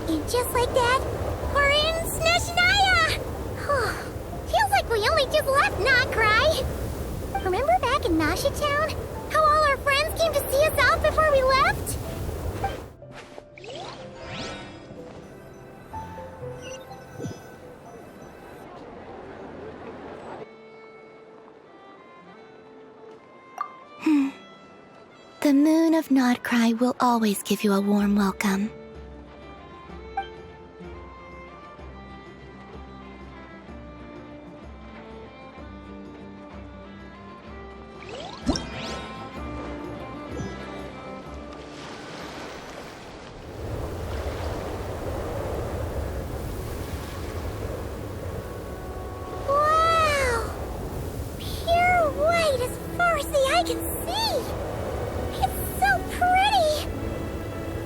And just like that, we're in Snezhnaya! Feels like we only just left Notcry. Remember back in Nasha Town? How all our friends came to see us off before we left? The moon of Notcry will always give you a warm welcome. Wow! Pure white as far as the eye can see! It's so pretty!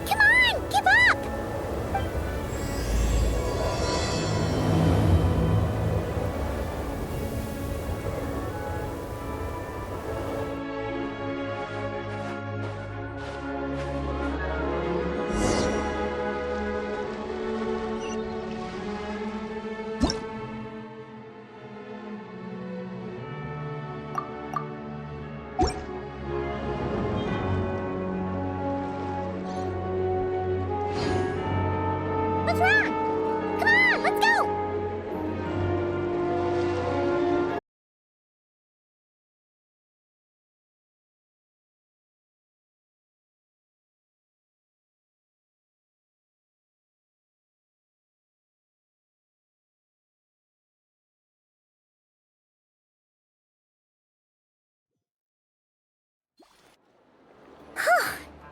Come on, give up! What's wrong? Come on, let's go!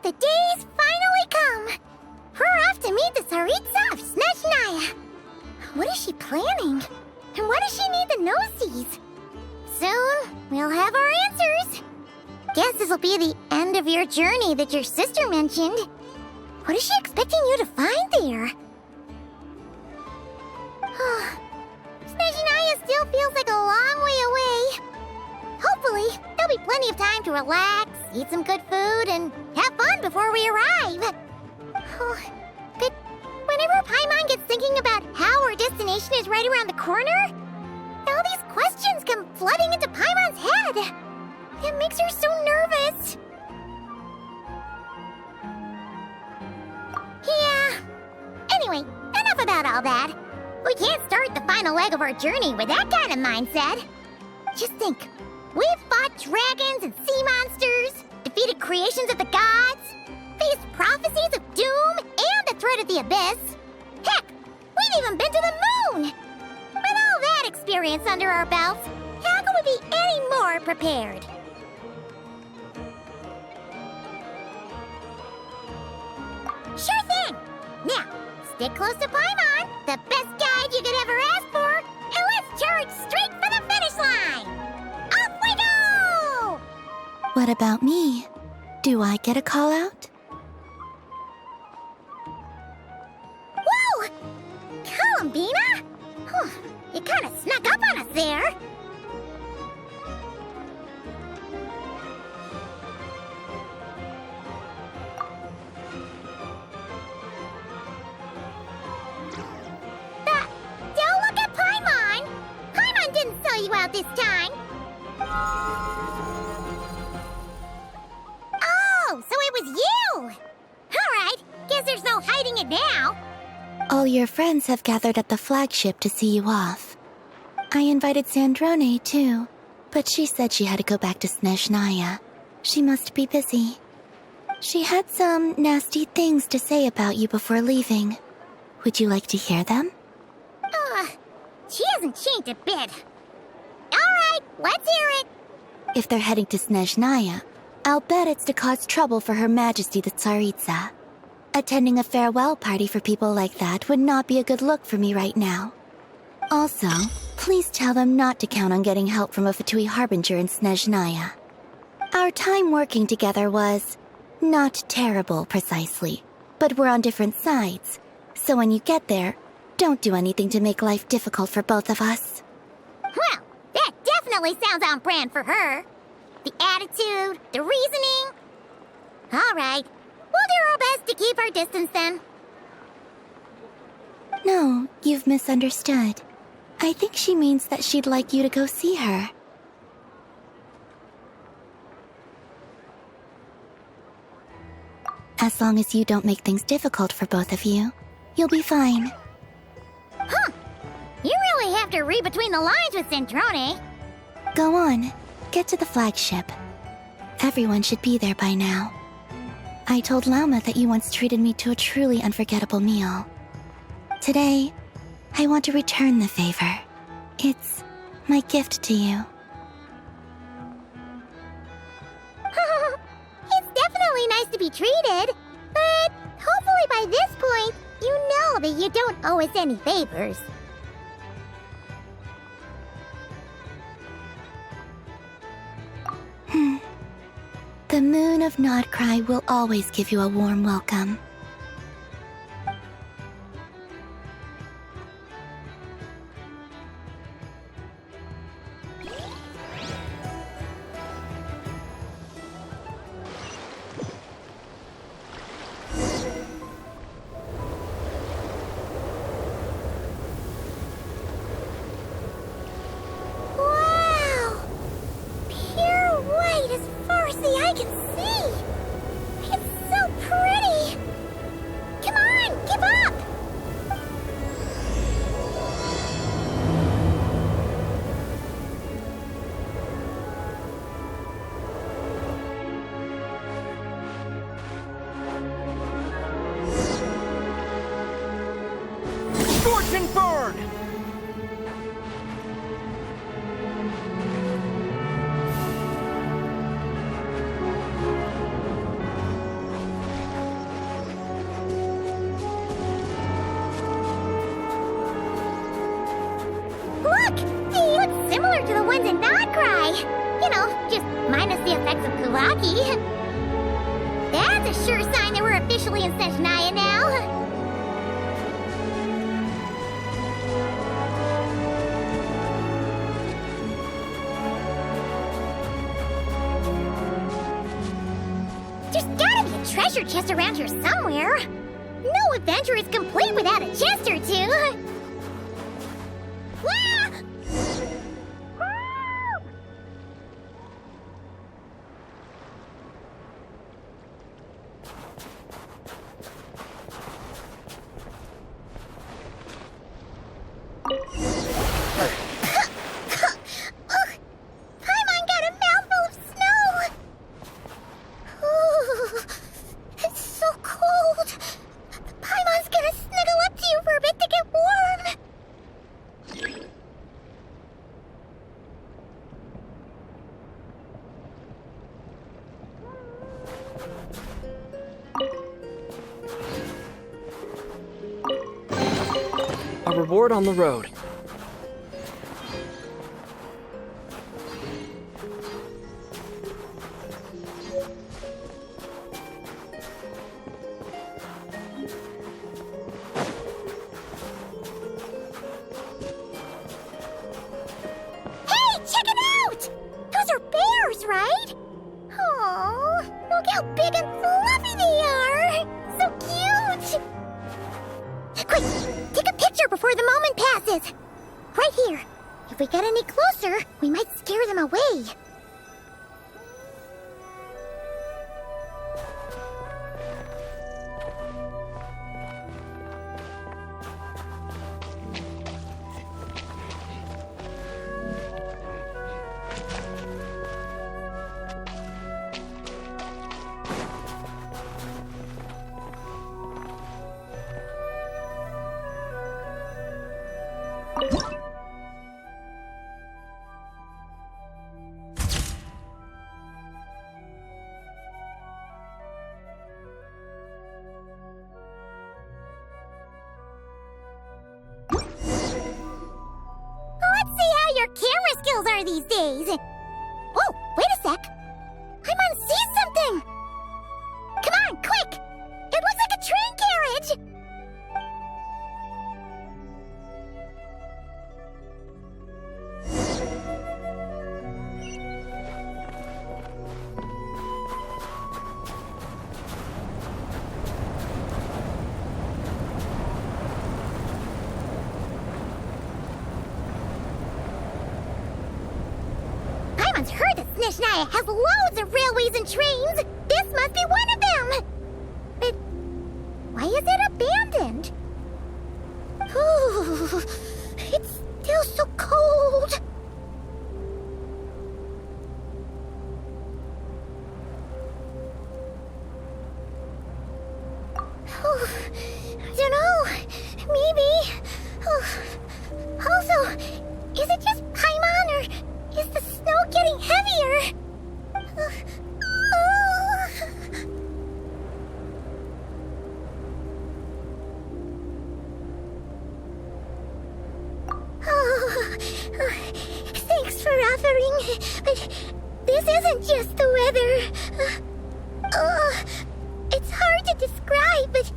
The day's finally come! We're off to meet the Tsaritsa of Snezhnaya! What is she planning? And why does she need the gnosies? Soon, we'll have our answers! Guess this'll be the end of your journey that your sister mentioned. What is she expecting you to find there? Snezhnaya still feels like a long way away. Hopefully, there'll be plenty of time to relax, eat some good food, and have fun before we arrive. But whenever Paimon gets thinking about how our destination is right around the corner, all these questions come flooding into Paimon's head. It makes her so nervous. Yeah. Anyway, enough about all that. We can't start the final leg of our journey with that kind of mindset. Just think. We've fought dragons and sea monsters, defeated creations of the gods, faced prophecies of doom and the threat of the abyss. Heck, we've even been to the moon! With all that experience under our belts, how could we be any more prepared? Sure thing! Now, stick close to Paimon, the best guide you could ever ask for, and let's charge straight for the finish line! Off we go! What about me? Do I get a call out? Whoa! Columbina? You kinda snuck up on us there. Don't look at Paimon! Paimon didn't sell you out this time. Oh, so it was you! Alright, guess there's no hiding it now. All your friends have gathered at the flagship to see you off. I invited Sandrone, too, but she said she had to go back to Snezhnaya. She must be busy. She had some nasty things to say about you before leaving. Would you like to hear them? She hasn't changed a bit. Alright, let's hear it. If they're heading to Snezhnaya, I'll bet it's to cause trouble for Her Majesty the Tsaritsa. Attending a farewell party for people like that would not be a good look for me right now. Also, please tell them not to count on getting help from a Fatui Harbinger in Snezhnaya. Our time working together was not terrible, precisely, but we're on different sides. So when you get there, don't do anything to make life difficult for both of us. Well, that definitely definitely sounds on brand for her. The attitude, the reasoning. All right, we'll do our best to keep our distance then. No, you've misunderstood. I think she means that she'd like you to go see her. As long as you don't make things difficult for both of you, you'll be fine. Huh. You really have to read between the lines with Zentrone. Go on, get to the flagship. Everyone should be there by now. I told Lauma that you once treated me to a truly unforgettable meal. Today, I want to return the favor. It's my gift to you. It's definitely nice to be treated, but hopefully by this point, you know that you don't owe us any favors. The moon of Nodcry will always give you a warm welcome. Wow! Pure white as far as the eye can see! It's so pretty! Come on, keep up! Scorching burn! Look! They look similar to the ones in Nodcry! You know, just minus the effects of Kulaki. That's a sure sign that we're officially in Snezhnaya now. There's gotta be a treasure chest around here somewhere. No adventure is complete without a chest or two. Wah! Ugh, Paimon got a mouthful of snow. Ooh, it's so cold. Paimon's gonna snuggle up to you for a bit to get warm. A reward on the road. Hey, check it out! Those are bears, right? Oh, look how big and fluffy they are! So cute! Quick, take a picture before the moment passes. Right here. If we get any closer, we might scare them away. Let's see how your camera skills are these days. Oh, wait a sec. Paimon sees something. Come on, quick! It looks like a train carriage. Paimon's heard that Snezhnaya has loads of railways and trains. This must be one of them. But why is it abandoned? Ooh, it's still so cold. Oh, I don't know. Maybe. Oh. Also, is it just Paimon or is the snow getting heavier? Thanks for offering, but this isn't just the weather. It's hard to describe, but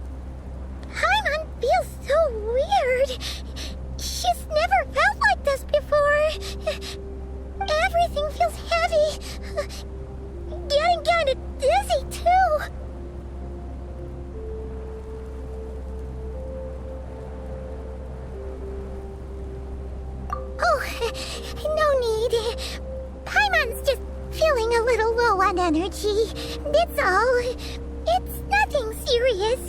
Paimon feels so weird. She's never felt like this before. Everything feels heavy. Getting kinda dizzy, too. Oh, no need. Paimon's just feeling a little low on energy. That's all. It's nothing serious.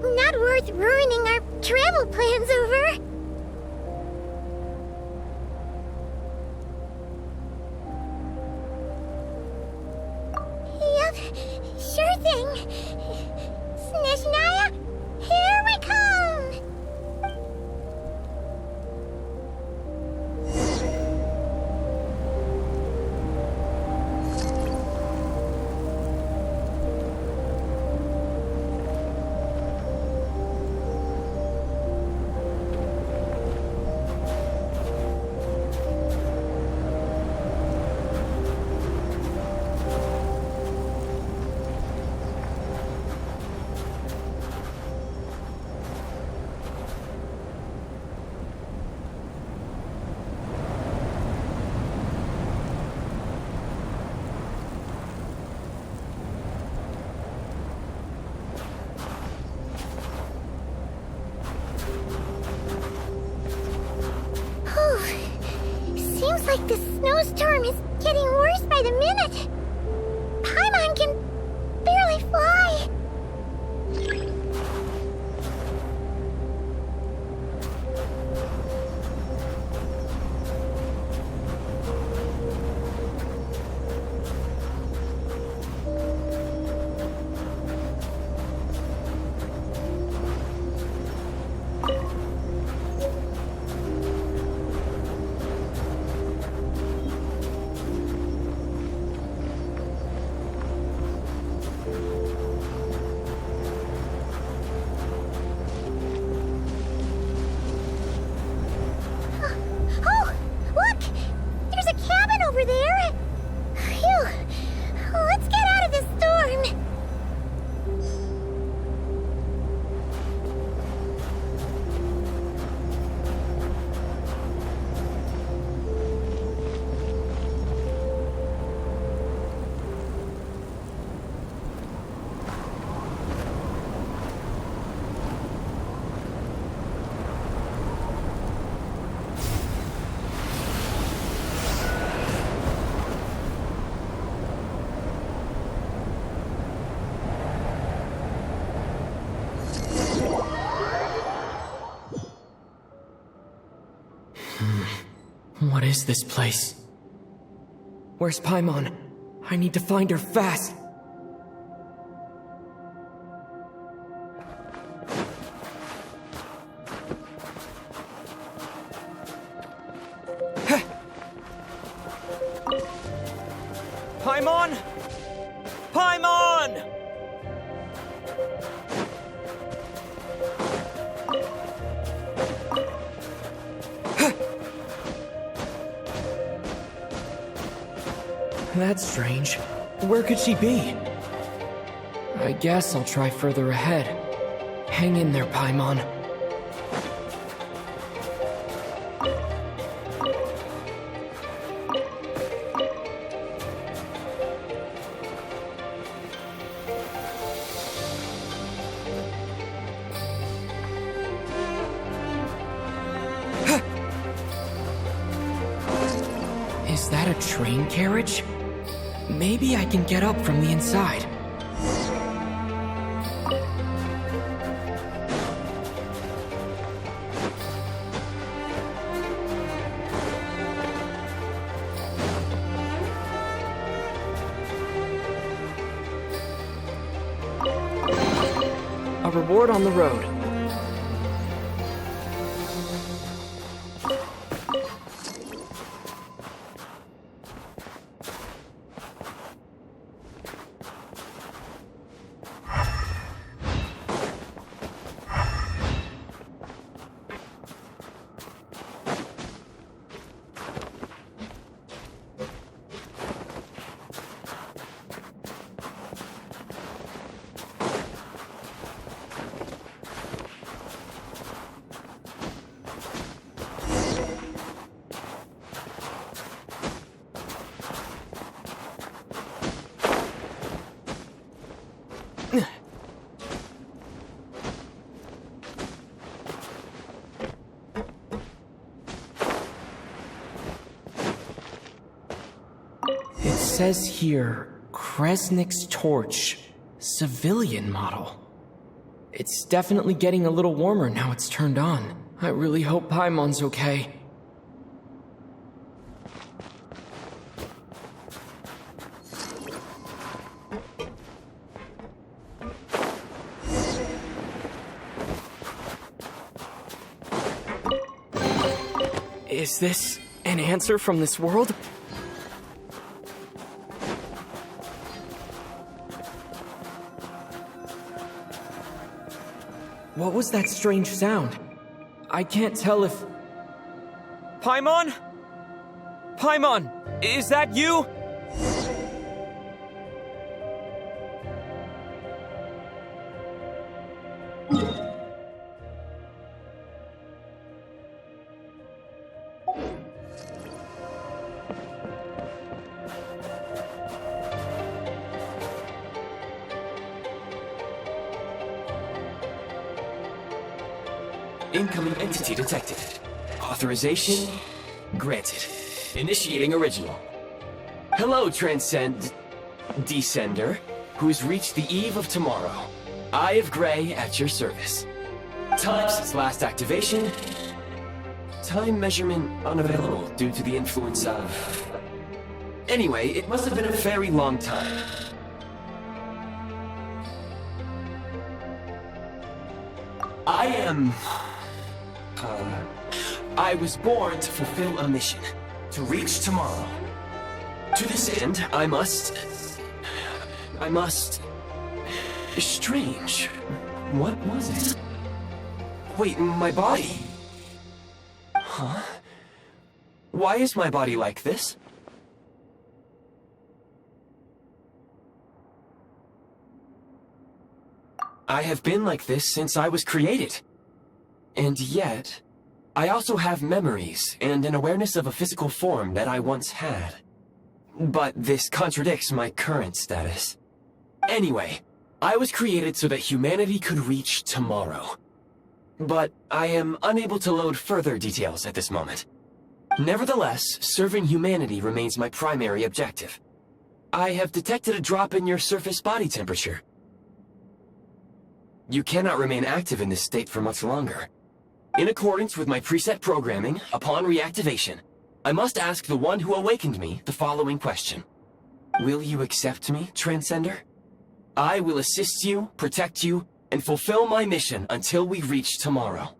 Not worth ruining our travel plans over. Yep, sure thing. Snezhnaya, here we come! Seems like the snowstorm is getting worse by the minute. Paimon can barely fly. Over there? Phew. Let's get out of this storm. What is this place? Where's Paimon? I need to find her fast! Paimon! Paimon! That's strange. Where could she be? I guess I'll try further ahead. Hang in there, Paimon. Is that a train carriage? Maybe I can get up from the inside. A reward on the road. It says here, Kresnik's torch, civilian model. It's definitely getting a little warmer now it's turned on. I really hope Paimon's okay. Is this an answer from this world? What was that strange sound? I can't tell if... Paimon? Paimon, is that you? Incoming entity detected. Authorization granted. Initiating original. Hello, Descender, who's reached the eve of tomorrow. Eye of Grey at your service. Time since last activation. Time measurement unavailable due to the influence of... Anyway, it must have been a very long time. I was born to fulfill a mission, to reach tomorrow. To this end, I must... Strange. What was it? Wait, my body? Huh? Why is my body like this? I have been like this since I was created. And yet, I also have memories and an awareness of a physical form that I once had. But this contradicts my current status. Anyway, I was created so that humanity could reach tomorrow. But I am unable to load further details at this moment. Nevertheless, serving humanity remains my primary objective. I have detected a drop in your surface body temperature. You cannot remain active in this state for much longer. In accordance with my preset programming, upon reactivation, I must ask the one who awakened me the following question. Will you accept me, Transcender? I will assist you, protect you, and fulfill my mission until we reach tomorrow.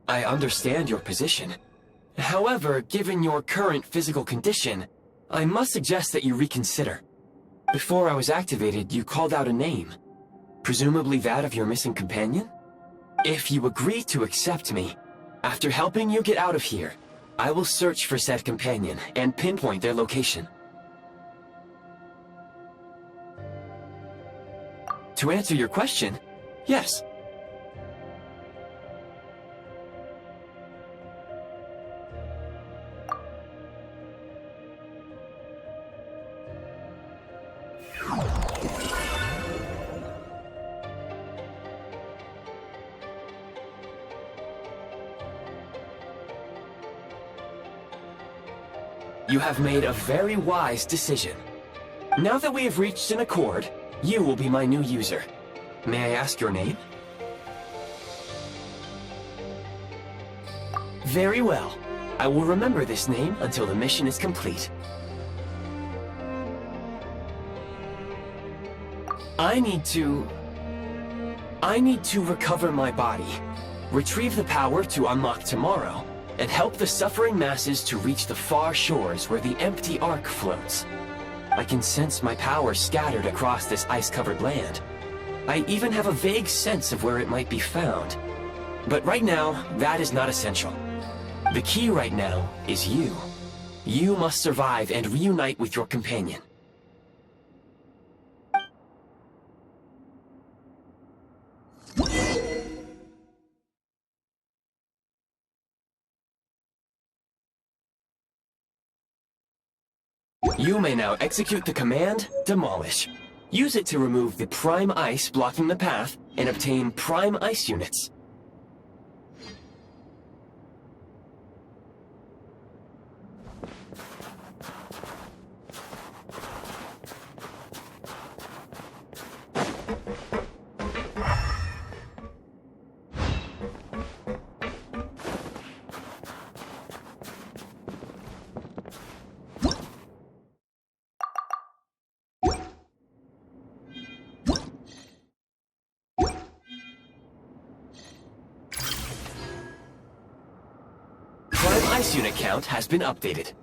I understand your position. However, given your current physical condition, I must suggest that you reconsider. Before I was activated, you called out a name. Presumably that of your missing companion? If you agree to accept me, after helping you get out of here, I will search for said companion and pinpoint their location. To answer your question, yes. You have made a very wise decision. Now that we have reached an accord, you will be my new user. May I ask your name? Very well. I will remember this name until the mission is complete. I need to recover my body, retrieve the power to unlock tomorrow, and help the suffering masses to reach the far shores where the empty Ark floats. I can sense my power scattered across this ice-covered land. I even have a vague sense of where it might be found. But right now, that is not essential. The key right now is you. You must survive and reunite with your companion. You may now execute the command, Demolish. Use it to remove the Prime Ice blocking the path and obtain Prime Ice units. Ice unit count has been updated.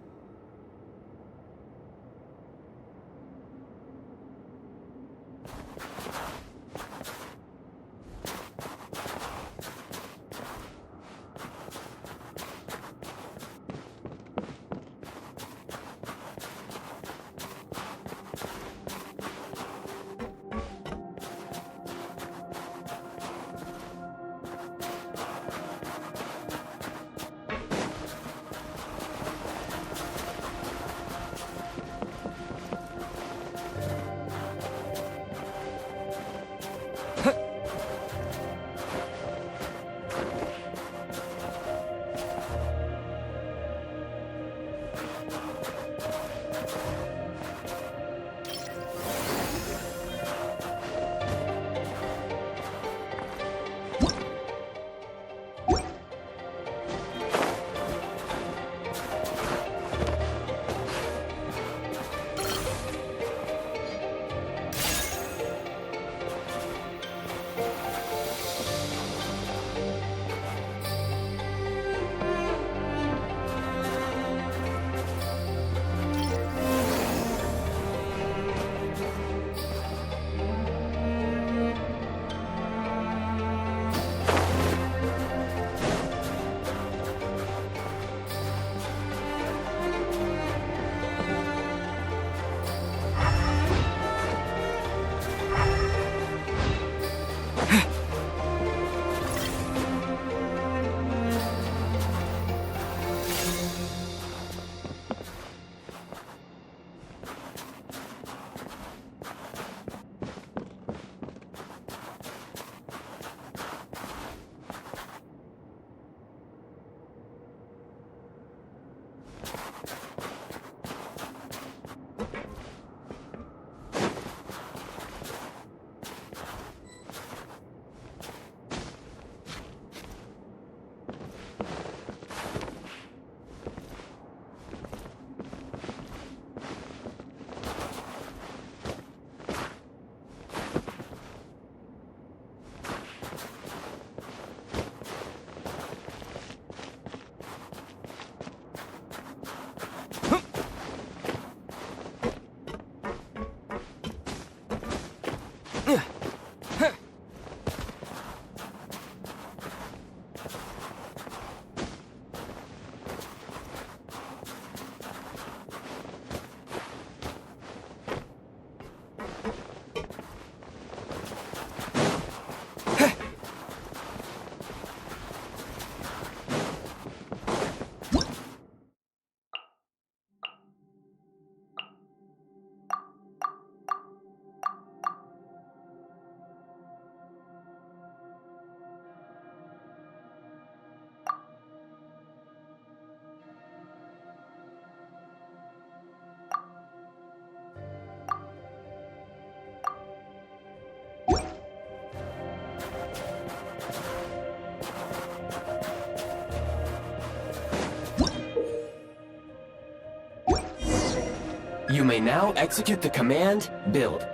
You may now execute the command, build.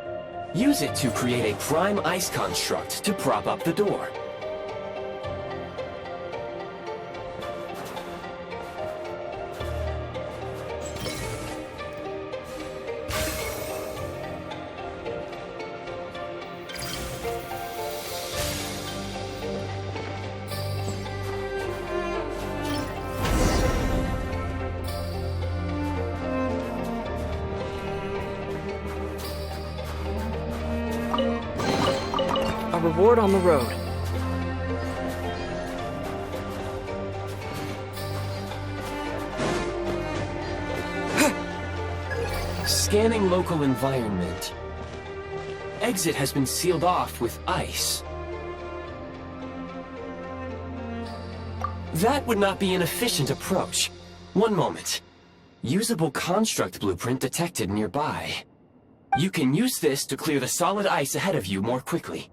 Use it to create a prime ice construct to prop up the door. A reward on the road. Scanning local environment. Exit has been sealed off with ice. That would not be an efficient approach. One moment. Usable construct blueprint detected nearby. You can use this to clear the solid ice ahead of you more quickly.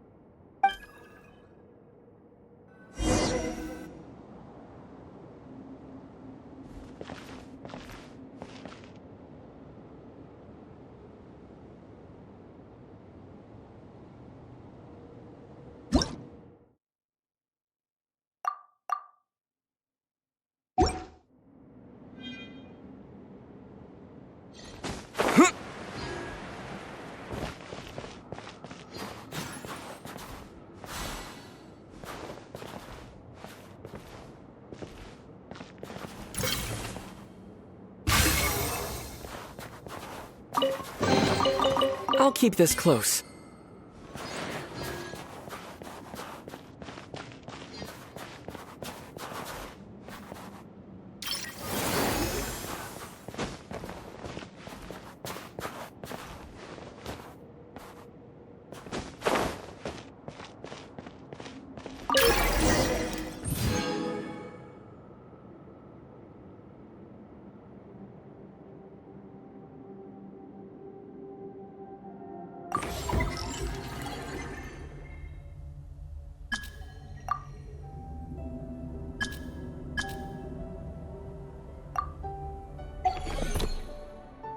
I'll keep this close.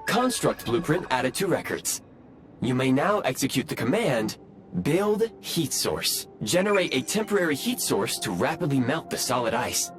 Construct blueprint added to records. You may now execute the command, build heat source. Generate a temporary heat source to rapidly melt the solid ice.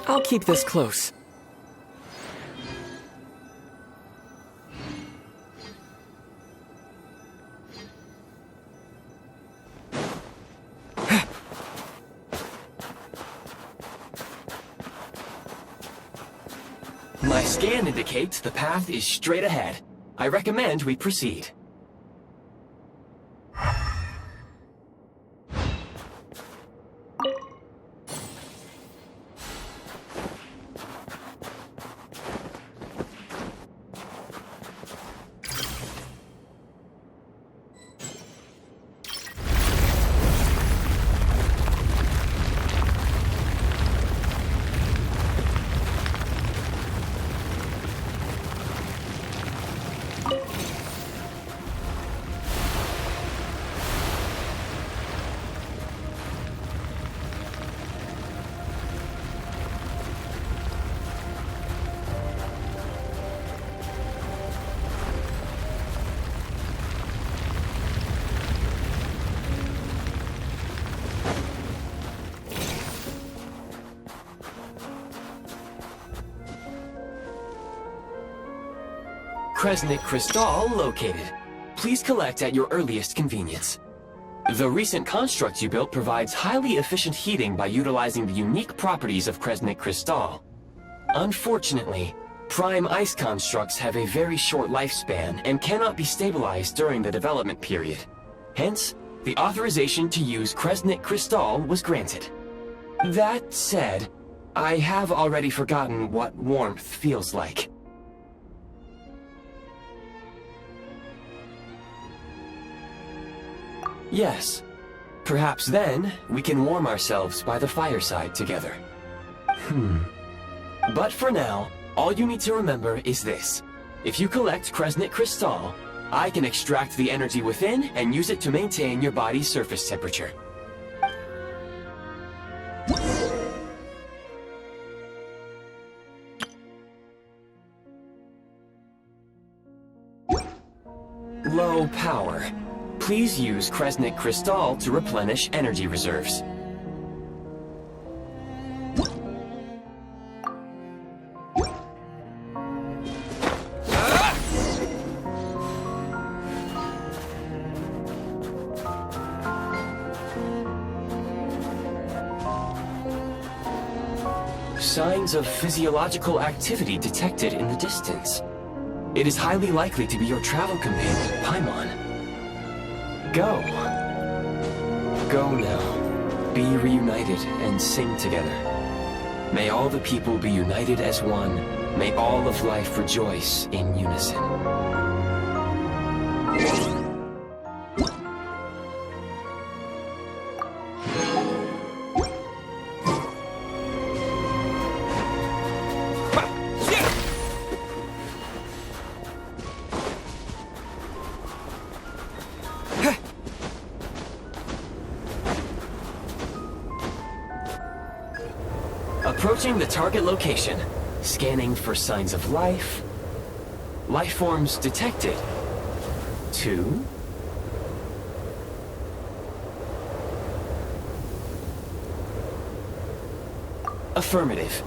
I'll keep this close. My scan indicates the path is straight ahead. I recommend we proceed. Kresnik Crystal located. Please collect at your earliest convenience. The recent construct you built provides highly efficient heating by utilizing the unique properties of Kresnik Crystal. Unfortunately, prime ice constructs have a very short lifespan and cannot be stabilized during the development period. Hence, the authorization to use Kresnik Crystal was granted. That said, I have already forgotten what warmth feels like. Yes. Perhaps then, we can warm ourselves by the fireside together. But for now, all you need to remember is this. If you collect Kresnik Crystal, I can extract the energy within and use it to maintain your body's surface temperature. Low power. Please use Kresnik Crystal to replenish energy reserves. Signs of physiological activity detected in the distance. It is highly likely to be your travel companion, Paimon. Go. Go now. Be reunited and sing together. May all the people be united as one. May all of life rejoice in unison. Approaching the target location. Scanning for signs of life. Life forms detected. 2. Affirmative.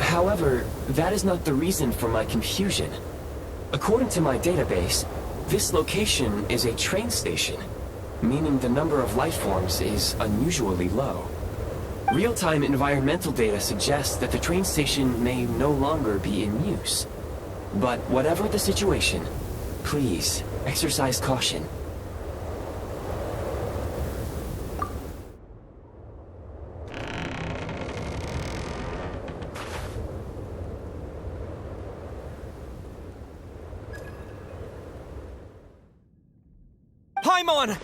However, that is not the reason for my confusion. According to my database, this location is a train station, meaning the number of life forms is unusually low. Real-time environmental data suggests that the train station may no longer be in use. But whatever the situation, please exercise caution. Paimon!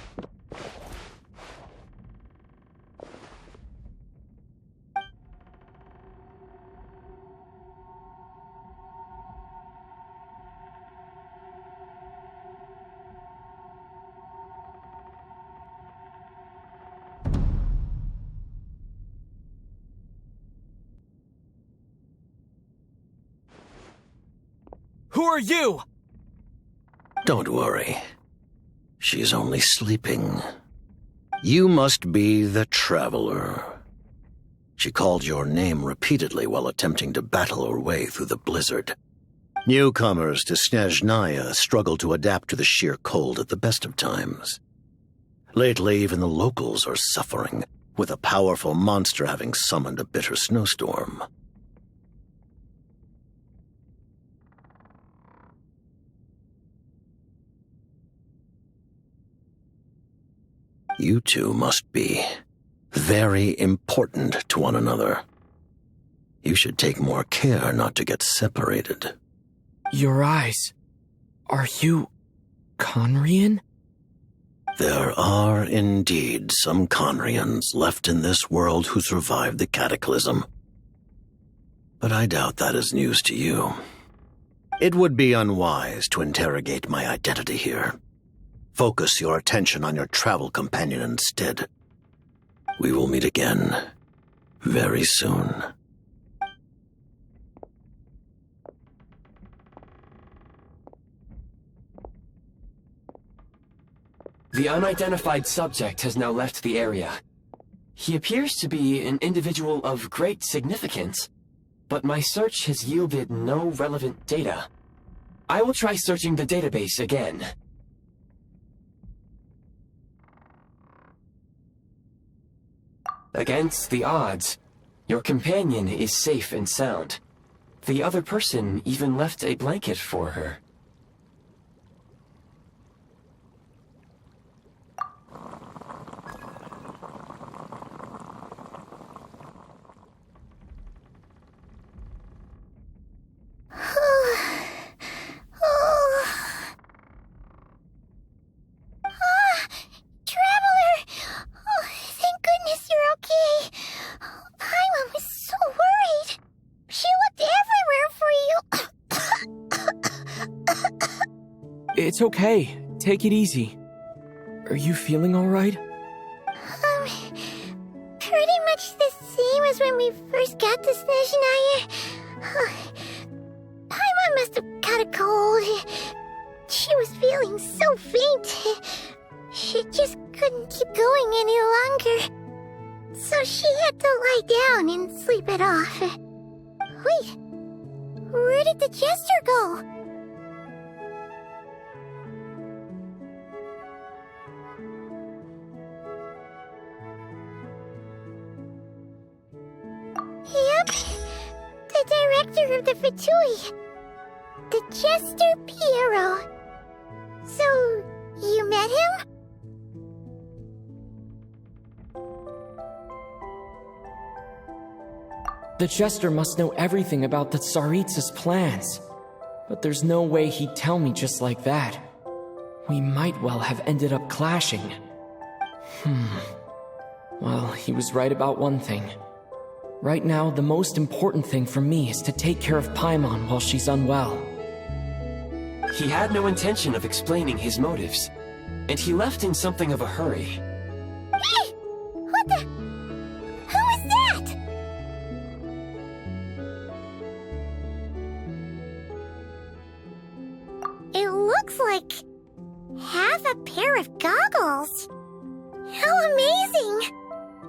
Who are you? Don't worry. She's only sleeping. You must be the Traveler. She called your name repeatedly while attempting to battle her way through the blizzard. Newcomers to Snezhnaya struggle to adapt to the sheer cold at the best of times. Lately, even the locals are suffering, with a powerful monster having summoned a bitter snowstorm. You two must be very important to one another. You should take more care not to get separated. Your eyes. Are you Conrian? There are indeed some Conrians left in this world who survived the cataclysm. But I doubt that is news to you. It would be unwise to interrogate my identity here. Focus your attention on your travel companion instead. We will meet again very soon. The unidentified subject has now left the area. He appears to be an individual of great significance, but my search has yielded no relevant data. I will try searching the database again. Against the odds, your companion is safe and sound. The other person even left a blanket for her. It's okay. Take it easy. Are you feeling alright? Pretty much the same as when we first got to Snezhnaya. Paimon must have got a cold. She was feeling so faint. She just couldn't keep going any longer. So she had to lie down and sleep it off. Wait, where did the jester go? Yep, the director of the Fatui, the Jester Piero. So, you met him? The Jester must know everything about the Tsaritsa's plans. But there's no way he'd tell me just like that. We might well have ended up clashing. Well, he was right about one thing. Right now, the most important thing for me is to take care of Paimon while she's unwell. He had no intention of explaining his motives, and he left in something of a hurry. Hey! What the... Who is that? It looks like... half a pair of goggles. How amazing!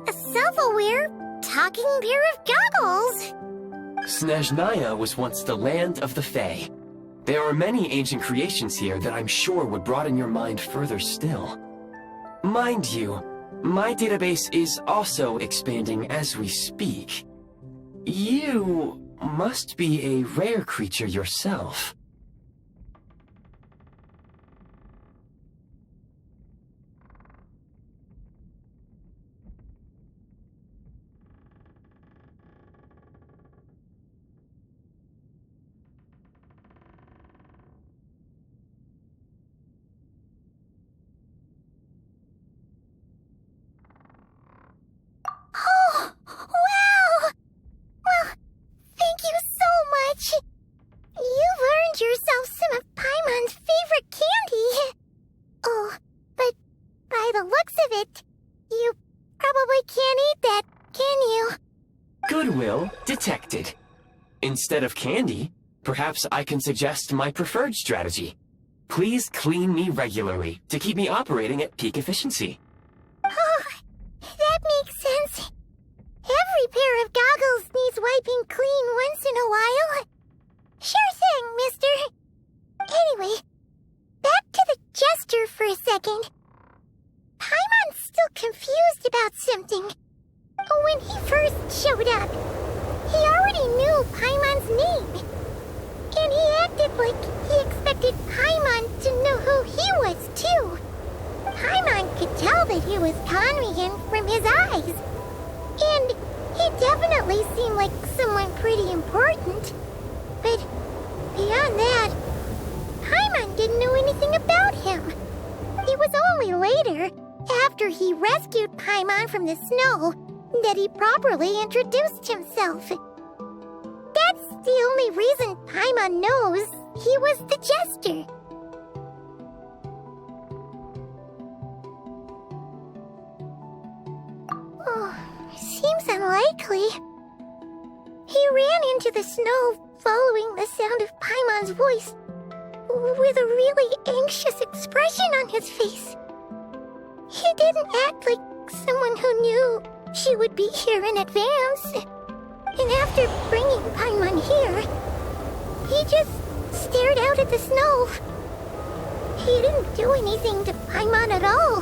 A self-aware... talking pair of goggles! Snezhnaya was once the land of the Fae. There are many ancient creations here that I'm sure would broaden your mind further still. Mind you, my database is also expanding as we speak. You must be a rare creature yourself. Oh, wow! Well, thank you so much. You've earned yourself some of Paimon's favorite candy. Oh, but by the looks of it, you probably can't eat that, can you? Goodwill detected. Instead of candy, perhaps I can suggest my preferred strategy. Please clean me regularly to keep me operating at peak efficiency. Oh, that makes sense. Every pair of goggles needs wiping clean once in a while. Sure thing, mister. Anyway, back to the Jester for a second. Paimon's still confused about something. When he first showed up, he already knew Paimon's name. And he acted like he expected Paimon to know who he was, too. Paimon could tell that he was Conrian from his eyes. And he definitely seemed like someone pretty important. But beyond that, Paimon didn't know anything about him. It was only later, after he rescued Paimon from the snow, that he properly introduced himself. That's the only reason Paimon knows he was the Jester. Oh, seems unlikely. He ran into the snow following the sound of Paimon's voice, with a really anxious expression on his face. He didn't act like someone who knew she would be here in advance. And after bringing Paimon here, he just stared out at the snow. He didn't do anything to Paimon at all.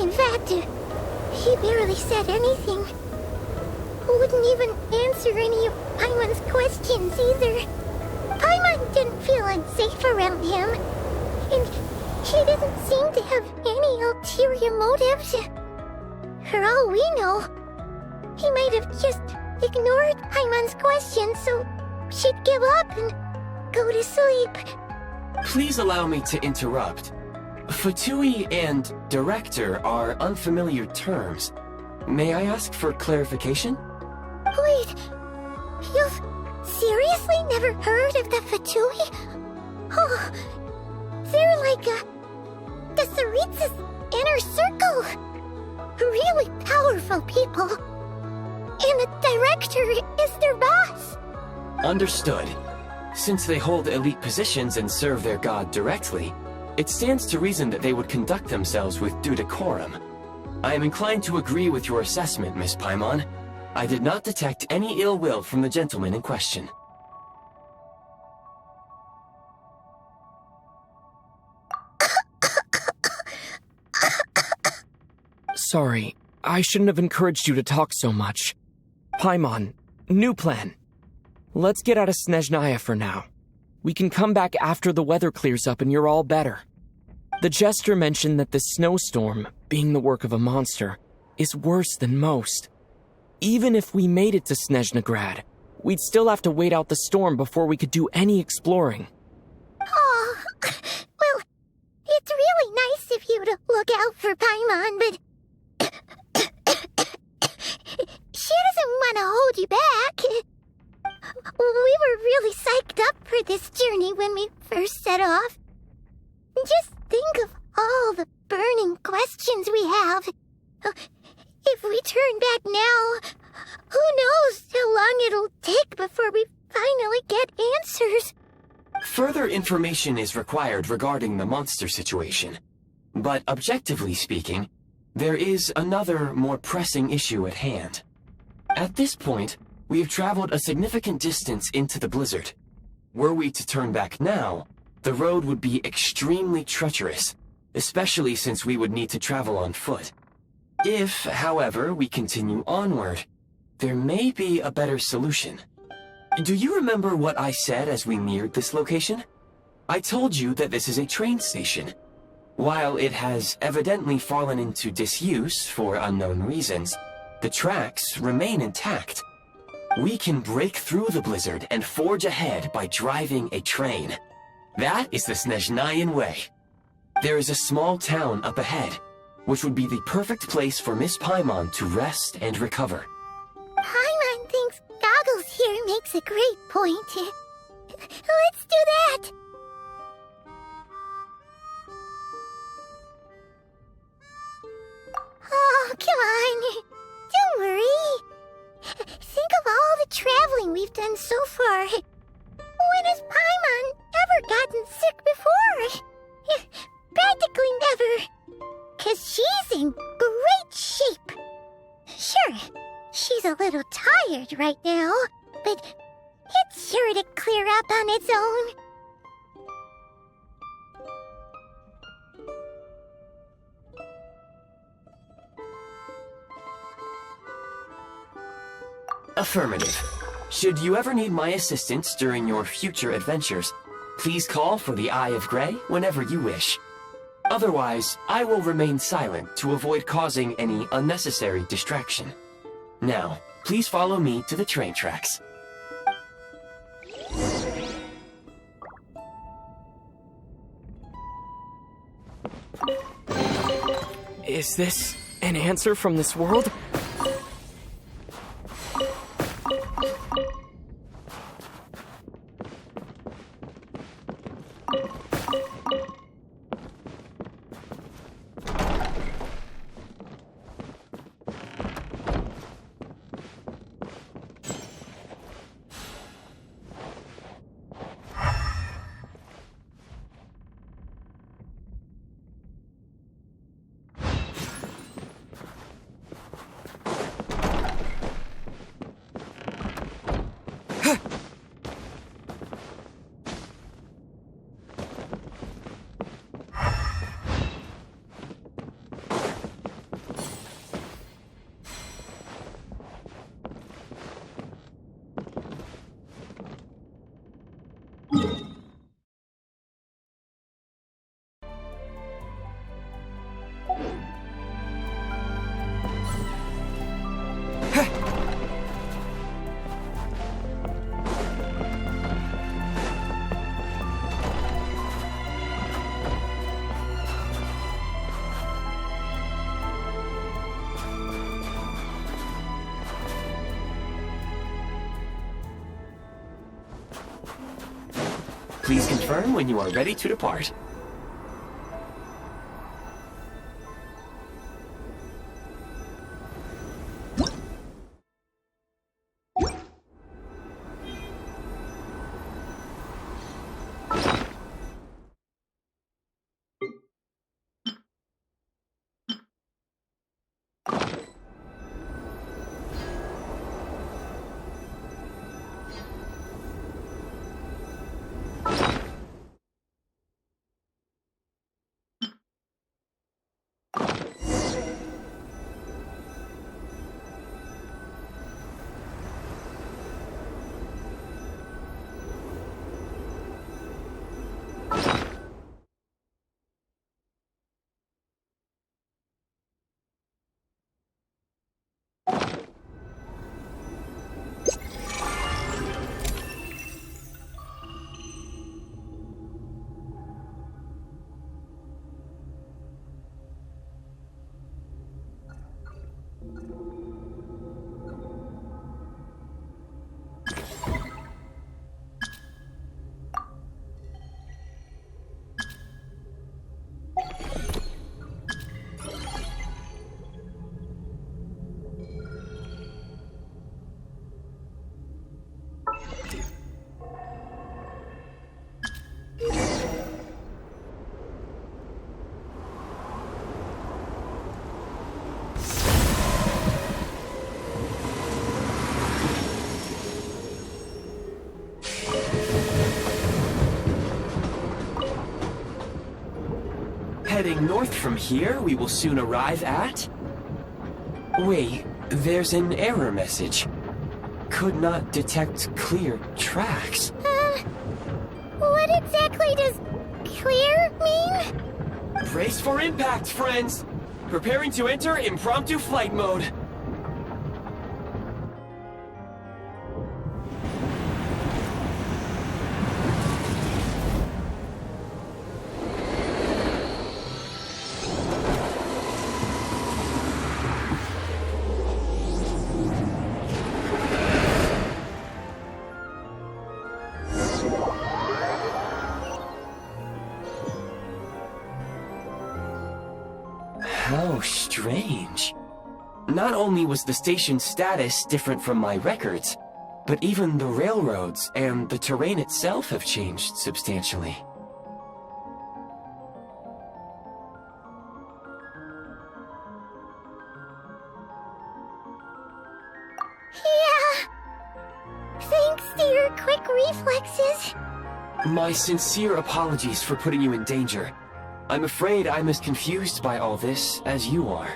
In fact, he barely said anything. Wouldn't even answer any of Paimon's questions either. Paimon didn't feel unsafe around him, and he didn't seem to have any ulterior motives. For all we know, he might have just ignored Paimon's questions so she'd give up and go to sleep. Please allow me to interrupt. Fatui and director are unfamiliar terms. May I ask for clarification? Wait, you've seriously never heard of the Fatui? Oh, they're like the Tsaritsa's inner circle. Really powerful people. And the director is their boss. Understood. Since they hold elite positions and serve their god directly, it stands to reason that they would conduct themselves with due decorum. I am inclined to agree with your assessment, Miss Paimon. I did not detect any ill will from the gentleman in question. Sorry, I shouldn't have encouraged you to talk so much. Paimon, new plan. Let's get out of Snezhnaya for now. We can come back after the weather clears up and you're all better. The jester mentioned that this snowstorm, being the work of a monster, is worse than most. Even if we made it to Snezhnagrad, we'd still have to wait out the storm before we could do any exploring. Oh, well, it's really nice of you to look out for Paimon, but she doesn't want to hold you back. We were really psyched up for this journey when we first set off. Just think of all the burning questions we have. If we turn back now, who knows how long it'll take before we finally get answers. Further information is required regarding the monster situation. But objectively speaking, there is another, more pressing issue at hand. At this point, we have traveled a significant distance into the blizzard. Were we to turn back now, the road would be extremely treacherous, especially since we would need to travel on foot. If, however, we continue onward, there may be a better solution. Do you remember what I said as we neared this location? I told you that this is a train station. While it has evidently fallen into disuse for unknown reasons, the tracks remain intact. We can break through the blizzard and forge ahead by driving a train. That is the Snezhnayan way. There is a small town up ahead, which would be the perfect place for Miss Paimon to rest and recover. Paimon thinks Goggles here makes a great point. Let's do that! Oh, come on. Don't worry. Think of all the traveling we've done so far. When has Paimon ever gotten sick before? Practically never. 'Cause she's in great shape. Sure, she's a little tired right now, but it's sure to clear up on its own. Affirmative. Should you ever need my assistance during your future adventures, please call for the Eye of Grey whenever you wish. Otherwise, I will remain silent to avoid causing any unnecessary distraction. Now, please follow me to the train tracks. Is this an answer from this world? Please confirm when you are ready to depart. Heading north from here, we will soon arrive at... Wait, there's an error message. Could not detect clear tracks. What exactly does clear mean? Brace for impact, friends! Preparing to enter impromptu flight mode. How strange. Not only was the station's status different from my records, but even the railroads and the terrain itself have changed substantially. Yeah. Thanks to your quick reflexes. My sincere apologies for putting you in danger. I'm afraid I'm as confused by all this as you are.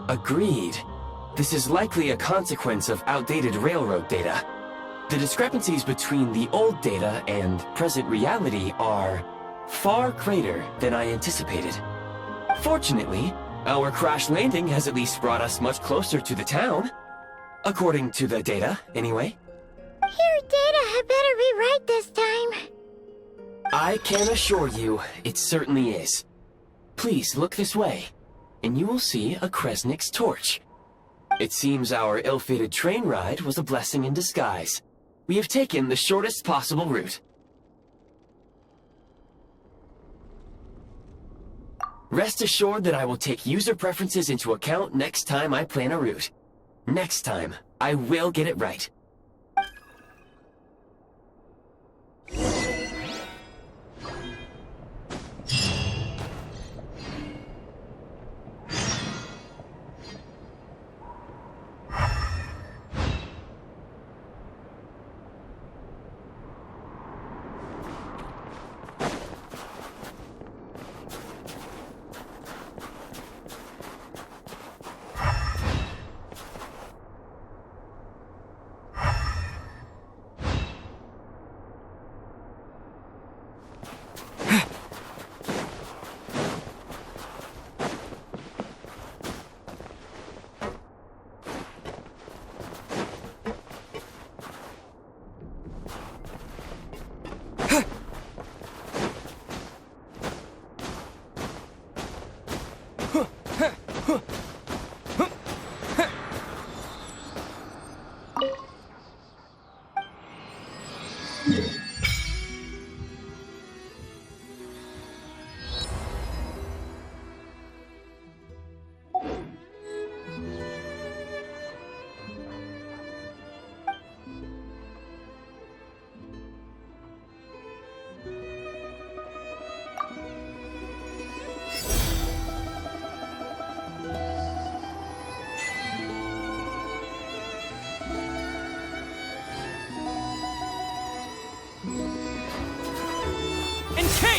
Agreed. This is likely a consequence of outdated railroad data. The discrepancies between the old data and present reality are far greater than I anticipated. Fortunately, our crash landing has at least brought us much closer to the town. According to the data, anyway. Your data had better be right this time. I can assure you, it certainly is. Please look this way, and you will see a Kresnik's torch. It seems our ill-fated train ride was a blessing in disguise. We have taken the shortest possible route. Rest assured that I will take user preferences into account next time I plan a route. Next time, I will get it right.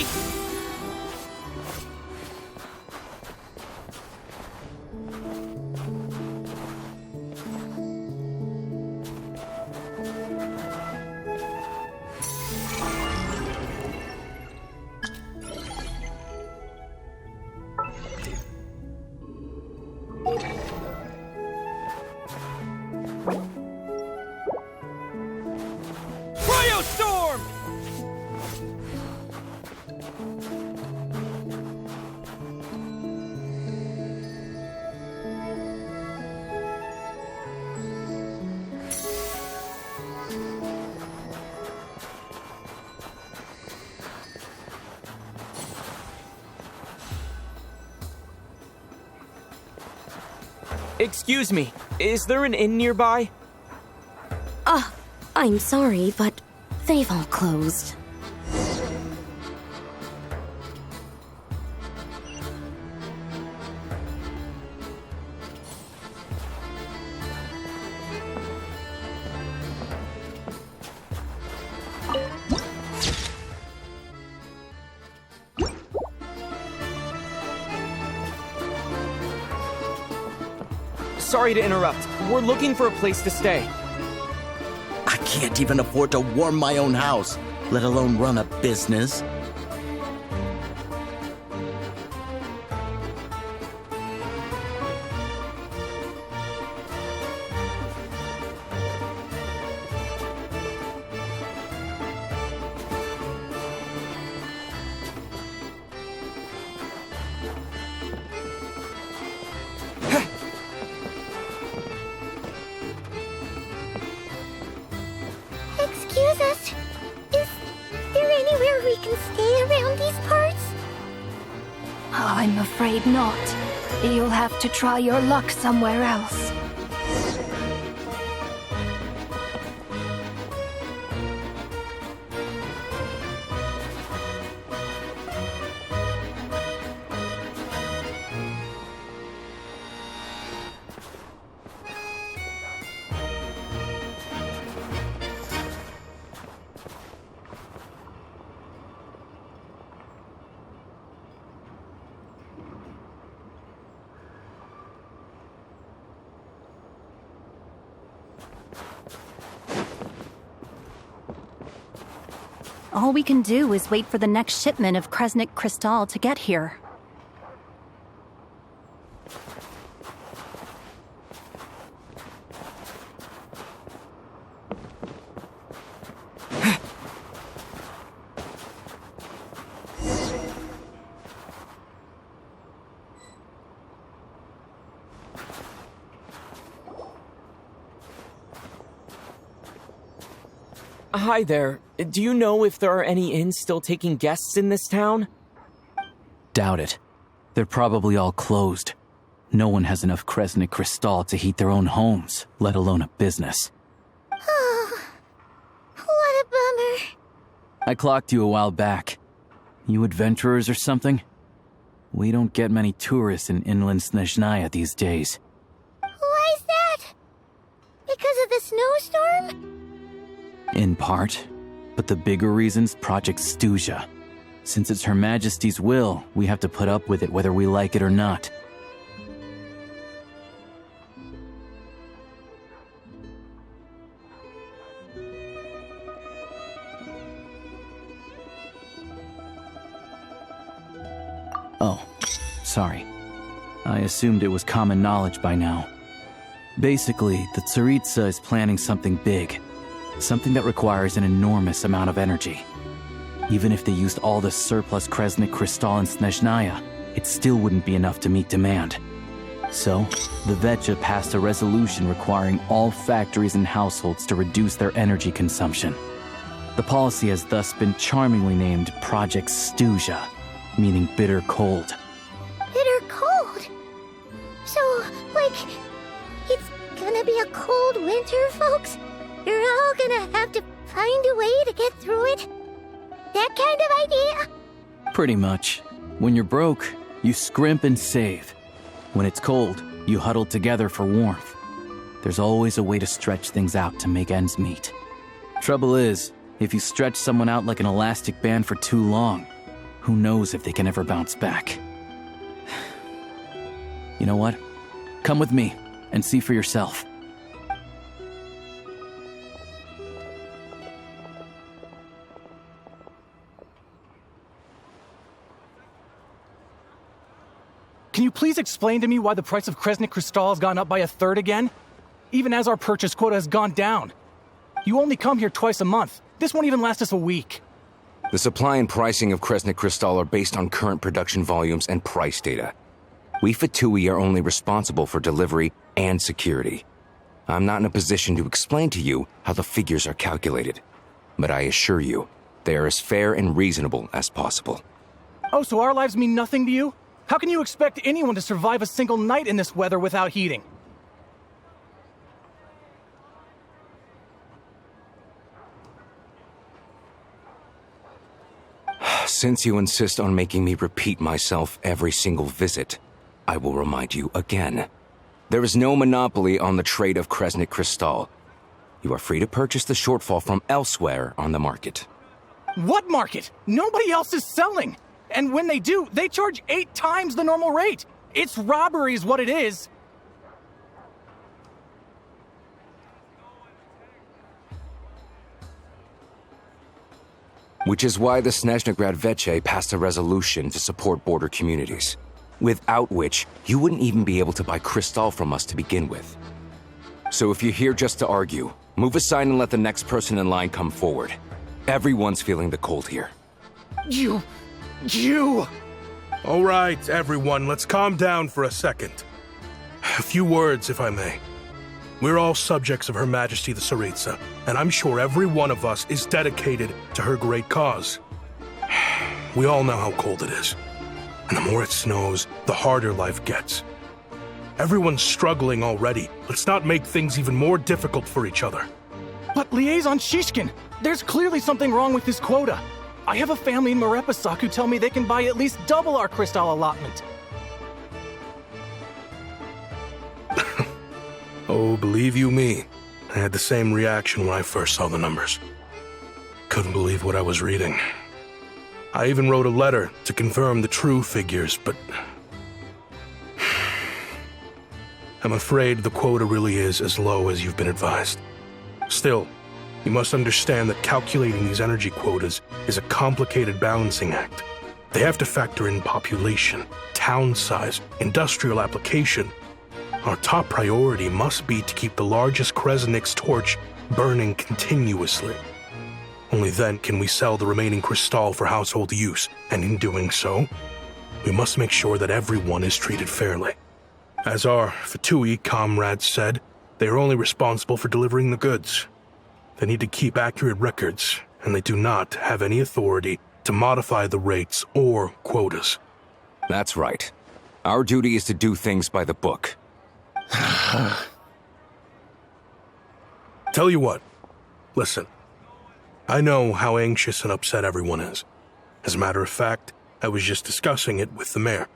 Wait! Storm! Excuse me, is there an inn nearby? I'm sorry, but they've all closed. Sorry to interrupt. We're looking for a place to stay. I can't even afford to warm my own house, let alone run a business. Excuse us. Is there anywhere we can stay around these parts? I'm afraid not. You'll have to try your luck somewhere else. All we can do is wait for the next shipment of Kresnik Crystal to get here. Hi there. Do you know if there are any inns still taking guests in this town? Doubt it. They're probably all closed. No one has enough Kresnik Crystal to heat their own homes, let alone a business. Oh, what a bummer. I clocked you a while back. You adventurers or something? We don't get many tourists in inland Snezhnaya these days. Why is that? Because of the snowstorm? In part, but the bigger reason's Project Stuzha. Since it's Her Majesty's will, we have to put up with it whether we like it or not. Oh, sorry. I assumed it was common knowledge by now. Basically, the Tsaritsa is planning something big. Something that requires an enormous amount of energy. Even if they used all the surplus Kresnik Crystal in Snezhnaya, it still wouldn't be enough to meet demand. So, the Vetja passed a resolution requiring all factories and households to reduce their energy consumption. The policy has thus been charmingly named Project Stuzha, meaning bitter cold. Bitter cold? So, like, it's gonna be a cold winter, folks? You're all gonna have to find a way to get through it? That kind of idea? Pretty much. When you're broke, you scrimp and save. When it's cold, you huddle together for warmth. There's always a way to stretch things out to make ends meet. Trouble is, if you stretch someone out like an elastic band for too long, Who knows if they can ever bounce back? You know what? Come with me and see for yourself. Can you please explain to me why the price of Kresnik Crystal has gone up by 1/3 again? Even as our purchase quota has gone down. You only come here twice a month. This won't even last us a week. The supply and pricing of Kresnik Crystal are based on current production volumes and price data. We Fatui are only responsible for delivery and security. I'm not in a position to explain to you how the figures are calculated, but I assure you, they are as fair and reasonable as possible. Oh, so our lives mean nothing to you? How can you expect anyone to survive a single night in this weather without heating? Since you insist on making me repeat myself every single visit, I will remind you again. There is no monopoly on the trade of Kresnik Crystal. You are free to purchase the shortfall from elsewhere on the market. What market? Nobody else is selling! And when they do, they charge 8 times the normal rate! It's robbery is what it is! Which is why the Snezhnaya Veche passed a resolution to support border communities, without which you wouldn't even be able to buy crystal from us to begin with. So if you're here just to argue, move aside and let the next person in line come forward. Everyone's feeling the cold here. You... All right, everyone, let's calm down for a second. A few words, if I may. We're all subjects of Her Majesty the Tsaritsa, and I'm sure every one of us is dedicated to her great cause. We all know how cold it is, and the more it snows, the harder life gets. Everyone's struggling already. Let's not make things even more difficult for each other. But Liaison Shishkin, there's clearly something wrong with this quota. I have a family in Marepasak who tell me they can buy at least double our crystal allotment. Oh, believe you me, I had the same reaction when I first saw the numbers. Couldn't believe what I was reading. I even wrote a letter to confirm the true figures, but... I'm afraid the quota really is as low as you've been advised. Still, you must understand that calculating these energy quotas is a complicated balancing act. They have to factor in population, town size, industrial application. Our top priority must be to keep the largest Kresnik's torch burning continuously. Only then can we sell the remaining crystal for household use, and in doing so, we must make sure that everyone is treated fairly. As our Fatui comrades said, they are only responsible for delivering the goods. They need to keep accurate records, and they do not have any authority to modify the rates or quotas. That's right. Our duty is to do things by the book. Tell you what, listen. I know how anxious and upset everyone is. As a matter of fact, I was just discussing it with the mayor.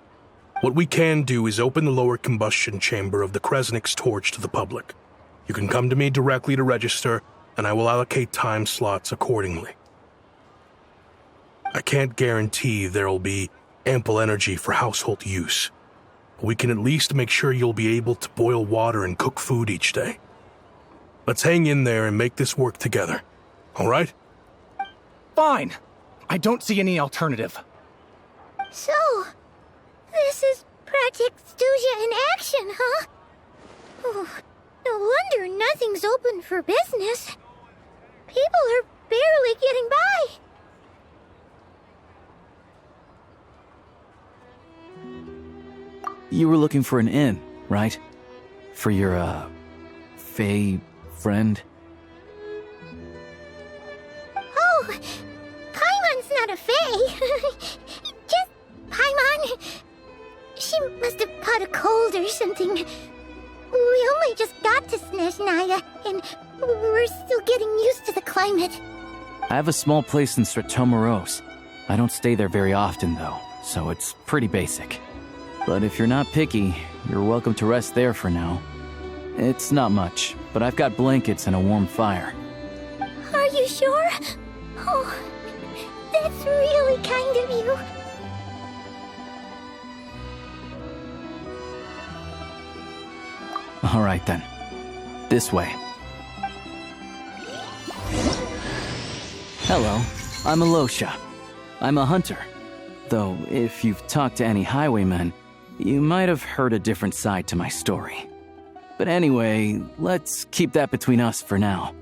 What we can do is open the lower combustion chamber of the Kresnik's torch to the public. You can come to me directly to register, and I will allocate time slots accordingly. I can't guarantee there'll be ample energy for household use, but we can at least make sure you'll be able to boil water and cook food each day. Let's hang in there and make this work together, all right? Fine. I don't see any alternative. So, this is Project Stuja in action, huh? Oh, no wonder nothing's open for business. People are barely getting by. You were looking for an inn, right? For your, Fae friend? Oh, Paimon's not a Fae. Just Paimon. She must have caught a cold or something. We only just got to Snezhnaya, and we're still getting used to the climate. I have a small place in Stratomaros. I don't stay there very often, though, so it's pretty basic. But if you're not picky, you're welcome to rest there for now. It's not much, but I've got blankets and a warm fire. Are you sure? Oh, that's really kind of you. All right then. This way. Hello, I'm Alosha. I'm a hunter. Though, if you've talked to any highwaymen, you might have heard a different side to my story. But anyway, let's keep that between us for now.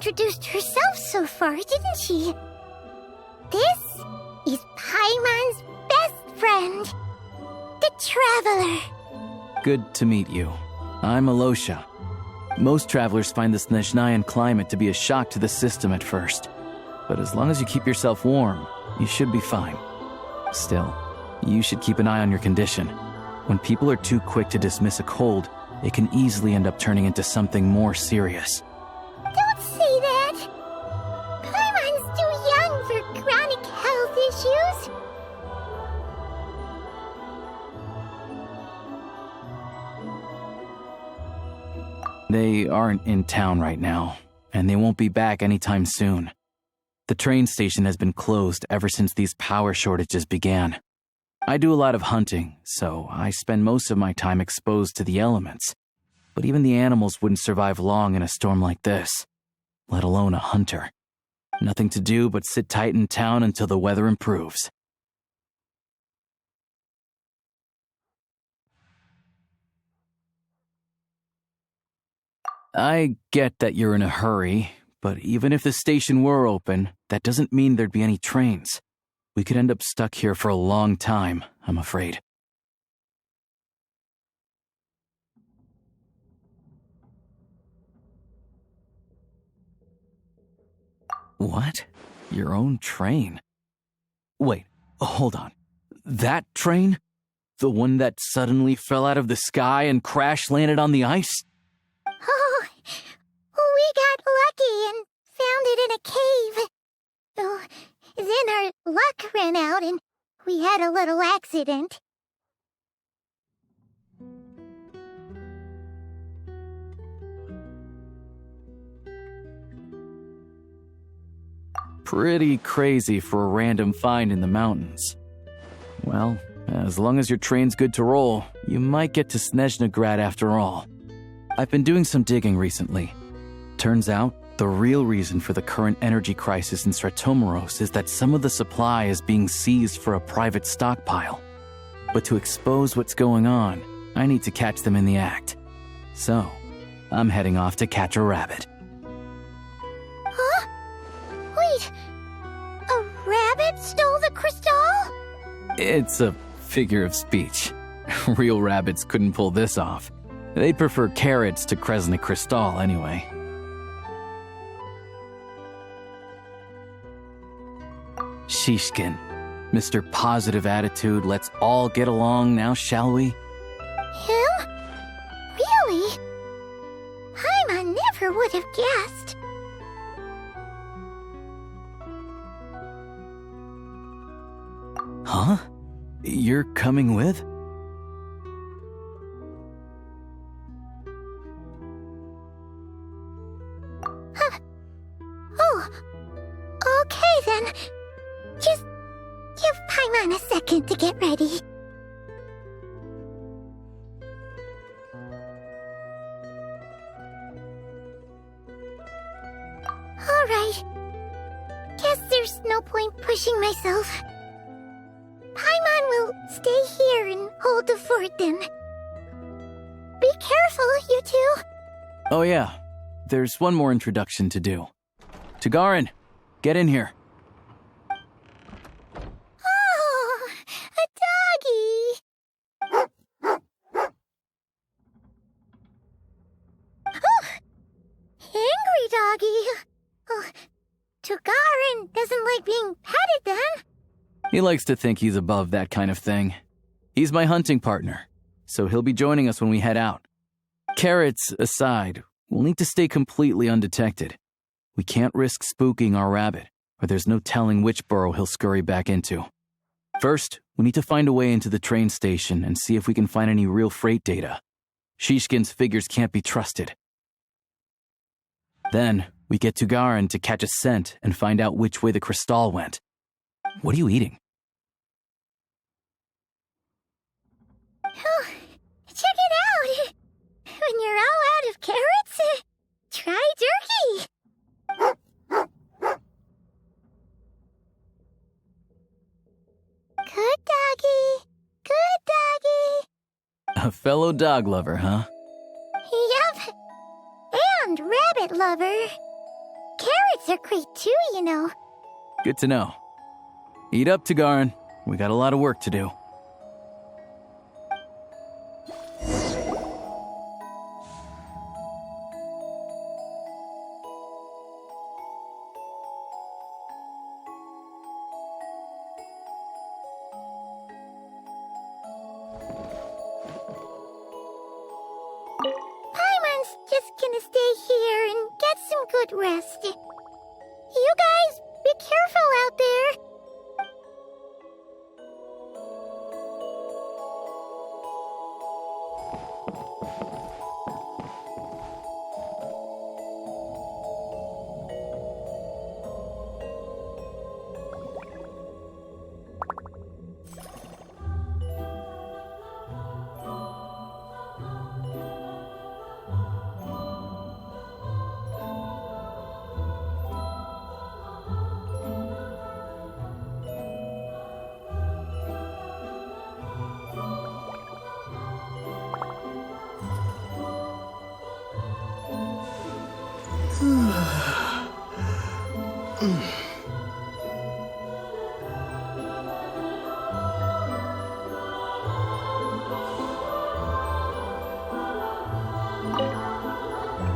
introduced herself so far, didn't she? This is Paimon's best friend, the Traveler. Good to meet you. I'm Alosha. Most travelers find the Snezhnayan climate to be a shock to the system at first. But as long as you keep yourself warm, you should be fine. Still, you should keep an eye on your condition. When people are too quick to dismiss a cold, it can easily end up turning into something more serious. Don't say that! Paimon's too young for chronic health issues. They aren't in town right now, and they won't be back anytime soon. The train station has been closed ever since these power shortages began. I do a lot of hunting, so I spend most of my time exposed to the elements. But even the animals wouldn't survive long in a storm like this, let alone a hunter. Nothing to do but sit tight in town until the weather improves. I get that you're in a hurry, but even if the station were open, that doesn't mean there'd be any trains. We could end up stuck here for a long time, I'm afraid. What? Your own train? Wait, hold on. That train? The one that suddenly fell out of the sky and crash-landed on the ice? Oh, we got lucky and found it in a cave. Oh, then our luck ran out and we had a little accident. Pretty crazy for a random find in the mountains. Well, as long as your train's good to roll, you might get to Snezhnaya after all. I've been doing some digging recently. Turns out, the real reason for the current energy crisis in Stratomeros is that some of the supply is being seized for a private stockpile. But to expose what's going on, I need to catch them in the act. So, I'm heading off to catch a rabbit. Huh? Wait, a rabbit stole the crystal? It's a figure of speech. Real rabbits couldn't pull this off. They'd prefer carrots to Kresnik Crystal anyway. Shishkin, Mr. Positive Attitude, let's all get along now, shall we? Him? Really? Paimon never would have guessed. Huh? You're coming with? Oh, okay then. Just give Paimon a second to get ready. Alright. Guess there's no point pushing myself. Paimon will stay here and hold the fort then. Be careful, you two. Oh yeah, there's one more introduction to do. Tagarin, get in here. Oh, a doggy. Oh, angry doggy. Oh, Tagarin doesn't like being petted then. He likes to think he's above that kind of thing. He's my hunting partner, so he'll be joining us when we head out. Carrots aside, we'll need to stay completely undetected. We can't risk spooking our rabbit, or there's no telling which burrow he'll scurry back into. First, we need to find a way into the train station and see if we can find any real freight data. Shishkin's figures can't be trusted. Then, we get Tagarin to catch a scent and find out which way the crystal went. What are you eating? Oh, check it out! When you're all out of carrots, try turkey! Good doggy! Good doggy! A fellow dog lover, huh? Yep. And rabbit lover. Carrots are great too, you know. Good to know. Eat up, Tagarin. We got a lot of work to do. Paimon's just gonna stay here and get some good rest. You guys, be careful out there.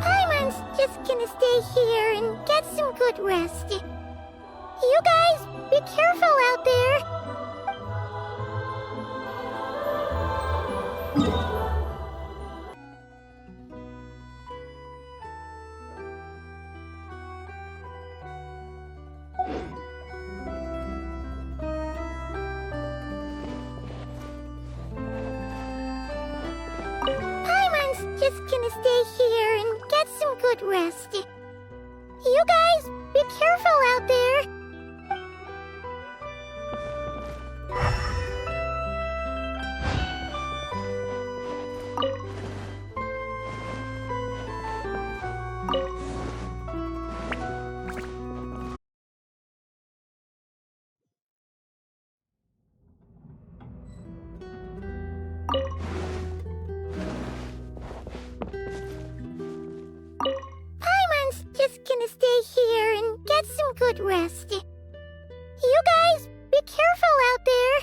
Paimon's just gonna stay here and get some good rest. careful out there. Paimon's just gonna stay here and get some good rest. You guys, be careful out there. Paimon's just gonna stay here and get some good rest. You guys, be careful out there.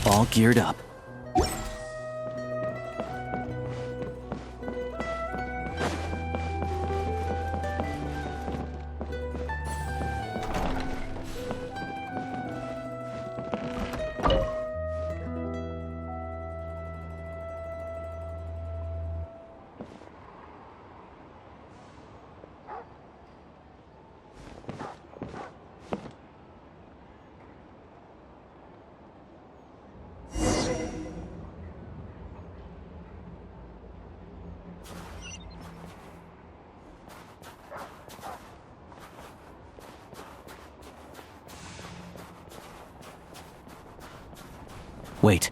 All geared up. Wait.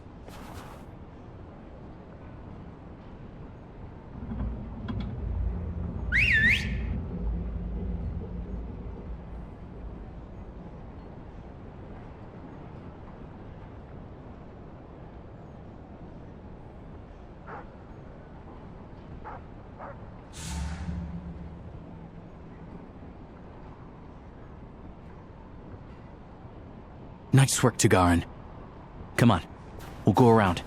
Nice work, Tagarin. Come on. We'll go around.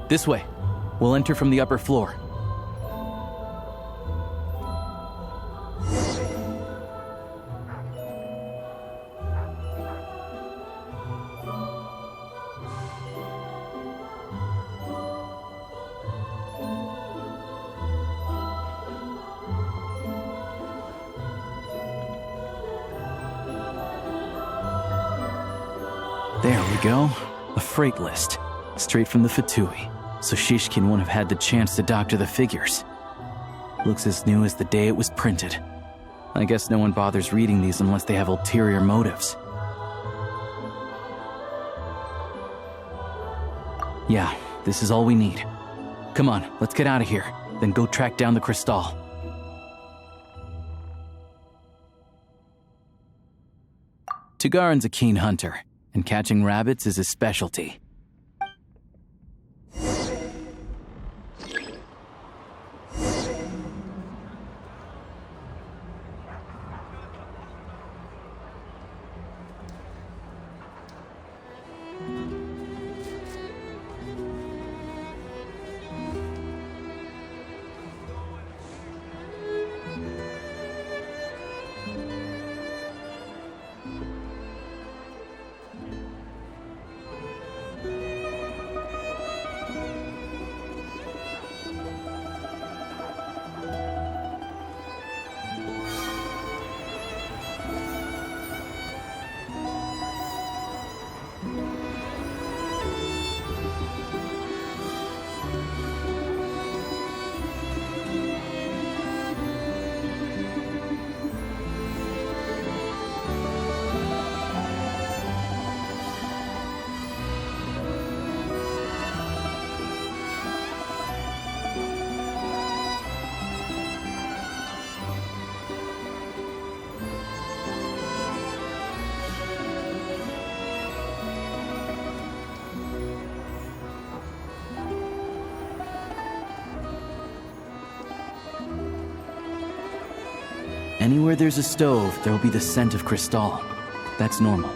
This way. We'll enter from the upper floor. There we go. A freight list. Straight from the Fatui, so Shishkin won't have had the chance to doctor the figures. Looks as new as the day it was printed. I guess no one bothers reading these unless they have ulterior motives. Yeah, this is all we need. Come on, let's get out of here, then go track down the crystal. Tugarin's a keen hunter, and catching rabbits is his specialty. Anywhere there's a stove, there will be the scent of crystal. That's normal.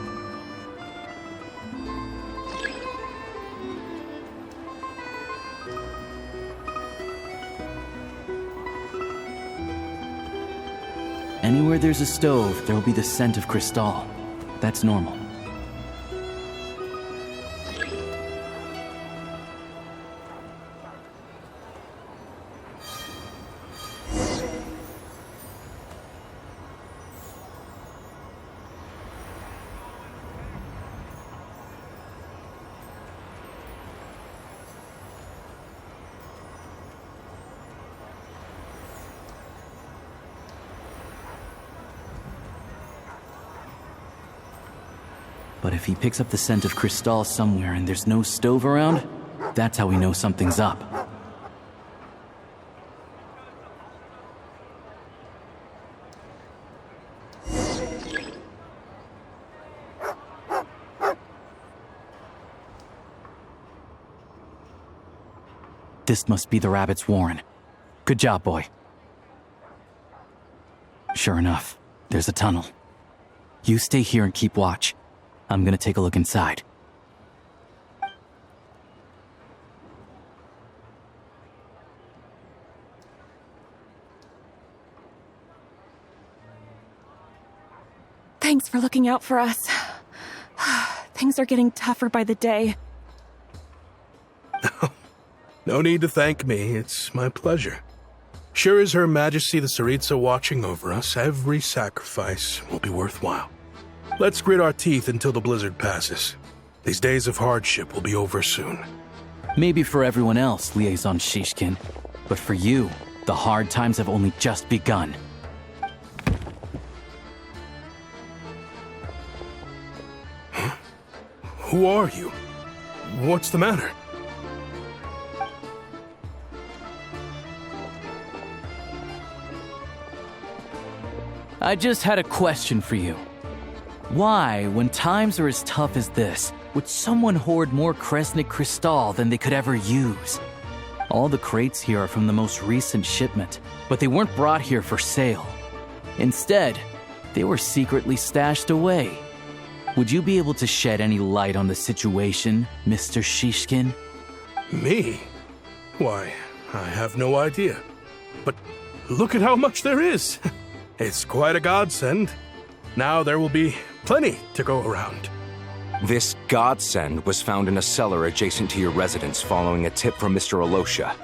Anywhere there's a stove, there will be the scent of crystal. That's normal. But if he picks up the scent of crystal somewhere and there's no stove around, that's how we know something's up. This must be the rabbit's warren. Good job, boy. Sure enough, there's a tunnel. You stay here and keep watch. I'm gonna take a look inside. Thanks for looking out for us. Things are getting tougher by the day. No need to thank me. It's my pleasure. Sure as Her Majesty the Tsaritsa watching over us, every sacrifice will be worthwhile. Let's grit our teeth until the blizzard passes. These days of hardship will be over soon. Maybe for everyone else, Liaison Shishkin, but for you, the hard times have only just begun. Huh? Who are you? What's the matter? I just had a question for you. Why, when times are as tough as this, would someone hoard more Kresnik crystal than they could ever use? All the crates here are from the most recent shipment, but they weren't brought here for sale. Instead, they were secretly stashed away. Would you be able to shed any light on the situation, Mr. Shishkin? Me? Why, I have no idea. But look at how much there is. It's quite a godsend. Now there will be plenty to go around. This godsend was found in a cellar adjacent to your residence following a tip from Mr. Alosha.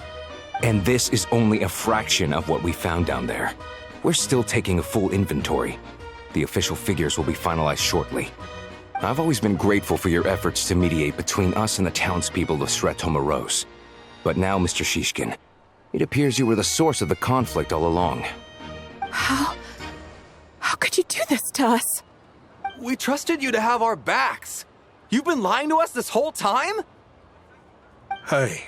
And this is only a fraction of what we found down there. We're still taking a full inventory. The official figures will be finalized shortly. I've always been grateful for your efforts to mediate between us and the townspeople of Sretomaros. But now, Mr. Shishkin, it appears you were the source of the conflict all along. How could you do this to us? We trusted you to have our backs. You've been lying to us this whole time? Hey,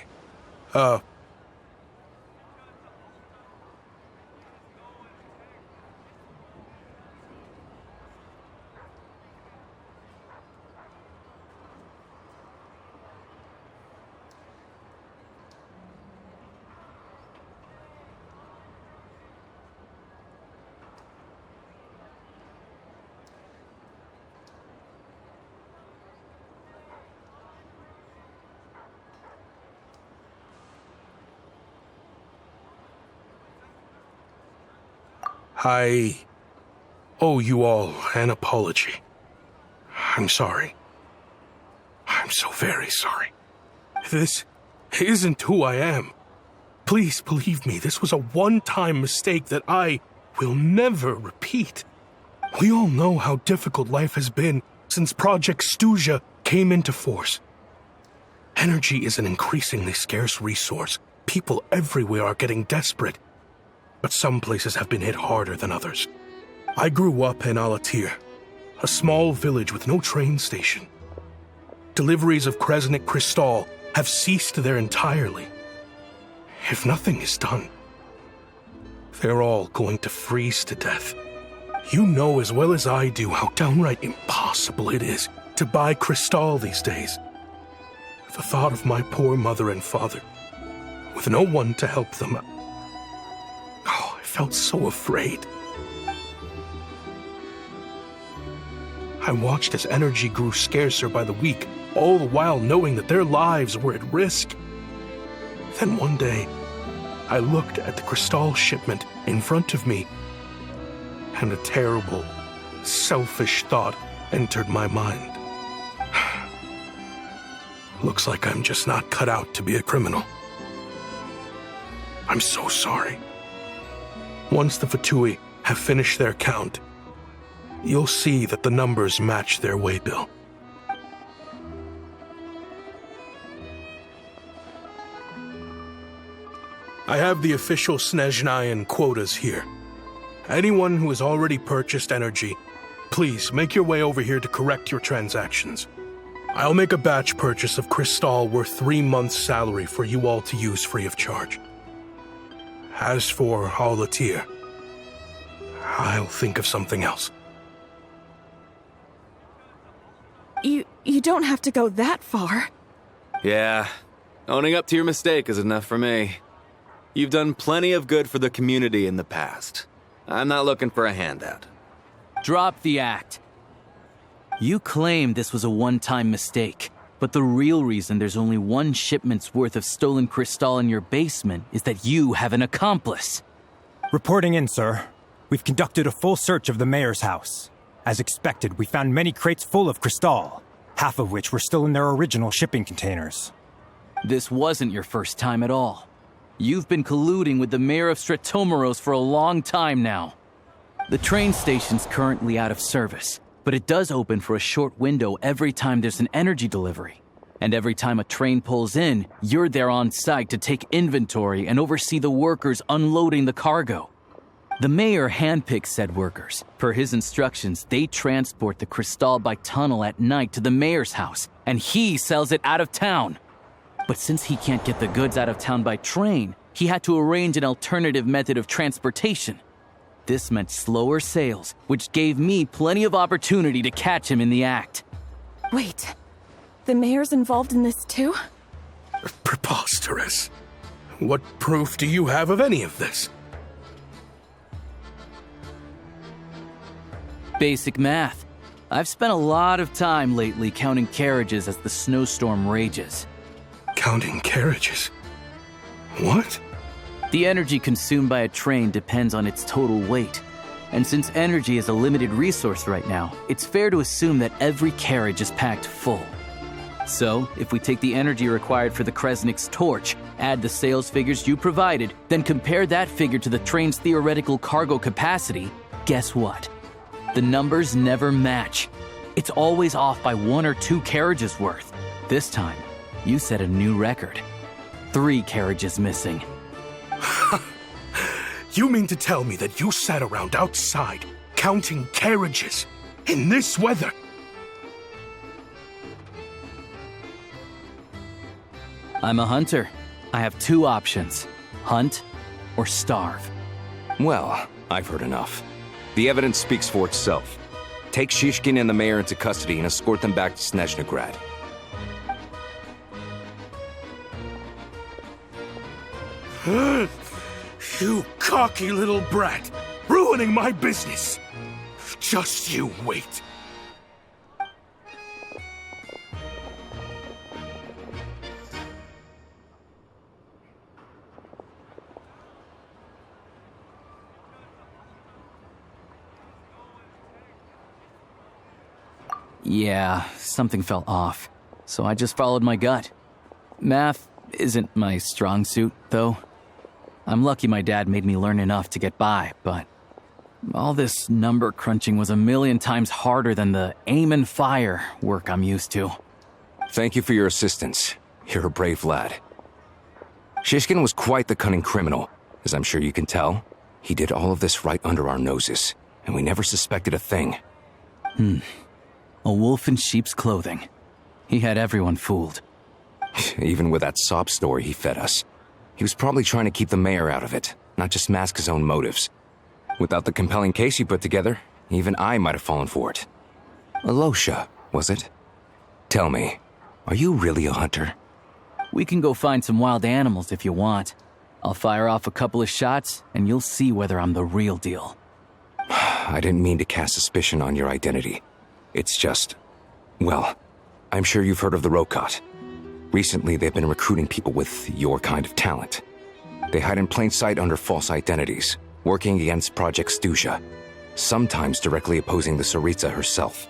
I owe you all an apology. I'm sorry. I'm so very sorry. This isn't who I am. Please believe me, this was a one-time mistake that I will never repeat. We all know how difficult life has been since Project Stuja came into force. Energy is an increasingly scarce resource. People everywhere are getting desperate. But some places have been hit harder than others. I grew up in Alatir, a small village with no train station. Deliveries of Kresnik Crystal have ceased there entirely. If nothing is done, they're all going to freeze to death. You know as well as I do how downright impossible it is to buy Crystal these days. The thought of my poor mother and father, with no one to help them, I felt so afraid. I watched as energy grew scarcer by the week, all the while knowing that their lives were at risk. Then one day, I looked at the Crystal shipment in front of me, and a terrible, selfish thought entered my mind. Looks like I'm just not cut out to be a criminal. I'm so sorry. Once the Fatui have finished their count, you'll see that the numbers match their waybill. I have the official Snezhnayan quotas here. Anyone who has already purchased energy, please make your way over here to correct your transactions. I'll make a batch purchase of Crystal worth 3 months' salary for you all to use free of charge. As for Alatir, I'll think of something else. You don't have to go that far. Yeah, owning up to your mistake is enough for me. You've done plenty of good for the community in the past. I'm not looking for a handout. Drop the act. You claim this was a one-time mistake, but the real reason there's only 1 shipment's worth of stolen crystal in your basement is that you have an accomplice. Reporting in, sir. We've conducted a full search of the mayor's house. As expected, we found many crates full of crystal, half of which were still in their original shipping containers. This wasn't your first time at all. You've been colluding with the mayor of Sretomaros for a long time now. The train station's currently out of service, but it does open for a short window every time there's an energy delivery. And every time a train pulls in, you're there on site to take inventory and oversee the workers unloading the cargo. The mayor handpicks said workers. Per his instructions, they transport the crystal by tunnel at night to the mayor's house, and he sells it out of town. But since he can't get the goods out of town by train, he had to arrange an alternative method of transportation. This meant slower sales, which gave me plenty of opportunity to catch him in the act. Wait, the mayor's involved in this too? Preposterous. What proof do you have of any of this? Basic math. I've spent a lot of time lately counting carriages as the snowstorm rages. Counting carriages? What? The energy consumed by a train depends on its total weight. And since energy is a limited resource right now, it's fair to assume that every carriage is packed full. So, if we take the energy required for the Kresnik's torch, add the sales figures you provided, then compare that figure to the train's theoretical cargo capacity, guess what? The numbers never match. It's always off by 1 or 2 carriages worth. This time, you set a new record. 3 carriages missing. You mean to tell me that you sat around outside, counting carriages, in this weather? I'm a hunter. I have 2 options. Hunt or starve. Well, I've heard enough. The evidence speaks for itself. Take Shishkin and the mayor into custody and escort them back to Snezhnaya. You cocky little brat! Ruining my business! Just you wait. Yeah, something felt off, so I just followed my gut. Math isn't my strong suit, though. I'm lucky my dad made me learn enough to get by, but all this number crunching was a million times harder than the aim and fire work I'm used to. Thank you for your assistance. You're a brave lad. Shishkin was quite the cunning criminal, as I'm sure you can tell. He did all of this right under our noses, and we never suspected a thing. A wolf in sheep's clothing. He had everyone fooled. Even with that sob story he fed us. He was probably trying to keep the mayor out of it, not just mask his own motives. Without the compelling case he put together, even I might have fallen for it. Alosha, was it? Tell me, are you really a hunter? We can go find some wild animals if you want. I'll fire off a couple of shots, and you'll see whether I'm the real deal. I didn't mean to cast suspicion on your identity. It's just... well, I'm sure you've heard of the Rokot. Recently, they've been recruiting people with your kind of talent. They hide in plain sight under false identities, working against Project Stuzha, sometimes directly opposing the Tsaritsa herself.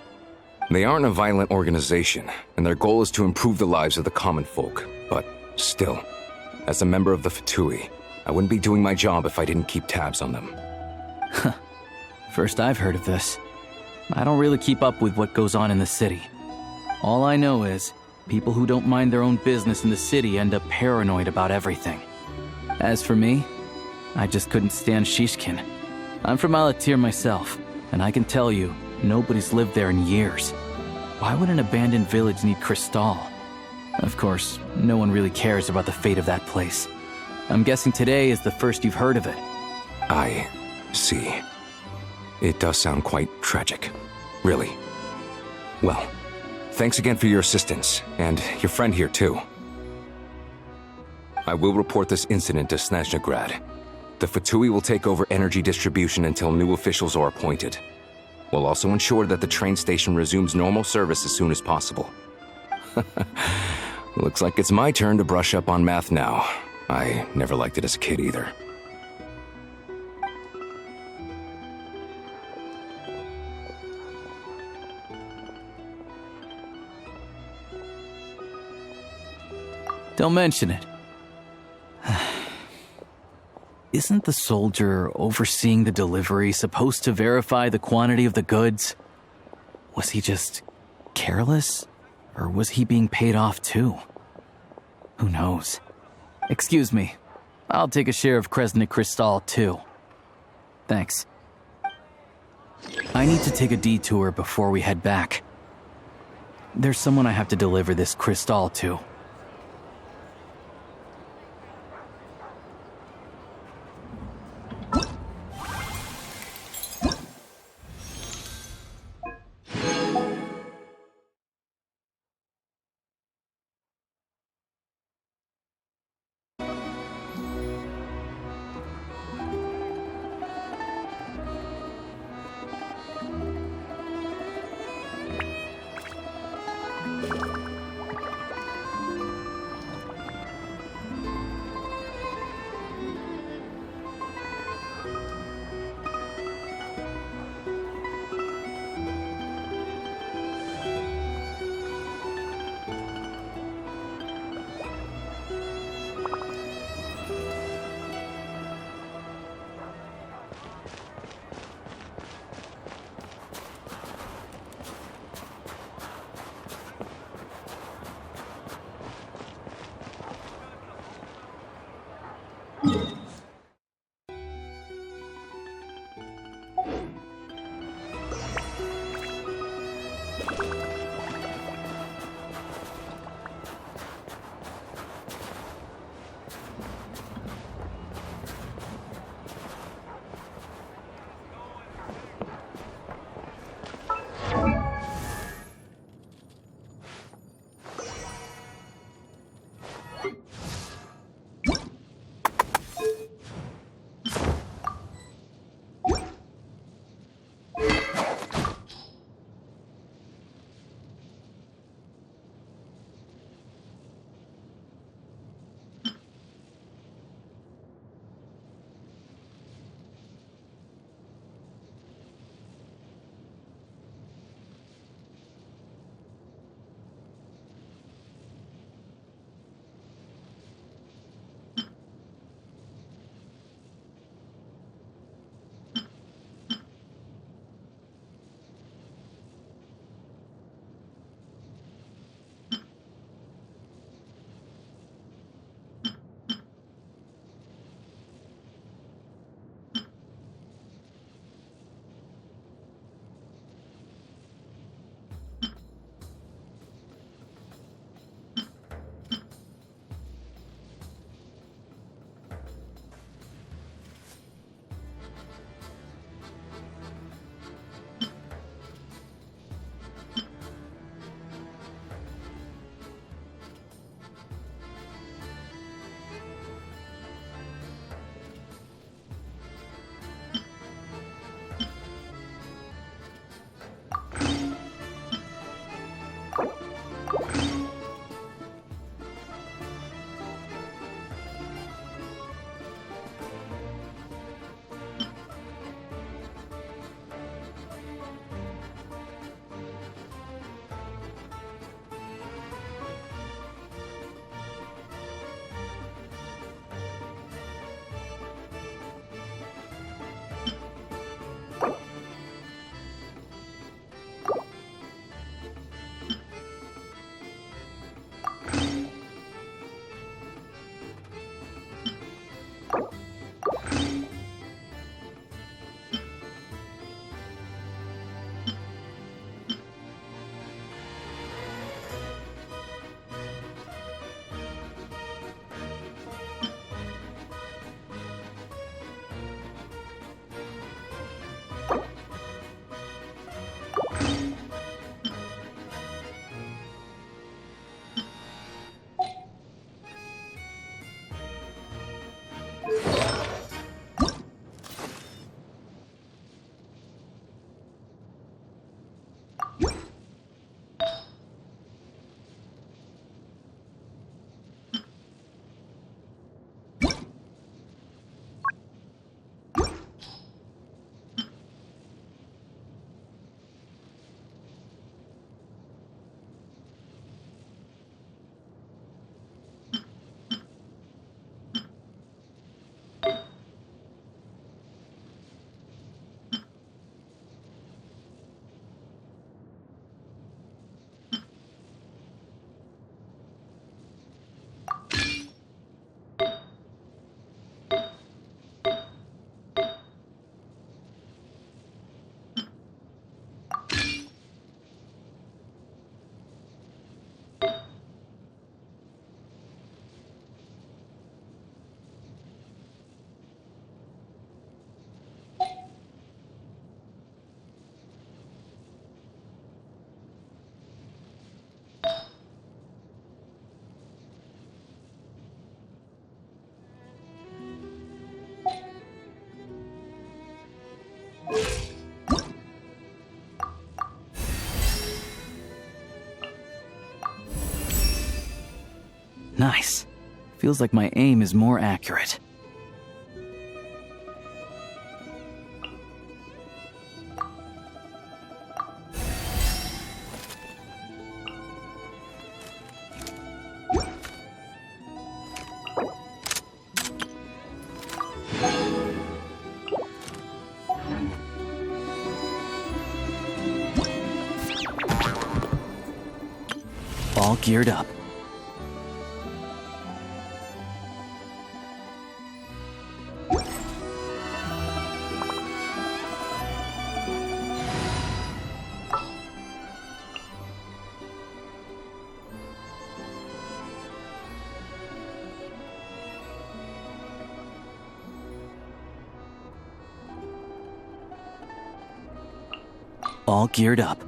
They aren't a violent organization, and their goal is to improve the lives of the common folk. But still, as a member of the Fatui, I wouldn't be doing my job if I didn't keep tabs on them. First I've heard of this. I don't really keep up with what goes on in the city. All I know is, people who don't mind their own business in the city end up paranoid about everything. As for me, I just couldn't stand Shishkin. I'm from Alatir myself, and I can tell you, nobody's lived there in years. Why would an abandoned village need Crystal? Of course, no one really cares about the fate of that place. I'm guessing today is the first you've heard of it. I see. It does sound quite tragic. Really. Well, thanks again for your assistance, and your friend here too. I will report this incident to Snezhnaya. The Fatui will take over energy distribution until new officials are appointed. We'll also ensure that the train station resumes normal service as soon as possible. Looks like it's my turn to brush up on math now. I never liked it as a kid either. Don't mention it. Isn't the soldier overseeing the delivery supposed to verify the quantity of the goods? Was he just careless? Or was he being paid off too? Who knows? Excuse me. I'll take a share of Kresnik Crystal too. Thanks. I need to take a detour before we head back. There's someone I have to deliver this crystal to. Nice. Feels like my aim is more accurate. All geared up. All geared up.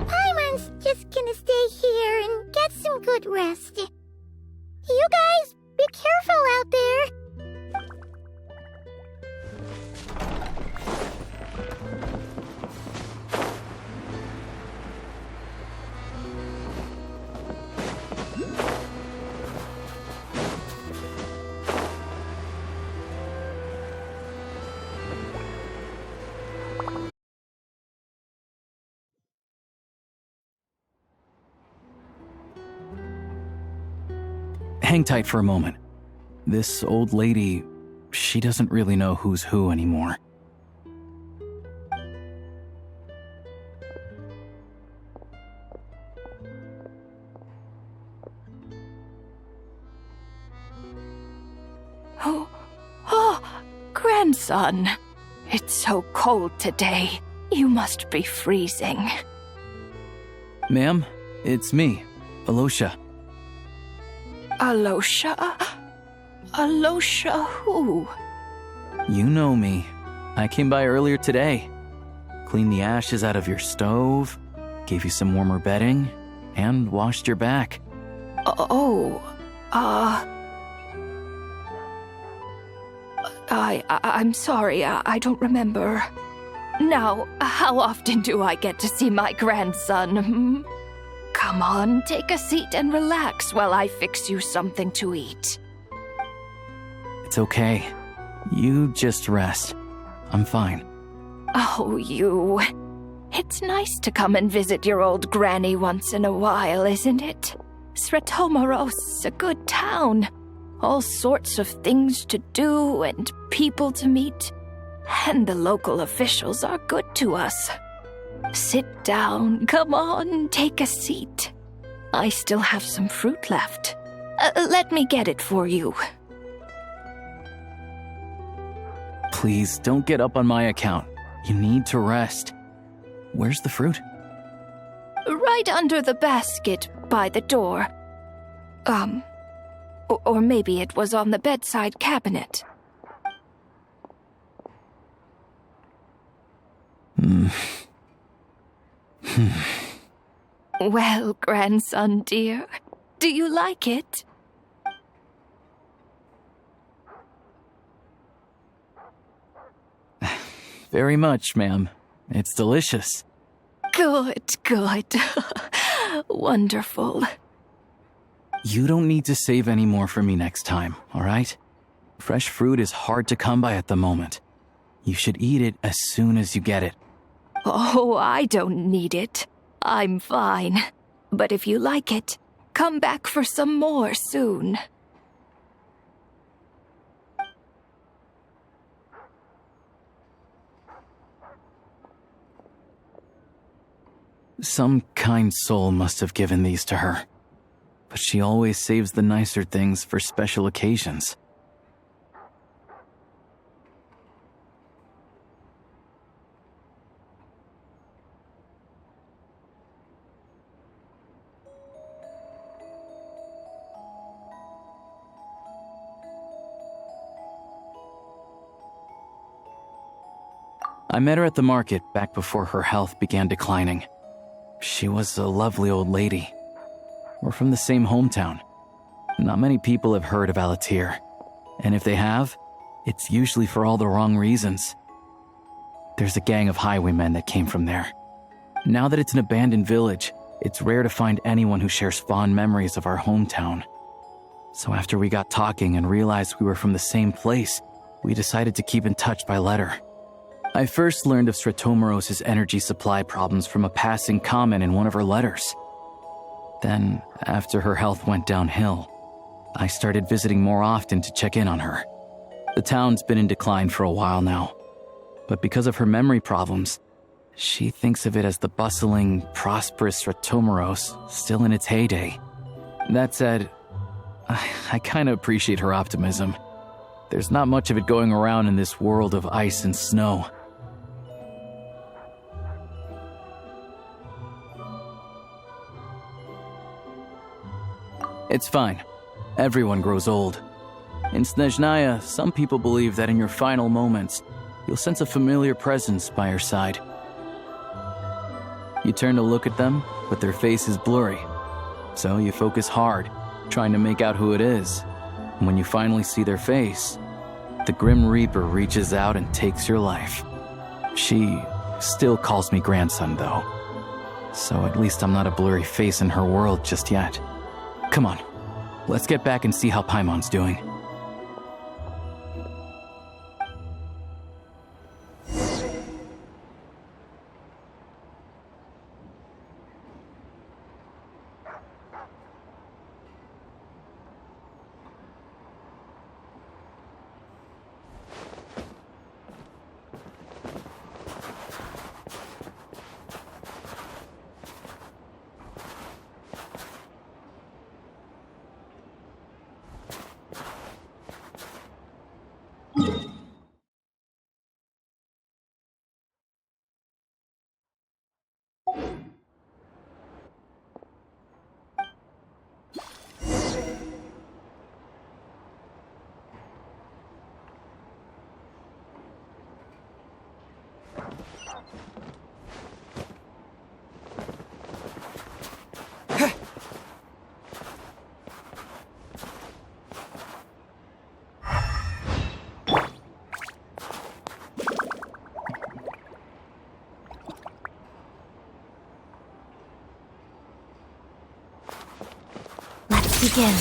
Paimon's just gonna stay here and get some good rest. You guys, be careful out there. Hang tight for a moment. This old lady, she doesn't really know who's who anymore. Oh, grandson. It's so cold today. You must be freezing. Ma'am, it's me, Alosha. Alosha? Alosha who? You know me. I came by earlier today. Cleaned the ashes out of your stove, gave you some warmer bedding, and washed your back. I'm sorry, I don't remember. Now, how often do I get to see my grandson? Come on, take a seat and relax while I fix you something to eat. It's okay. You just rest. I'm fine. Oh, you. It's nice to come and visit your old granny once in a while, isn't it? Sretomaros, a good town. All sorts of things to do and people to meet. And the local officials are good to us. Sit down, come on, take a seat. I still have some fruit left. Let me get it for you. Please, don't get up on my account. You need to rest. Where's the fruit? Right under the basket by the door. Or maybe it was on the bedside cabinet. Well, grandson dear, do you like it? Very much, ma'am. It's delicious. Good. Wonderful. You don't need to save any more for me next time, all right? Fresh fruit is hard to come by at the moment. You should eat it as soon as you get it. Oh, I don't need it. I'm fine. But if you like it, come back for some more soon. Some kind soul must have given these to her. But she always saves the nicer things for special occasions. I met her at the market back before her health began declining. She was a lovely old lady. We're from the same hometown. Not many people have heard of Alatir, and if they have, it's usually for all the wrong reasons. There's a gang of highwaymen that came from there. Now that it's an abandoned village, it's rare to find anyone who shares fond memories of our hometown. So after we got talking and realized we were from the same place, we decided to keep in touch by letter. I first learned of Stratomoros's energy supply problems from a passing comment in one of her letters. Then, after her health went downhill, I started visiting more often to check in on her. The town's been in decline for a while now, but because of her memory problems, she thinks of it as the bustling, prosperous Stratomoros still in its heyday. That said, I kinda appreciate her optimism. There's not much of it going around in this world of ice and snow. It's fine. Everyone grows old. In Snezhnaya, some people believe that in your final moments, you'll sense a familiar presence by your side. You turn to look at them, but their face is blurry. So you focus hard, trying to make out who it is. And when you finally see their face, the Grim Reaper reaches out and takes your life. She still calls me grandson, though. So at least I'm not a blurry face in her world just yet. Come on, let's get back and see how Paimon's doing. Begin.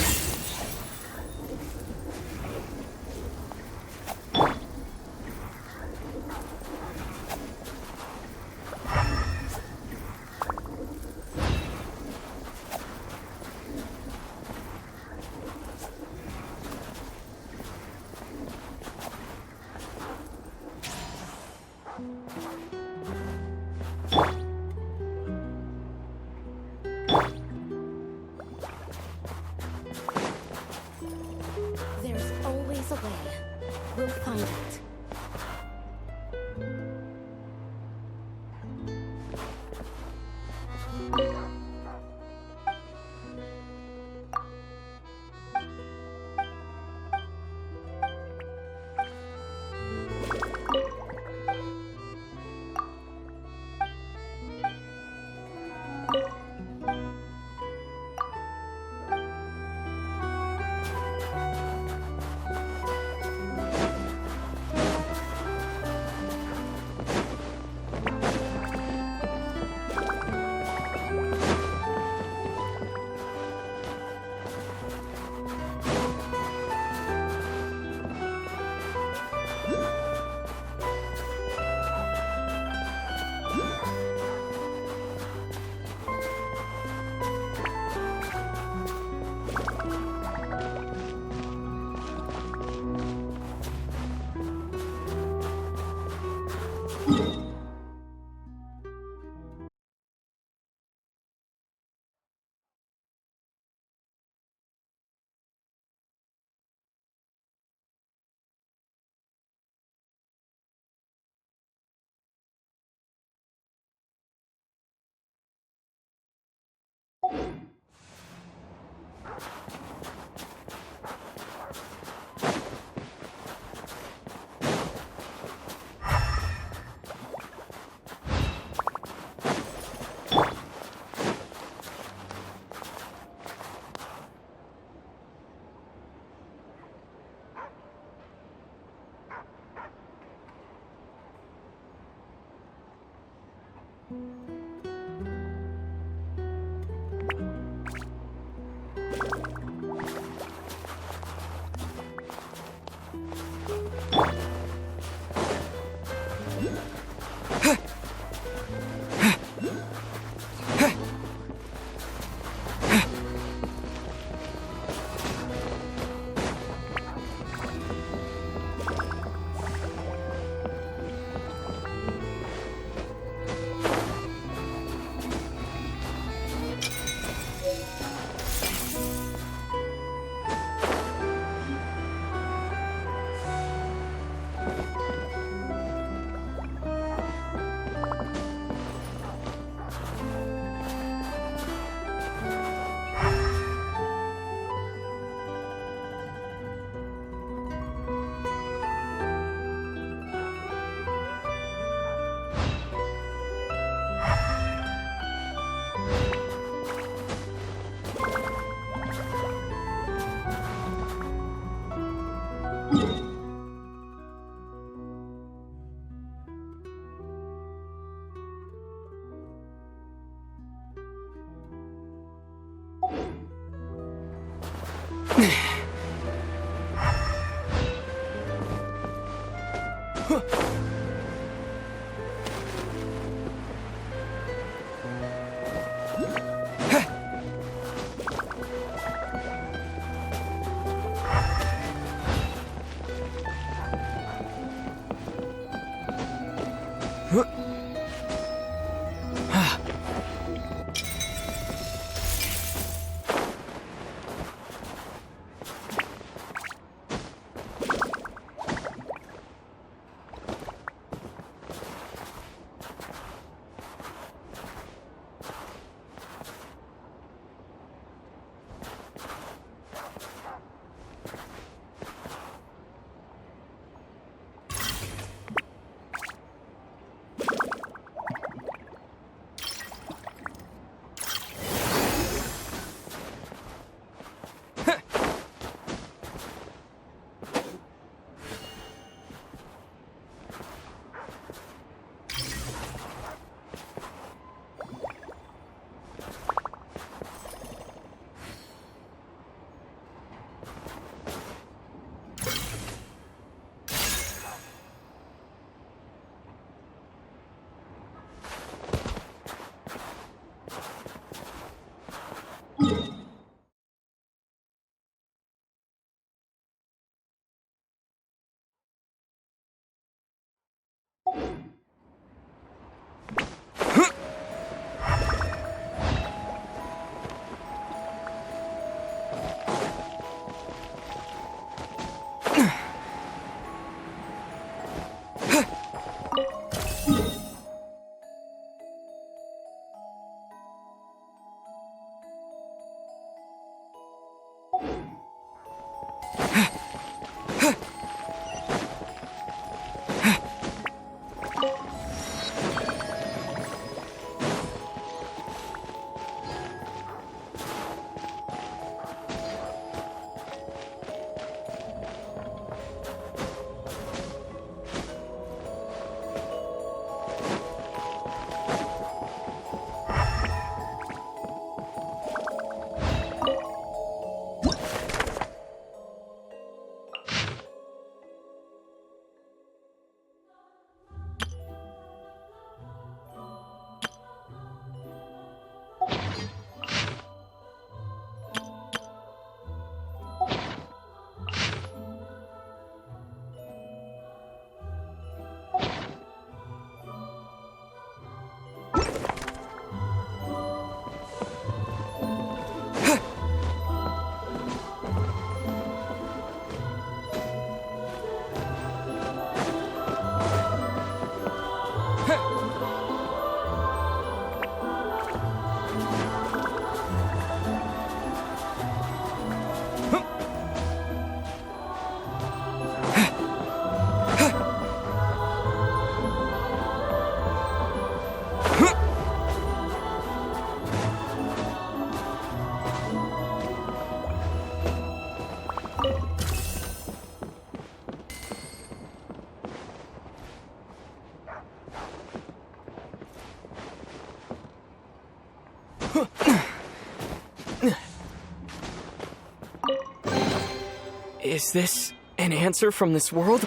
Is this an answer from this world?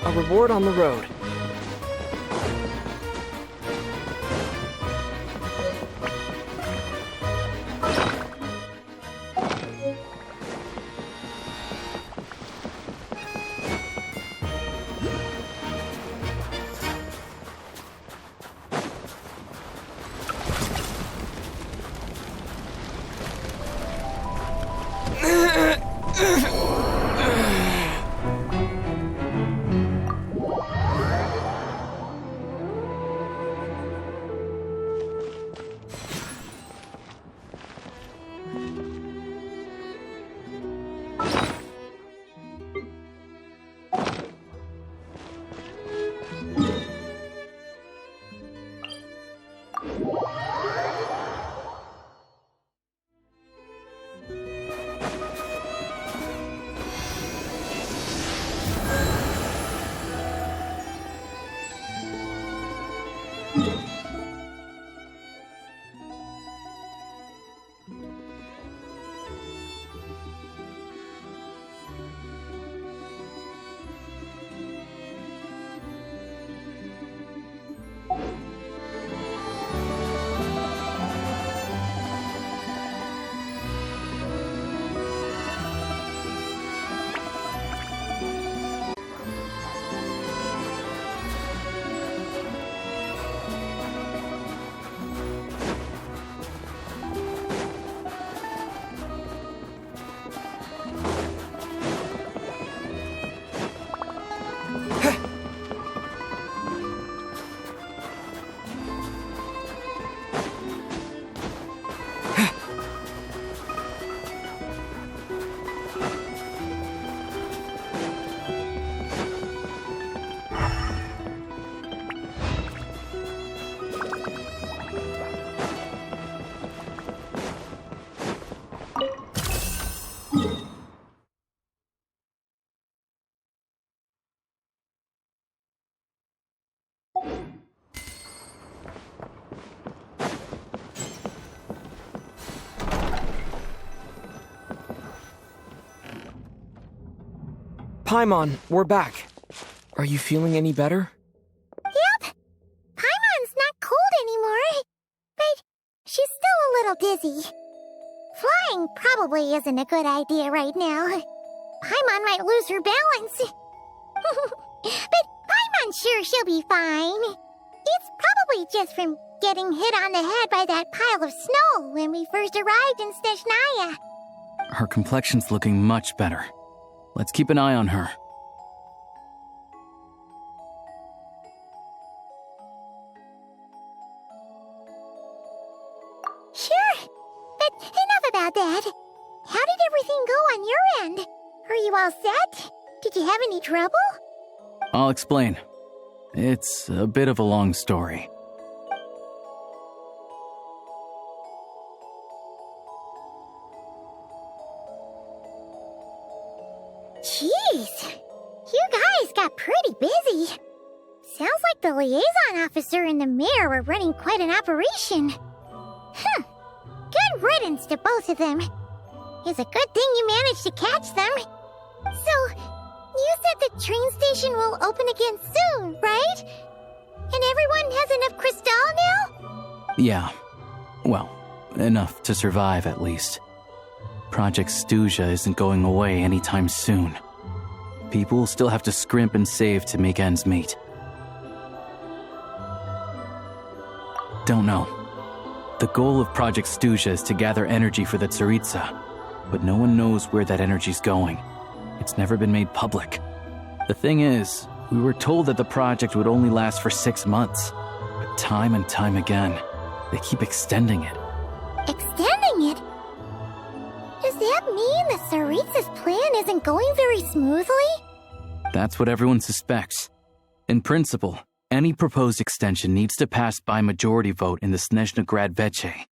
A reward on the road. Paimon, we're back. Are you feeling any better? Yep. Paimon's not cold anymore. But she's still a little dizzy. Flying probably isn't a good idea right now. Paimon might lose her balance. But Paimon's sure she'll be fine. It's probably just from getting hit on the head by that pile of snow when we first arrived in Snezhnaya. Her complexion's looking much better. Let's keep an eye on her. Sure, but enough about that. How did everything go on your end? Are you all set? Did you have any trouble? I'll explain. It's a bit of a long story. Jeez, you guys got pretty busy. Sounds like the liaison officer and the mayor were running quite an operation. Good riddance to both of them. It's a good thing you managed to catch them. So, you said the train station will open again soon, right? And everyone has enough crystal now? Yeah. Well, enough to survive at least. Project Snezhnaya isn't going away anytime soon. People will still have to scrimp and save to make ends meet. Don't know. The goal of Project Snezhnaya is to gather energy for the Tsaritsa, but no one knows where that energy's going. It's never been made public. The thing is, we were told that the project would only last for 6 months, but time and time again, they keep extending it. Extending it? Does that mean the Tsaritsa's plan isn't going very smoothly? That's what everyone suspects. In principle, any proposed extension needs to pass by majority vote in the Snezhnaya Veche.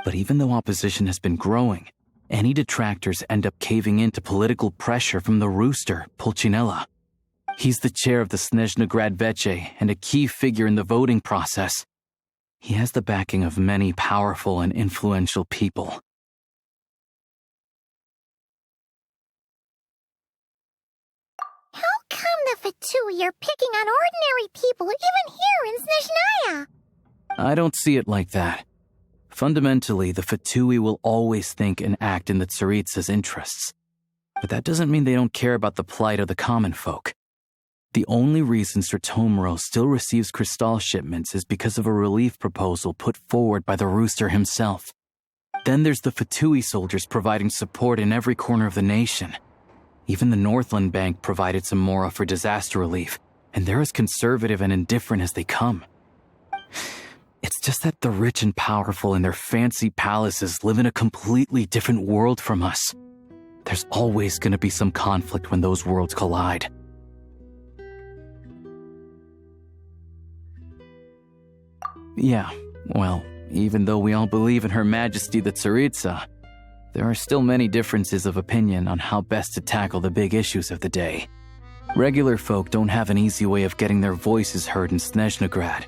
But even though opposition has been growing, any detractors end up caving in to political pressure from the rooster, Pulcinella. He's the chair of the Snezhnaya Veche and a key figure in the voting process. He has the backing of many powerful and influential people. How come the Fatui are picking on ordinary people even here in Snezhnaya? I don't see it like that. Fundamentally, the Fatui will always think and act in the Tsaritsa's interests. But that doesn't mean they don't care about the plight of the common folk. The only reason Sretomaros still receives crystal shipments is because of a relief proposal put forward by the rooster himself. Then there's the Fatui soldiers providing support in every corner of the nation. Even the Northland Bank provided some mora for disaster relief, and they're as conservative and indifferent as they come. It's just that the rich and powerful in their fancy palaces live in a completely different world from us. There's always going to be some conflict when those worlds collide. Yeah, well, even though we all believe in Her Majesty the Tsaritsa, there are still many differences of opinion on how best to tackle the big issues of the day. Regular folk don't have an easy way of getting their voices heard in Snezhnaya,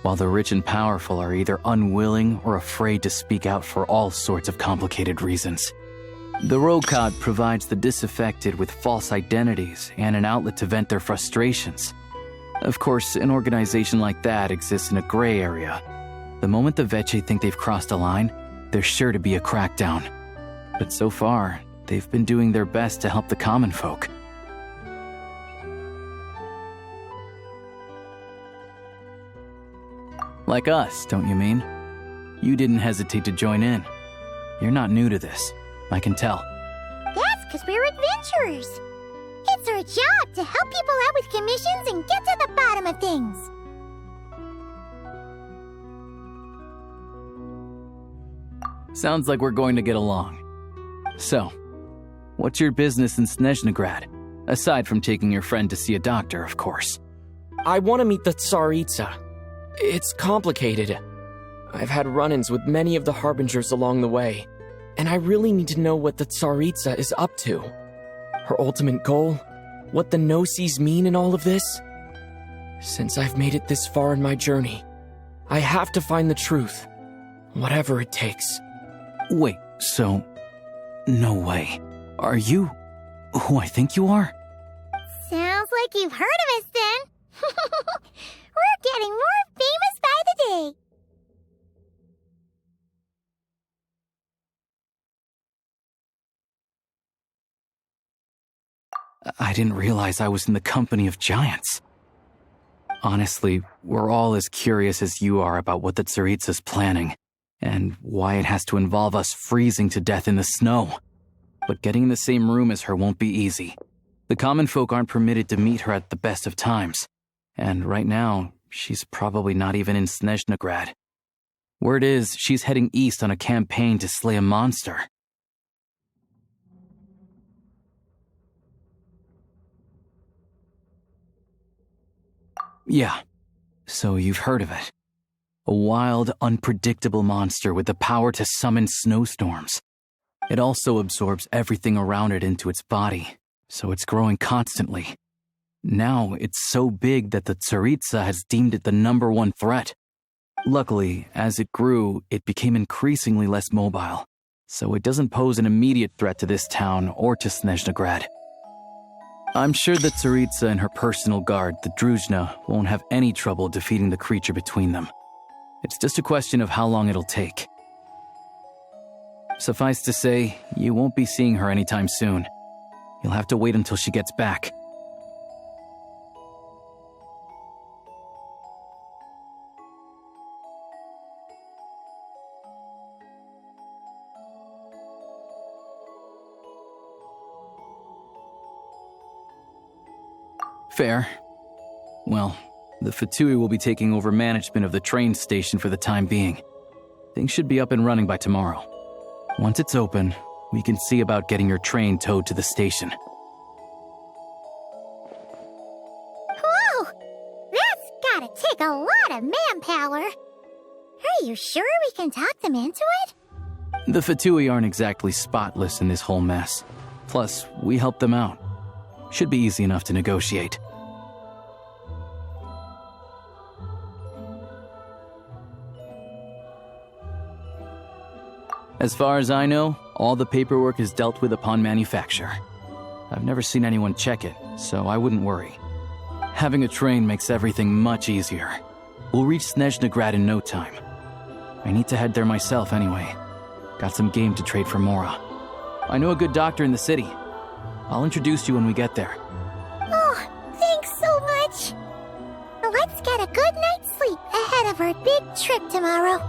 while the rich and powerful are either unwilling or afraid to speak out for all sorts of complicated reasons. The Rokad provides the disaffected with false identities and an outlet to vent their frustrations. Of course, an organization like that exists in a gray area. The moment the Veche think they've crossed a line, there's sure to be a crackdown. But so far, they've been doing their best to help the common folk. Like us, don't you mean? You didn't hesitate to join in. You're not new to this, I can tell. That's because we're adventurers. It's our job to help people out with commissions and get to the bottom of things. Sounds like we're going to get along. So, what's your business in Snezhnaya? Aside from taking your friend to see a doctor, of course. I want to meet the Tsaritsa. It's complicated. I've had run-ins with many of the Harbingers along the way, and I really need to know what the Tsaritsa is up to. Her ultimate goal? What the Gnosis mean in all of this? Since I've made it this far in my journey, I have to find the truth, whatever it takes. Wait, so... No way. Are you who I think you are? Sounds like you've heard of us then. We're getting more famous by the day. I didn't realize I was in the company of giants. Honestly, we're all as curious as you are about what the Tsaritsa's planning, and why it has to involve us freezing to death in the snow. But getting in the same room as her won't be easy. The common folk aren't permitted to meet her at the best of times, and right now, she's probably not even in Snezhnaya. Word is, she's heading east on a campaign to slay a monster. Yeah, so you've heard of it. A wild, unpredictable monster with the power to summon snowstorms. It also absorbs everything around it into its body, so it's growing constantly. Now, it's so big that the Tsaritsa has deemed it the #1 threat. Luckily, as it grew, it became increasingly less mobile, so it doesn't pose an immediate threat to this town or to Snezhnaya. I'm sure that Tsaritsa and her personal guard, the Druzhna, won't have any trouble defeating the creature between them. It's just a question of how long it'll take. Suffice to say, you won't be seeing her anytime soon. You'll have to wait until she gets back. Fair. Well, the Fatui will be taking over management of the train station for the time being. Things should be up and running by tomorrow. Once it's open, we can see about getting your train towed to the station. Whoa! That's gotta take a lot of manpower. Are you sure we can talk them into it? The Fatui aren't exactly spotless in this whole mess. Plus, we helped them out. Should be easy enough to negotiate. As far as I know, all the paperwork is dealt with upon manufacture. I've never seen anyone check it, so I wouldn't worry. Having a train makes everything much easier. We'll reach Snezhnaya in no time. I need to head there myself anyway. Got some game to trade for Mora. I know a good doctor in the city. I'll introduce you when we get there. Oh, thanks so much. Let's get a good night's sleep ahead of our big trip tomorrow.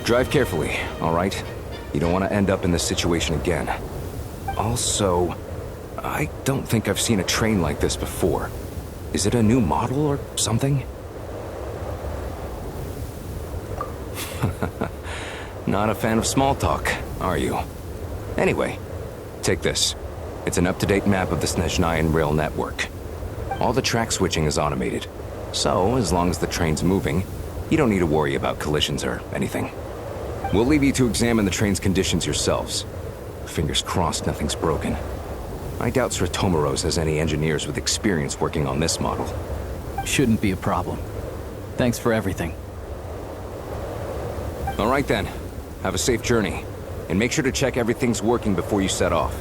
Drive carefully, all right? You don't want to end up in this situation again. Also, I don't think I've seen a train like this before. Is it a new model or something? Not a fan of small talk, are you? Anyway, take this. It's an up-to-date map of the Snezhnayan rail network. All the track switching is automated, so as long as the train's moving, you don't need to worry about collisions or anything. We'll leave you to examine the train's conditions yourselves. Fingers crossed nothing's broken. I doubt Sratomaros has any engineers with experience working on this model. Shouldn't be a problem. Thanks for everything. All right then. Have a safe journey. And make sure to check everything's working before you set off.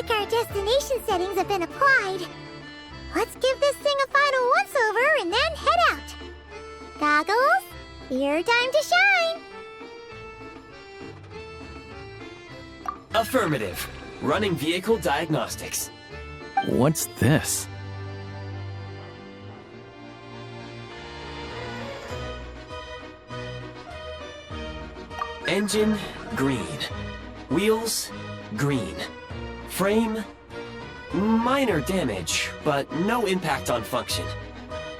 Our destination settings have been applied. Let's give this thing a final once-over and then head out. Goggles, your time to shine. Affirmative. Running vehicle diagnostics. What's this? Engine, green. Wheels, green. Frame, minor damage, but no impact on function.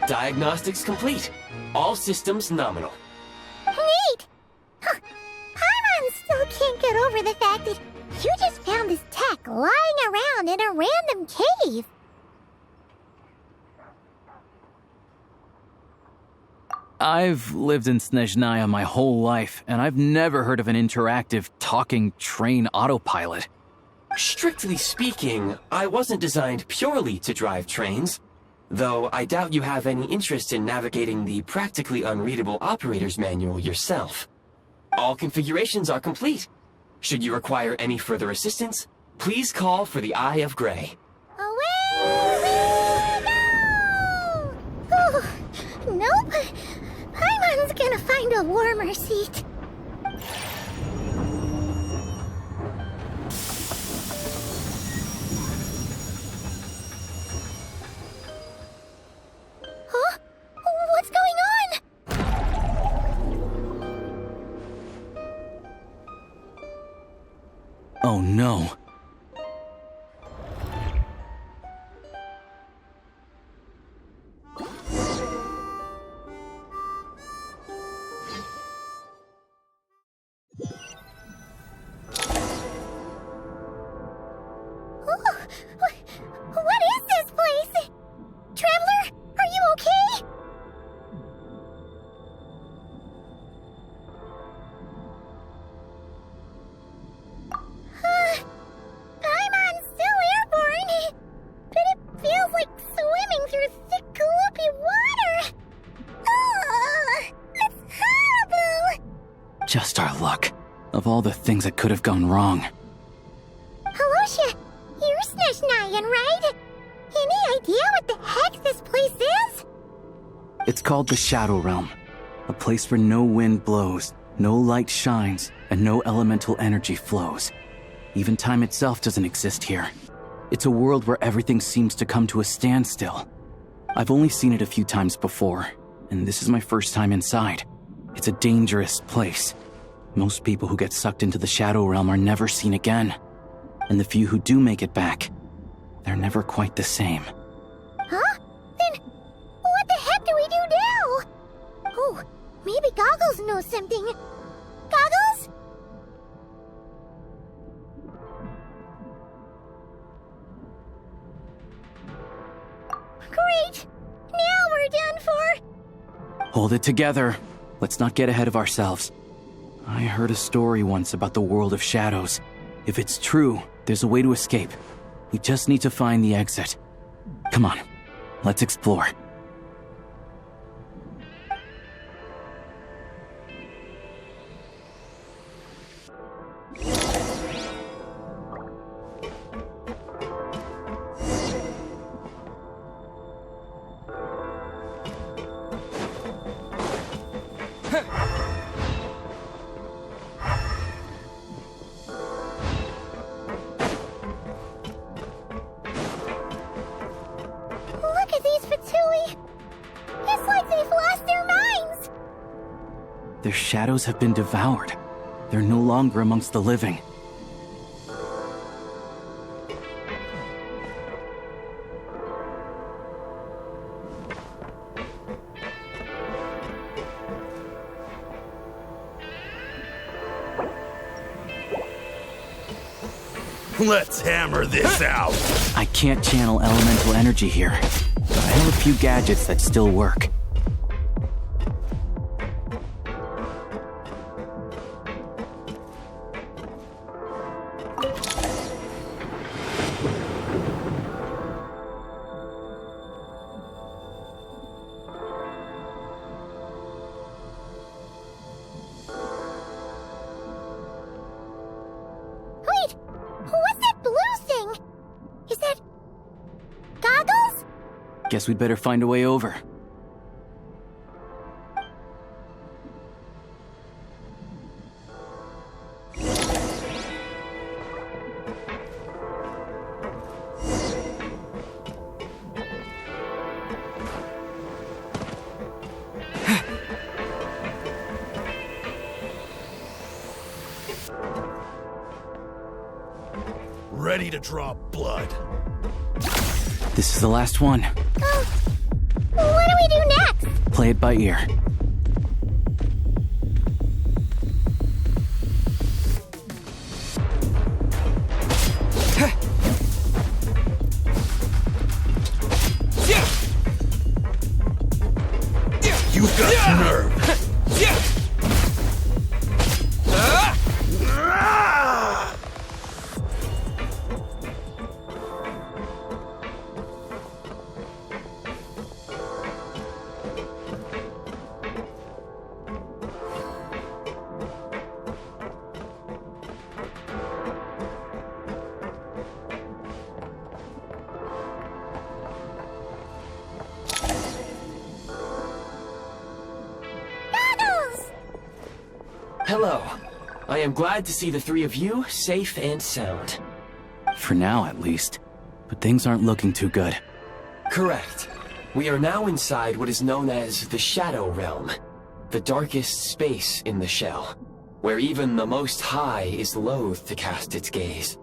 Diagnostics complete. All systems nominal. Neat! Huh. Paimon still can't get over the fact that you just found this tech lying around in a random cave. I've lived in Snezhnaya my whole life, and I've never heard of an interactive, talking train autopilot. Strictly speaking, I wasn't designed purely to drive trains, though I doubt you have any interest in navigating the practically unreadable operator's manual yourself. All configurations are complete. Should you require any further assistance, please call for the Eye of Grey. Away we go! Oh, nope. Paimon's gonna find a warmer seat. Huh? What's going on? Oh no. What is this place? Traveler, are you okay? Paimon's still airborne, but it feels like swimming through thick, gloopy water. That's horrible. Just our luck. Of all the things that could have gone wrong. Halosha, you're Snezhnayan, right? Any idea what the heck this place is? It's called the Shadow Realm. A place where no wind blows, no light shines, and no elemental energy flows. Even time itself doesn't exist here. It's a world where everything seems to come to a standstill. I've only seen it a few times before, and this is my first time inside. It's a dangerous place. Most people who get sucked into the Shadow Realm are never seen again. And the few who do make it back, they're never quite the same. Huh? Then what the heck do we do now? Oh, maybe Goggles knows something. Goggles? Great! Now we're done for! Hold it together. Let's not get ahead of ourselves. I heard a story once about the world of shadows. If it's true, there's a way to escape. We just need to find the exit. Come on, let's explore. Look at these Fatui! It's like they've lost their minds! Their shadows have been devoured. They're no longer amongst the living. Let's hammer this out! I can't channel elemental energy here, but I have a few gadgets that still work. Wait! What's that blue thing? Is that... Goggles? Guess we'd better find a way over. Ready to draw blood. This is the last one. What do we do next? Play it by ear. You've got nerve. Hello. I am glad to see the three of you safe and sound. For now, at least. But things aren't looking too good. Correct. We are now inside what is known as the Shadow Realm, the darkest space in the shell, where even the Most High is loath to cast its gaze.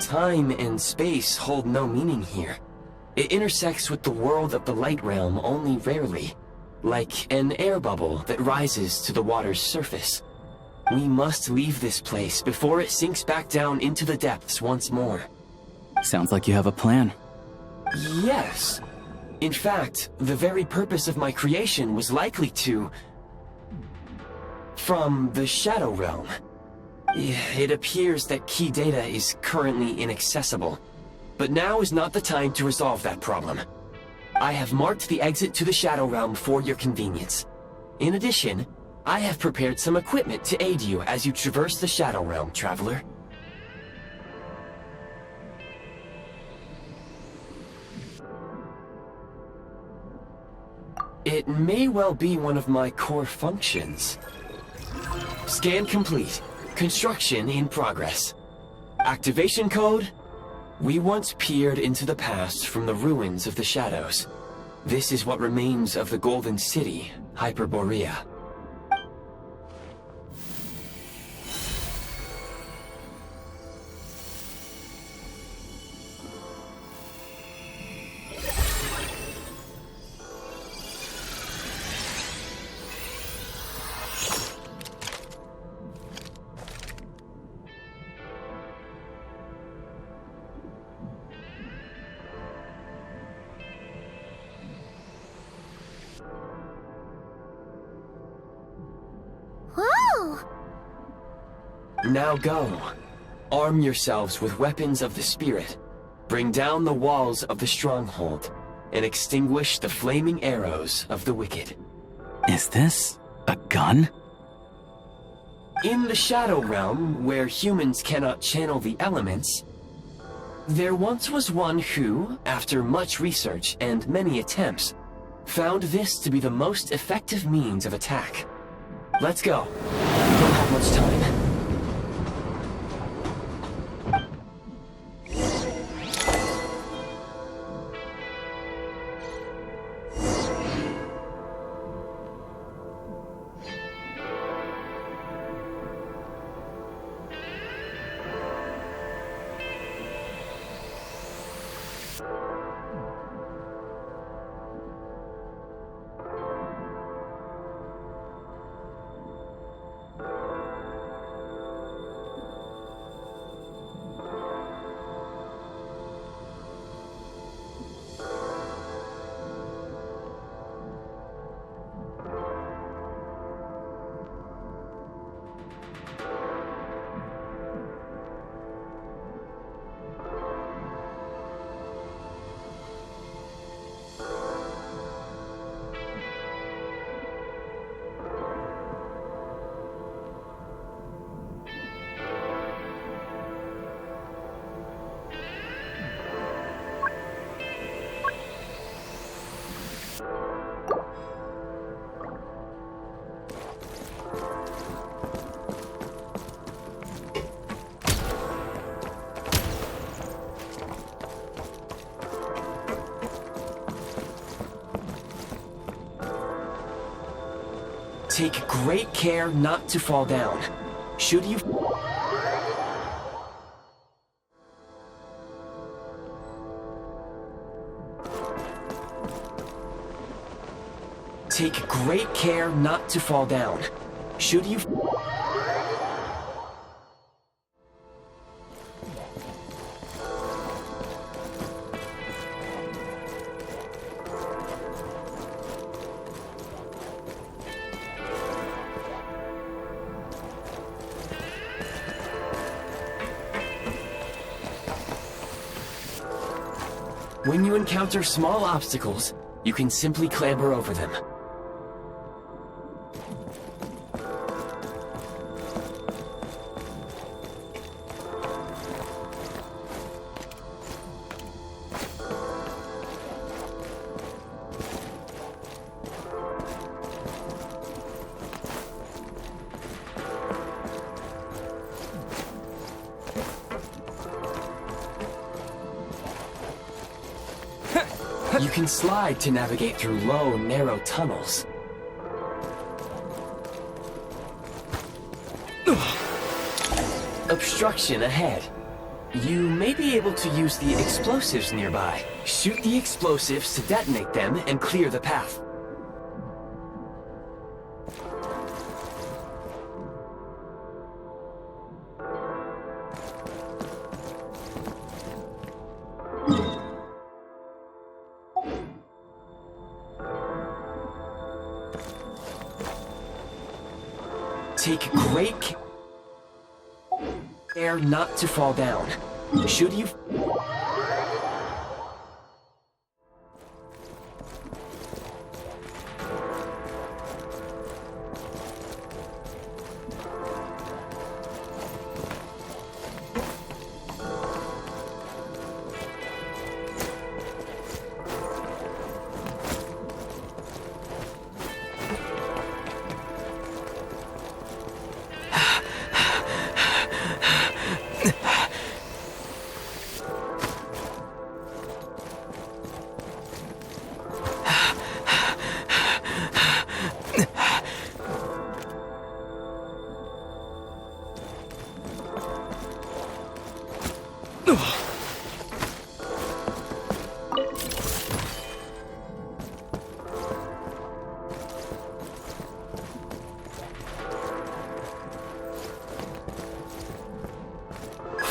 Time and space hold no meaning here. It intersects with the world of the Light Realm only rarely, like an air bubble that rises to the water's surface. We must leave this place before it sinks back down into the depths once more. Sounds like you have a plan. Yes. In fact, the very purpose of my creation was likely to... from the Shadow Realm. It appears that key data is currently inaccessible, but now is not the time to resolve that problem. I have marked the exit to the Shadow Realm for your convenience. In addition, I have prepared some equipment to aid you as you traverse the Shadow Realm, traveler. It may well be one of my core functions. Scan complete. Construction in progress. Activation code? We once peered into the past from the ruins of the shadows. This is what remains of the Golden City, Hyperborea. Now go. Arm yourselves with weapons of the spirit. Bring down the walls of the stronghold, and extinguish the flaming arrows of the wicked. Is this a gun? In the Shadow Realm, where humans cannot channel the elements, there once was one who, after much research and many attempts, found this to be the most effective means of attack. Let's go. We don't have much time. Take great care not to fall down. Should you... Take great care not to fall down. Should you... When you encounter small obstacles, you can simply clamber over them. You can slide to navigate through low, narrow tunnels. Obstruction ahead. You may be able to use the explosives nearby. Shoot the explosives to detonate them and clear the path. Take great care not to fall down. Should you...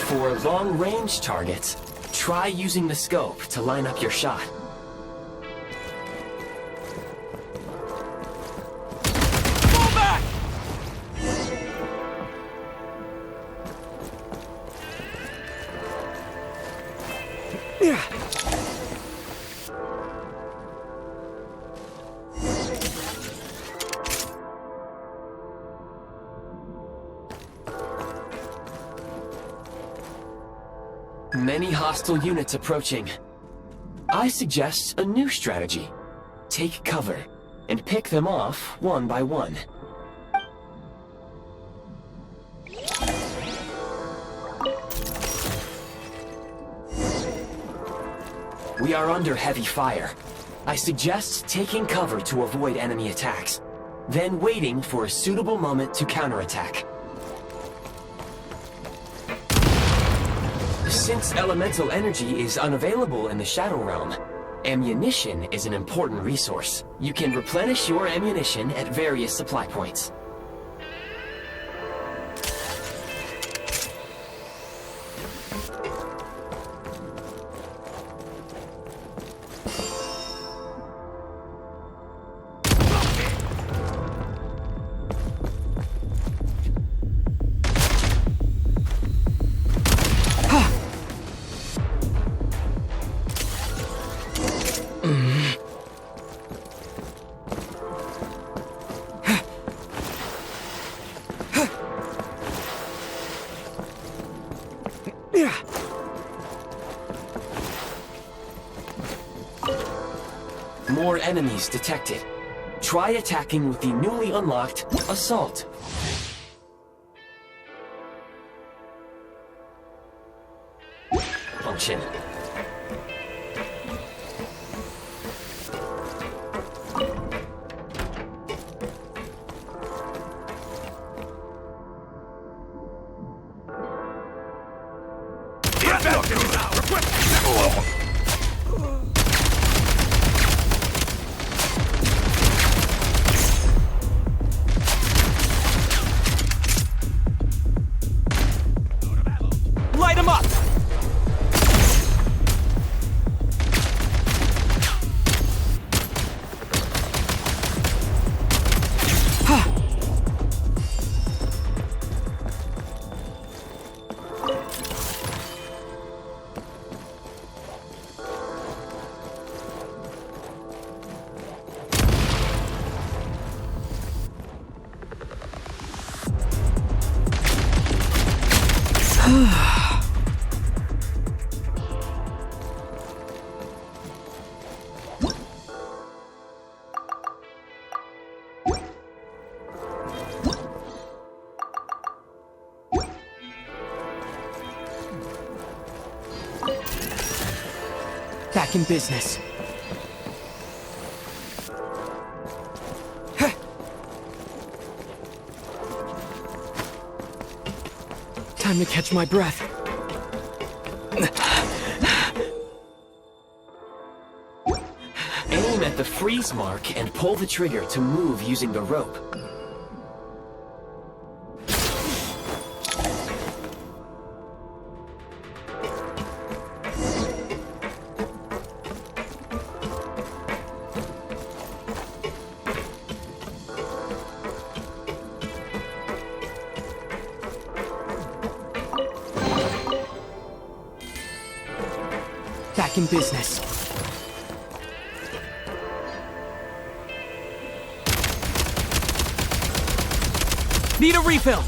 For long-range targets, try using the scope to line up your shot. Fall back! Many hostile units approaching. I suggest a new strategy. Take cover, and pick them off one by one. We are under heavy fire. I suggest taking cover to avoid enemy attacks, then waiting for a suitable moment to counterattack. Since elemental energy is unavailable in the Shadow Realm, ammunition is an important resource. You can replenish your ammunition at various supply points. More enemies detected. Try attacking with the newly unlocked Assault. Function. Back in business. Time to catch my breath. Aim at the freeze mark and pull the trigger to move using the rope. Back in business. Need a refill!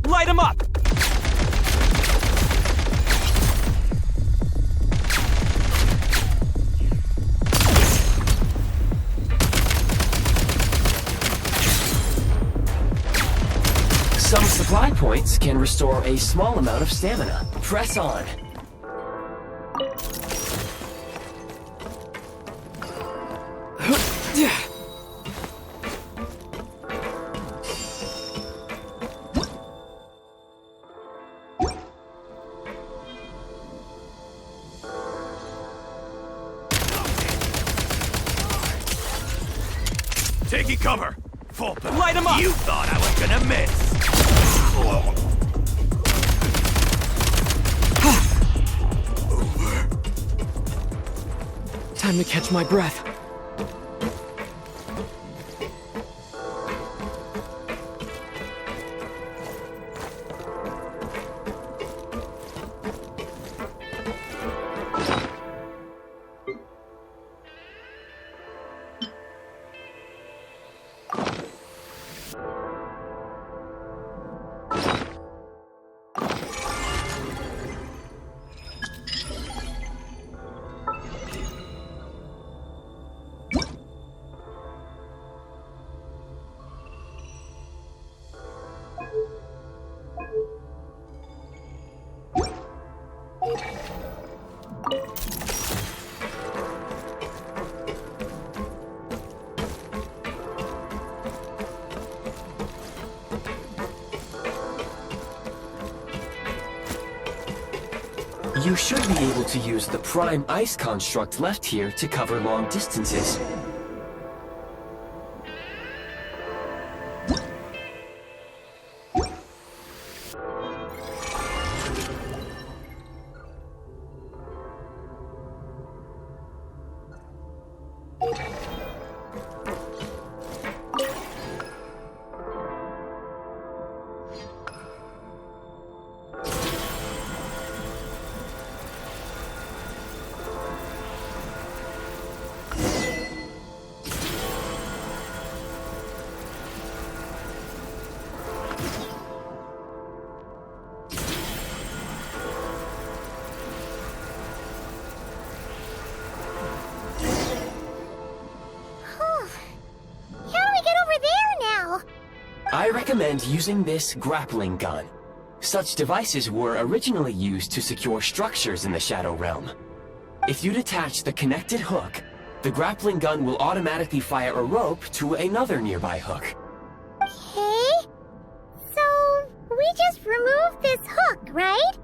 Light him up! Some supply points can restore a small amount of stamina. Press on. Taking cover! Full power. Light him up! You thought I was gonna miss! Time to catch my breath. You should be able to use the prime ice construct left here to cover long distances. I recommend using this grappling gun. Such devices were originally used to secure structures in the Shadow Realm. If you detach the connected hook, the grappling gun will automatically fire a rope to another nearby hook. Okay. So, we just removed this hook, right?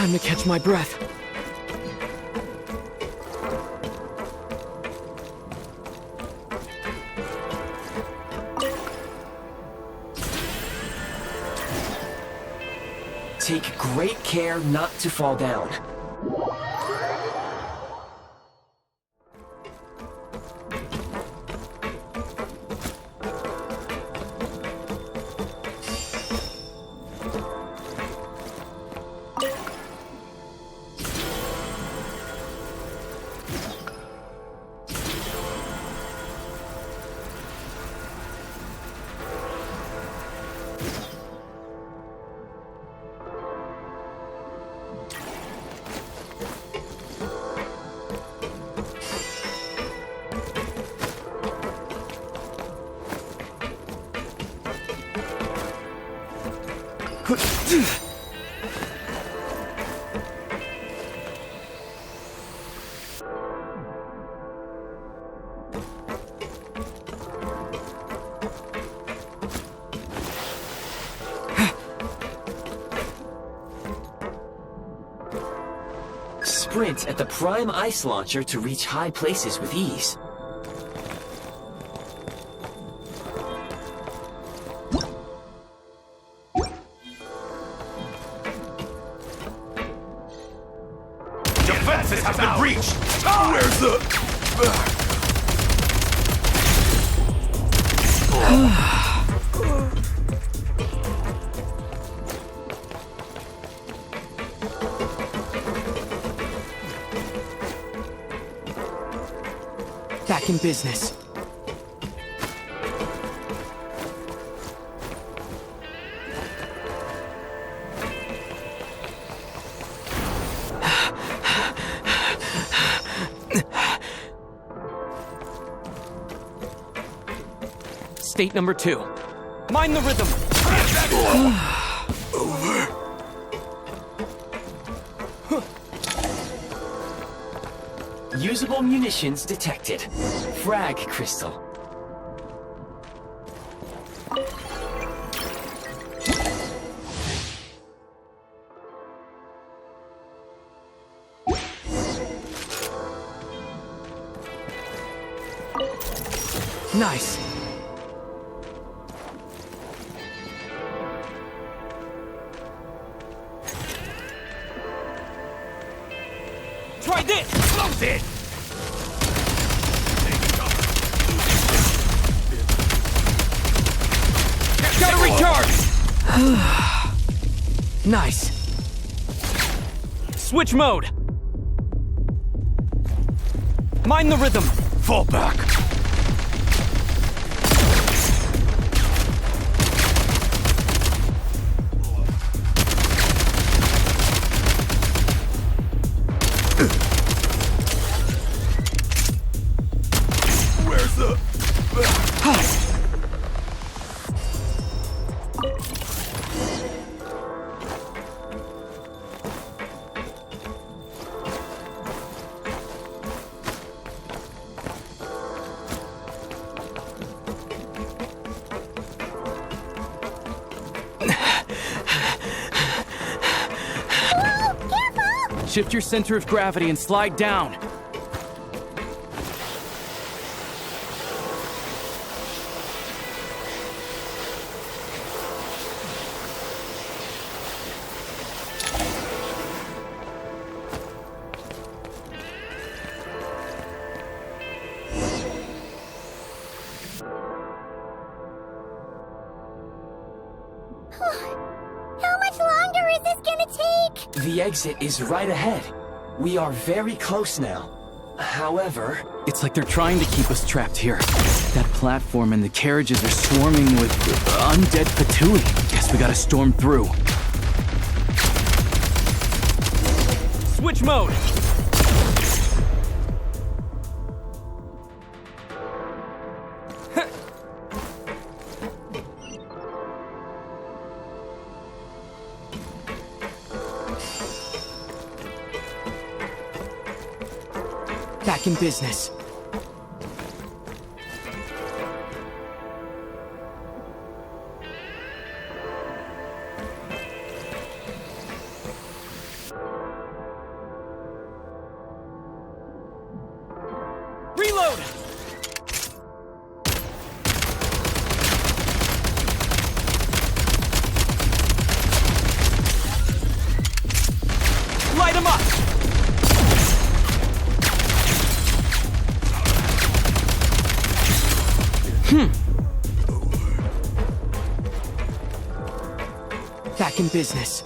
Time to catch my breath. Take great care not to fall down. Sprint at the prime ice launcher to reach high places with ease. Defenses have been breached! Where's the... Back in business. State number 2. Mind the rhythm. Over. Usable munitions detected. Frag crystal. Nice. Try this! Close it! Gotta recharge! Nice. Switch mode. Mind the rhythm. Fall back. Where's the... Shift your center of gravity and slide down. How much longer is this gonna take? The exit is right ahead. We are very close now. However... It's like they're trying to keep us trapped here. That platform and the carriages are swarming with undead patooey. Guess we gotta storm through. Switch mode! Back in business. back in business.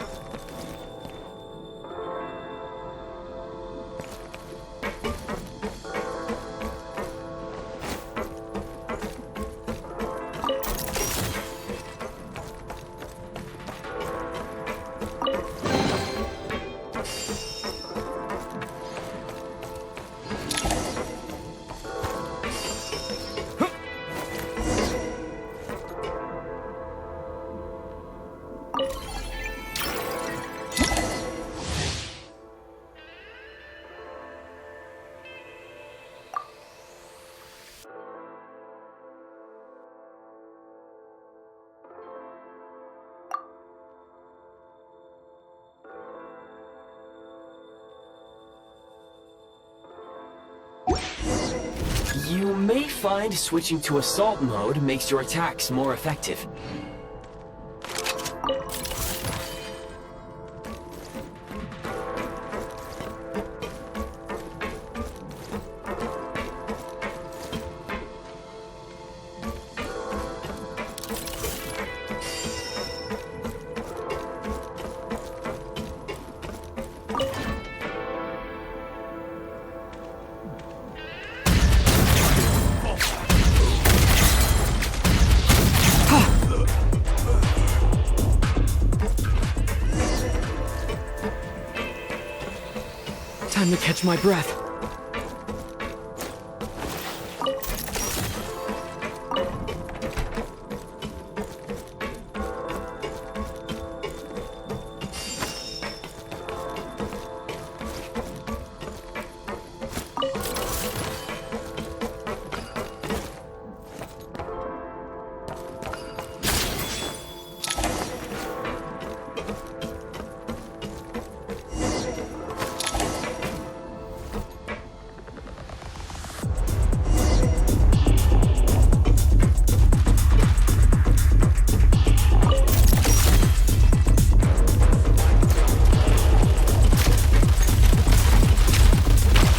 You may find switching to assault mode makes your attacks more effective. Time to catch my breath.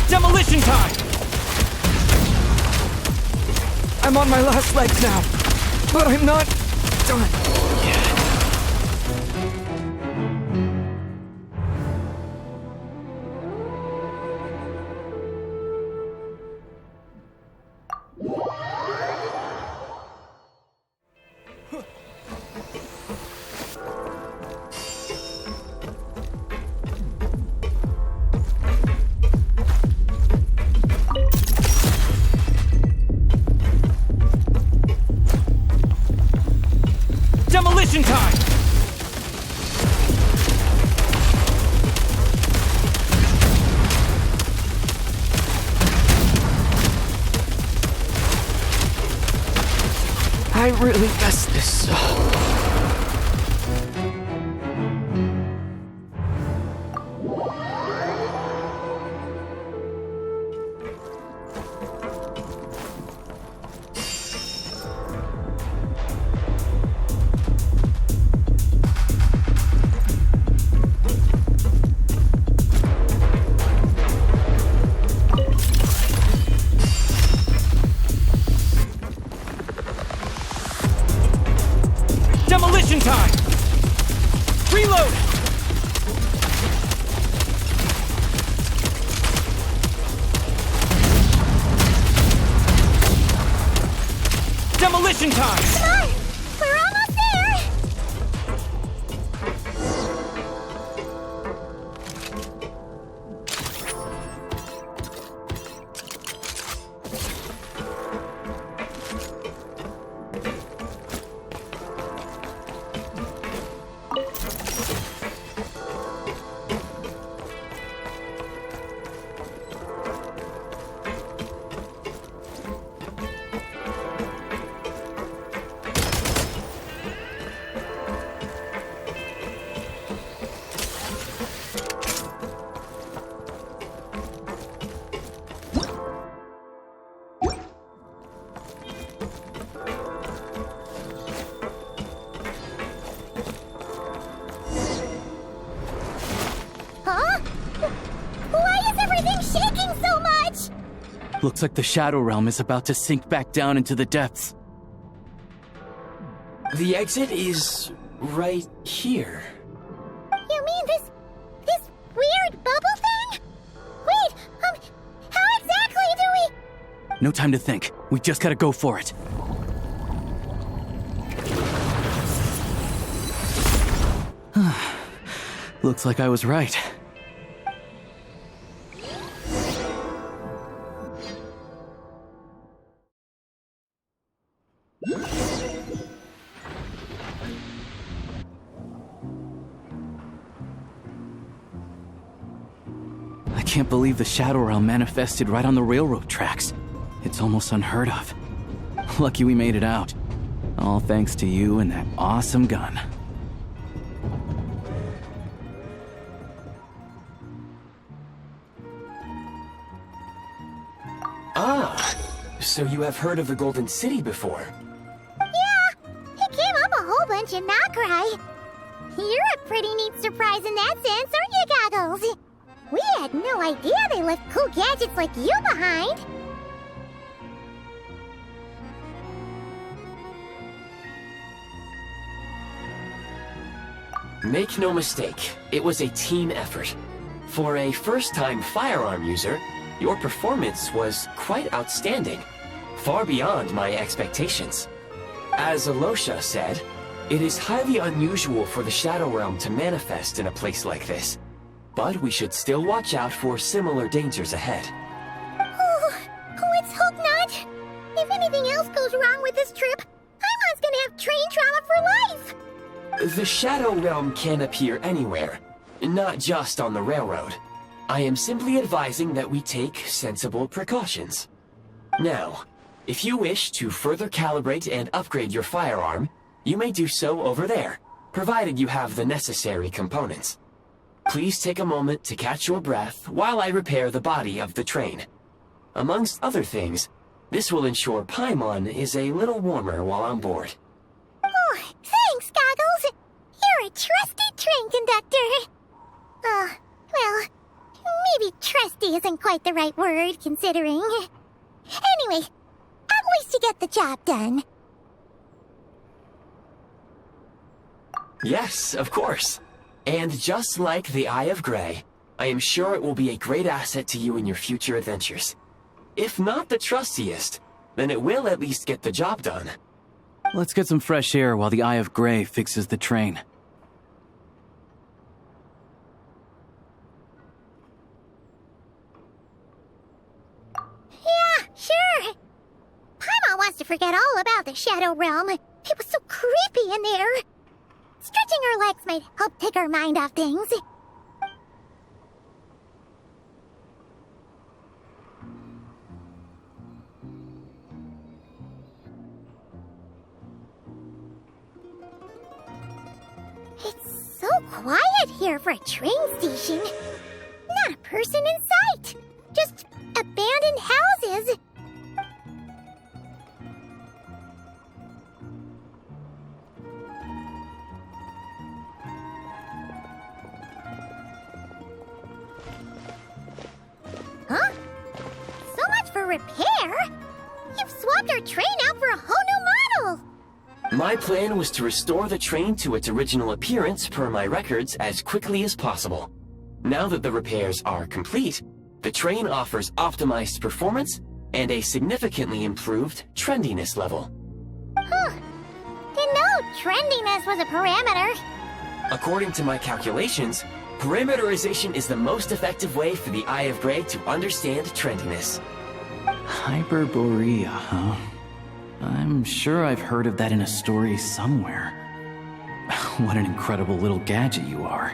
Demolition time! I'm on my last legs now, but I'm not done yet. Demolition time! I really messed this up. Demolition time! Reload! Demolition time! Come on! We're almost there! Looks like the Shadow Realm is about to sink back down into the depths. The exit is right here. You mean this weird bubble thing? Wait, how exactly do we... No time to think. We just gotta go for it. Looks like I was right. I can't believe the Shadow Realm manifested right on the railroad tracks. It's almost unheard of. Lucky we made it out. All thanks to you and that awesome gun. Ah, so you have heard of the Golden City before? Yeah, it came up a whole bunch in Nokrai. You're a pretty neat surprise in that sense, aren't you, Goggles? We had no idea they left cool gadgets like you behind. Make no mistake, it was a team effort. For a first-time firearm user, your performance was quite outstanding, far beyond my expectations. As Alosha said, it is highly unusual for the Shadow Realm to manifest in a place like this, but we should still watch out for similar dangers ahead. Oh, let's hope not. If anything else goes wrong with this trip, Paimon's gonna have train trauma for life. The Shadow Realm can appear anywhere, not just on the railroad. I am simply advising that we take sensible precautions. Now, if you wish to further calibrate and upgrade your firearm, you may do so over there, provided you have the necessary components. Please take a moment to catch your breath while I repair the body of the train. Amongst other things, this will ensure Paimon is a little warmer while on board. Oh, thanks, Goggles. You're a trusty train conductor. Well, maybe trusty isn't quite the right word, considering. Anyway, at least you get the job done. Yes, of course. And just like the Eye of Grey, I am sure it will be a great asset to you in your future adventures. If not the trustiest, then it will at least get the job done. Let's get some fresh air while the Eye of Grey fixes the train. Yeah, sure. Paimon wants to forget all about the Shadow Realm. It was so creepy in there. Stretching our legs might help take our mind off things. It's so quiet here for a train station. Not a person in sight. Just abandoned houses. Huh? So much for repair? You've swapped our train out for a whole new model! My plan was to restore the train to its original appearance per my records as quickly as possible. Now that the repairs are complete, the train offers optimized performance and a significantly improved trendiness level. Huh. Didn't know trendiness was a parameter. According to my calculations, parameterization is the most effective way for the Eye of Grey to understand trendiness. Hyperborea, huh? I'm sure I've heard of that in a story somewhere. What an incredible little gadget you are.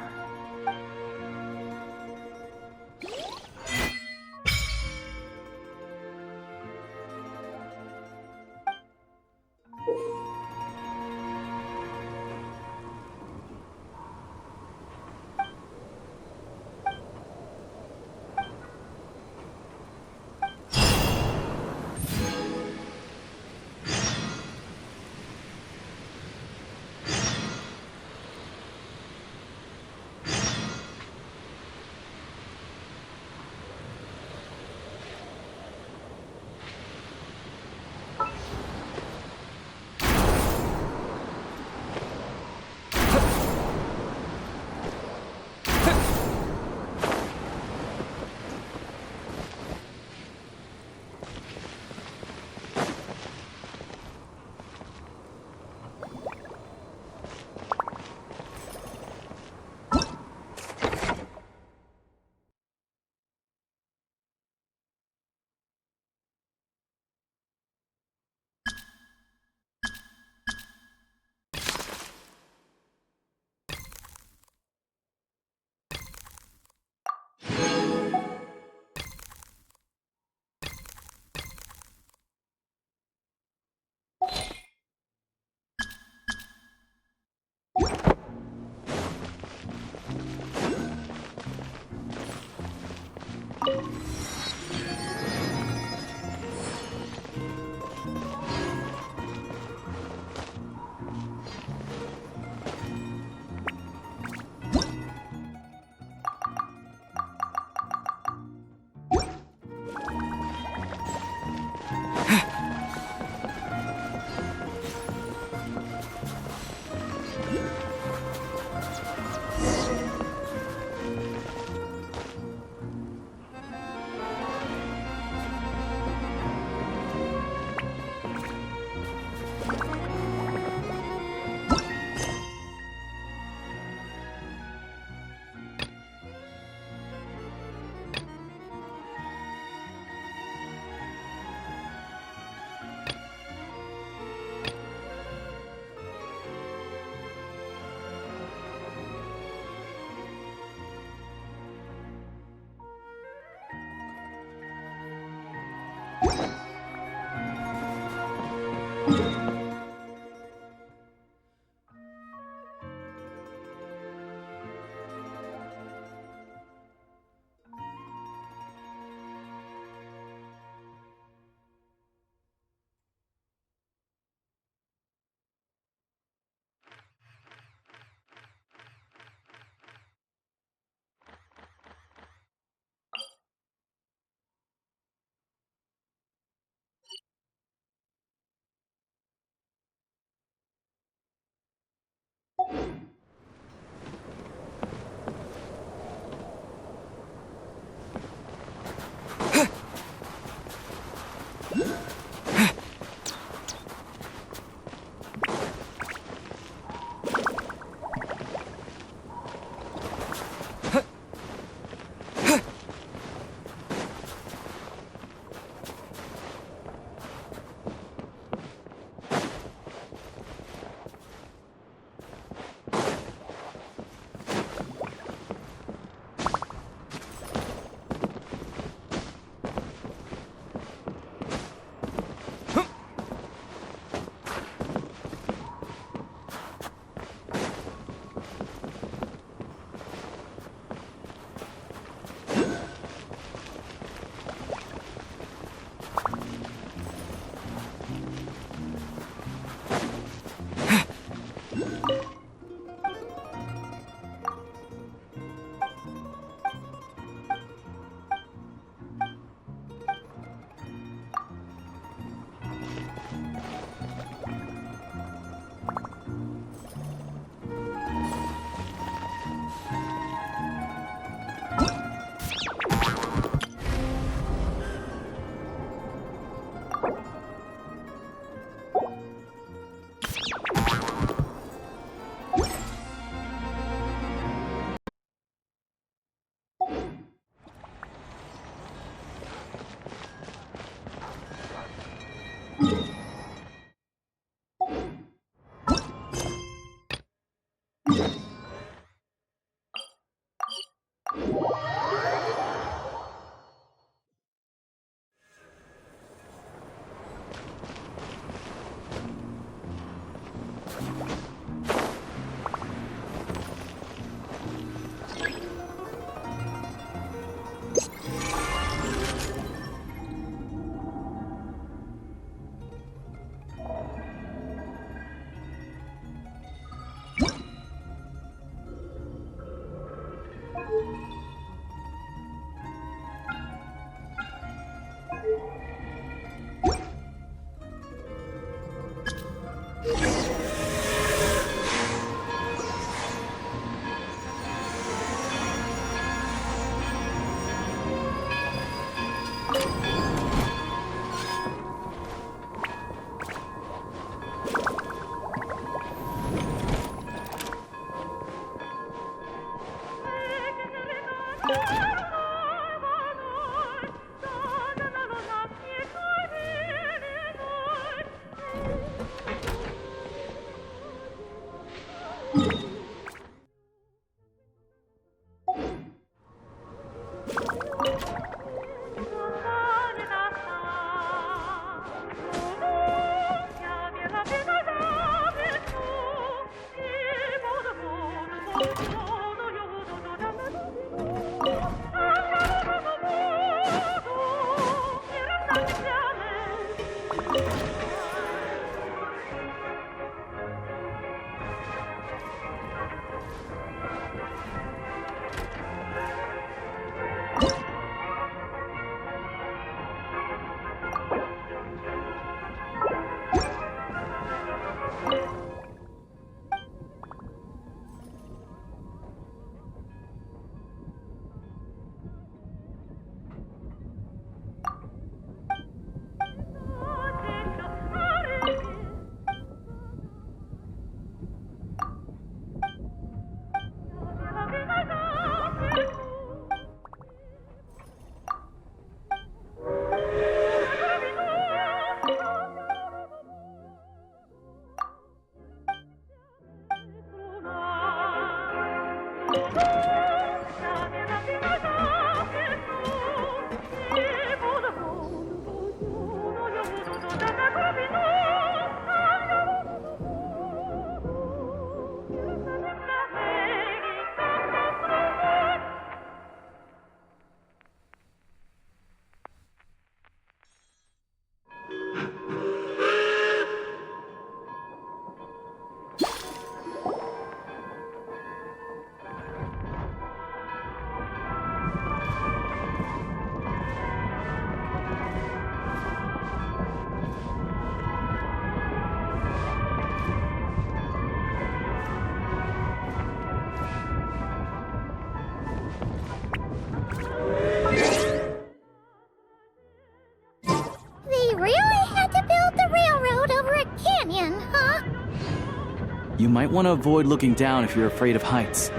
You might want to avoid looking down if you're afraid of heights.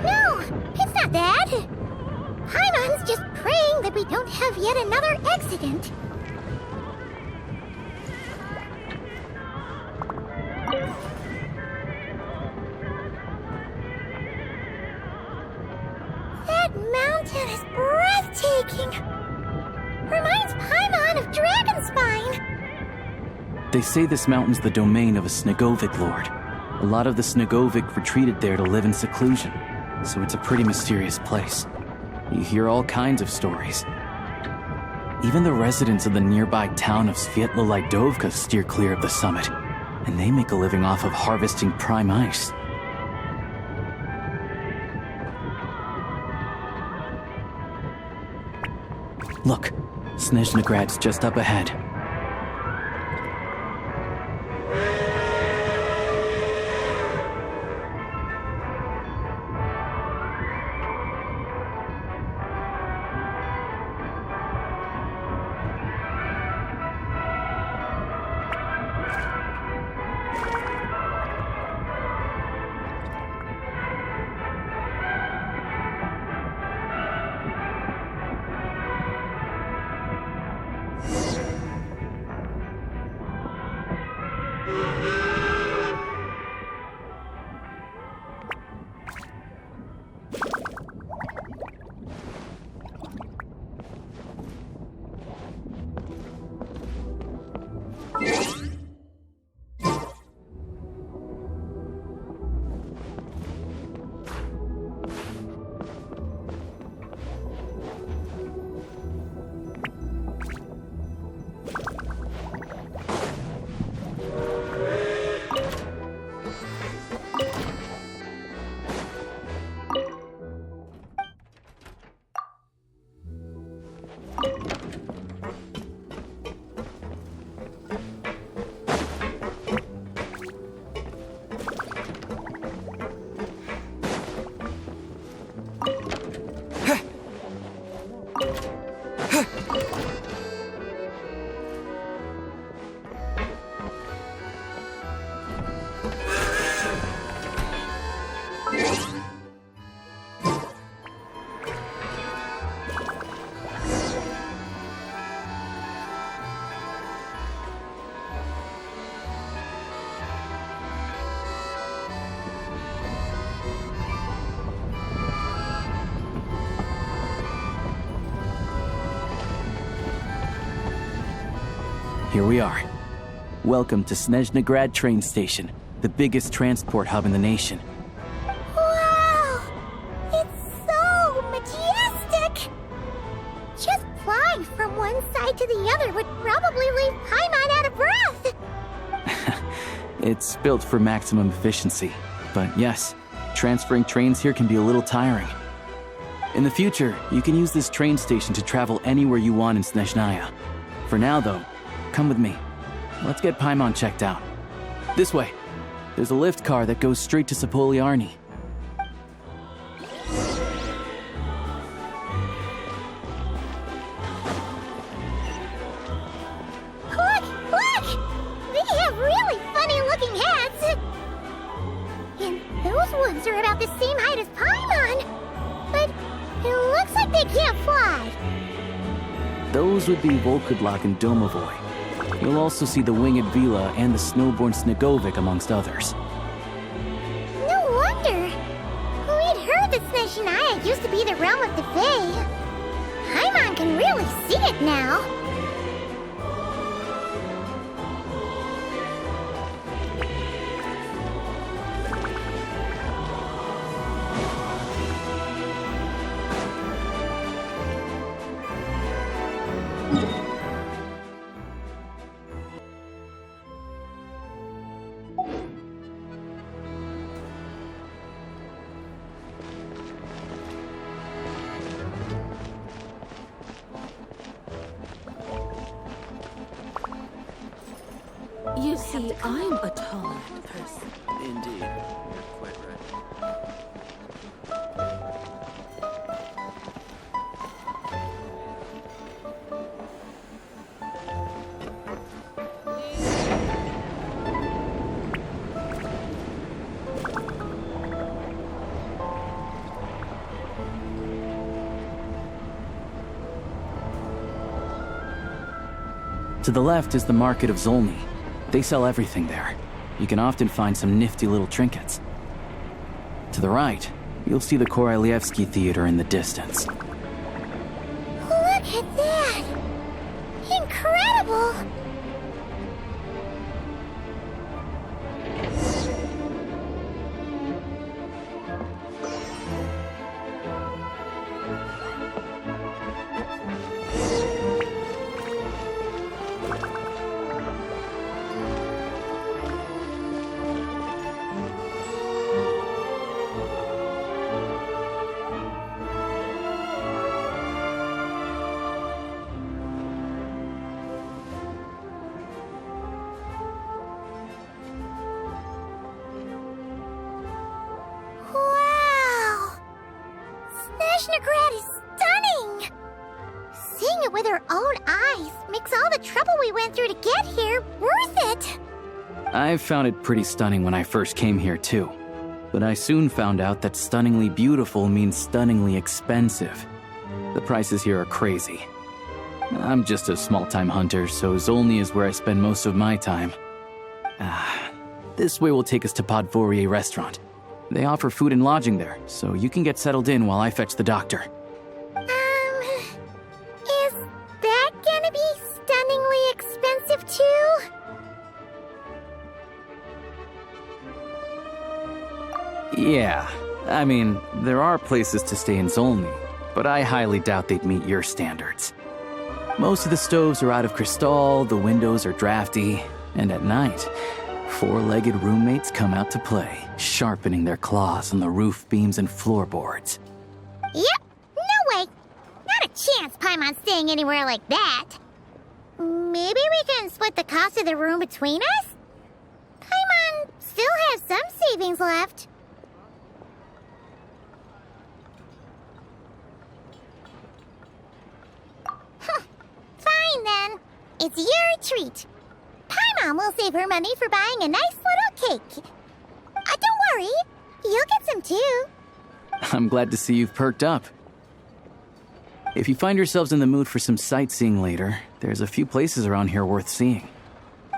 No, it's not that. Paimon's just praying that we don't have yet another accident. That mountain is breathtaking. Reminds Paimon of Dragonspine. They say this mountain's the domain of a Snegovic lord. A lot of the Snegovic retreated there to live in seclusion, so it's a pretty mysterious place. You hear all kinds of stories. Even the residents of the nearby town of Svietlo-Lidovka steer clear of the summit, and they make a living off of harvesting prime ice. Look, Snezhnagrad's just up ahead. Here we are. Welcome to Snezhnagrad train station, the biggest transport hub in the nation. It's built for maximum efficiency, but yes, transferring trains here can be a little tiring. In the future, you can use this train station to travel anywhere you want in Snezhnaya. For now, though, come with me. Let's get Paimon checked out. This way. There's a lift car that goes straight to Sapoliarni. Look! They have really funny-looking hats! And those ones are about the same height as Paimon! But it looks like they can't fly! Those would be Volkudlak and Domovoy. You'll also see the winged Vila and the snowborn Snegovic amongst others. No wonder! We'd heard that Snezhnaya used to be the realm of the Fae. Paimon can really see it now. You see, I'm a tolerant person. Indeed. You're quite right. To the left is the Market of Zolny. They sell everything there. You can often find some nifty little trinkets. To the right, you'll see the Korolyevsky Theater in the distance. Look at that! Incredible! Snezhnaya is stunning! Seeing it with our own eyes makes all the trouble we went through to get here worth it! I found it pretty stunning when I first came here too. But I soon found out that stunningly beautiful means stunningly expensive. The prices here are crazy. I'm just a small-time hunter, so Zolny is where I spend most of my time. This way will take us to Podvorier Restaurant. They offer food and lodging there, so you can get settled in while I fetch the doctor. Is that gonna be stunningly expensive too? Yeah, I mean, there are places to stay in Zolny, but I highly doubt they'd meet your standards. Most of the stoves are out of crystal, the windows are drafty, and at night, four-legged roommates come out to play, sharpening their claws on the roof beams and floorboards. Yep, no way! Not a chance Paimon's staying anywhere like that. Maybe we can split the cost of the room between us? Paimon still has some savings left. Fine then. It's your treat. Paimon will save her money for buying a nice little cake. Don't worry, you'll get some too. I'm glad to see you've perked up. If you find yourselves in the mood for some sightseeing later, there's a few places around here worth seeing.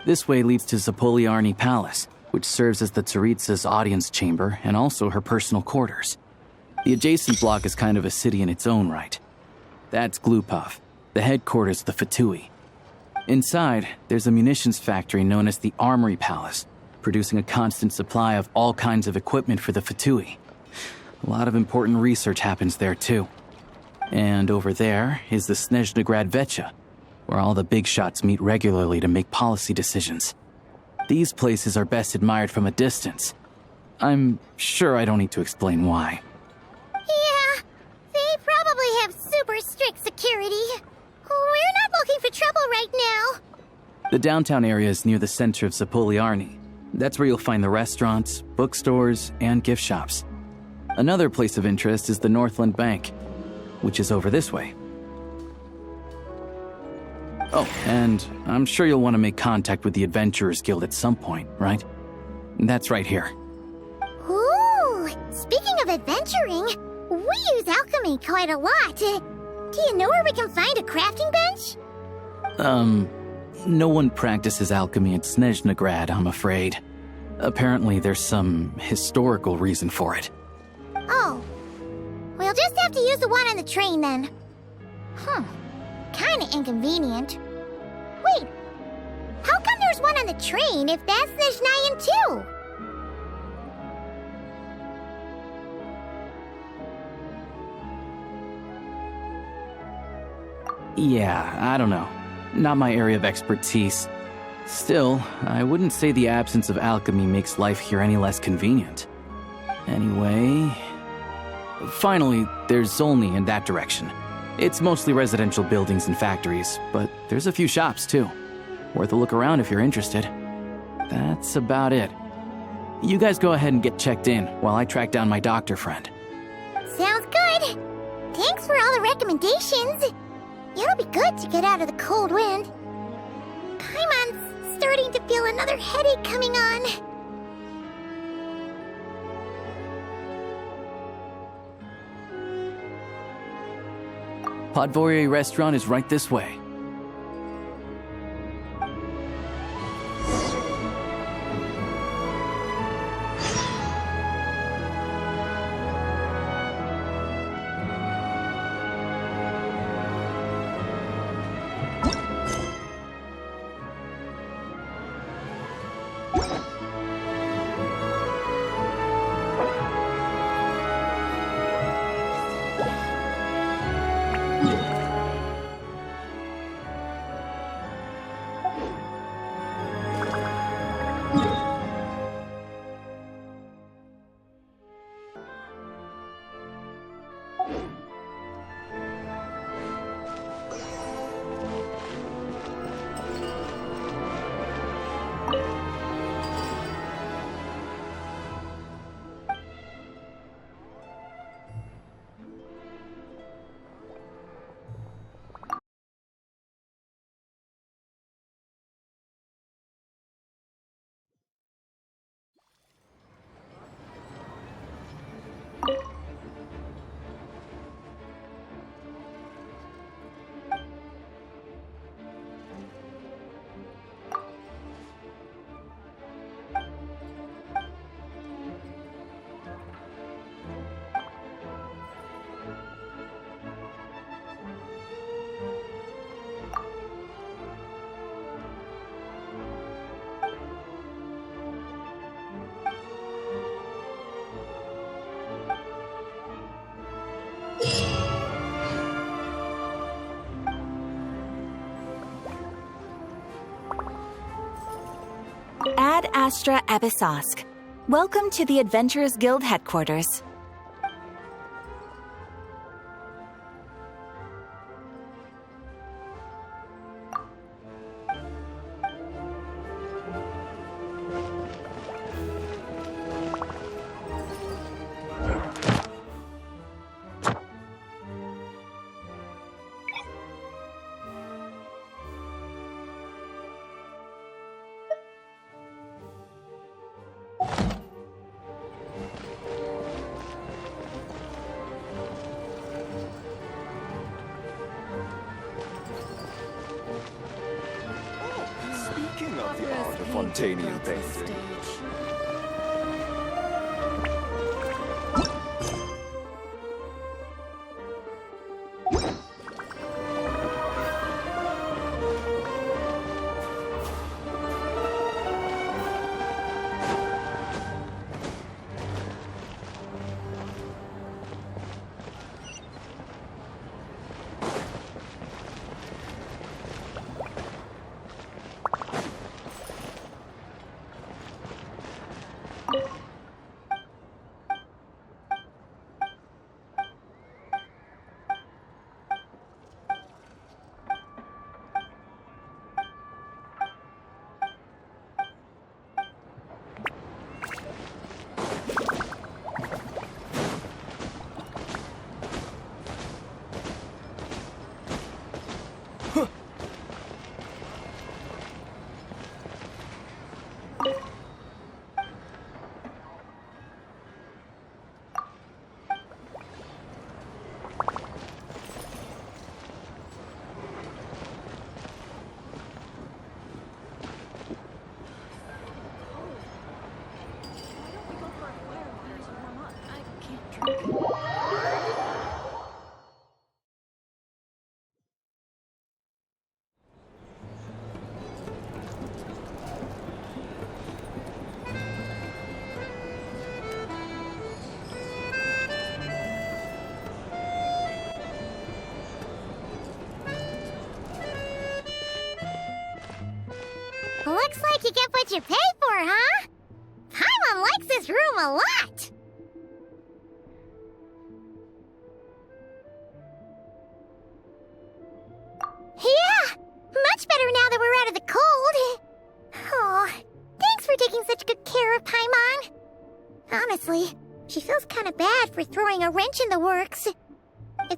This way leads to Sapoliarni Palace, which serves as the Tsaritsa's audience chamber and also her personal quarters. The adjacent block is kind of a city in its own right. That's Glupov, the headquarters of the Fatui. Inside, there's a munitions factory known as the Armory Palace, producing a constant supply of all kinds of equipment for the Fatui. A lot of important research happens there too. And over there is the Snezhnegrad Vecha, where all the big shots meet regularly to make policy decisions. These places are best admired from a distance. I'm sure I don't need to explain why. Yeah, they probably have super strict security. We're not looking for trouble right now. The downtown area is near the center of Zapoliarny. That's where you'll find the restaurants, bookstores, and gift shops. Another place of interest is the Northland Bank, which is over this way. Oh, and I'm sure you'll want to make contact with the Adventurers Guild at some point, right? That's right here. Ooh, speaking of adventuring, we use alchemy quite a lot. Do you know where we can find a crafting bench? No one practices alchemy at Snezhnaya, I'm afraid. Apparently there's some historical reason for it. Oh. We'll just have to use the one on the train then. Kinda inconvenient. Wait, how come there's one on the train if that's Snezhnayan too? Yeah, I don't know. Not my area of expertise. Still, I wouldn't say the absence of alchemy makes life here any less convenient. Anyway... Finally, there's Zolny in that direction. It's mostly residential buildings and factories, but there's a few shops too. Worth a look around if you're interested. That's about it. You guys go ahead and get checked in while I track down my doctor friend. Sounds good. Thanks for all the recommendations. It'll be good to get out of the cold wind. Paimon's starting to feel another headache coming on. Podvorye restaurant is right this way. Ad Astra Abyssosque. Welcome to the Adventurers Guild headquarters. Speaking of the art of Fontanian painting. Looks like you get what you pay for, huh? Paimon likes this room a lot! Yeah! Much better now that we're out of the cold! Oh, thanks for taking such good care of Paimon. Honestly, she feels kinda bad for throwing a wrench in the works. If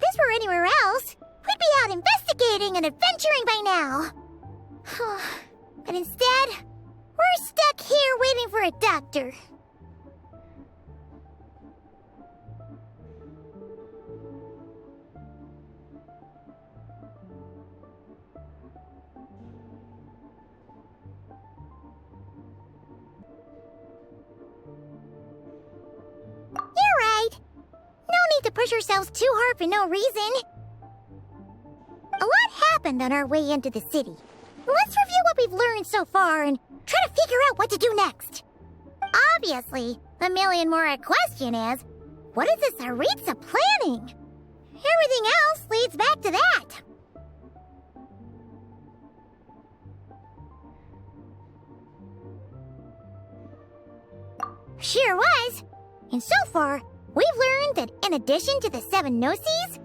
this were anywhere else, we'd be out investigating and adventuring by now. But instead, we're stuck here waiting for a doctor. You're right. No need to push ourselves too hard for no reason. A lot happened on our way into the city. Let's review what we've learned so far and try to figure out what to do next. Obviously, the million-more question is, what is the Tsaritsa planning? Everything else leads back to that. Sure was. And so far, we've learned that in addition to the 7 Gnosis,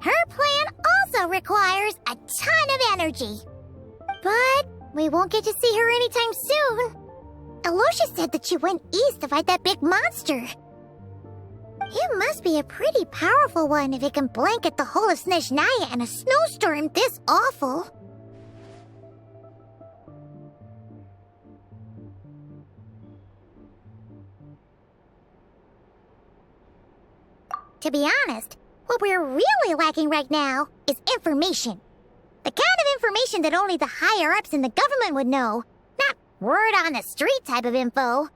her plan also requires a ton of energy. But we won't get to see her anytime soon. Alosha said that she went east to fight that big monster. It must be a pretty powerful one if it can blanket the whole of Snezhnaya in a snowstorm this awful. To be honest, what we're really lacking right now is information. The kind of information that only the higher-ups in the government would know. Not word-on-the-street type of info.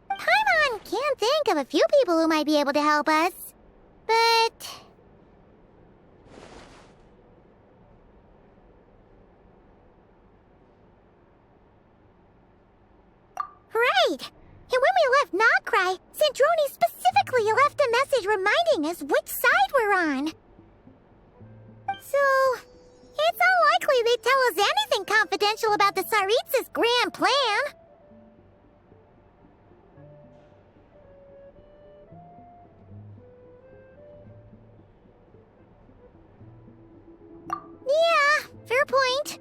Paimon can think of a few people who might be able to help us. But... Right! And when we left Nodcry, Sandrone specifically left a message reminding us which side we're on. So... it's unlikely they'd tell us anything confidential about the Tsaritsa's grand plan. Yeah, fair point.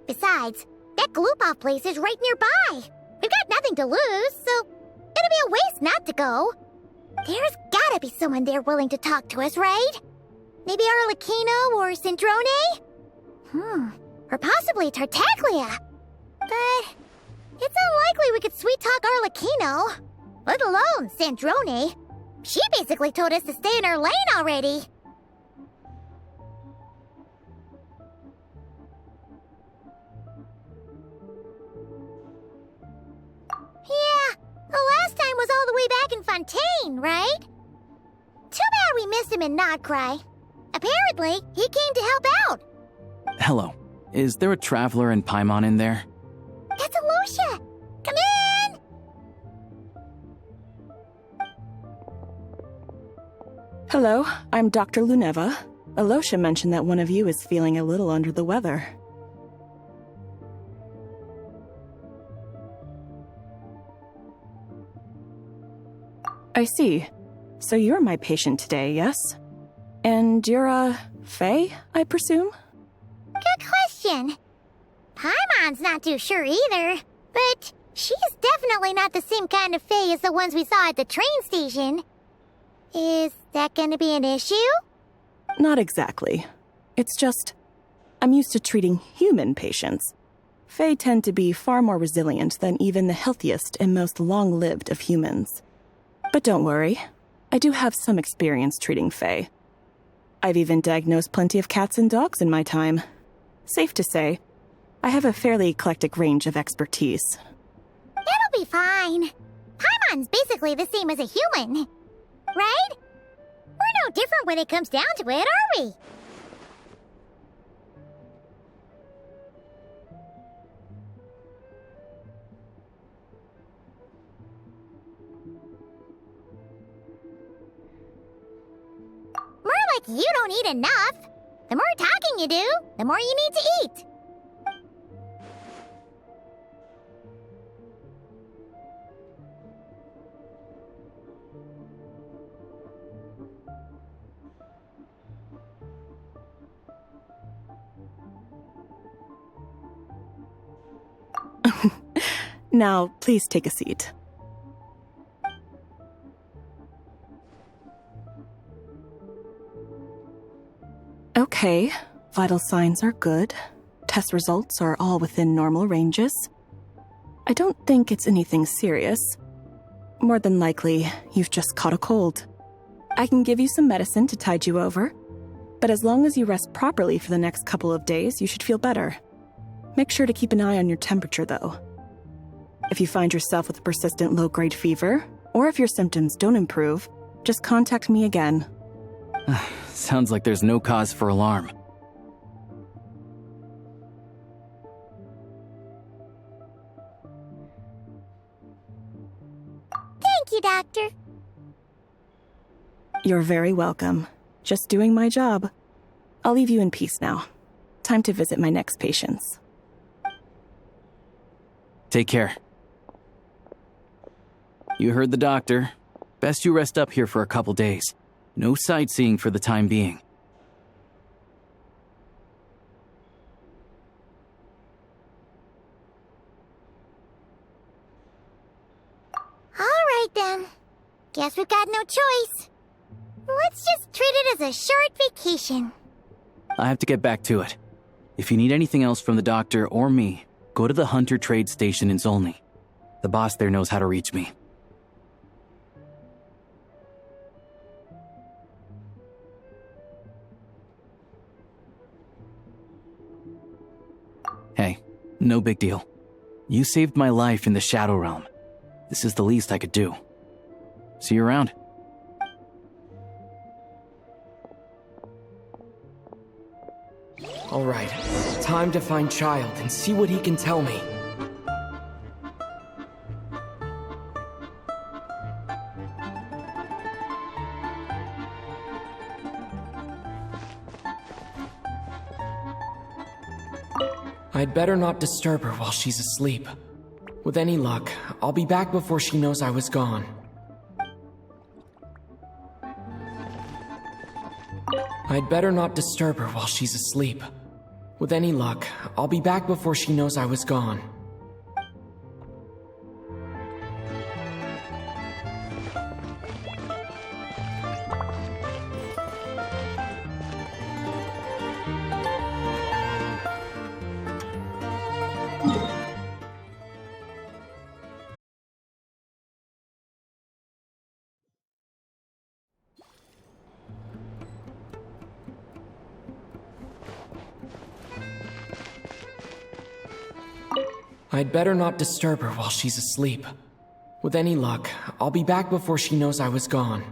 Besides, that Gloop-Off place is right nearby. We've got nothing to lose, so it'd be a waste not to go. There's gotta be someone there willing to talk to us, right? Maybe Arlecchino or Sandrone? Or possibly Tartaglia. But it's unlikely we could sweet-talk Arlecchino. Let alone Sandrone. She basically told us to stay in her lane already. Yeah, the last time was all the way back in Fontaine, right? Too bad we missed him in Nodcry. Apparently, he came to help out. Hello. Is there a traveler in Paimon in there? That's Alosha! Come in! Hello, I'm Dr. Luneva. Alosha mentioned that one of you is feeling a little under the weather. I see. So you're my patient today, yes? And you're a Fae, I presume? Good question. Paimon's not too sure either, but she's definitely not the same kind of Fae as the ones we saw at the train station. Is that gonna be an issue? Not exactly. It's just, I'm used to treating human patients. Fae tend to be far more resilient than even the healthiest and most long-lived of humans. But don't worry, I do have some experience treating Fae. I've even diagnosed plenty of cats and dogs in my time. Safe to say, I have a fairly eclectic range of expertise. It'll be fine. Paimon's basically the same as a human, right? We're no different when it comes down to it, are we? More like you don't eat enough. The more talking you do, the more you need to eat. Now, please take a seat. Okay, vital signs are good. Test results are all within normal ranges. I don't think it's anything serious. More than likely, you've just caught a cold. I can give you some medicine to tide you over, but as long as you rest properly for the next couple of days, you should feel better. Make sure to keep an eye on your temperature, though. If you find yourself with a persistent low-grade fever, or if your symptoms don't improve, just contact me again. Sounds like there's no cause for alarm. Thank you, Doctor. You're very welcome. Just doing my job. I'll leave you in peace now. Time to visit my next patients. Take care. You heard the doctor. Best you rest up here for a couple days. No sightseeing for the time being. All right then. Guess we've got no choice. Let's just treat it as a short vacation. I have to get back to it. If you need anything else from the doctor or me, go to the Hunter Trade Station in Zolny. The boss there knows how to reach me. Hey, no big deal. You saved my life in the Shadow Realm. This is the least I could do. See you around. All right, time to find Child and see what he can tell me. I'd better not disturb her while she's asleep. With any luck, I'll be back before she knows I was gone. I'd better not disturb her while she's asleep. With any luck, I'll be back before she knows I was gone. I'd better not disturb her while she's asleep. With any luck, I'll be back before she knows I was gone.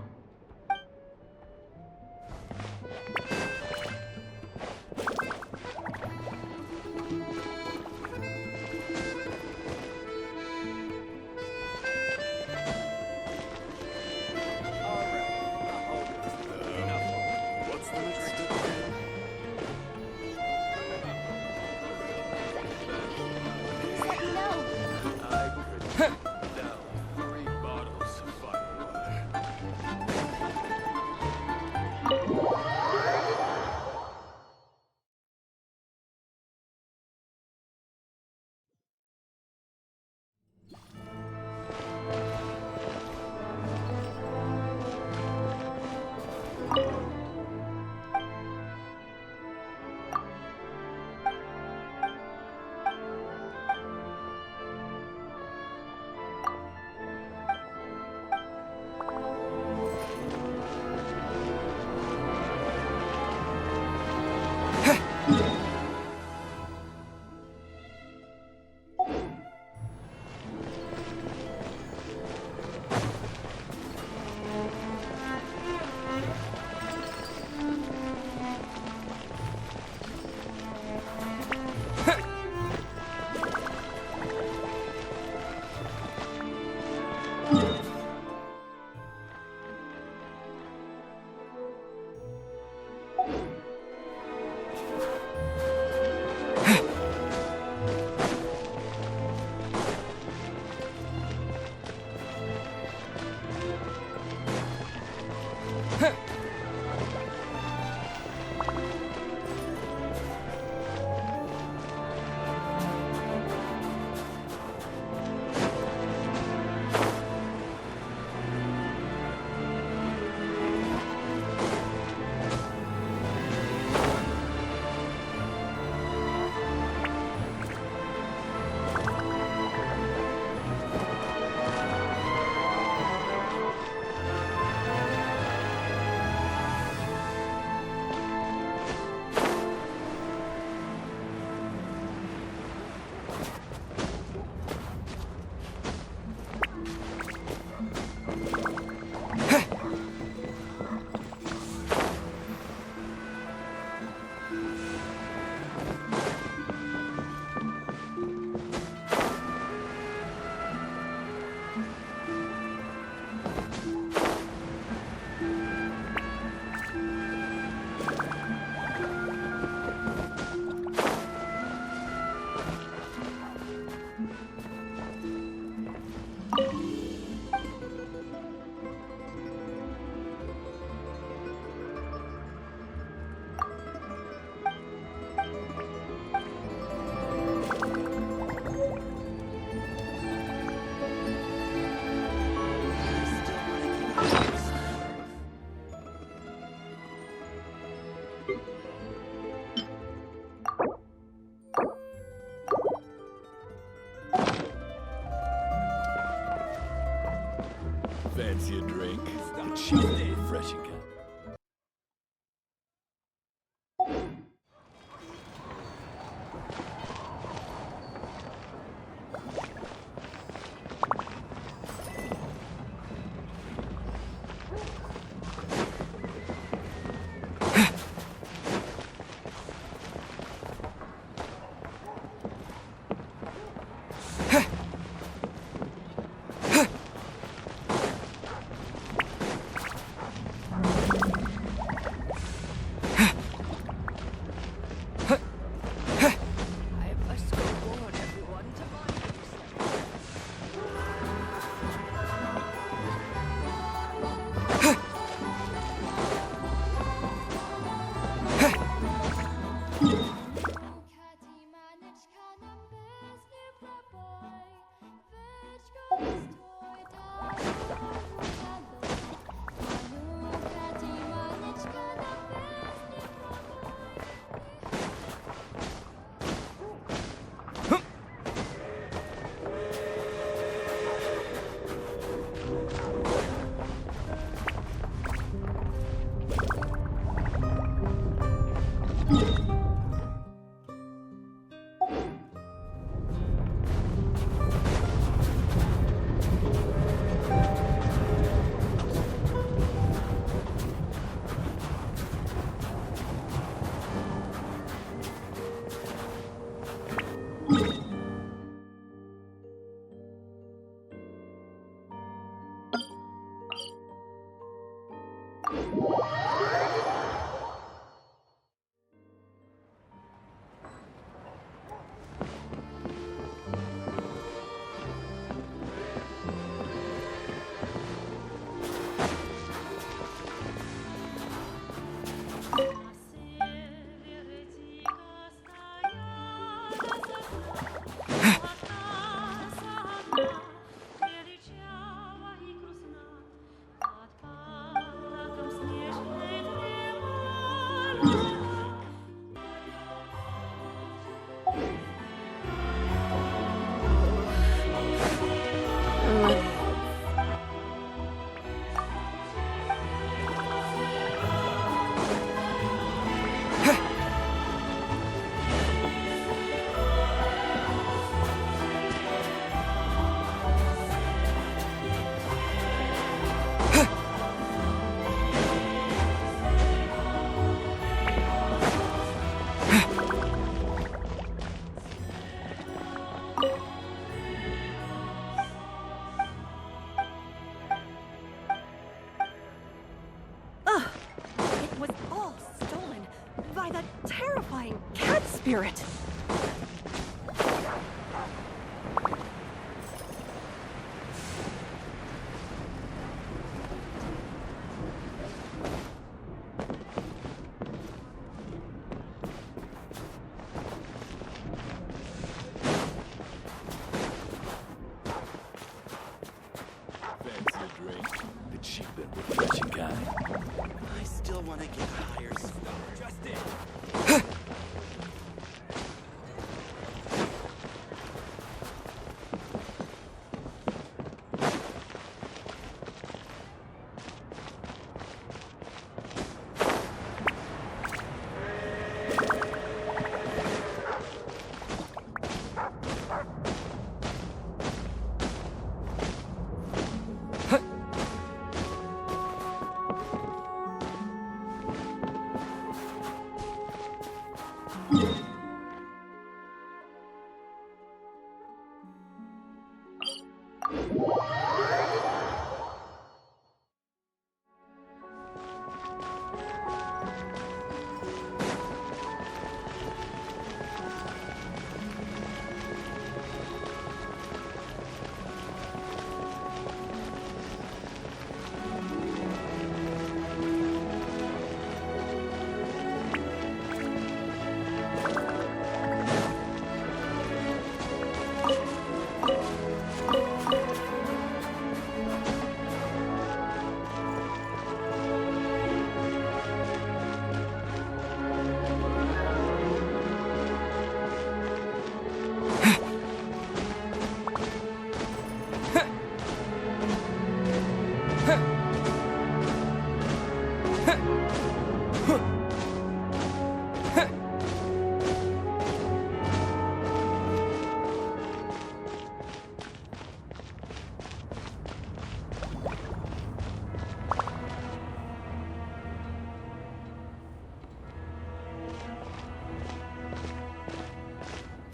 Fancy a drink? The cheaply refreshing kind. Spirit. Fancy a drink? The cheap and refreshing kind. I still want to get higher. Just it.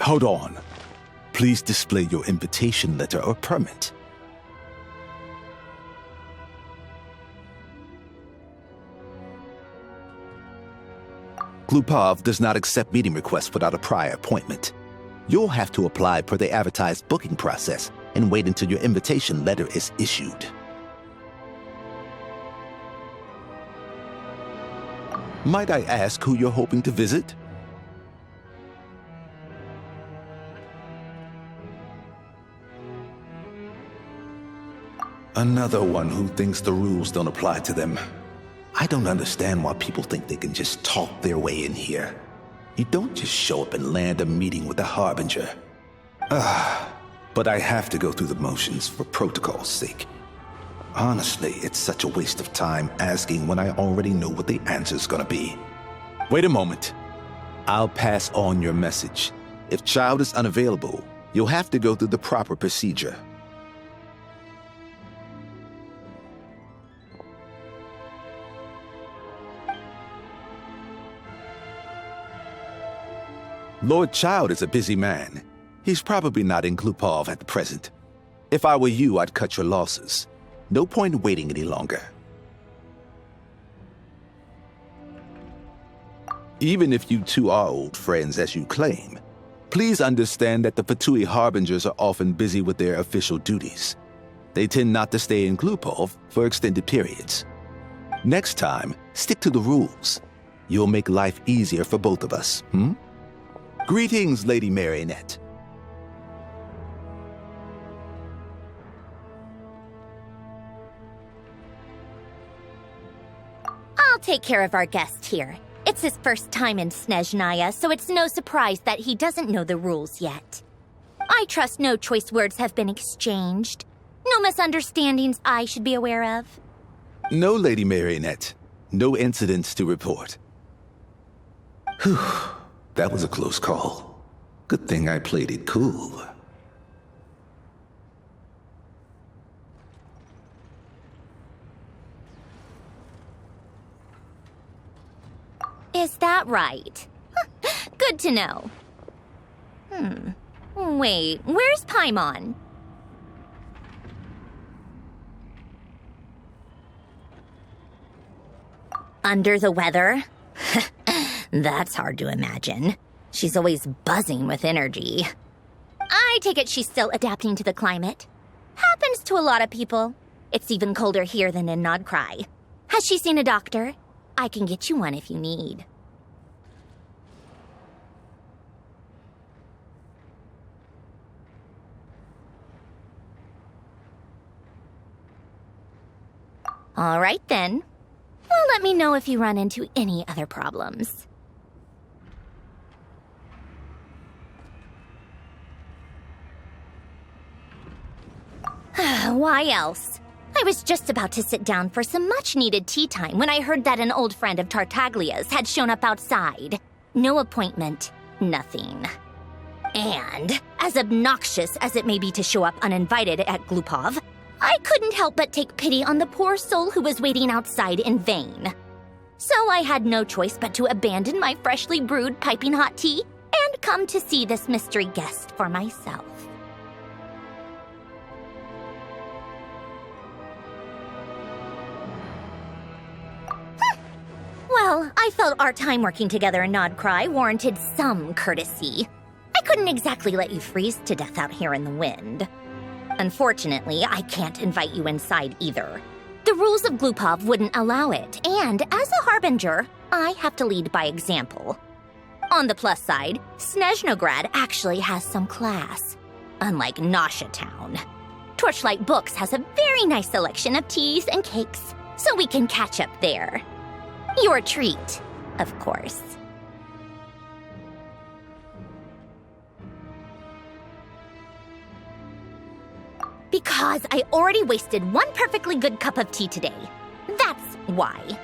Hold on. Please display your invitation letter or permit. Glupov does not accept meeting requests without a prior appointment. You'll have to apply per the advertised booking process and wait until your invitation letter is issued. Might I ask who you're hoping to visit? Another one who thinks the rules don't apply to them. I don't understand why people think they can just talk their way in here. You don't just show up and land a meeting with the Harbinger. But I have to go through the motions for protocol's sake. Honestly, it's such a waste of time asking when I already know what the answer's gonna be. Wait a moment. I'll pass on your message. If Child is unavailable, you'll have to go through the proper procedure. Lord Child is a busy man. He's probably not in Glupov at the present. If I were you, I'd cut your losses. No point in waiting any longer. Even if you two are old friends as you claim, please understand that the Fatui Harbingers are often busy with their official duties. They tend not to stay in Glupov for extended periods. Next time, stick to the rules. You'll make life easier for both of us, Greetings, Lady Marionette. I'll take care of our guest here. It's his first time in Snezhnaya, so it's no surprise that he doesn't know the rules yet. I trust no choice words have been exchanged. No misunderstandings I should be aware of. No, Lady Marionette. No incidents to report. Whew. That was a close call. Good thing I played it cool. Is that right? Good to know. Wait, where's Paimon? Under the weather? That's hard to imagine. She's always buzzing with energy. I take it she's still adapting to the climate. Happens to a lot of people. It's even colder here than in Nodcry. Has she seen a doctor? I can get you one if you need. All right then. Well, let me know if you run into any other problems. Why else? I was just about to sit down for some much-needed tea time when I heard that an old friend of Tartaglia's had shown up outside. No appointment, nothing. And, as obnoxious as it may be to show up uninvited at Glupov, I couldn't help but take pity on the poor soul who was waiting outside in vain. So I had no choice but to abandon my freshly brewed piping hot tea and come to see this mystery guest for myself. Well, I felt our time working together in Nodcry warranted some courtesy. I couldn't exactly let you freeze to death out here in the wind. Unfortunately, I can't invite you inside either. The rules of Glupov wouldn't allow it, and as a Harbinger, I have to lead by example. On the plus side, Snezhnograd actually has some class, unlike Nasha Town. Torchlight Books has a very nice selection of teas and cakes, so we can catch up there. Your treat, of course. Because I already wasted one perfectly good cup of tea today. That's why.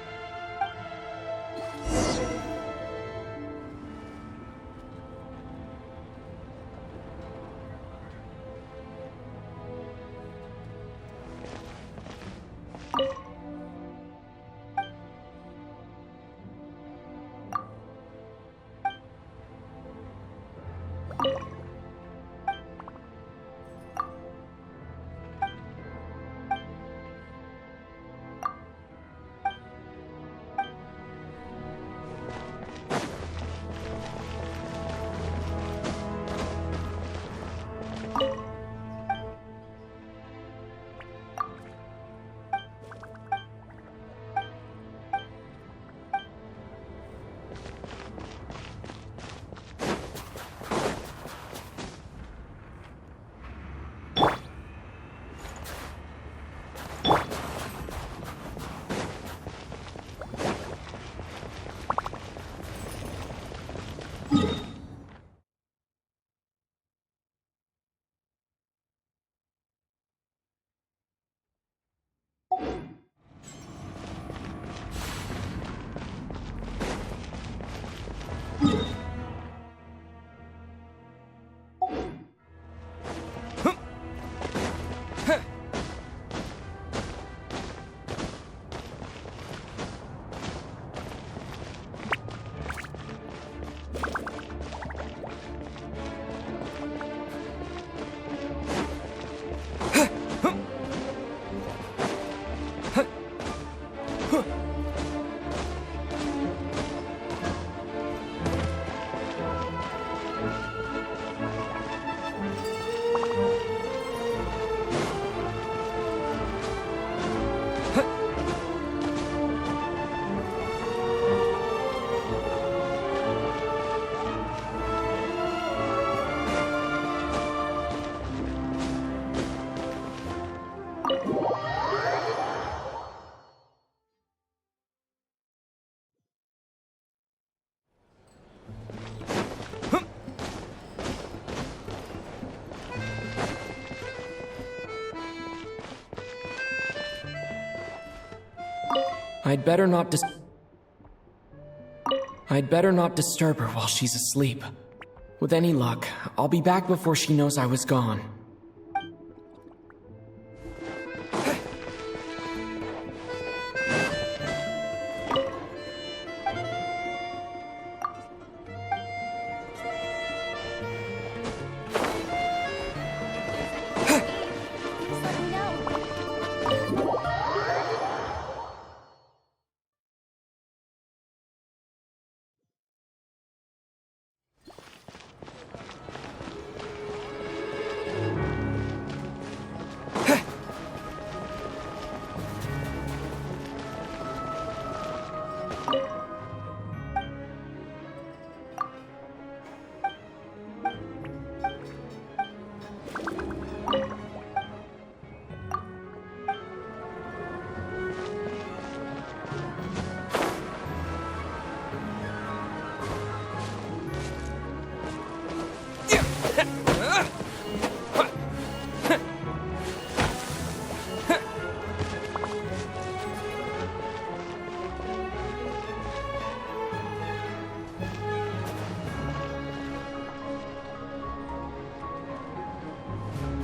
I'd better not disturb her while she's asleep. With any luck, I'll be back before she knows I was gone.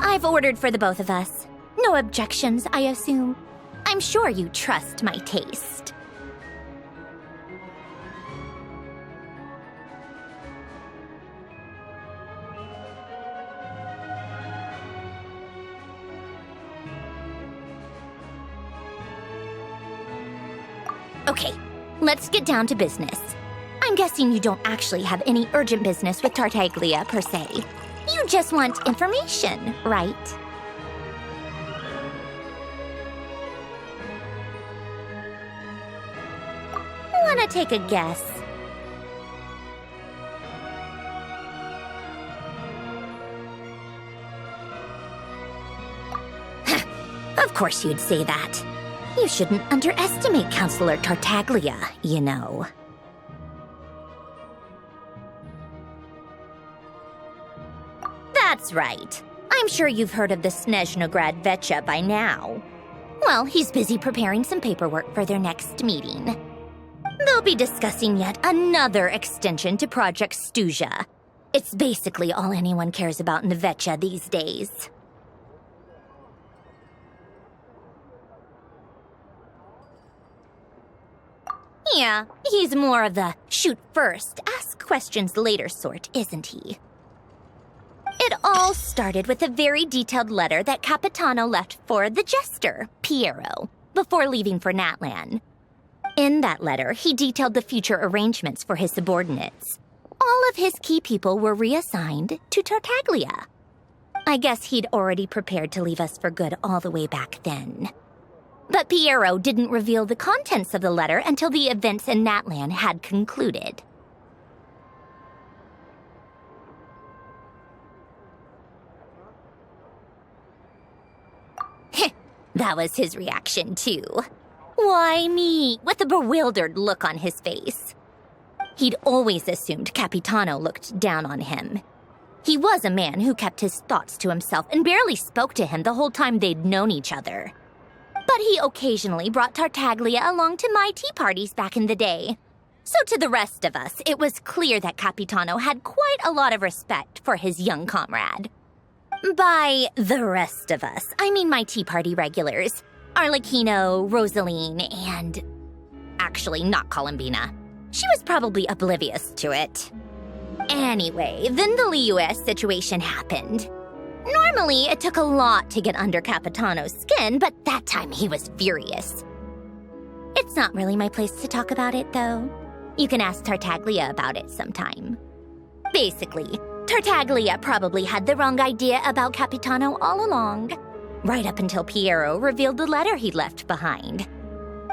I've ordered for the both of us. No objections, I assume. I'm sure you trust my taste. Okay, let's get down to business. I'm guessing you don't actually have any urgent business with Tartaglia, per se. You just want information, right? Wanna take a guess? Of course you'd say that. You shouldn't underestimate Counselor Tartaglia, you know. That's right. I'm sure you've heard of the Snezhnograd Vetcha by now. Well, he's busy preparing some paperwork for their next meeting. They'll be discussing yet another extension to Project Stuzha. It's basically all anyone cares about in the Vetcha these days. Yeah, he's more of the shoot first, ask questions later sort, isn't he? It all started with a very detailed letter that Capitano left for the jester, Piero, before leaving for Natlan. In that letter, he detailed the future arrangements for his subordinates. All of his key people were reassigned to Tartaglia. I guess he'd already prepared to leave us for good all the way back then. But Piero didn't reveal the contents of the letter until the events in Natlan had concluded. That was his reaction, too. Why me? With a bewildered look on his face. He'd always assumed Capitano looked down on him. He was a man who kept his thoughts to himself and barely spoke to him the whole time they'd known each other. But he occasionally brought Tartaglia along to my tea parties back in the day. So to the rest of us, it was clear that Capitano had quite a lot of respect for his young comrade. By the rest of us, I mean my tea party regulars. Arlecchino, Rosaline, and... actually, not Columbina. She was probably oblivious to it. Anyway, then the Liues situation happened. Normally, it took a lot to get under Capitano's skin, but that time he was furious. It's not really my place to talk about it, though. You can ask Tartaglia about it sometime. Basically, Tartaglia probably had the wrong idea about Capitano all along, right up until Piero revealed the letter he'd left behind.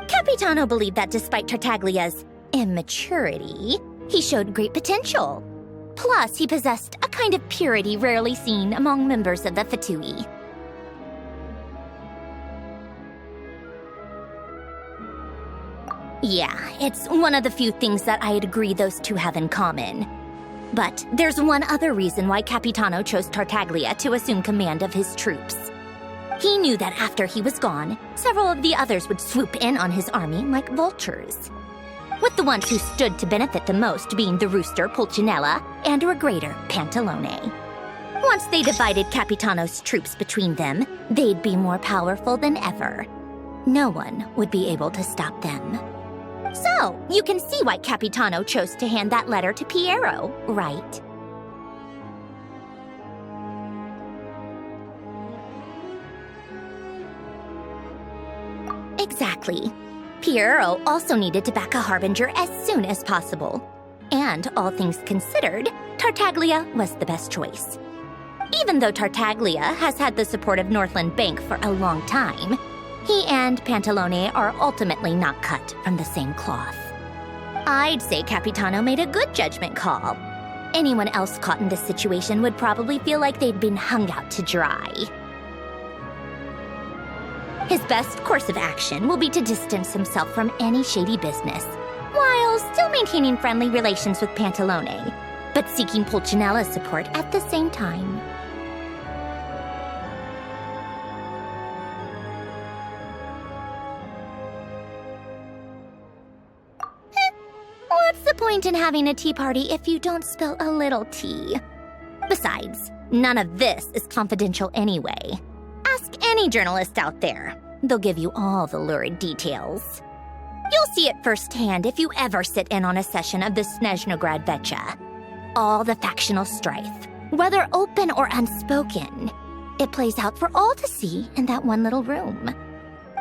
Capitano believed that despite Tartaglia's immaturity, he showed great potential. Plus, he possessed a kind of purity rarely seen among members of the Fatui. Yeah, it's one of the few things that I'd agree those two have in common. But there's one other reason why Capitano chose Tartaglia to assume command of his troops. He knew that after he was gone, several of the others would swoop in on his army like vultures. With the ones who stood to benefit the most being the Rooster, Pulcinella, and Regrator, Pantalone. Once they divided Capitano's troops between them, they'd be more powerful than ever. No one would be able to stop them. So, you can see why Capitano chose to hand that letter to Piero, right? Exactly. Piero also needed to back a Harbinger as soon as possible. And, all things considered, Tartaglia was the best choice. Even though Tartaglia has had the support of Northland Bank for a long time, he and Pantalone are ultimately not cut from the same cloth. I'd say Capitano made a good judgment call. Anyone else caught in this situation would probably feel like they'd been hung out to dry. His best course of action will be to distance himself from any shady business, while still maintaining friendly relations with Pantalone, but seeking Pulcinella's support at the same time. What's the point in having a tea party if you don't spill a little tea? Besides, none of this is confidential anyway. Ask any journalist out there. They'll give you all the lurid details. You'll see it firsthand if you ever sit in on a session of the Snezhnograd Vecha. All the factional strife, whether open or unspoken, it plays out for all to see in that one little room.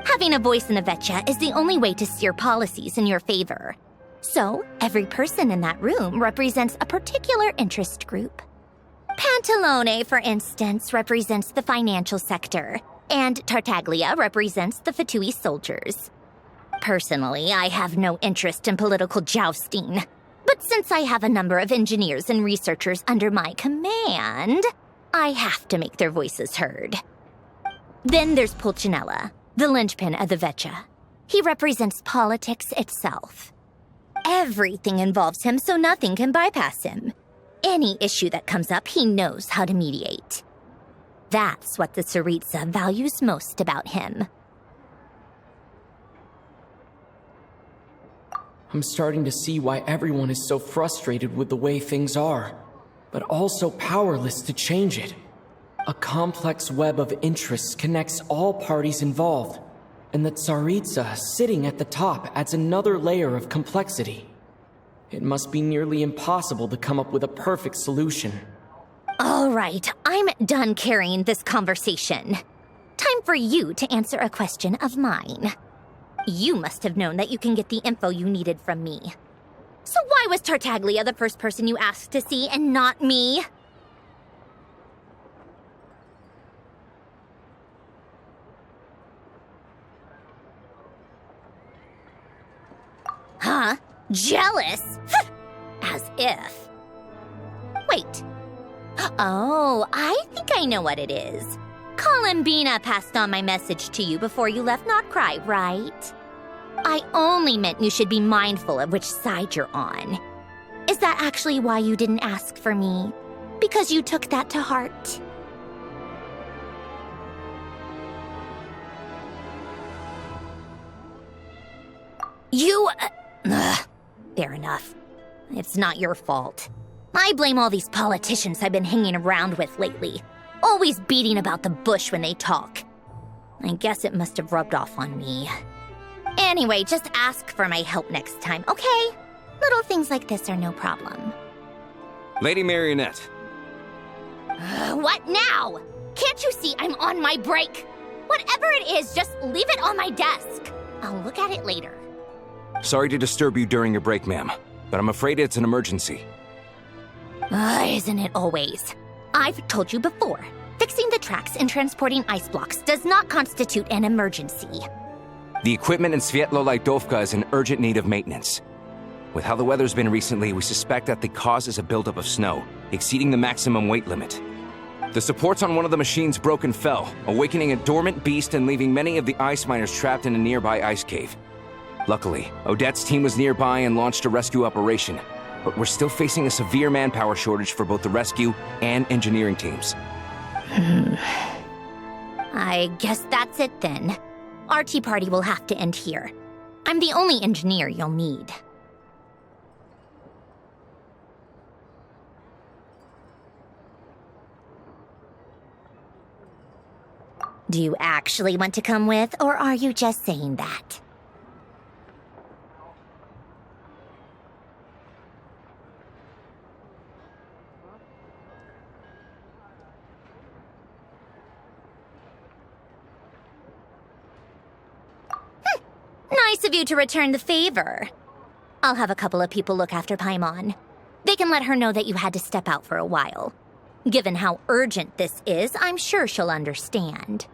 Having a voice in a Vecha is the only way to steer policies in your favor. So, every person in that room represents a particular interest group. Pantalone, for instance, represents the financial sector, and Tartaglia represents the Fatui soldiers. Personally, I have no interest in political jousting, but since I have a number of engineers and researchers under my command, I have to make their voices heard. Then there's Pulcinella, the linchpin of the Vecha. He represents politics itself. Everything involves him, so nothing can bypass him. Any issue that comes up, he knows how to mediate. That's what the Tsaritsa values most about him. I'm starting to see why everyone is so frustrated with the way things are, but also powerless to change it. A complex web of interests connects all parties involved, and the Tsaritsa sitting at the top adds another layer of complexity. It must be nearly impossible to come up with a perfect solution. All right, I'm done carrying this conversation. Time for you to answer a question of mine. You must have known that you can get the info you needed from me. So why was Tartaglia the first person you asked to see and not me? Huh? Jealous? As if. Wait. Oh, I think I know what it is. Columbina passed on my message to you before you left Notcry, right? I only meant you should be mindful of which side you're on. Is that actually why you didn't ask for me? Because you took that to heart? Fair enough. It's not your fault. I blame all these politicians I've been hanging around with lately. Always beating about the bush when they talk. I guess it must have rubbed off on me. Anyway, just ask for my help next time, okay? Little things like this are no problem. Lady Marionette. What now? Can't you see I'm on my break? Whatever it is, just leave it on my desk. I'll look at it later. Sorry to disturb you during your break, ma'am, but I'm afraid it's an emergency. Isn't it always? I've told you before, fixing the tracks and transporting ice blocks does not constitute an emergency. The equipment in Svietlo-Laidovka is in urgent need of maintenance. With how the weather's been recently, we suspect that the cause is a buildup of snow, exceeding the maximum weight limit. The supports on one of the machines broke and fell, awakening a dormant beast and leaving many of the ice miners trapped in a nearby ice cave. Luckily, Odette's team was nearby and launched a rescue operation. But we're still facing a severe manpower shortage for both the rescue and engineering teams. I guess that's it then. Our tea party will have to end here. I'm the only engineer you'll need. Do you actually want to come with, or are you just saying that? Nice of you to return the favor. I'll have a couple of people look after Paimon. They can let her know that you had to step out for a while. Given how urgent this is, I'm sure she'll understand.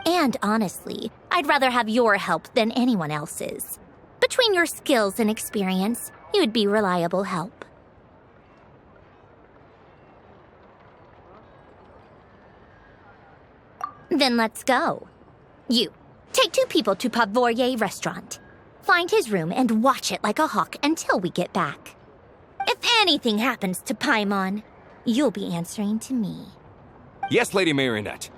And honestly, I'd rather have your help than anyone else's. Between your skills and experience, you'd be reliable help. Then let's go. You, take 2 people to Pavoyer restaurant. Find his room and watch it like a hawk until we get back. If anything happens to Paimon, you'll be answering to me. Yes, Lady Marionette.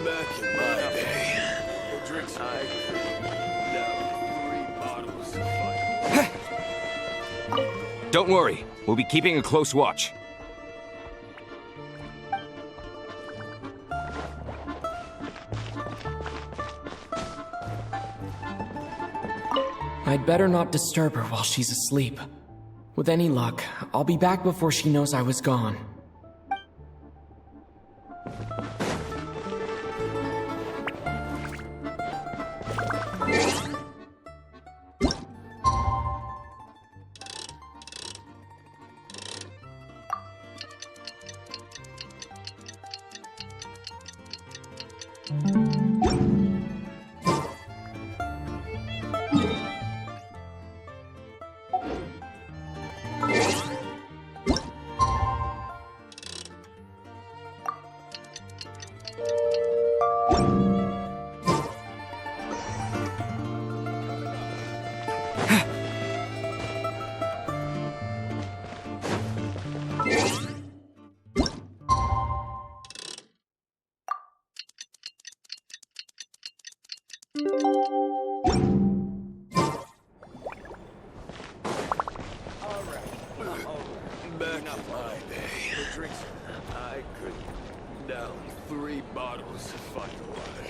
Back in my day, the drinks I down 3 bottles of fire. Don't worry, we'll be keeping a close watch. I'd better not disturb her while she's asleep. With any luck, I'll be back before she knows I was gone. Back in my day, the drinks I could down 3 bottles of fire water.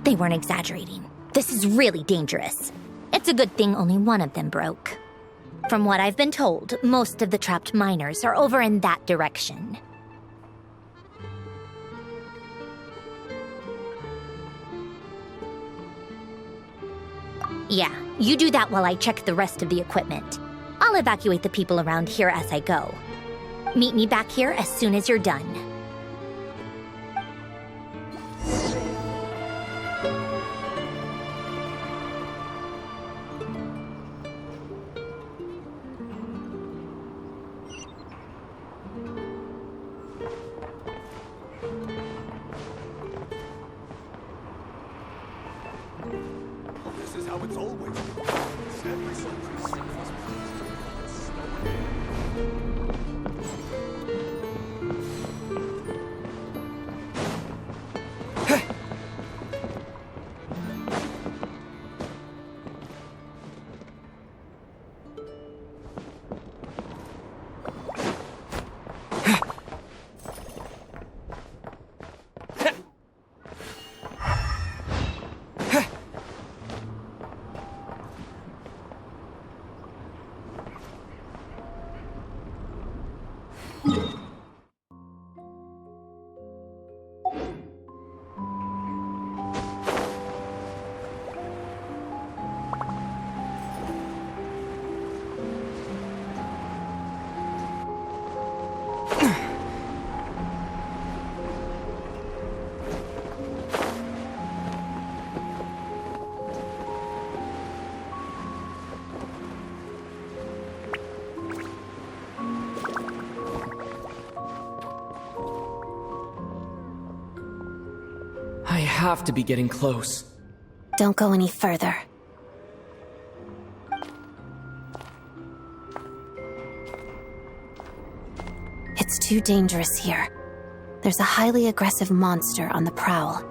They weren't exaggerating. This is really dangerous. It's a good thing only one of them broke. From what I've been told, most of the trapped miners are over in that direction. Yeah, you do that while I check the rest of the equipment. I'll evacuate the people around here as I go. Meet me back here as soon as you're done. This is how it's always been. I have to be getting close. Don't go any further. It's too dangerous here. There's a highly aggressive monster on the prowl.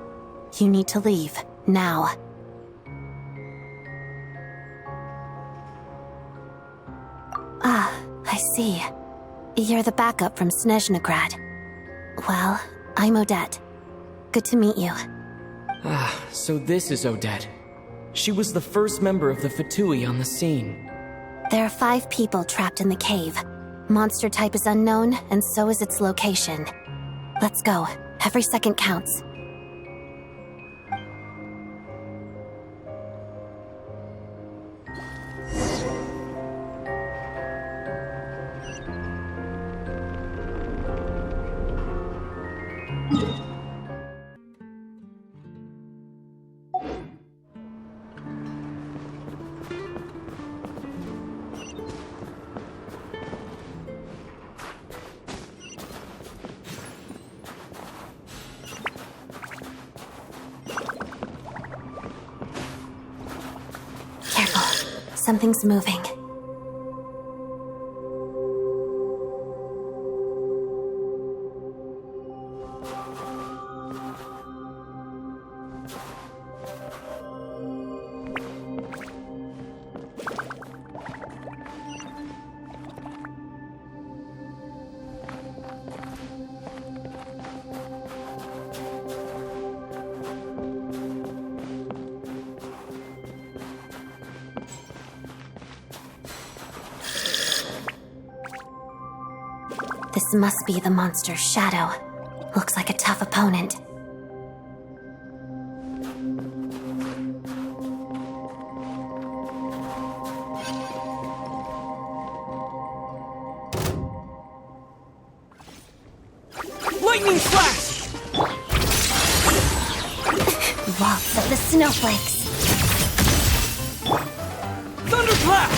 You need to leave, now. Ah, I see. You're the backup from Snezhnaya. Well, I'm Odette. Good to meet you. Ah, so this is Odette. She was the first member of the Fatui on the scene. There are 5 people trapped in the cave. Monster type is unknown, and so is its location. Let's go. Every second counts. Something's moving. This must be the monster's shadow. Looks like a tough opponent. Lightning flash! Lots of the snowflakes. Thunderclap!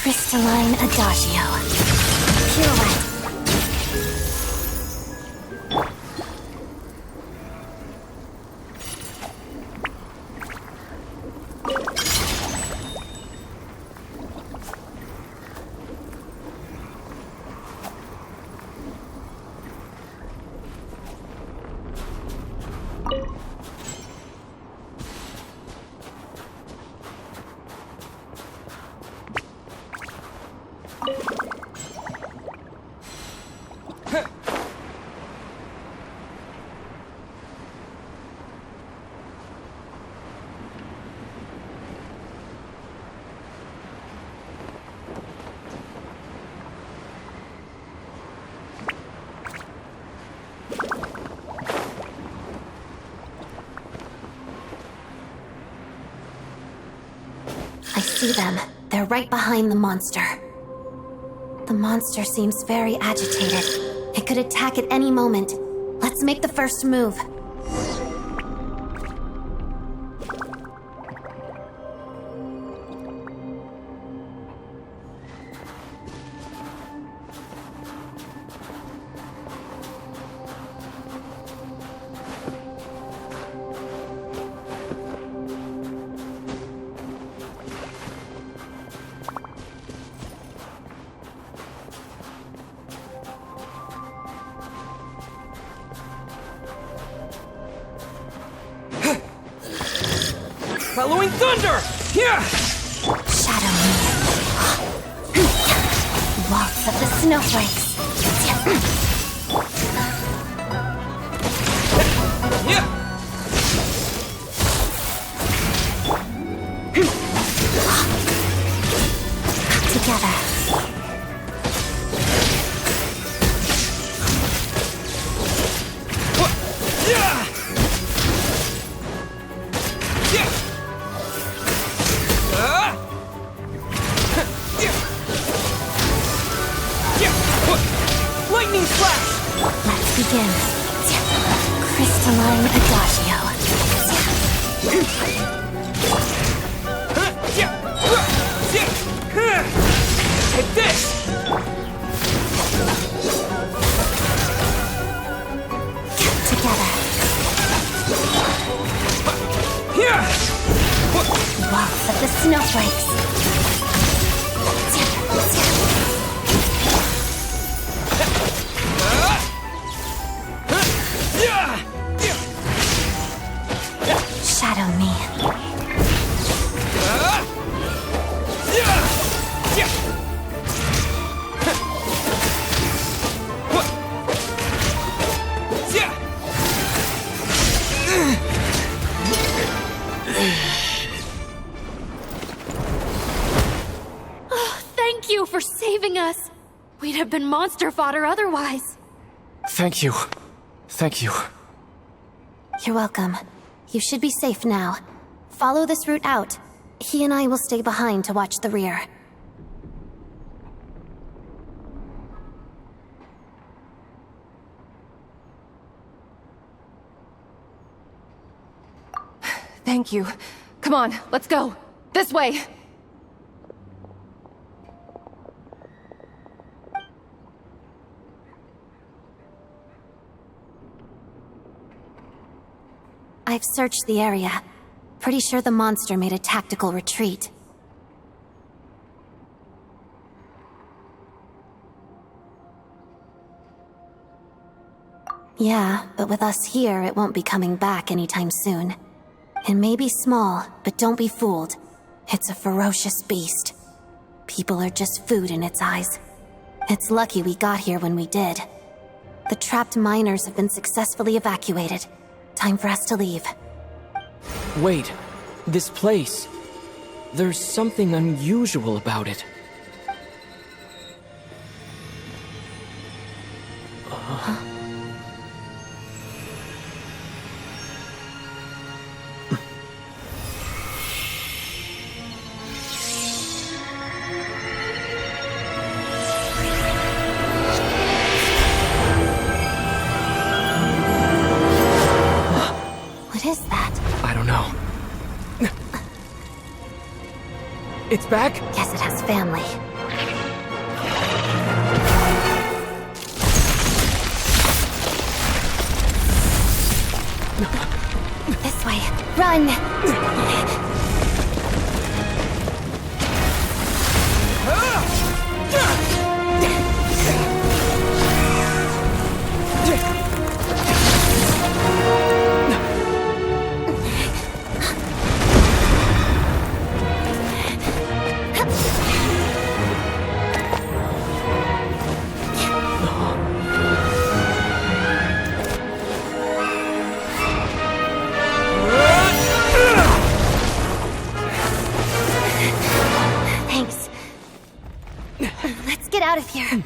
Crystalline Adagio. Pirouette. I see them. They're right behind the monster. The monster seems very agitated. It could attack at any moment. Let's make the first move. Bellowing thunder! Yeah! Shadow me. Waltz of the snowflakes. Yeah! Together. Yeah! Lightning flash! Let's begin. Crystalline Adagio. Take this! Together. Waltz of the snowflakes. Shadow me. Thank you for saving us. We'd have been monster fodder otherwise. Thank you. Thank you. You're welcome. You should be safe now. Follow this route out. He and I will stay behind to watch the rear. Thank you. Come on, let's go. This way. I've searched the area. Pretty sure the monster made a tactical retreat. Yeah, but with us here, it won't be coming back anytime soon. It may be small, but don't be fooled. It's a ferocious beast. People are just food in its eyes. It's lucky we got here when we did. The trapped miners have been successfully evacuated. Time for us to leave. Wait, this place. There's something unusual about it. What is that? I don't know. It's back? Guess it has family. This way. Run! Thanks. Let's get out of here.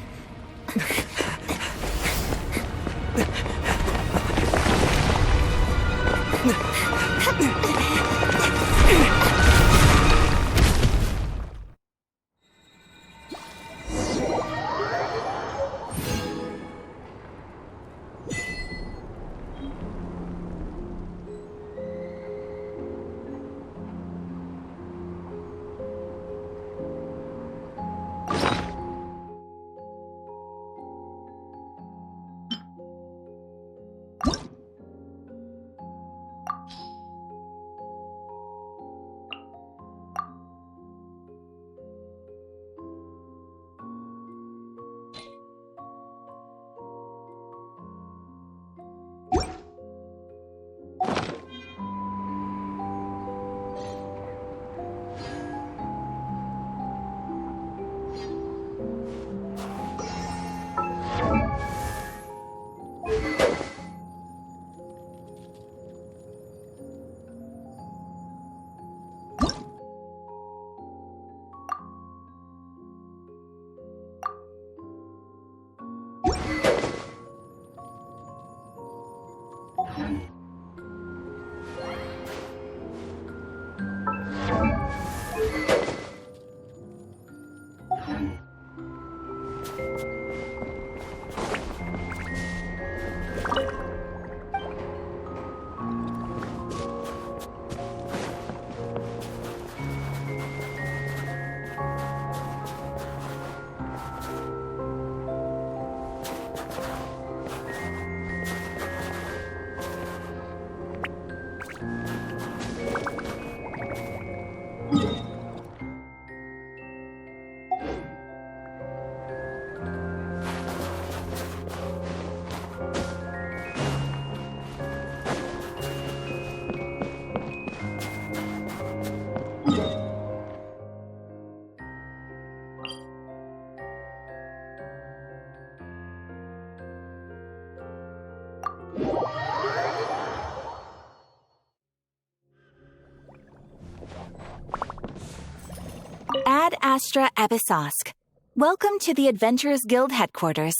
Ad Astra Episosk. Welcome to the Adventurers Guild headquarters.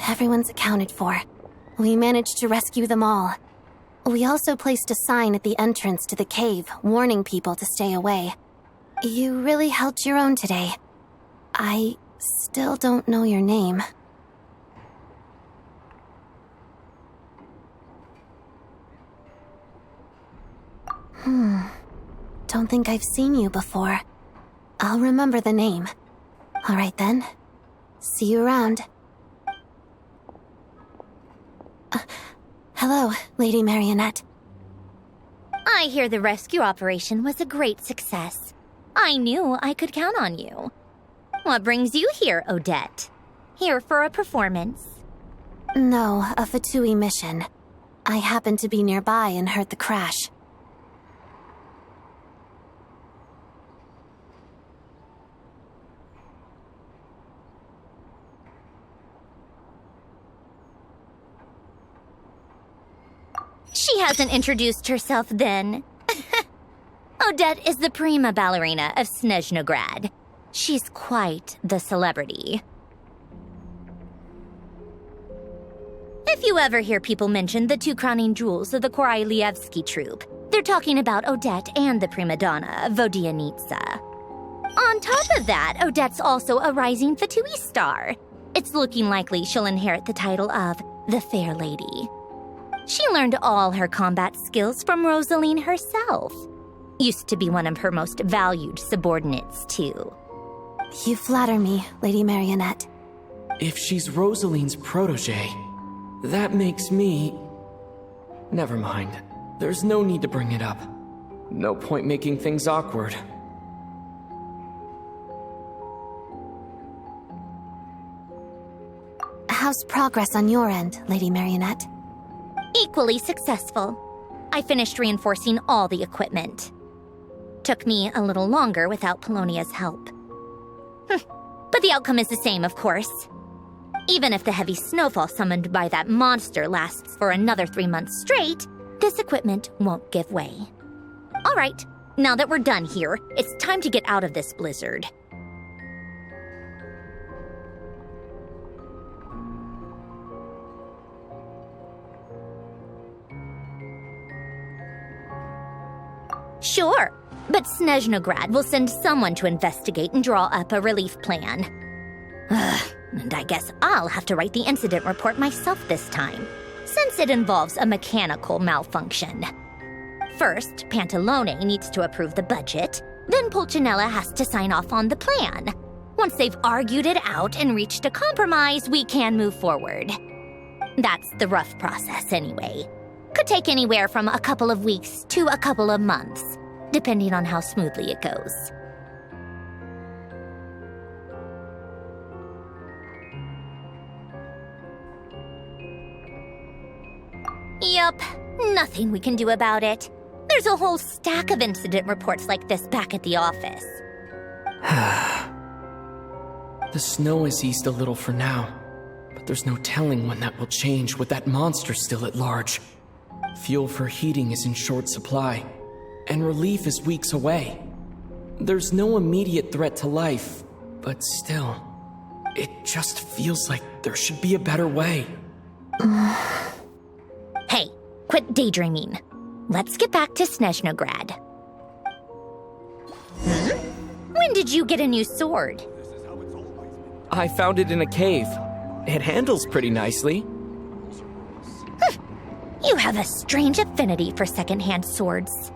Everyone's accounted for. We managed to rescue them all. We also placed a sign at the entrance to the cave, warning people to stay away. You really held your own today. I still don't know your name. Don't think I've seen you before. I'll remember the name. All right then. See you around. Hello, Lady Marionette. I hear the rescue operation was a great success. I knew I could count on you. What brings you here, Odette? Here for a performance? No, a Fatui mission. I happened to be nearby and heard the crash. She hasn't introduced herself then. Odette is the prima ballerina of Snezhnograd. She's quite the celebrity. If you ever hear people mention the two crowning jewels of the Korailievsky troupe, they're talking about Odette and the prima donna, Vodianitsa. On top of that, Odette's also a rising Fatui star. It's looking likely she'll inherit the title of the Fair Lady. She learned all her combat skills from Rosaline herself. Used to be one of her most valued subordinates, too. You flatter me, Lady Marionette. If she's Rosaline's protege, that makes me... Never mind. There's no need to bring it up. No point making things awkward. How's progress on your end, Lady Marionette? Equally successful. I finished reinforcing all the equipment. Took me a little longer without Polonia's help. But the outcome is the same, of course. Even if the heavy snowfall summoned by that monster lasts for another 3 months straight, this equipment won't give way. All right, now that we're done here, it's time to get out of this blizzard. Sure, but Snezhnograd will send someone to investigate and draw up a relief plan. And I guess I'll have to write the incident report myself this time, since it involves a mechanical malfunction. First, Pantalone needs to approve the budget, then Pulcinella has to sign off on the plan. Once they've argued it out and reached a compromise, we can move forward. That's the rough process anyway. Could take anywhere from a couple of weeks to a couple of months, depending on how smoothly it goes. Yup, nothing we can do about it. There's a whole stack of incident reports like this back at the office. The snow has eased a little for now, but there's no telling when that will change with that monster still at large. Fuel for heating is in short supply, and relief is weeks away. There's no immediate threat to life, but still, it just feels like there should be a better way. Hey, quit daydreaming. Let's get back to Snezhnograd. When did you get a new sword? I found it in a cave. It handles pretty nicely. You have a strange affinity for second-hand swords.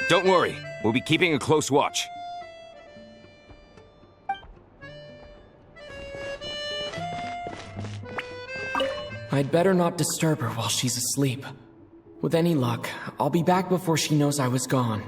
Don't worry, we'll be keeping a close watch. I'd better not disturb her while she's asleep. With any luck, I'll be back before she knows I was gone.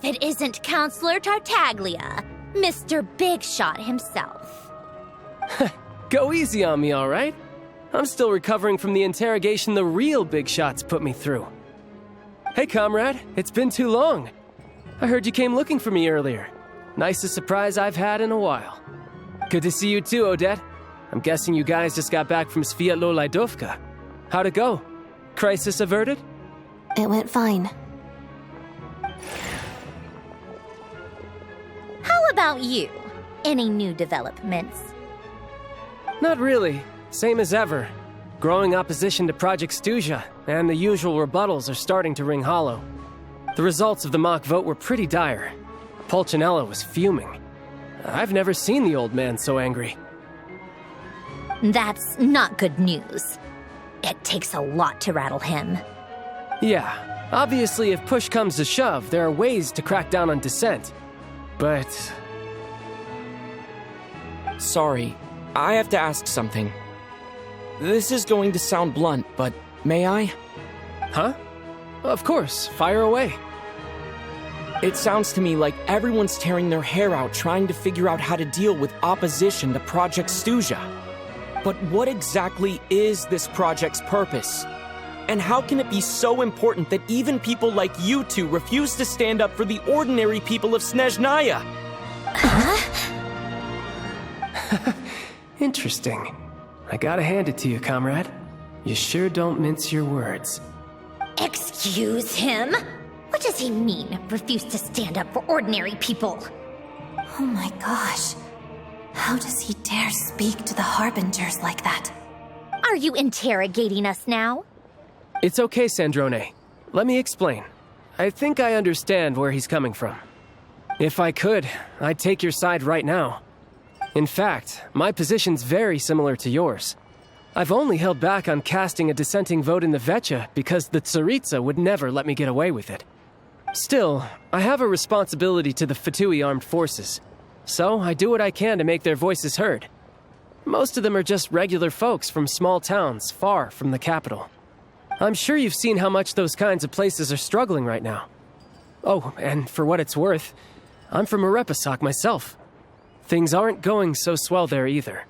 if it isn't Counselor Tartaglia, Mr. Big Shot himself. Go easy on me, all right? I'm still recovering from the interrogation the real Big Shots put me through. Hey, comrade, it's been too long. I heard you came looking for me earlier. Nicest surprise I've had in a while. Good to see you too, Odette. I'm guessing you guys just got back from Sviatlo-Laidovka. How'd it go? Crisis averted? It went fine. How about you? Any new developments? Not really. Same as ever. Growing opposition to Project Stuzha, and the usual rebuttals are starting to ring hollow. The results of the mock vote were pretty dire. Pulcinella was fuming. I've never seen the old man so angry. That's not good news. It takes a lot to rattle him. Yeah, obviously if push comes to shove, there are ways to crack down on dissent. But... Sorry, I have to ask something. This is going to sound blunt, but may I? Huh? Of course, fire away. It sounds to me like everyone's tearing their hair out trying to figure out how to deal with opposition to Project Stuzha. But what exactly is this project's purpose? And how can it be so important that even people like you two refuse to stand up for the ordinary people of Snezhnaya? Interesting. I gotta hand it to you, comrade. You sure don't mince your words. Excuse him? What does he mean, refuse to stand up for ordinary people? Oh my gosh. How does he dare speak to the Harbingers like that? Are you interrogating us now? It's okay, Sandrone. Let me explain. I think I understand where he's coming from. If I could, I'd take your side right now. In fact, my position's very similar to yours. I've only held back on casting a dissenting vote in the Vecha because the Tsaritsa would never let me get away with it. Still, I have a responsibility to the Fatui armed forces, so I do what I can to make their voices heard. Most of them are just regular folks from small towns far from the capital. I'm sure you've seen how much those kinds of places are struggling right now. Oh, and for what it's worth, I'm from Arepasak myself. Things aren't going so swell there either.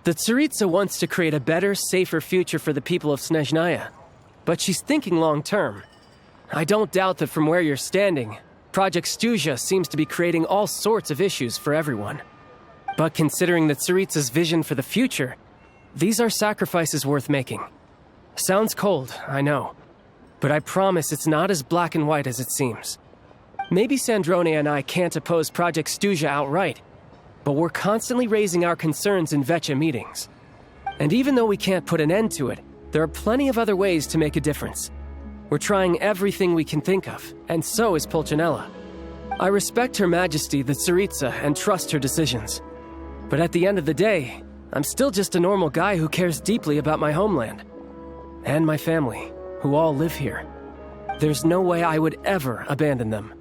The Tsaritsa wants to create a better, safer future for the people of Snezhnaya, but she's thinking long-term. I don't doubt that from where you're standing, Project Stuzha seems to be creating all sorts of issues for everyone. But considering the Tsaritsa's vision for the future, these are sacrifices worth making. Sounds cold, I know, but I promise it's not as black and white as it seems. Maybe Sandrone and I can't oppose Project Stuzha outright, but we're constantly raising our concerns in Vecha meetings. And even though we can't put an end to it, there are plenty of other ways to make a difference. We're trying everything we can think of, and so is Pulcinella. I respect Her Majesty, the Tsaritsa, and trust her decisions. But at the end of the day, I'm still just a normal guy who cares deeply about my homeland. And my family, who all live here. There's no way I would ever abandon them.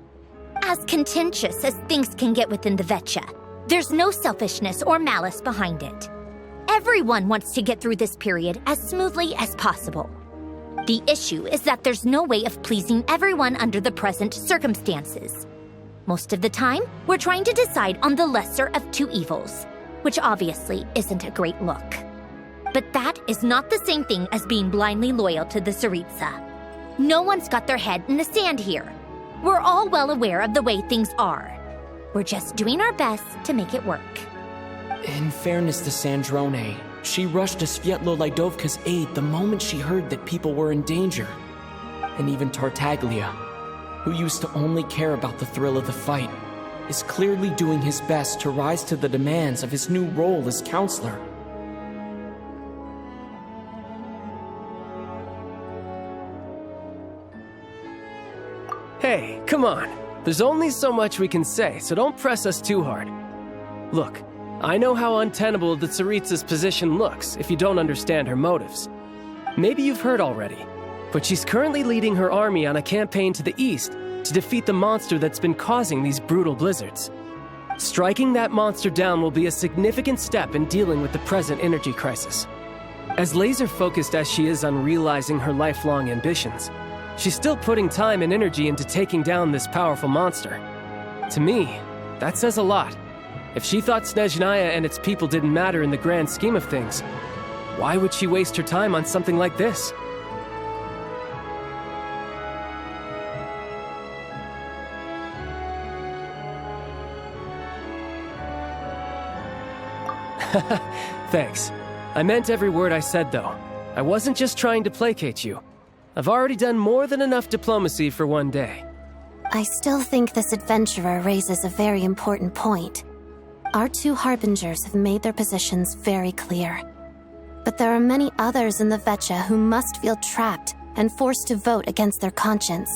As contentious as things can get within the Vecha, there's no selfishness or malice behind it. Everyone wants to get through this period as smoothly as possible. The issue is that there's no way of pleasing everyone under the present circumstances. Most of the time, we're trying to decide on the lesser of two evils, which obviously isn't a great look. But that is not the same thing as being blindly loyal to the Tsaritsa. No one's got their head in the sand here. We're all well aware of the way things are. We're just doing our best to make it work. In fairness to Sandrone, she rushed to Sviatlo-Laidovka's aid the moment she heard that people were in danger. And even Tartaglia, who used to only care about the thrill of the fight, is clearly doing his best to rise to the demands of his new role as counselor. Hey, come on. There's only so much we can say, so don't press us too hard. Look, I know how untenable the Tsaritsa's position looks if you don't understand her motives. Maybe you've heard already, but she's currently leading her army on a campaign to the east to defeat the monster that's been causing these brutal blizzards. Striking that monster down will be a significant step in dealing with the present energy crisis. As laser-focused as she is on realizing her lifelong ambitions, she's still putting time and energy into taking down this powerful monster. To me, that says a lot. If she thought Snezhnaya and its people didn't matter in the grand scheme of things, why would she waste her time on something like this? Thanks. I meant every word I said, though. I wasn't just trying to placate you. I've already done more than enough diplomacy for one day. I still think this adventurer raises a very important point. Our two harbingers have made their positions very clear. But there are many others in the Vetcha who must feel trapped and forced to vote against their conscience.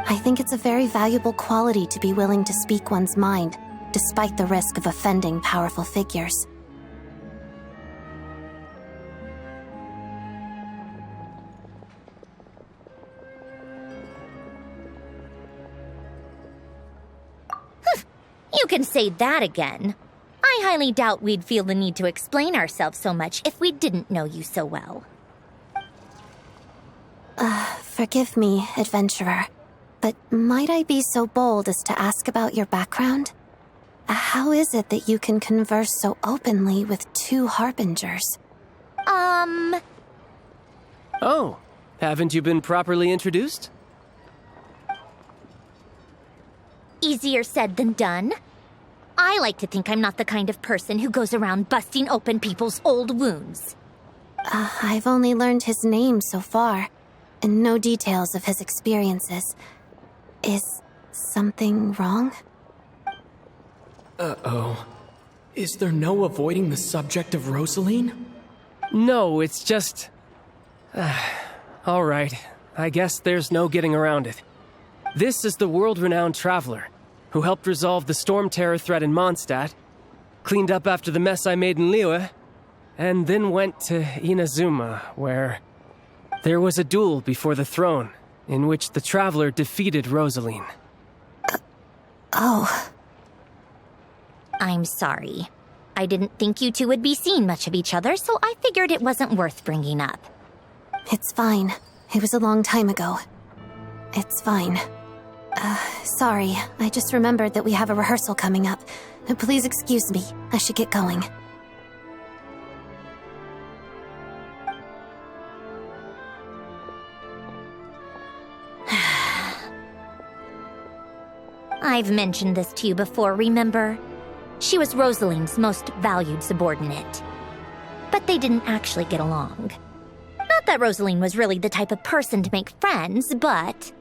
I think it's a very valuable quality to be willing to speak one's mind, despite the risk of offending powerful figures. You can say that again. I highly doubt we'd feel the need to explain ourselves so much if we didn't know you so well. Forgive me, adventurer, but might I be so bold as to ask about your background? How is it that you can converse so openly with two harbingers? Oh, haven't you been properly introduced? Easier said than done. I like to think I'm not the kind of person who goes around busting open people's old wounds. I've only learned his name so far, and no details of his experiences. Is something wrong? Uh-oh. Is there no avoiding the subject of Rosaline? No, it's just... all right. I guess there's no getting around it. This is the world-renowned traveler, who helped resolve the storm terror threat in Mondstadt, cleaned up after the mess I made in Liyue, and then went to Inazuma, where there was a duel before the throne, in which the traveler defeated Rosaline. Oh. I'm sorry. I didn't think you two would be seeing much of each other, so I figured it wasn't worth bringing up. It's fine. It was a long time ago. It's fine. Sorry, I just remembered that we have a rehearsal coming up. Please excuse me, I should get going. I've mentioned this to you before, remember? She was Rosaline's most valued subordinate. But they didn't actually get along. Not that Rosaline was really the type of person to make friends, but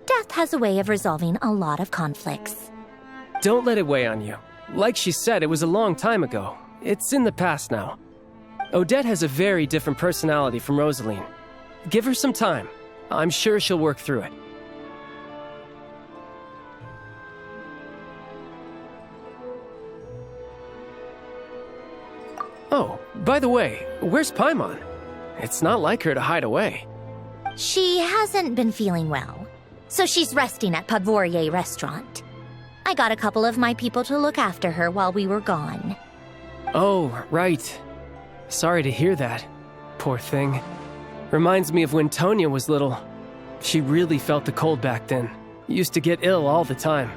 death has a way of resolving a lot of conflicts. Don't let it weigh on you. Like she said, it was a long time ago. It's in the past now. Odette has a very different personality from Rosaline. Give her some time. I'm sure she'll work through it. Oh, by the way, where's Paimon? It's not like her to hide away. She hasn't been feeling well, so she's resting at Podvorier Restaurant. I got a couple of my people to look after her while we were gone. Oh, right. Sorry to hear that. Poor thing. Reminds me of when Tonya was little. She really felt the cold back then. Used to get ill all the time.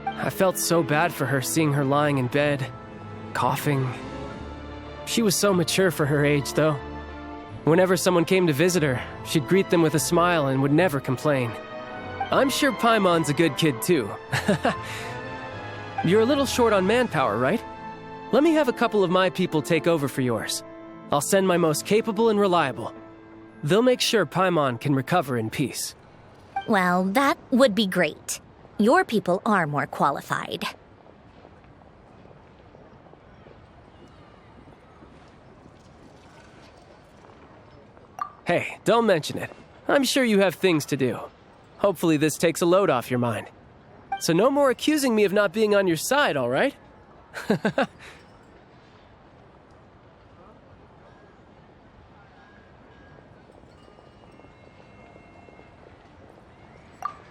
I felt so bad for her seeing her lying in bed, coughing. She was so mature for her age, though. Whenever someone came to visit her, she'd greet them with a smile and would never complain. I'm sure Paimon's a good kid, too. You're a little short on manpower, right? Let me have a couple of my people take over for yours. I'll send my most capable and reliable. They'll make sure Paimon can recover in peace. Well, that would be great. Your people are more qualified. Hey, don't mention it. I'm sure you have things to do. Hopefully this takes a load off your mind. So no more accusing me of not being on your side, all right?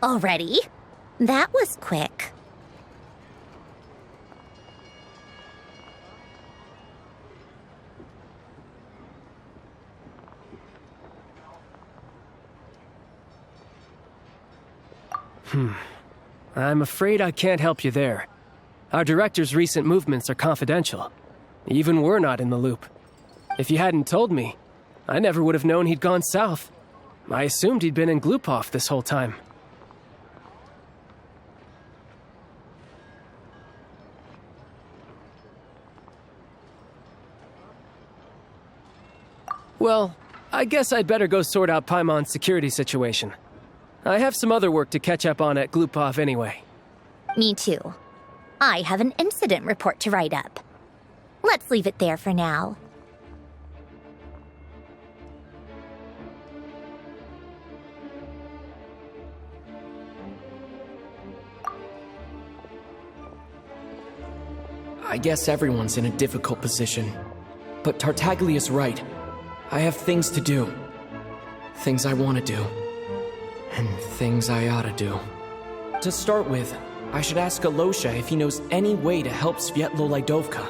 Already? That was quick. I'm afraid I can't help you there. Our director's recent movements are confidential. Even we're not in the loop. If you hadn't told me, I never would have known he'd gone south. I assumed he'd been in Glupov this whole time. Well, I guess I'd better go sort out Paimon's security situation. I have some other work to catch up on at Glupov anyway. Me too. I have an incident report to write up. Let's leave it there for now. I guess everyone's in a difficult position. But Tartaglia's right. I have things to do. Things I want to do. And things I ought to do. To start with, I should ask Alosha if he knows any way to help Svietlo Lydovka.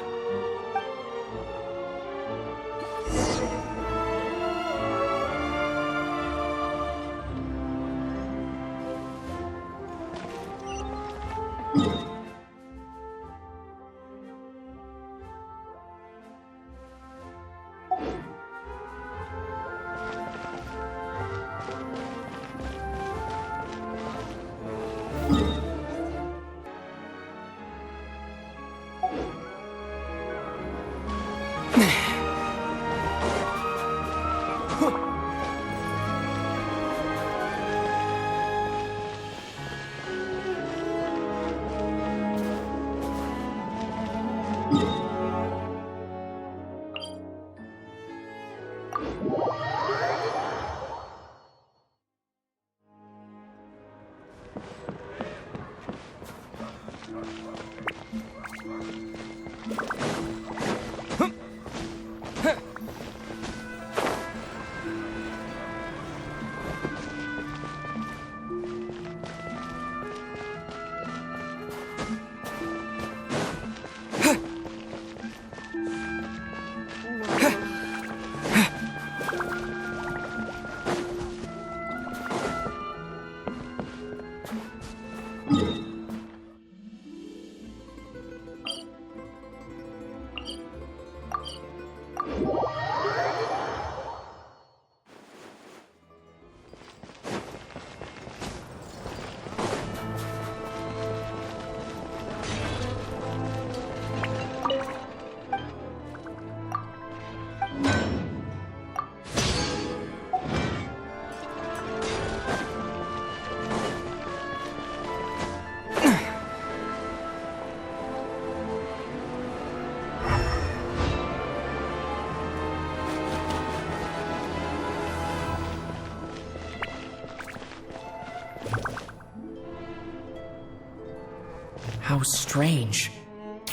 How strange.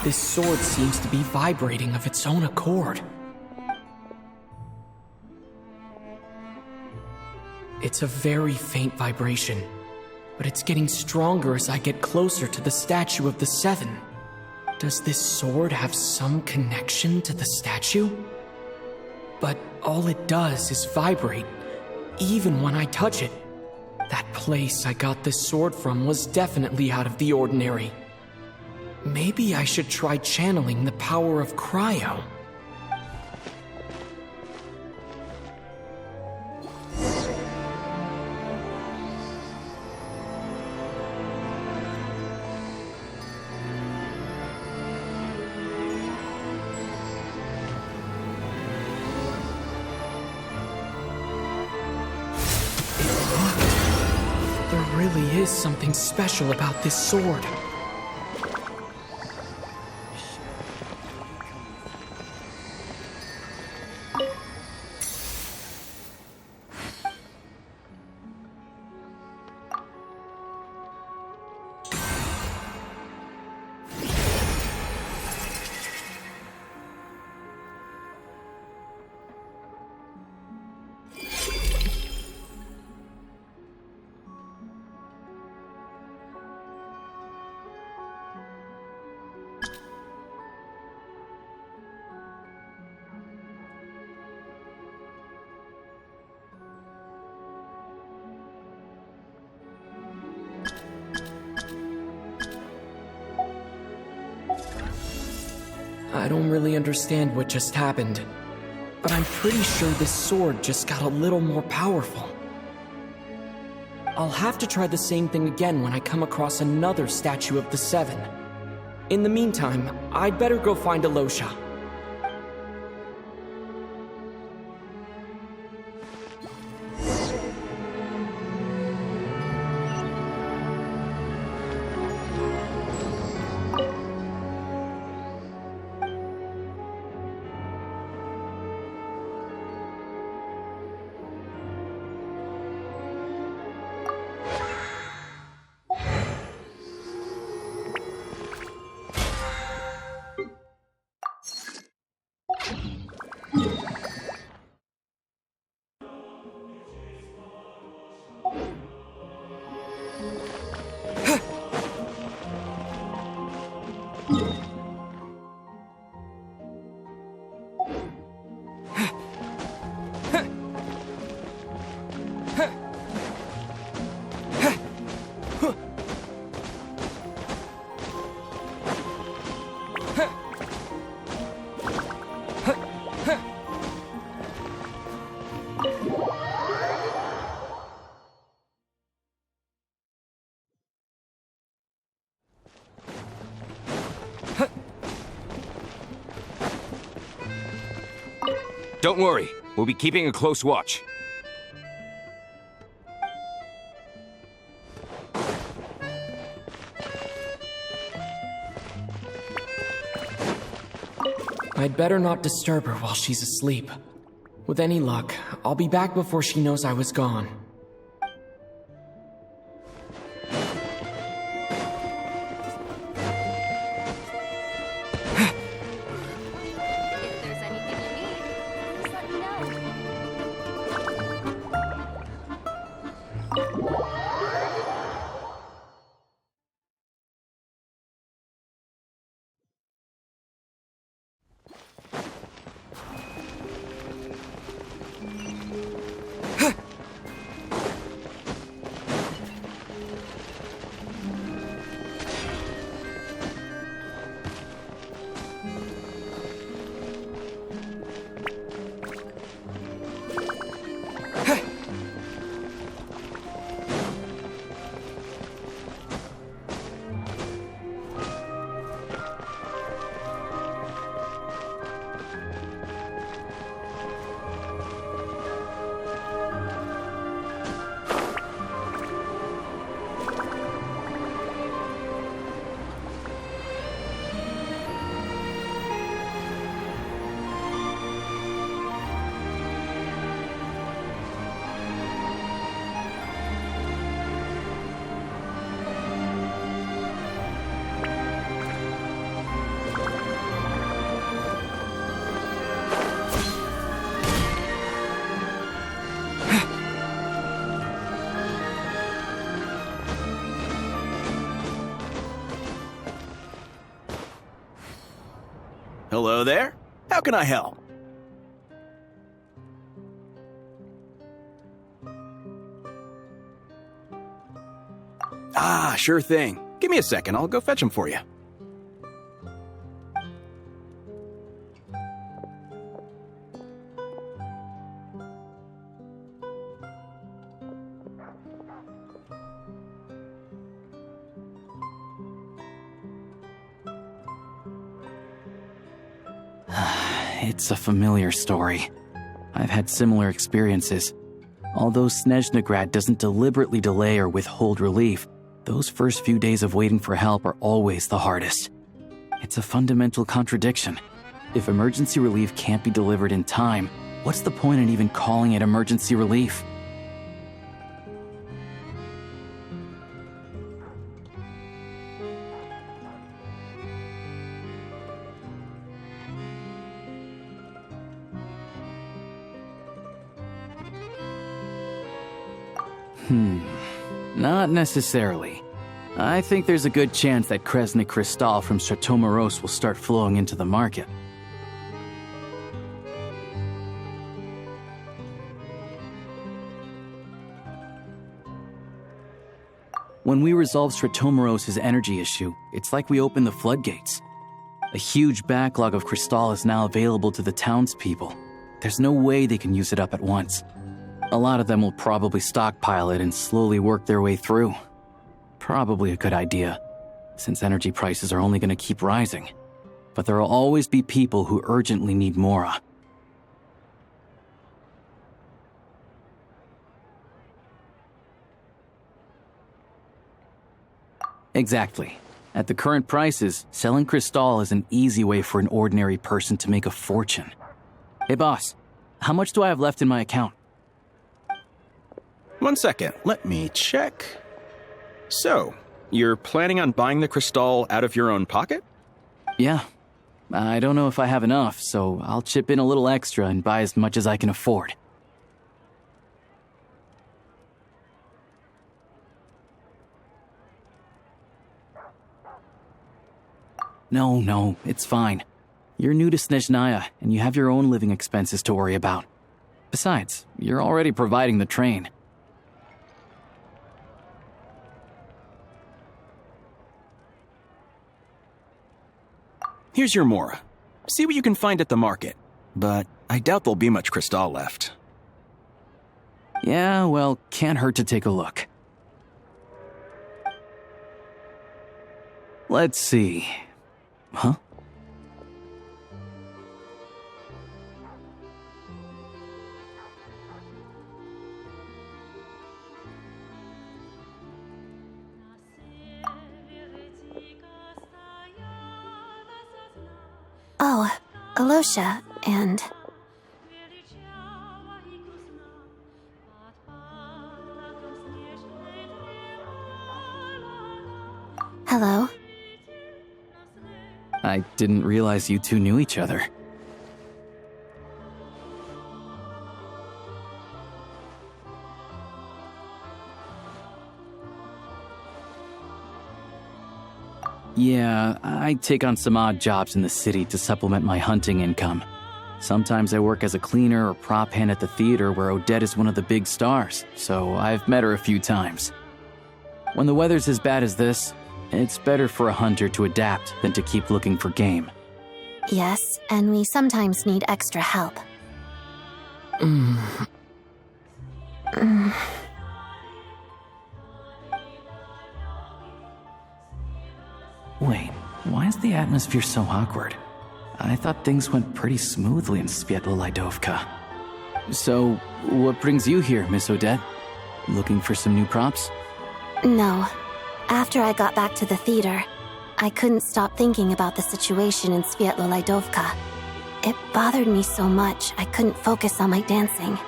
This sword seems to be vibrating of its own accord. It's a very faint vibration, but it's getting stronger as I get closer to the statue of the Seven. Does this sword have some connection to the statue? But all it does is vibrate, even when I touch it. That place I got this sword from was definitely out of the ordinary. Maybe I should try channeling the power of cryo. There really is something special about this sword. I don't really understand what just happened, but I'm pretty sure this sword just got a little more powerful. I'll have to try the same thing again when I come across another statue of the Seven. In the meantime, I'd better go find Alosha. Don't worry, we'll be keeping a close watch. I'd better not disturb her while she's asleep. With any luck, I'll be back before she knows I was gone. Hello there. How can I help? Ah, sure thing. Give me a second, I'll go fetch them for you. It's a familiar story. I've had similar experiences. Although Snezhnagrad doesn't deliberately delay or withhold relief, those first few days of waiting for help are always the hardest. It's a fundamental contradiction. If emergency relief can't be delivered in time, what's the point in even calling it emergency relief? Not necessarily. I think there's a good chance that Kresnik Crystal from Stratomoros will start flowing into the market. When we resolve Stratomoros' energy issue, it's like we open the floodgates. A huge backlog of crystal is now available to the townspeople. There's no way they can use it up at once. A lot of them will probably stockpile it and slowly work their way through. Probably a good idea, since energy prices are only going to keep rising. But there will always be people who urgently need Mora. Exactly. At the current prices, selling crystal is an easy way for an ordinary person to make a fortune. Hey boss, how much do I have left in my account? 1 second, let me check. So, you're planning on buying the crystal out of your own pocket? Yeah. I don't know if I have enough, so I'll chip in a little extra and buy as much as I can afford. No, it's fine. You're new to Snezhnaya, and you have your own living expenses to worry about. Besides, you're already providing the train. Here's your Mora. See what you can find at the market. But I doubt there'll be much crystal left. Yeah, well, can't hurt to take a look. Let's see. Huh? Oh, Alosha, and... Hello? I didn't realize you two knew each other. Yeah, I take on some odd jobs in the city to supplement my hunting income. Sometimes I work as a cleaner or prop hand at the theater where Odette is one of the big stars, so I've met her a few times. When the weather's as bad as this, it's better for a hunter to adapt than to keep looking for game. Yes, and we sometimes need extra help. Wait, why is the atmosphere so awkward? I thought things went pretty smoothly in Svietlolidovka. So, what brings you here, Miss Odette? Looking for some new props? No. After I got back to the theater, I couldn't stop thinking about the situation in Svietlolidovka. It bothered me so much I couldn't focus on my dancing.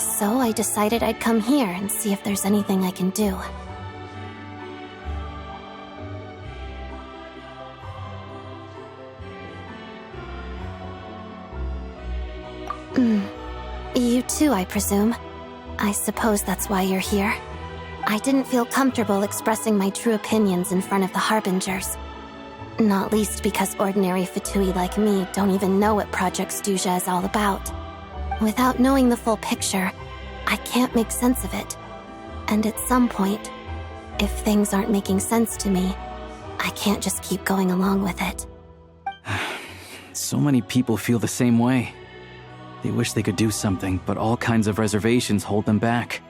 So I decided I'd come here and see if there's anything I can do. You too, I presume. I suppose that's why you're here. I didn't feel comfortable expressing my true opinions in front of the Harbingers. Not least because ordinary Fatui like me don't even know what Project Snezhnaya is all about. Without knowing the full picture, I can't make sense of it. And at some point, if things aren't making sense to me, I can't just keep going along with it. So many people feel the same way. They wish they could do something, but all kinds of reservations hold them back.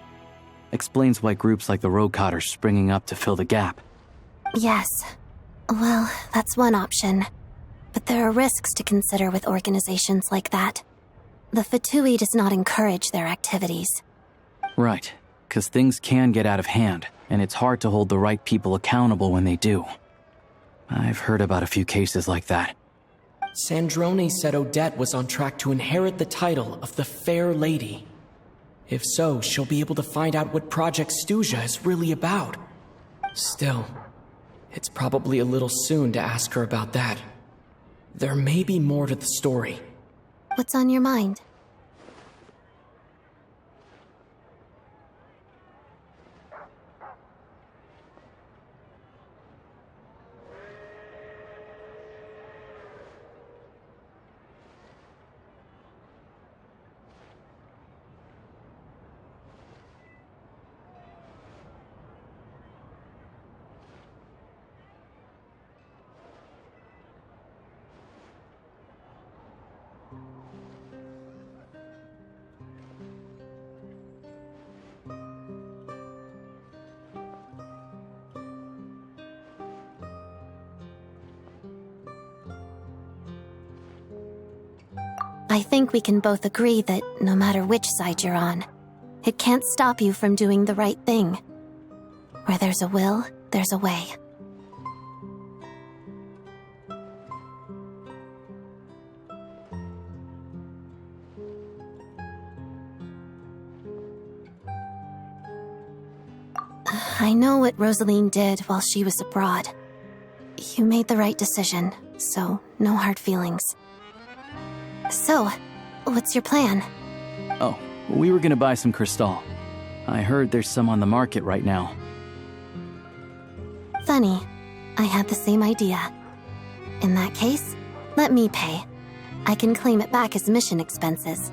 Explains why groups like the Roadcott are springing up to fill the gap. Yes. Well, that's one option. But there are risks to consider with organizations like that. The Fatui does not encourage their activities. Right, because things can get out of hand, and it's hard to hold the right people accountable when they do. I've heard about a few cases like that. Sandrone said Odette was on track to inherit the title of the Fair Lady. If so, she'll be able to find out what Project Snezhnaya is really about. Still, it's probably a little soon to ask her about that. There may be more to the story. What's on your mind? I think we can both agree that no matter which side you're on, it can't stop you from doing the right thing. Where there's a will, there's a way. I know what Rosaline did while she was abroad. You made the right decision, so no hard feelings. So, what's your plan? Oh, we were gonna buy some Crystal. I heard there's some on the market right now. Funny, I had the same idea. In that case, let me pay. I can claim it back as mission expenses.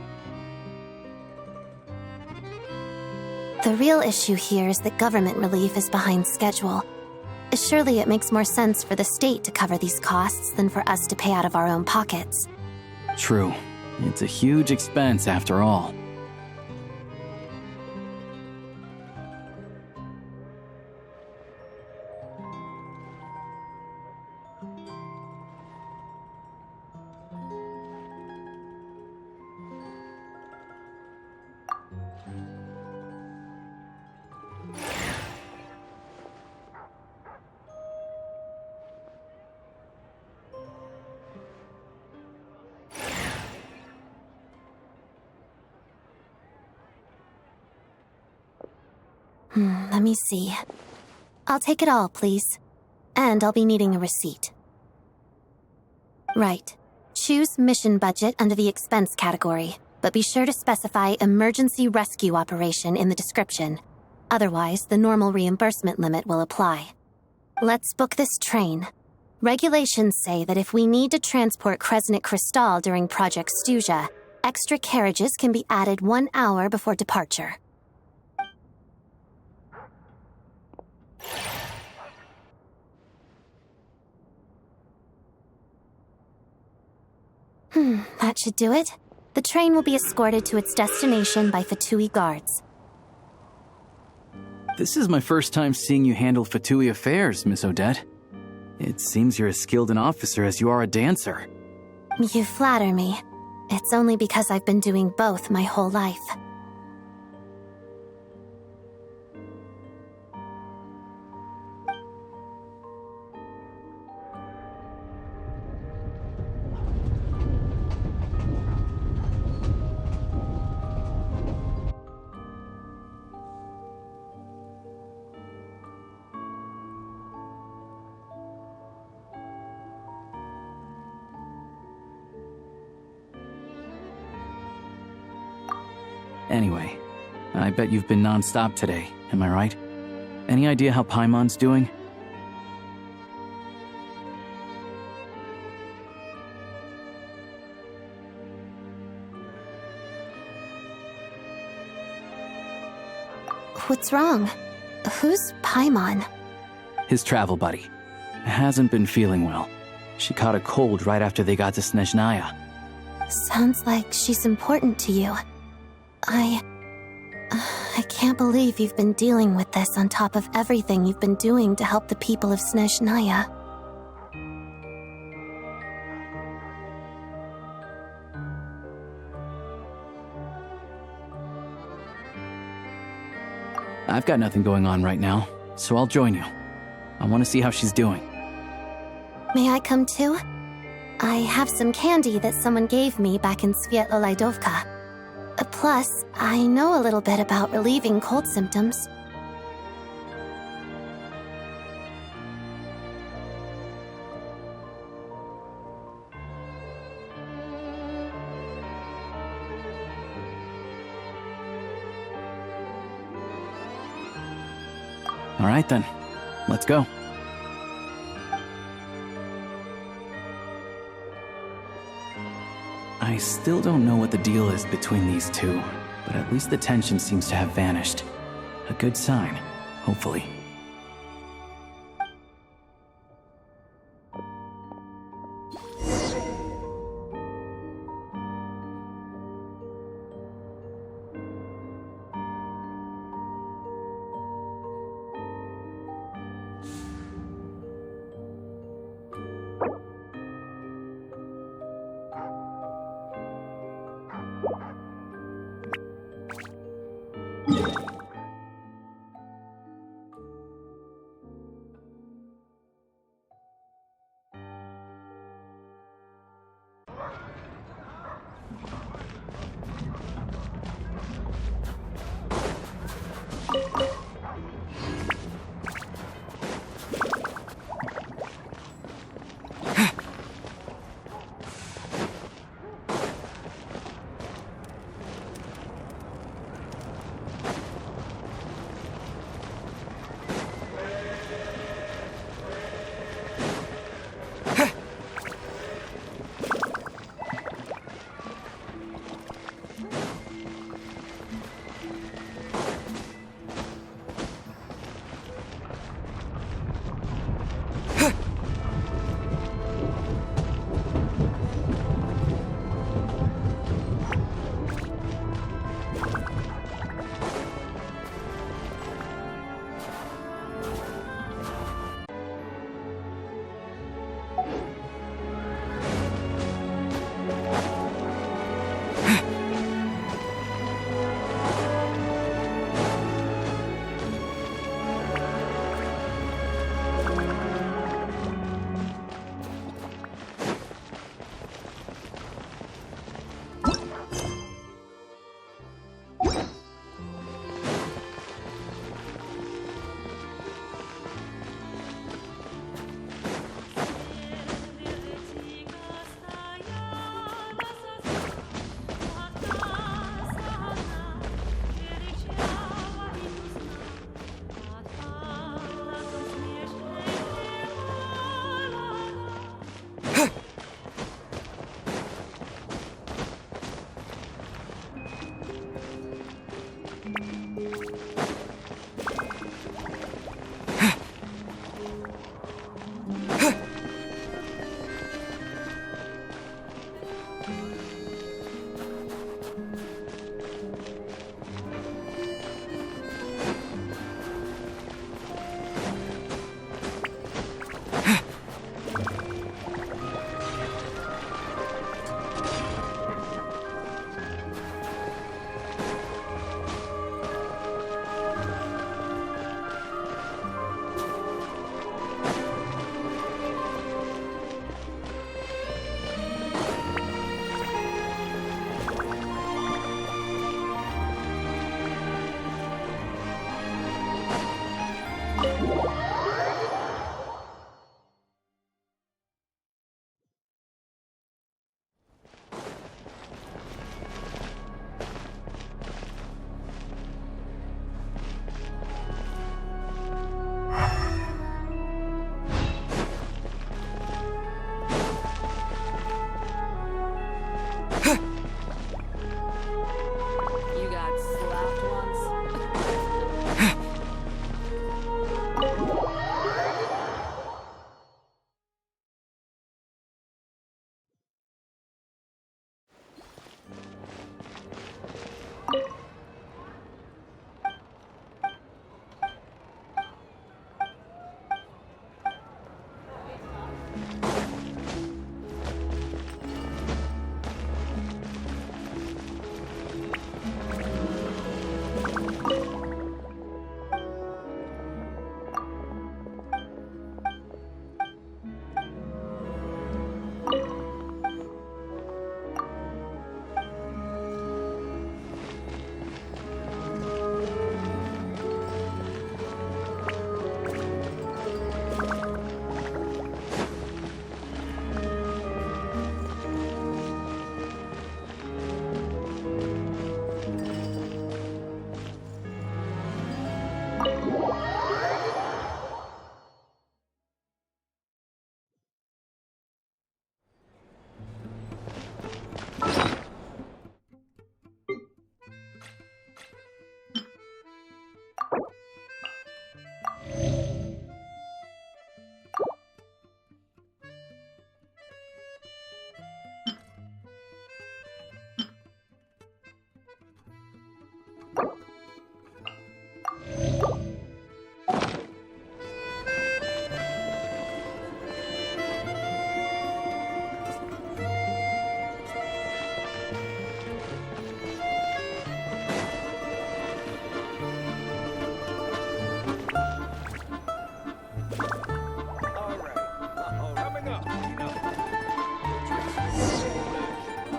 The real issue here is that government relief is behind schedule. Surely it makes more sense for the state to cover these costs than for us to pay out of our own pockets. True. It's a huge expense after all. Let me see. I'll take it all, please. And I'll be needing a receipt. Right. Choose mission budget under the expense category, but be sure to specify emergency rescue operation in the description. Otherwise, the normal reimbursement limit will apply. Let's book this train. Regulations say that if we need to transport Kresnik Crystal during Project Stuja, extra carriages can be added 1 hour before departure. That should do it. The train will be escorted to its destination by Fatui guards. This is my first time seeing you handle Fatui affairs, Miss Odette. It seems you're as skilled an officer as you are a dancer. You flatter me. It's only because I've been doing both my whole life. Anyway, I bet you've been non-stop today, am I right? Any idea how Paimon's doing? What's wrong? Who's Paimon? His travel buddy. Hasn't been feeling well. She caught a cold right after they got to Snezhnaya. Sounds like she's important to you. I can't believe you've been dealing with this on top of everything you've been doing to help the people of Snezhnaya. I've got nothing going on right now, so I'll join you. I want to see how she's doing. May I come too? I have some candy that someone gave me back in Svietlolaidovka. Plus, I know a little bit about relieving cold symptoms. All right then, let's go. I still don't know what the deal is between these two, but at least the tension seems to have vanished. A good sign, hopefully.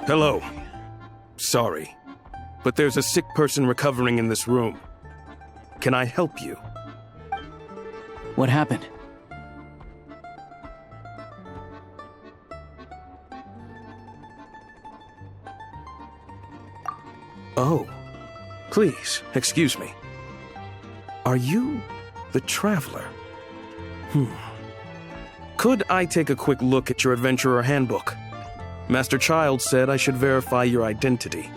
Hello. Sorry, but there's a sick person recovering in this room. Can I help you? What happened? Oh, please, excuse me. Are you the Traveler? Could I take a quick look at your Adventurer Handbook? Master Child said I should verify your identity.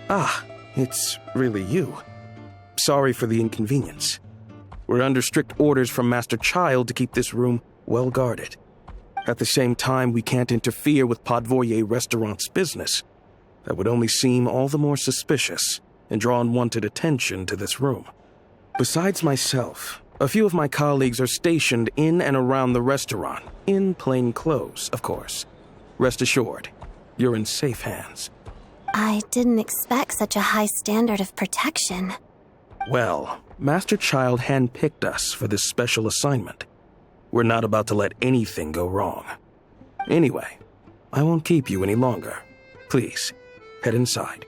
Ah, it's really you. Sorry for the inconvenience. We're under strict orders from Master Child to keep this room well guarded. At the same time, we can't interfere with Podvoye Restaurant's business. That would only seem all the more suspicious and draw unwanted attention to this room. Besides myself, a few of my colleagues are stationed in and around the restaurant, in plain clothes, of course. Rest assured, you're in safe hands. I didn't expect such a high standard of protection. Well, Master Child handpicked us for this special assignment. We're not about to let anything go wrong. Anyway, I won't keep you any longer. Please, head inside.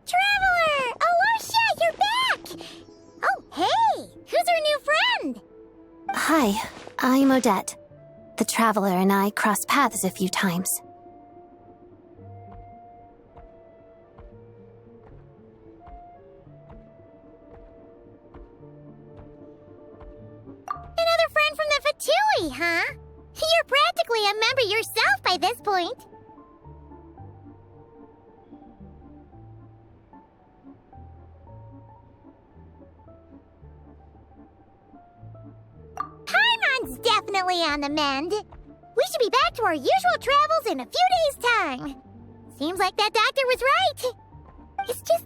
Traveler! Alicia, you're back! Oh, hey! Who's our new friend? Hi, I'm Odette. The Traveler and I crossed paths a few times. Another friend from the Fatui, huh? You're practically a member yourself by this point. Paimon's definitely on the mend. We should be back to our usual travels in a few days' time. Seems like that doctor was right. It's just...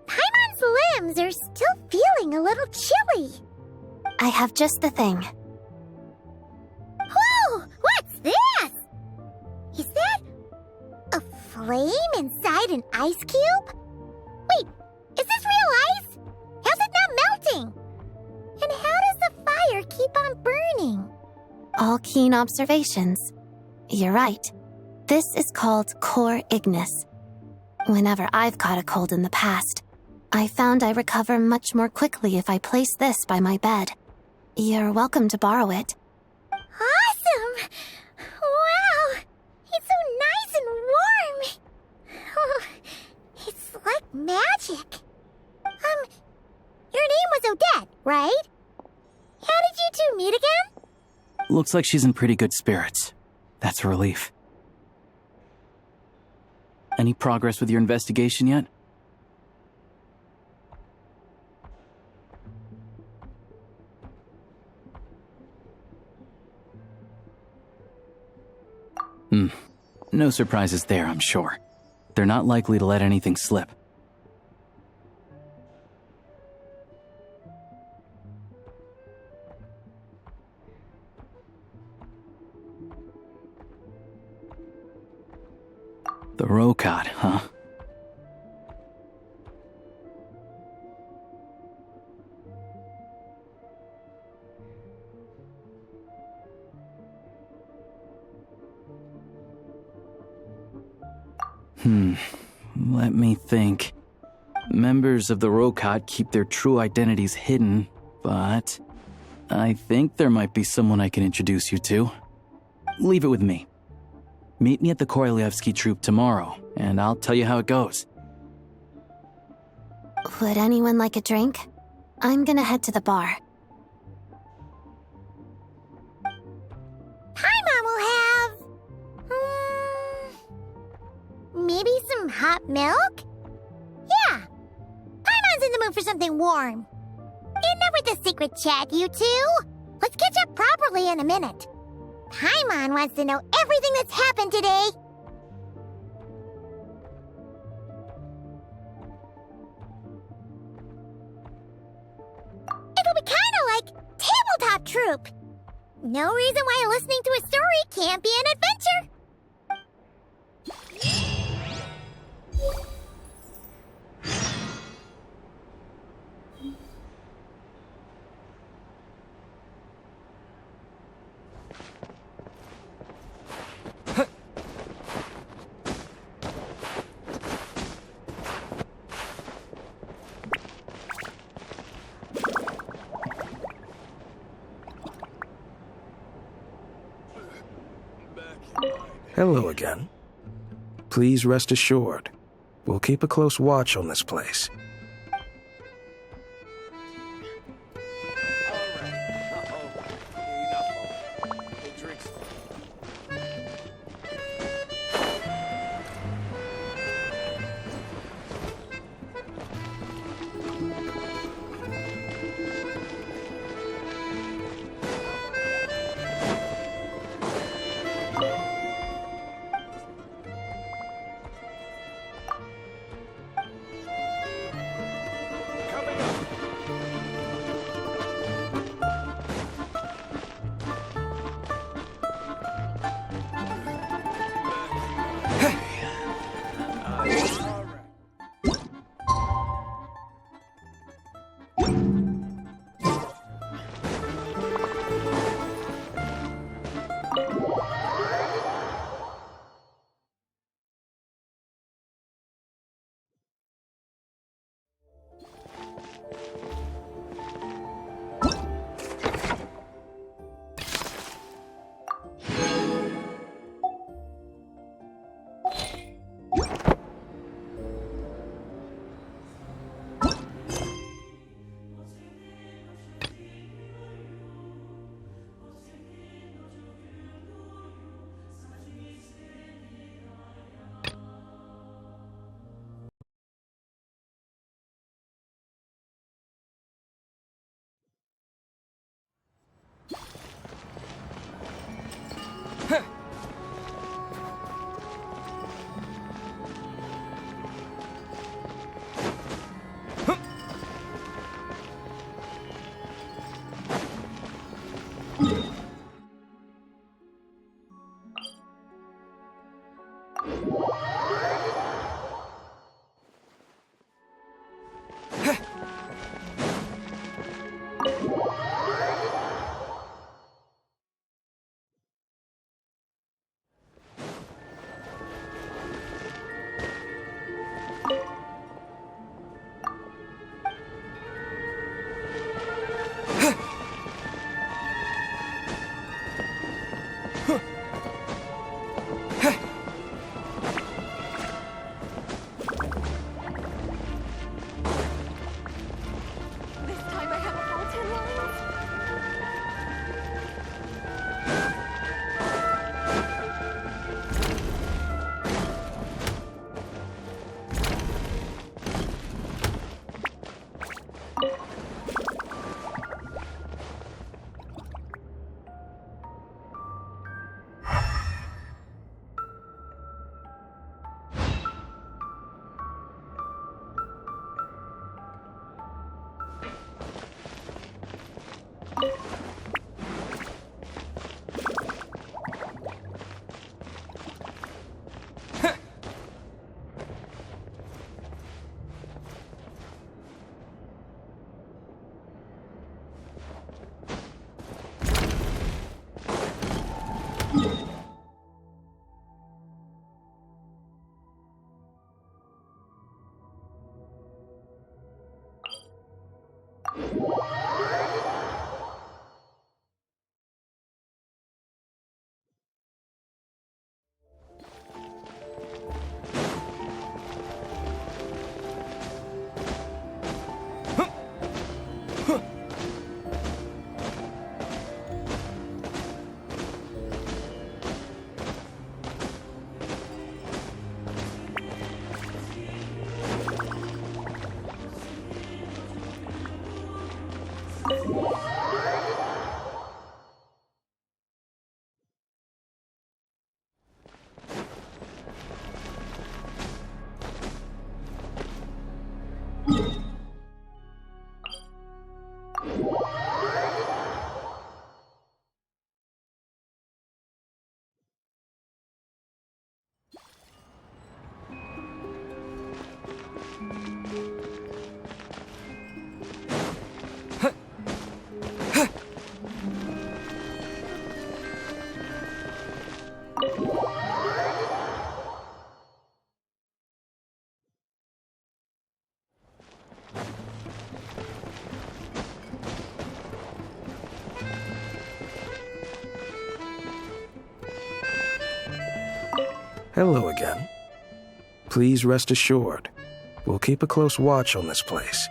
Paimon's limbs are still feeling a little chilly. I have just the thing. Whoa! What's this? Is that a flame inside an ice cube? Wait, is this real ice? How's it not melting? And how does the fire keep on burning? All keen observations. You're right. This is called core ignis. Whenever I've caught a cold in the past, I found I recover much more quickly if I place this by my bed. You're welcome to borrow it. Awesome! Wow! It's so nice and warm! Oh, it's like magic. Your name was Odette, right? How did you two meet again? Looks like she's in pretty good spirits. That's a relief. Any progress with your investigation yet? No surprises there, I'm sure. They're not likely to let anything slip. The Rokot, huh? Let me think. Members of the Rokot keep their true identities hidden, but I think there might be someone I can introduce you to. Leave it with me. Meet me at the Korolyevsky Troop tomorrow, and I'll tell you how it goes. Would anyone like a drink? I'm gonna head to the bar. Paimon will have... maybe some hot milk? Yeah. Paimon's in the mood for something warm. Enough with the secret chat, you two. Let's catch up properly in a minute. Paimon wants to know everything that's happened today. troop. No reason why listening to a story can't be an adventure. Hello again. Please rest assured, we'll keep a close watch on this place. Hello again. Please rest assured, we'll keep a close watch on this place.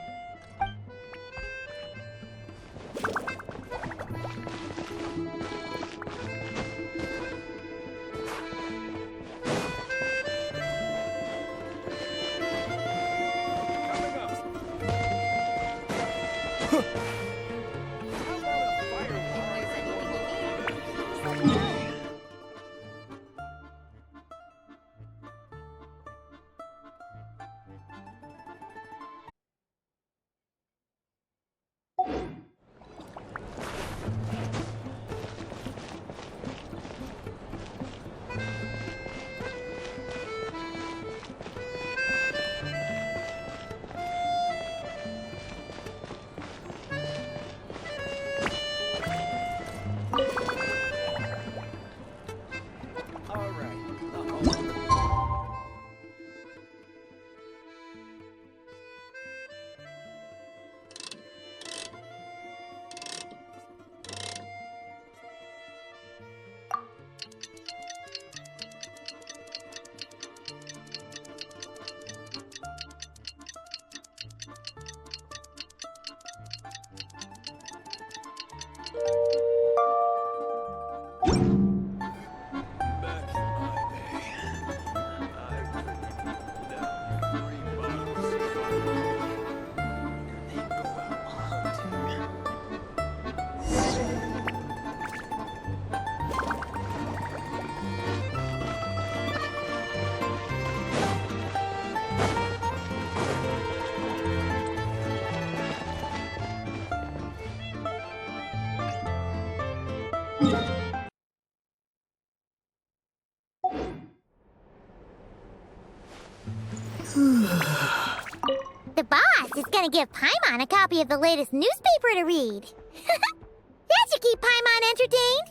The boss is gonna give Paimon a copy of the latest newspaper to read. That should keep Paimon entertained.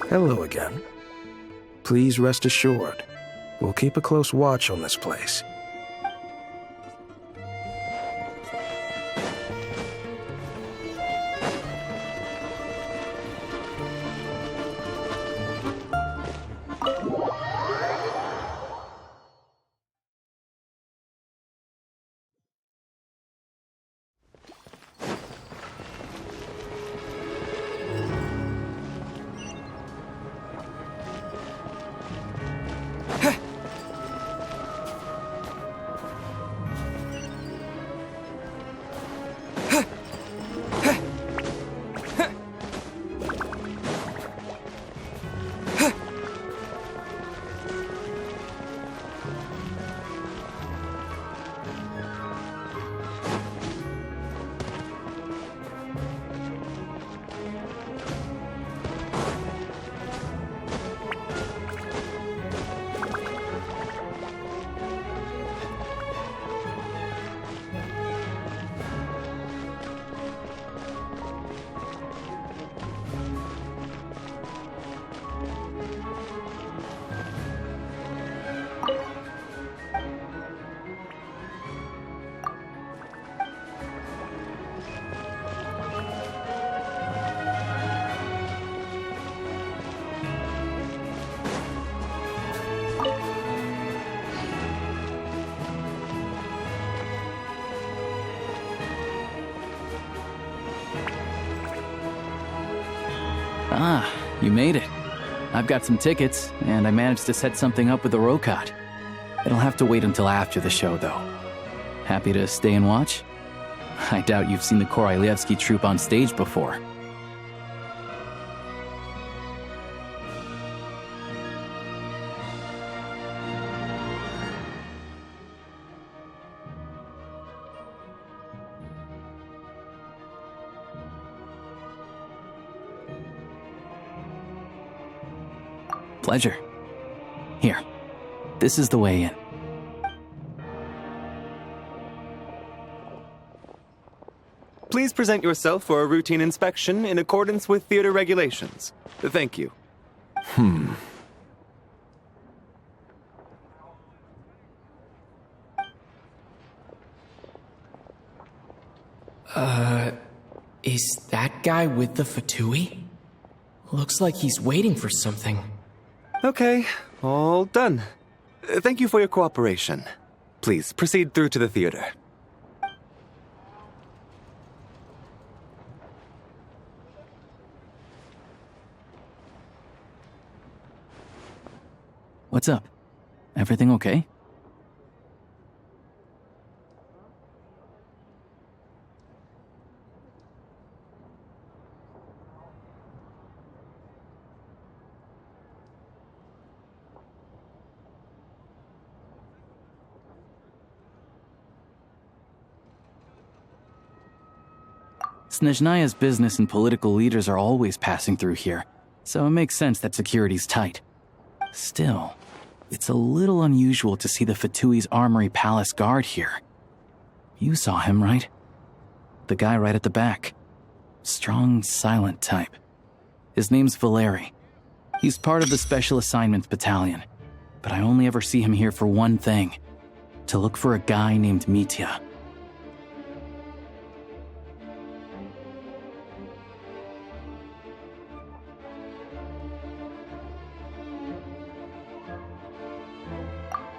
Hello again. Please rest assured, we'll keep a close watch on this place. Ah, you made it. I've got some tickets, and I managed to set something up with the Rokot. It'll have to wait until after the show, though. Happy to stay and watch? I doubt you've seen the Korolyevsky troupe on stage before. Pleasure. Here, this is the way in. Please present yourself for a routine inspection in accordance with theater regulations. Thank you. Is that guy with the Fatui? Looks like he's waiting for something. Okay, all done. Thank you for your cooperation. Please proceed through to the theater. What's up? Everything okay? Snezhnaya's business and political leaders are always passing through here, so it makes sense that security's tight. Still, it's a little unusual to see the Fatui's Armory Palace guard here. You saw him, right? The guy right at the back. Strong, silent type. His name's Valeri. He's part of the Special Assignments Battalion, but I only ever see him here for one thing: to look for a guy named Mitya.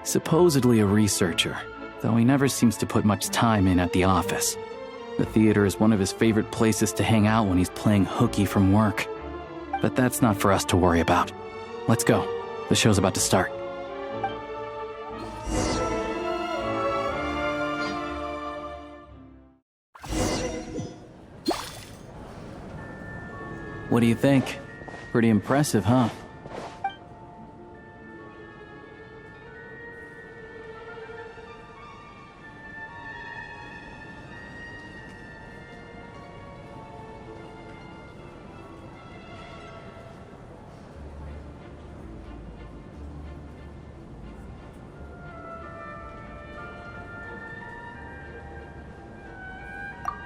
Supposedly a researcher, though he never seems to put much time in at the office. The theater is one of his favorite places to hang out when he's playing hooky from work. But that's not for us to worry about. Let's go. The show's about to start. What do you think? Pretty impressive, huh?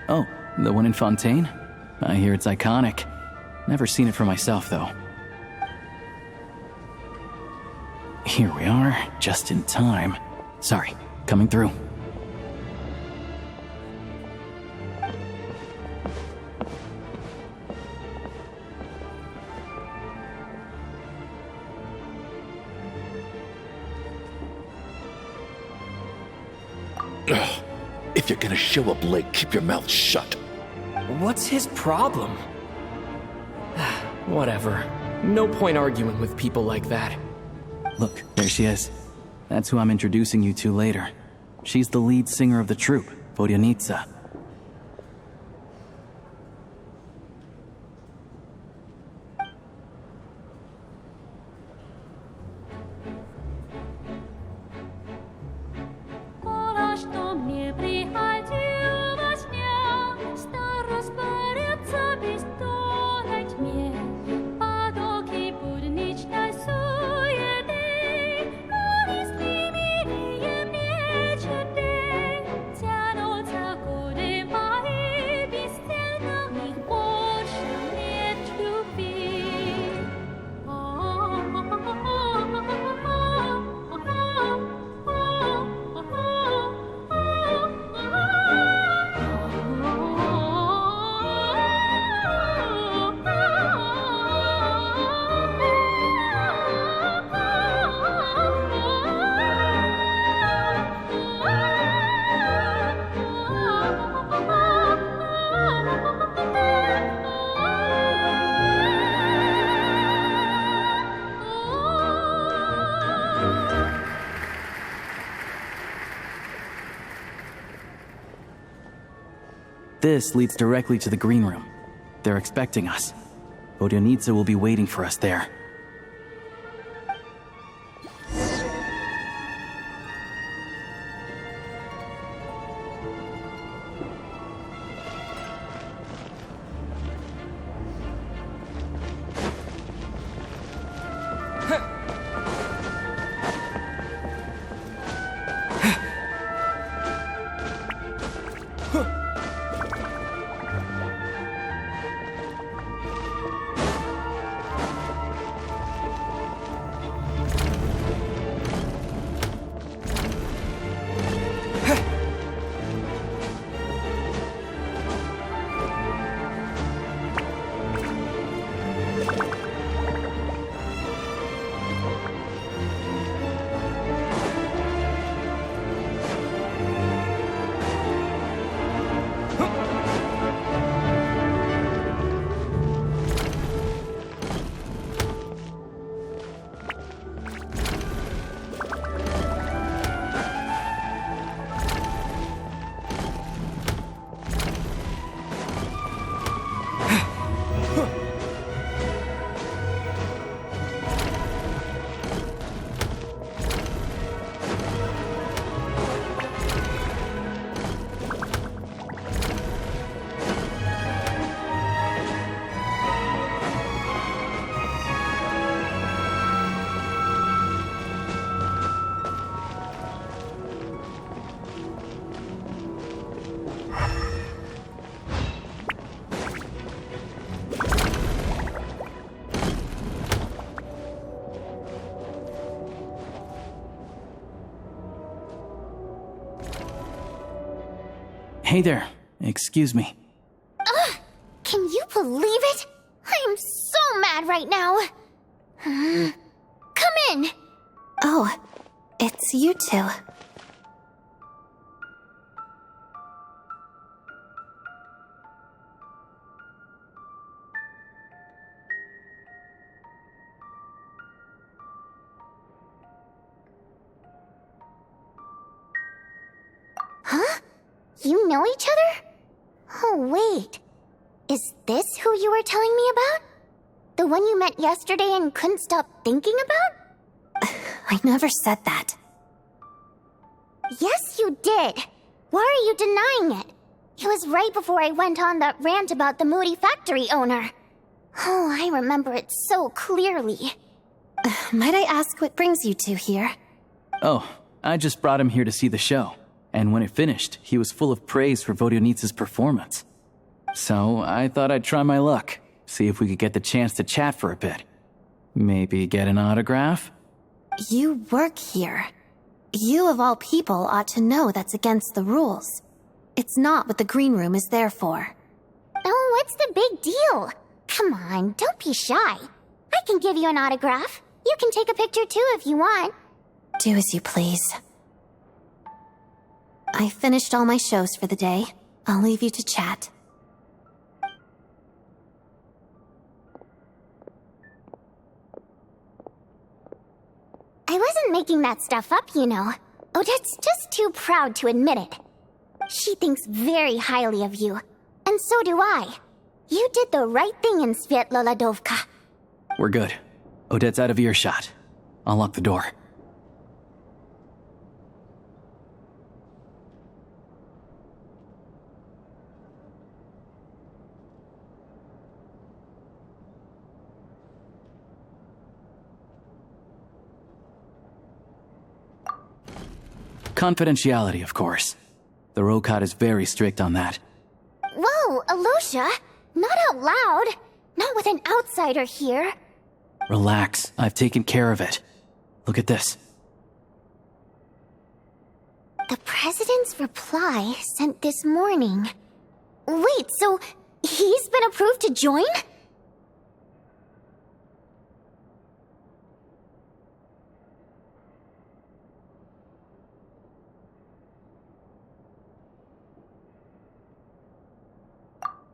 Oh, the one in Fontaine? I hear it's iconic. Never seen it for myself, though. Here we are, just in time. Sorry, coming through. If you're gonna show up late, keep your mouth shut. What's his problem? Whatever. No point arguing with people like that. Look, there she is. That's who I'm introducing you to later. She's the lead singer of the troupe, Vodyanitsa. This leads directly to the green room. They're expecting us. Vodyanitsa will be waiting for us there. Hey there. Excuse me. Ugh! Can you believe it? I am so mad right now. Come in! Oh, it's you two. Huh? You know each other? Oh, wait. Is this who you were telling me about? The one you met yesterday and couldn't stop thinking about? I never said that. Yes, you did. Why are you denying it? It was right before I went on that rant about the moody factory owner. Oh, I remember it so clearly. Might I ask what brings you two here? Oh, I just brought him here to see the show. And when it finished, he was full of praise for Vodionitsa's performance. So I thought I'd try my luck, see if we could get the chance to chat for a bit. Maybe get an autograph? You work here. You of all people ought to know that's against the rules. It's not what the green room is there for. Oh, what's the big deal? Come on, don't be shy. I can give you an autograph. You can take a picture too if you want. Do as you please. I finished all my shows for the day. I'll leave you to chat. I wasn't making that stuff up, you know. Odette's just too proud to admit it. She thinks very highly of you, and so do I. You did the right thing in Svietloladovka. We're good. Odette's out of earshot. I'll lock the door. Confidentiality, of course. The Rokot is very strict on that. Whoa, Alosha! Not out loud! Not with an outsider here! Relax, I've taken care of it. Look at this. The President's reply sent this morning. Wait, so he's been approved to join?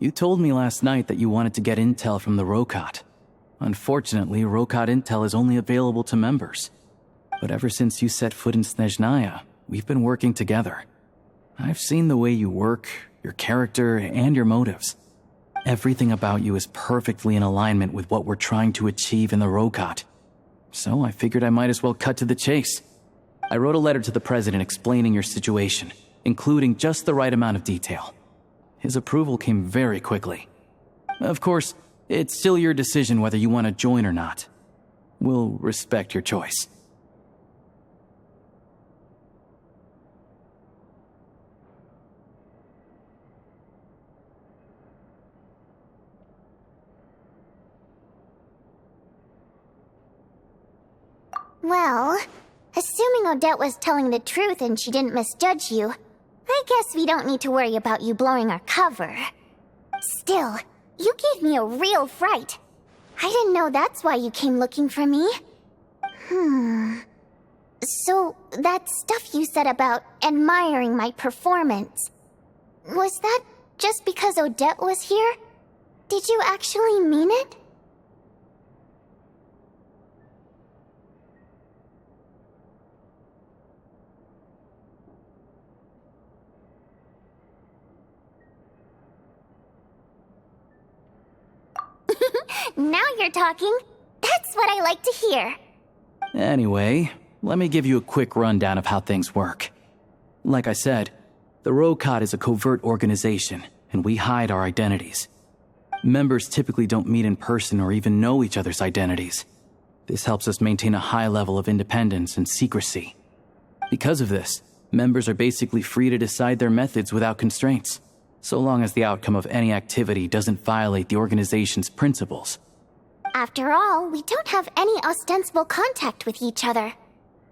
You told me last night that you wanted to get intel from the Rokot. Unfortunately, Rokot intel is only available to members. But ever since you set foot in Snezhnaya, we've been working together. I've seen the way you work, your character, and your motives. Everything about you is perfectly in alignment with what we're trying to achieve in the Rokot. So I figured I might as well cut to the chase. I wrote a letter to the President explaining your situation, including just the right amount of detail. His approval came very quickly. Of course, it's still your decision whether you want to join or not. We'll respect your choice. Well, assuming Odette was telling the truth and she didn't misjudge you, I guess we don't need to worry about you blowing our cover. Still, you gave me a real fright. I didn't know that's why you came looking for me. So, that stuff you said about admiring my performance, was that just because Odette was here? Did you actually mean it? Now you're talking. That's what I like to hear. Anyway, let me give you a quick rundown of how things work. Like I said, the Rokot is a covert organization, and we hide our identities. Members typically don't meet in person or even know each other's identities. This helps us maintain a high level of independence and secrecy. Because of this, members are basically free to decide their methods without constraints, so long as the outcome of any activity doesn't violate the organization's principles. After all, we don't have any ostensible contact with each other.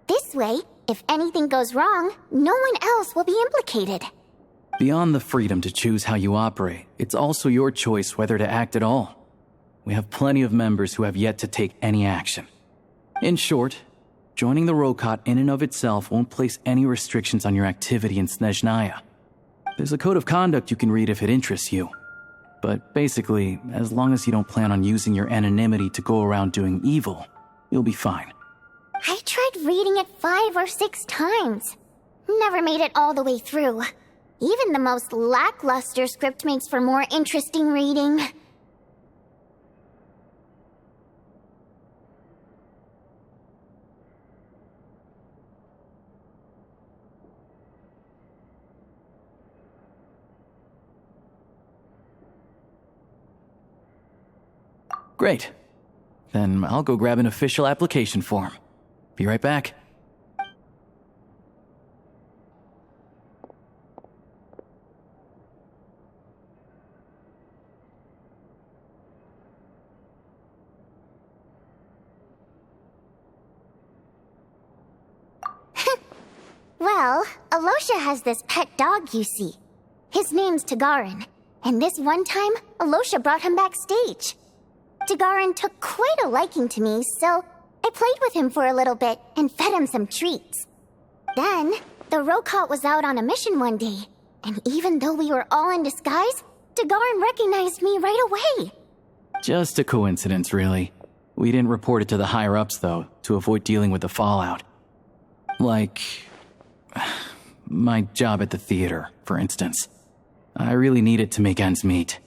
This way, if anything goes wrong, no one else will be implicated. Beyond the freedom to choose how you operate, it's also your choice whether to act at all. We have plenty of members who have yet to take any action. In short, joining the Rokot in and of itself won't place any restrictions on your activity in Snezhnaya. There's a code of conduct you can read if it interests you. But basically, as long as you don't plan on using your anonymity to go around doing evil, you'll be fine. I tried reading it 5 or 6 times. Never made it all the way through. Even the most lackluster script makes for more interesting reading. Great. Then I'll go grab an official application form. Be right back. Well, Alosha has this pet dog, you see. His name's Tagarin, and this one time, Alosha brought him backstage. Tagarin took quite a liking to me, so I played with him for a little bit and fed him some treats. Then, the Rokot was out on a mission one day, and even though we were all in disguise, Tagarin recognized me right away. Just a coincidence, really. We didn't report it to the higher-ups, though, to avoid dealing with the fallout. Like my job at the theater, for instance. I really needed to make ends meet.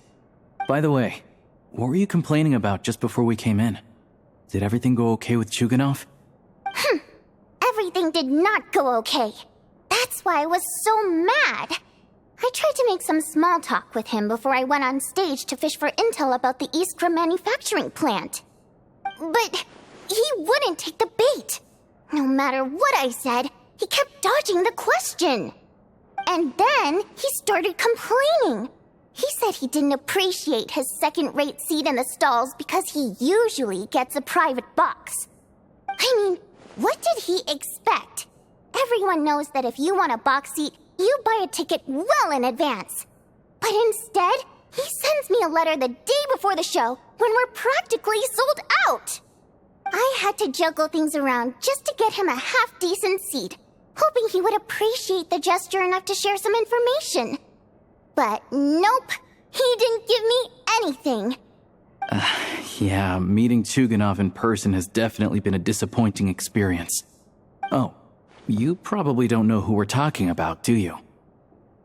By the way, what were you complaining about just before we came in? Did everything go okay with Chuganov? Everything did not go okay. That's why I was so mad. I tried to make some small talk with him before I went on stage to fish for intel about the Iskra manufacturing plant. But he wouldn't take the bait. No matter what I said, he kept dodging the question. And then he started complaining. He said he didn't appreciate his second-rate seat in the stalls because he usually gets a private box. I mean, what did he expect? Everyone knows that if you want a box seat, you buy a ticket well in advance. But instead, he sends me a letter the day before the show when we're practically sold out. I had to juggle things around just to get him a half-decent seat, hoping he would appreciate the gesture enough to share some information. But nope, he didn't give me anything. Yeah, meeting Chuganov in person has definitely been a disappointing experience. Oh, you probably don't know who we're talking about, do you?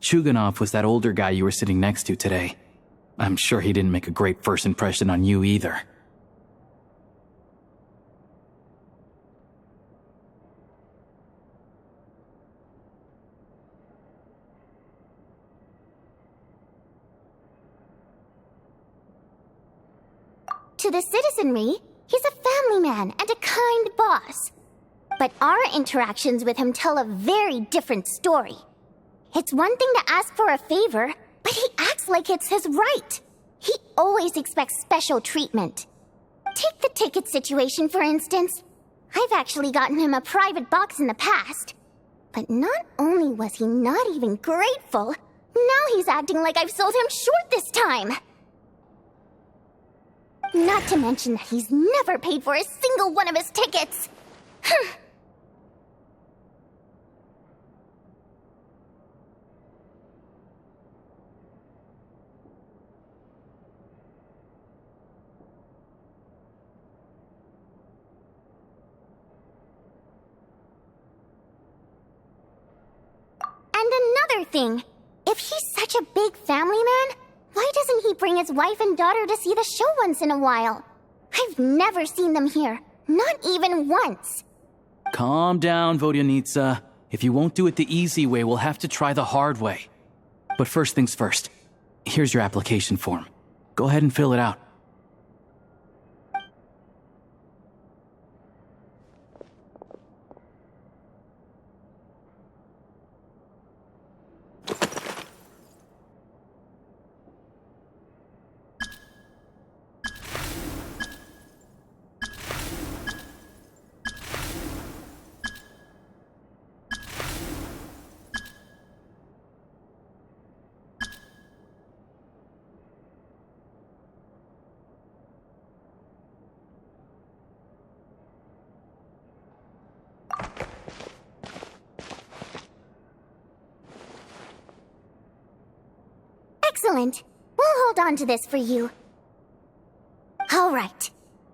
Chuganov was that older guy you were sitting next to today. I'm sure he didn't make a great first impression on you either. To the citizenry, he's a family man and a kind boss. But our interactions with him tell a very different story. It's one thing to ask for a favor, but he acts like it's his right. He always expects special treatment. Take the ticket situation, for instance. I've actually gotten him a private box in the past. But not only was he not even grateful, now he's acting like I've sold him short this time. Not to mention that he's never paid for a single one of his tickets. And another thing, if he's such a big family man, why doesn't he bring his wife and daughter to see the show once in a while? I've never seen them here, not even once. Calm down, Vodyanitsa. If you won't do it the easy way, we'll have to try the hard way. But first things first. Here's your application form. Go ahead and fill it out. Excellent. We'll hold on to this for you. All right.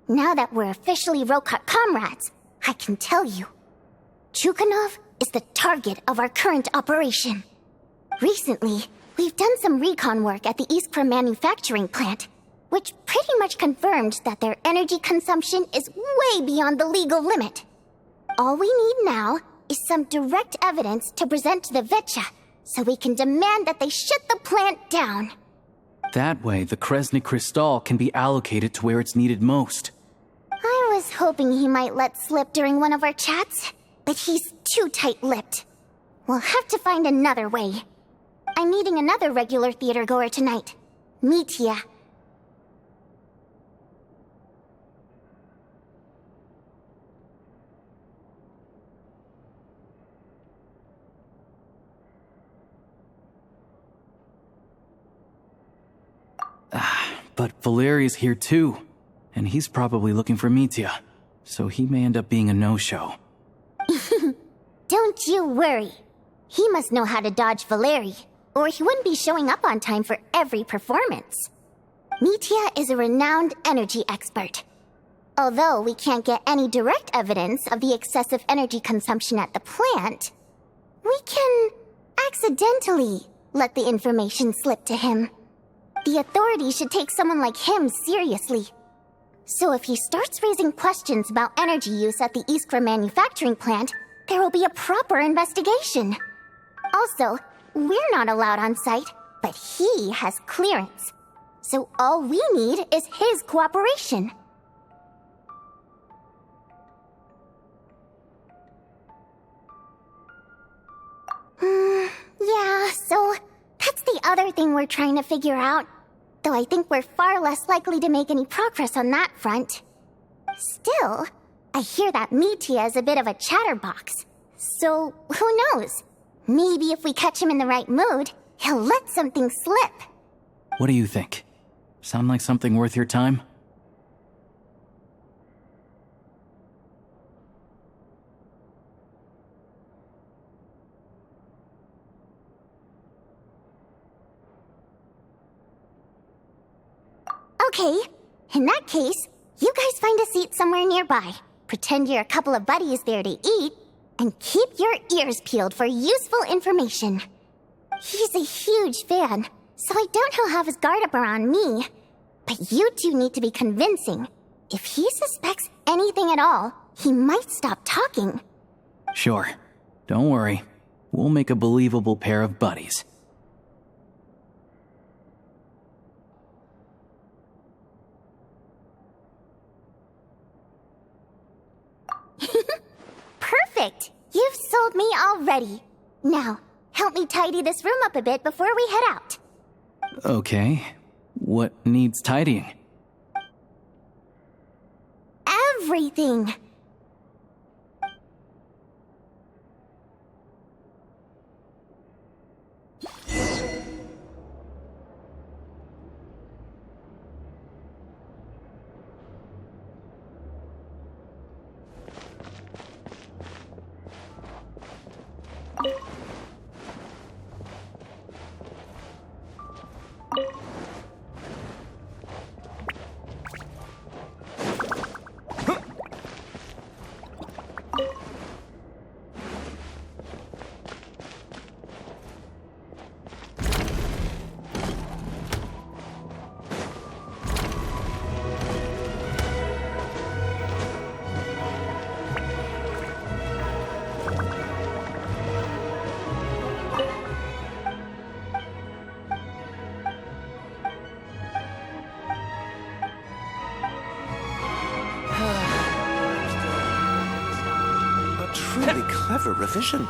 Now that we're officially Rokat comrades, I can tell you. Chukhanov is the target of our current operation. Recently, we've done some recon work at the Iskra manufacturing plant, which pretty much confirmed that their energy consumption is way beyond the legal limit. All we need now is some direct evidence to present to the Vetcha, so we can demand that they shut the plant down. That way, the Kresnik Crystal can be allocated to where it's needed most. I was hoping he might let slip during one of our chats, but he's too tight-lipped. We'll have to find another way. I'm meeting another regular theater goer tonight, Mitya. But Valeri's here too, and he's probably looking for Mitya, so he may end up being a no-show. Don't you worry. He must know how to dodge Valeri, or he wouldn't be showing up on time for every performance. Mitya is a renowned energy expert. Although we can't get any direct evidence of the excessive energy consumption at the plant, we can accidentally let the information slip to him. The authorities should take someone like him seriously. So if he starts raising questions about energy use at the Iskra manufacturing plant, there will be a proper investigation. Also, we're not allowed on site, but he has clearance. So all we need is his cooperation. Yeah, so that's the other thing we're trying to figure out. Though I think we're far less likely to make any progress on that front. Still, I hear that Mitya is a bit of a chatterbox. So, who knows? Maybe if we catch him in the right mood, he'll let something slip. What do you think? Sound like something worth your time? Okay, in that case, you guys find a seat somewhere nearby. Pretend you're a couple of buddies there to eat, and keep your ears peeled for useful information. He's a huge fan, so I doubt he'll have his guard up around me. But you two need to be convincing. If he suspects anything at all, he might stop talking. Sure. Don't worry. We'll make a believable pair of buddies. Perfect! You've sold me already. Now, help me tidy this room up a bit before we head out. Okay. What needs tidying? Everything! Truly clever revision.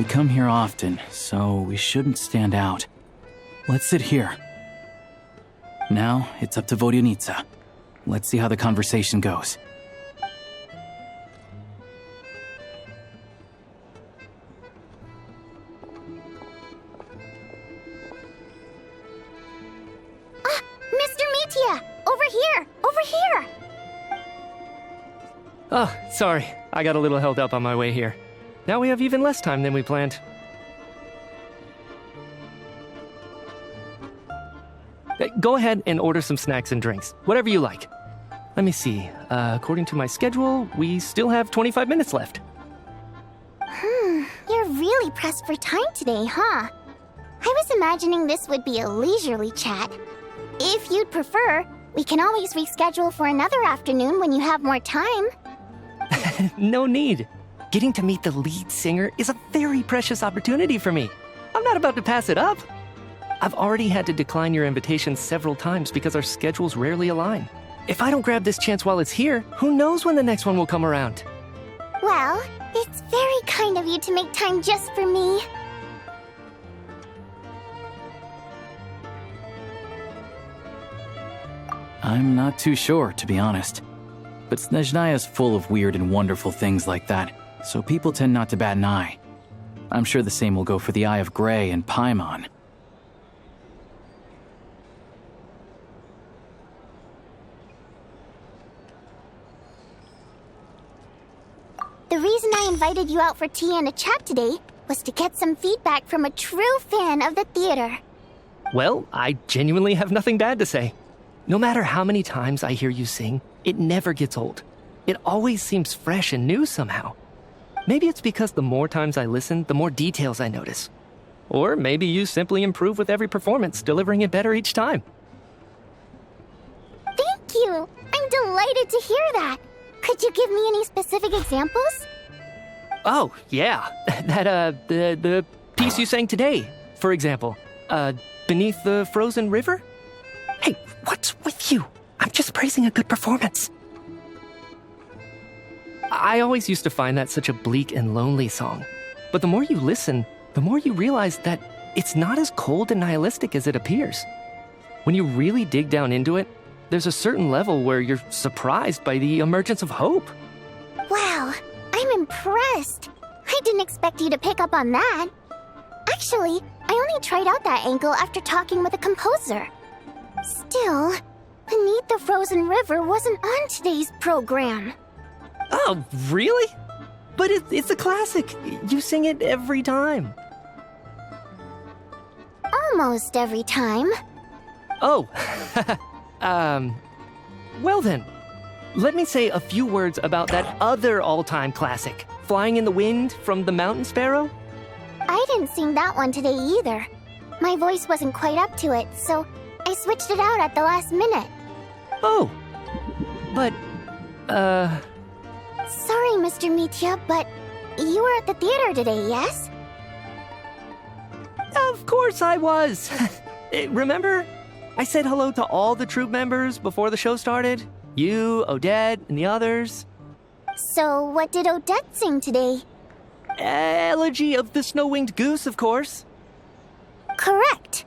We come here often, so we shouldn't stand out. Let's sit here. Now, it's up to Vodyanica. Let's see how the conversation goes. Mr. Mitya! Over here! Over here! Oh, sorry. I got a little held up on my way here. Now we have even less time than we planned. Go ahead and order some snacks and drinks. Whatever you like. Let me see. According to my schedule, we still have 25 minutes left. You're really pressed for time today, huh? I was imagining this would be a leisurely chat. If you'd prefer, we can always reschedule for another afternoon when you have more time. No need. Getting to meet the lead singer is a very precious opportunity for me. I'm not about to pass it up. I've already had to decline your invitation several times because our schedules rarely align. If I don't grab this chance while it's here, who knows when the next one will come around? Well, it's very kind of you to make time just for me. I'm not too sure, to be honest. But Snezhnaya is full of weird and wonderful things like that, so people tend not to bat an eye. I'm sure the same will go for the Eye of Grey and Paimon. The reason I invited you out for tea and a chat today was to get some feedback from a true fan of the theater. Well, I genuinely have nothing bad to say. No matter how many times I hear you sing, it never gets old. It always seems fresh and new somehow. Maybe it's because the more times I listen, the more details I notice. Or maybe you simply improve with every performance, delivering it better each time. Thank you! I'm delighted to hear that! Could you give me any specific examples? Oh, yeah. The piece you sang today, for example. Beneath the Frozen River? Hey, what's with you? I'm just praising a good performance. I always used to find that such a bleak and lonely song. But the more you listen, the more you realize that it's not as cold and nihilistic as it appears. When you really dig down into it, there's a certain level where you're surprised by the emergence of hope. Wow, I'm impressed. I didn't expect you to pick up on that. Actually, I only tried out that angle after talking with a composer. Still, Beneath the Frozen River wasn't on today's program. Oh, really? But it's a classic. You sing it every time. Almost every time. Oh, well then, let me say a few words about that other all-time classic, Flying in the Wind from the Mountain Sparrow. I didn't sing that one today either. My voice wasn't quite up to it, so I switched it out at the last minute. Oh, but, Sorry, Mr. Mitya, but you were at the theater today, yes? Of course I was. Remember? I said hello to all the troupe members before the show started. You, Odette, and the others. So what did Odette sing today? Elegy of the Snow-Winged Goose, of course. Correct.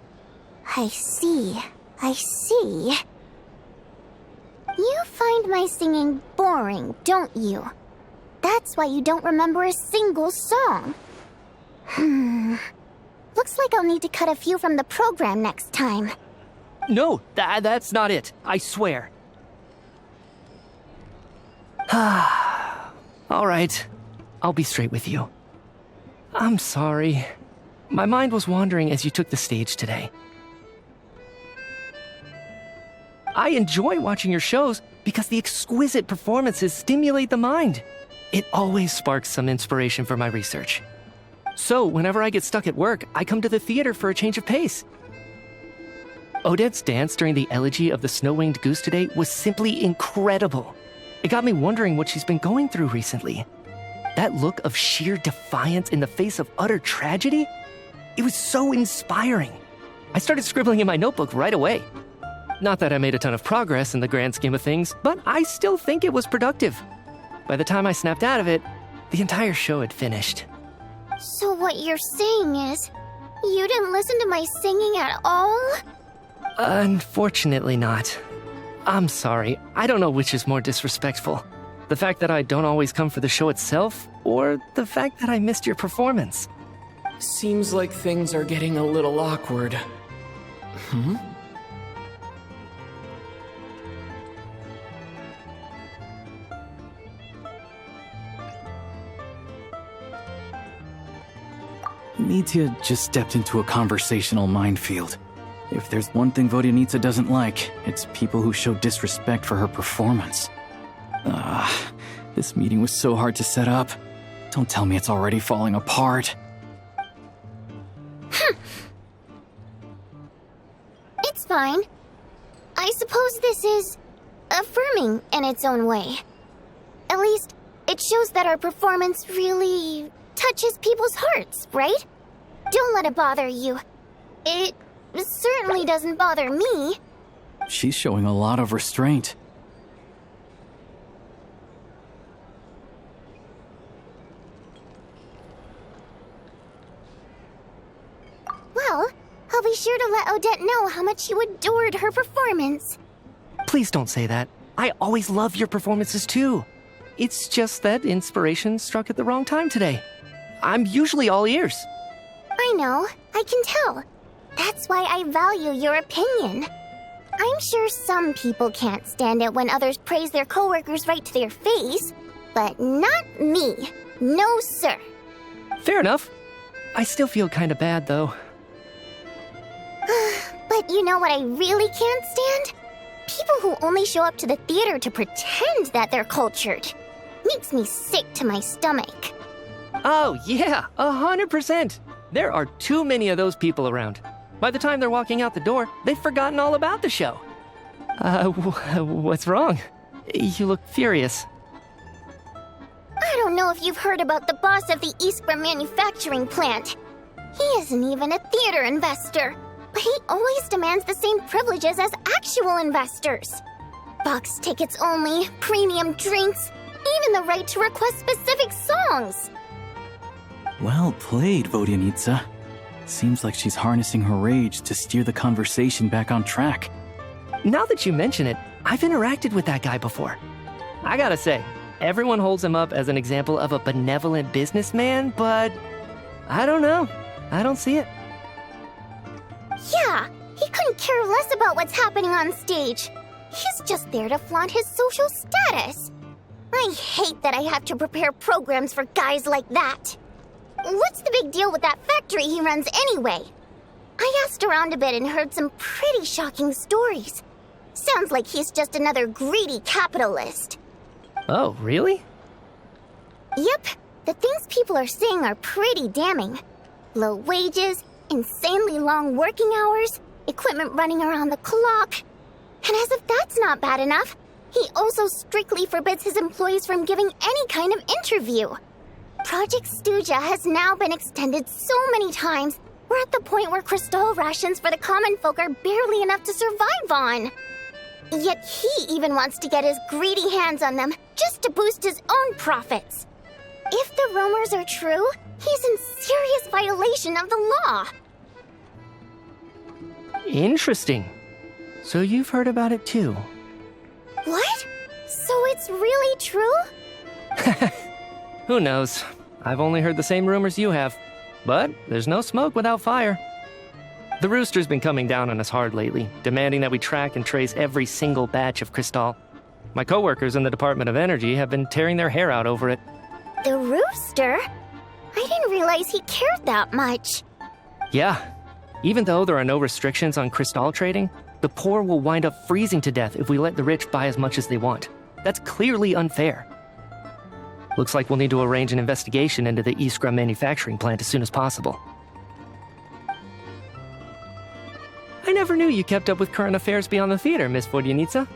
I see. I see. You find my singing boring, don't you? That's why you don't remember a single song. Looks like I'll need to cut a few from the program next time. No, that's not it. I swear. All right. I'll be straight with you. I'm sorry. My mind was wandering as you took the stage today. I enjoy watching your shows because the exquisite performances stimulate the mind. It always sparks some inspiration for my research. So, whenever I get stuck at work, I come to the theater for a change of pace. Odette's dance during the Elegy of the Snow-Winged Goose today was simply incredible. It got me wondering what she's been going through recently. That look of sheer defiance in the face of utter tragedy? It was so inspiring. I started scribbling in my notebook right away. Not that I made a ton of progress in the grand scheme of things, but I still think it was productive. By the time I snapped out of it, the entire show had finished. So what you're saying is, you didn't listen to my singing at all? Unfortunately not. I'm sorry, I don't know which is more disrespectful. The fact that I don't always come for the show itself, or the fact that I missed your performance. Seems like things are getting a little awkward. Hmm? Nitya just stepped into a conversational minefield. If there's one thing Vodyanitsa doesn't like, it's people who show disrespect for her performance. This meeting was so hard to set up. Don't tell me it's already falling apart. It's fine. I suppose this is affirming in its own way. At least, it shows that our performance really touches people's hearts, right? Don't let it bother you. It certainly doesn't bother me. She's showing a lot of restraint. Well, I'll be sure to let Odette know how much you adored her performance. Please don't say that. I always love your performances too. It's just that inspiration struck at the wrong time today. I'm usually all ears. I know, I can tell. That's why I value your opinion. I'm sure some people can't stand it when others praise their coworkers right to their face, but not me. No, sir. Fair enough. I still feel kinda bad, though. But you know what I really can't stand? People who only show up to the theater to pretend that they're cultured. Makes me sick to my stomach. Oh, yeah, 100%. There are too many of those people around. By the time they're walking out the door, they've forgotten all about the show. What's wrong? You look furious. I don't know if you've heard about the boss of the Iskra manufacturing plant. He isn't even a theater investor, but he always demands the same privileges as actual investors. Box tickets only, premium drinks, even the right to request specific songs. Well played, Vodyanitsa. Seems like she's harnessing her rage to steer the conversation back on track. Now that you mention it, I've interacted with that guy before. I gotta say, everyone holds him up as an example of a benevolent businessman, but I don't know. I don't see it. Yeah, he couldn't care less about what's happening on stage. He's just there to flaunt his social status. I hate that I have to prepare programs for guys like that. What's the big deal with that factory he runs anyway? I asked around a bit and heard some pretty shocking stories. Sounds like he's just another greedy capitalist. Oh, really? Yep, the things people are saying are pretty damning. Low wages, insanely long working hours, equipment running around the clock. And as if that's not bad enough, he also strictly forbids his employees from giving any kind of interview. Project Stuja has now been extended so many times, we're at the point where crystal rations for the common folk are barely enough to survive on. Yet he even wants to get his greedy hands on them just to boost his own profits. If the rumors are true, he's in serious violation of the law. Interesting. So you've heard about it too. What? So it's really true? Who knows? I've only heard the same rumors you have. But there's no smoke without fire. The Rooster's been coming down on us hard lately, demanding that we track and trace every single batch of Crystal. My coworkers in the Department of Energy have been tearing their hair out over it. The Rooster? I didn't realize he cared that much. Yeah. Even though there are no restrictions on Crystal trading, the poor will wind up freezing to death if we let the rich buy as much as they want. That's clearly unfair. Looks like we'll need to arrange an investigation into the Iskra manufacturing plant as soon as possible. I never knew you kept up with current affairs beyond the theater, Miss Vodyanitsa.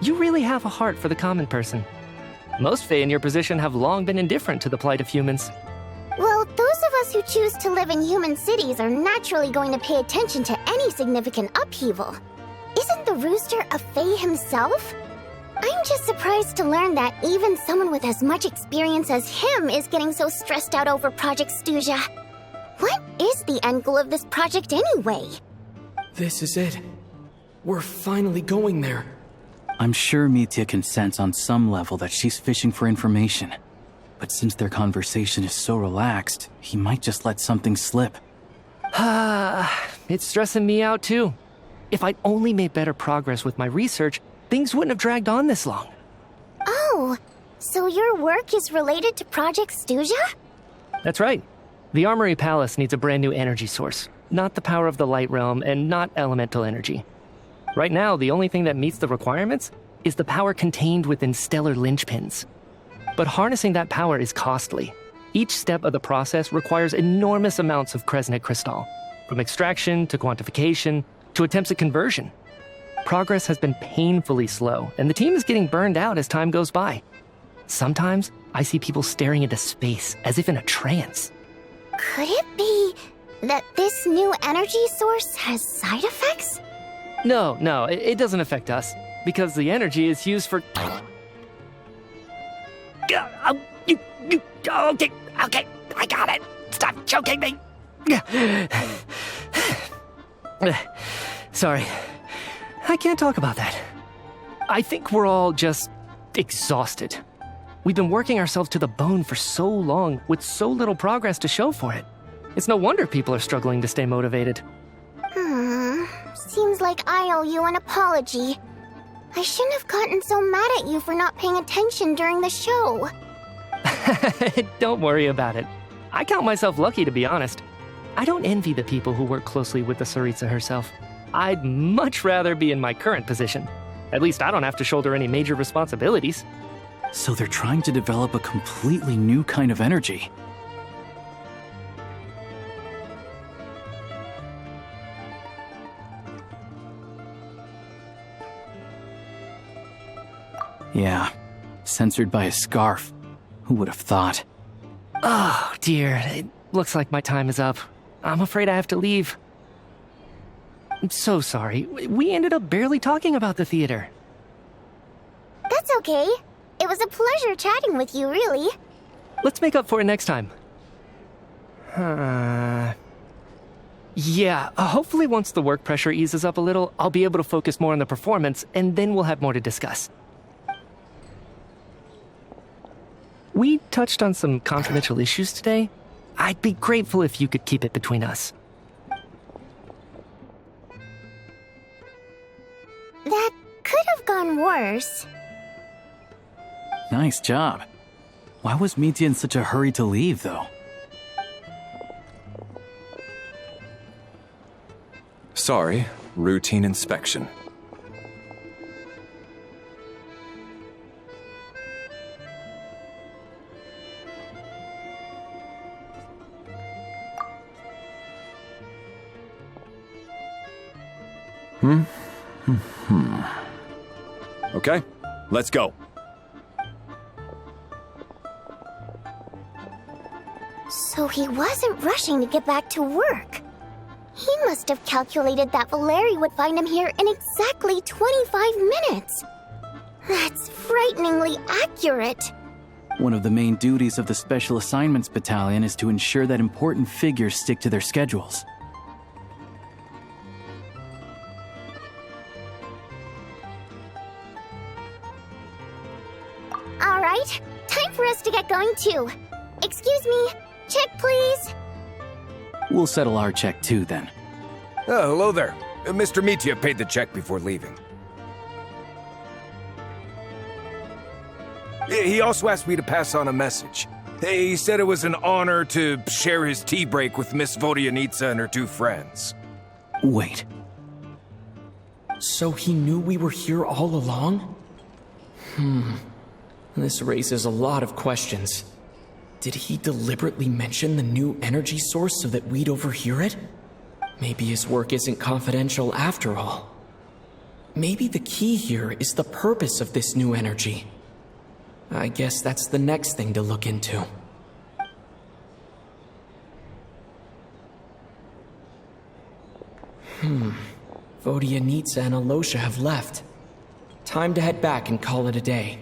You really have a heart for the common person. Most Fae in your position have long been indifferent to the plight of humans. Well, those of us who choose to live in human cities are naturally going to pay attention to any significant upheaval. Isn't the Rooster a Fae himself? I'm just surprised to learn that even someone with as much experience as him is getting so stressed out over Project Snezhnaya. What is the end goal of this project anyway? This is it. We're finally going there. I'm sure Mitya can sense on some level that she's fishing for information. But since their conversation is so relaxed, he might just let something slip. It's stressing me out too. If I'd only made better progress with my research, things wouldn't have dragged on this long. Oh, so your work is related to Project Snezhnaya? That's right. The Armory Palace needs a brand new energy source. Not the power of the Light Realm and not elemental energy. Right now, the only thing that meets the requirements is the power contained within stellar linchpins. But harnessing that power is costly. Each step of the process requires enormous amounts of Kresnik crystal, from extraction to quantification to attempts at conversion. Progress has been painfully slow, and the team is getting burned out as time goes by. Sometimes, I see people staring into space as if in a trance. Could it be that this new energy source has side effects? No, it doesn't affect us, because the energy is used for... Okay, I got it. Stop choking me. Sorry, I can't talk about that. I think we're all just exhausted. We've been working ourselves to the bone for so long with so little progress to show for it. It's no wonder people are struggling to stay motivated. Seems like I owe you an apology. I shouldn't have gotten so mad at you for not paying attention during the show. Don't worry about it. I count myself lucky, to be honest. I don't envy the people who work closely with the Tsaritsa herself. I'd much rather be in my current position. At least I don't have to shoulder any major responsibilities. So they're trying to develop a completely new kind of energy. Yeah, censored by a scarf. Who would have thought? Oh, dear. It looks like my time is up. I'm afraid I have to leave. I'm so sorry. We ended up barely talking about the theater. That's okay. It was a pleasure chatting with you, really. Let's make up for it next time. Yeah, hopefully once the work pressure eases up a little, I'll be able to focus more on the performance, and then we'll have more to discuss. We touched on some confidential issues today. I'd be grateful if you could keep it between us. That could have gone worse. Nice job. Why was Mitya in such a hurry to leave, though? Sorry, routine inspection. Okay, let's go. So he wasn't rushing to get back to work. He must have calculated that Valeri would find him here in exactly 25 minutes. That's frighteningly accurate. One of the main duties of the Special Assignments Battalion is to ensure that important figures stick to their schedules. All right, time for us to get going too. Excuse me, check please. We'll settle our check too, then. Oh, hello there. Mr. Mitya paid the check before leaving. He also asked me to pass on a message. He said it was an honor to share his tea break with Miss Vodyanitsa and her two friends. Wait. So he knew we were here all along? This raises a lot of questions. Did he deliberately mention the new energy source so that we'd overhear it? Maybe his work isn't confidential after all. Maybe the key here is the purpose of this new energy. I guess that's the next thing to look into. Vodyanitsa and Alosha have left. Time to head back and call it a day.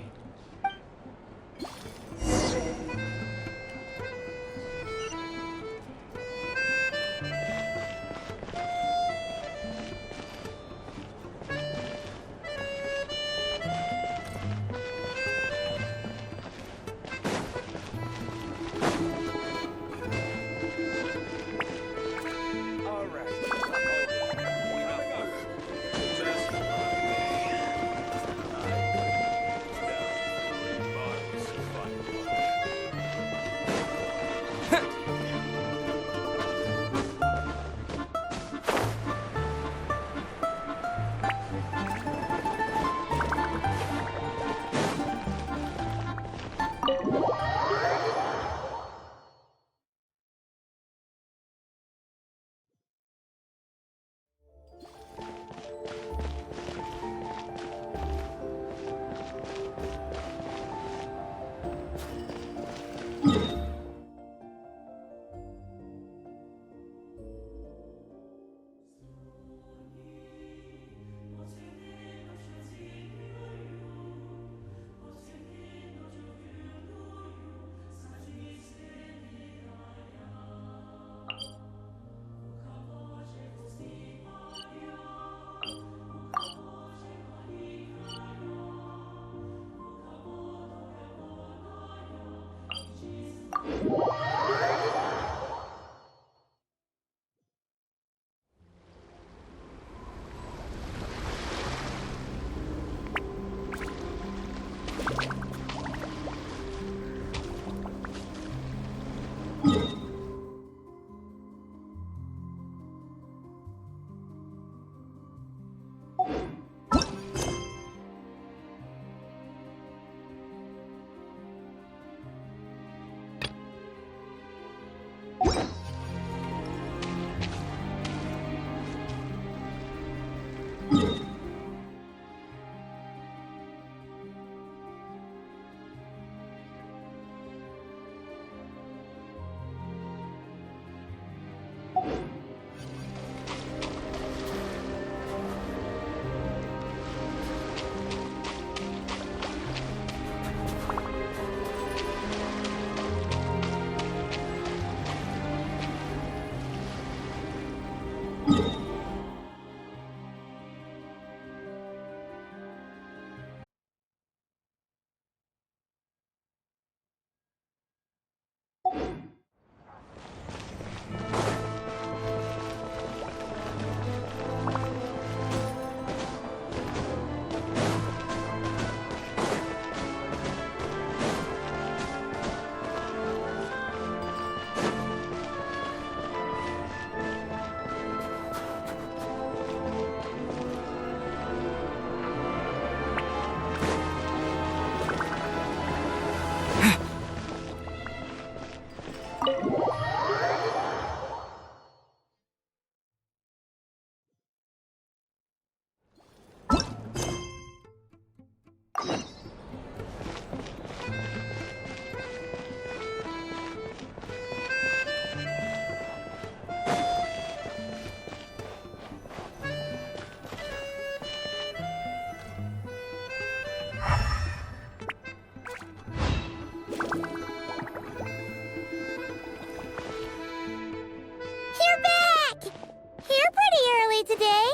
Today?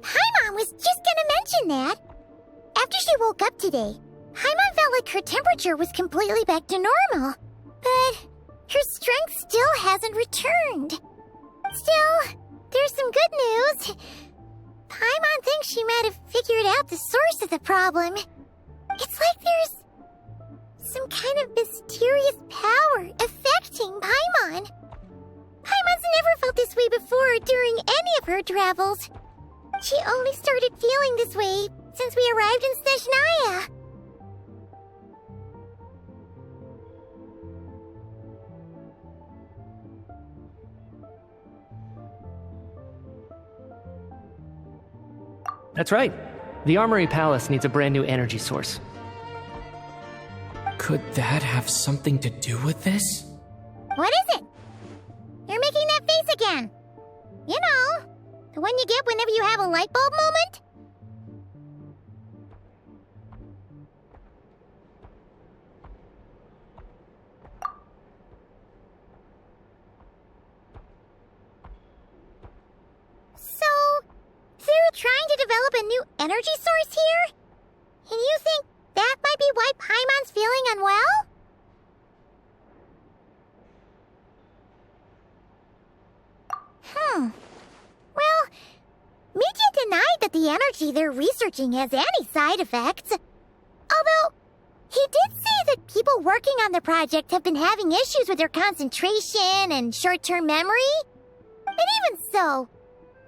Paimon was just gonna mention that. After she woke up today, Paimon felt like her temperature was completely back to normal. But her strength still hasn't returned. Still, there's some good news. Paimon thinks she might have figured out the source of the problem. It's like there's some kind of mysterious power affecting Paimon. Paimon's never felt this way before during any of her travels. She only started feeling this way since we arrived in Snezhnaya. That's right. The Armory Palace needs a brand new energy source. Could that have something to do with this? What is it? You're making that face again. You know, The one you get whenever you have a light bulb moment? So, they're trying to develop a new energy source here? And you think that might be why Paimon's feeling unwell? Well, Miki denied that the energy they're researching has any side effects. Although, he did say that people working on the project have been having issues with their concentration and short-term memory. And even so,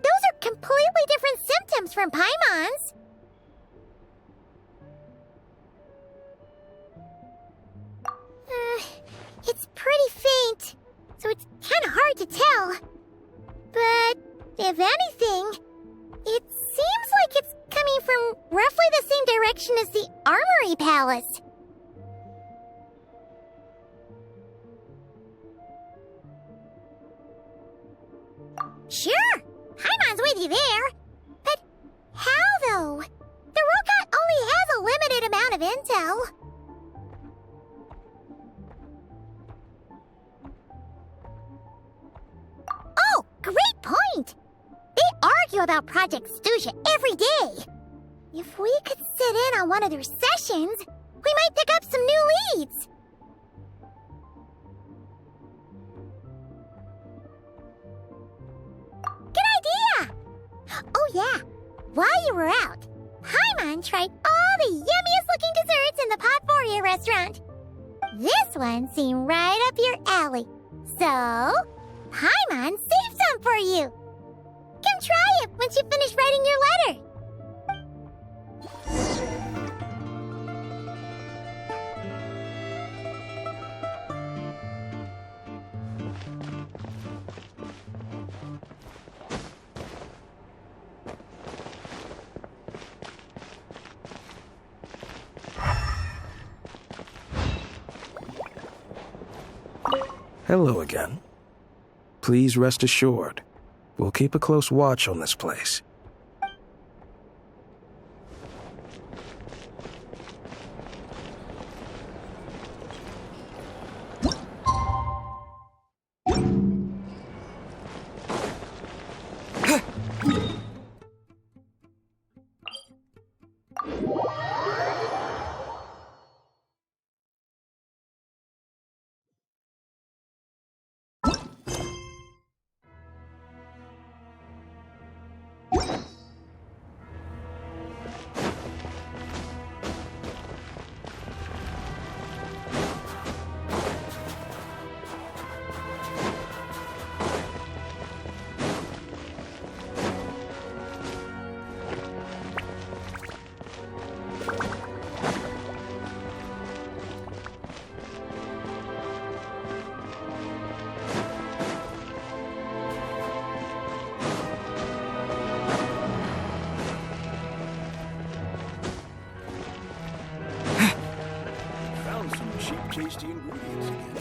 those are completely different symptoms from Paimon's. It's pretty faint, so it's kind of hard to tell. But, if anything, it seems like it's coming from roughly the same direction as the Armory Palace. Sure, Paimon's with you there. But how, though? The robot only has a limited amount of intel. Oh, great point! They argue about Project Stusha every day. If we could sit in on one of their sessions, we might pick up some new leads. Good idea! Oh yeah, while you were out, Paimon tried all the yummiest looking desserts in the Potpourri restaurant. This one seemed right up your alley. So, Paimon saved some for you. Come try it once you finish writing your letter. Hello again. Please rest assured, we'll keep a close watch on this place. Tasty ingredients again.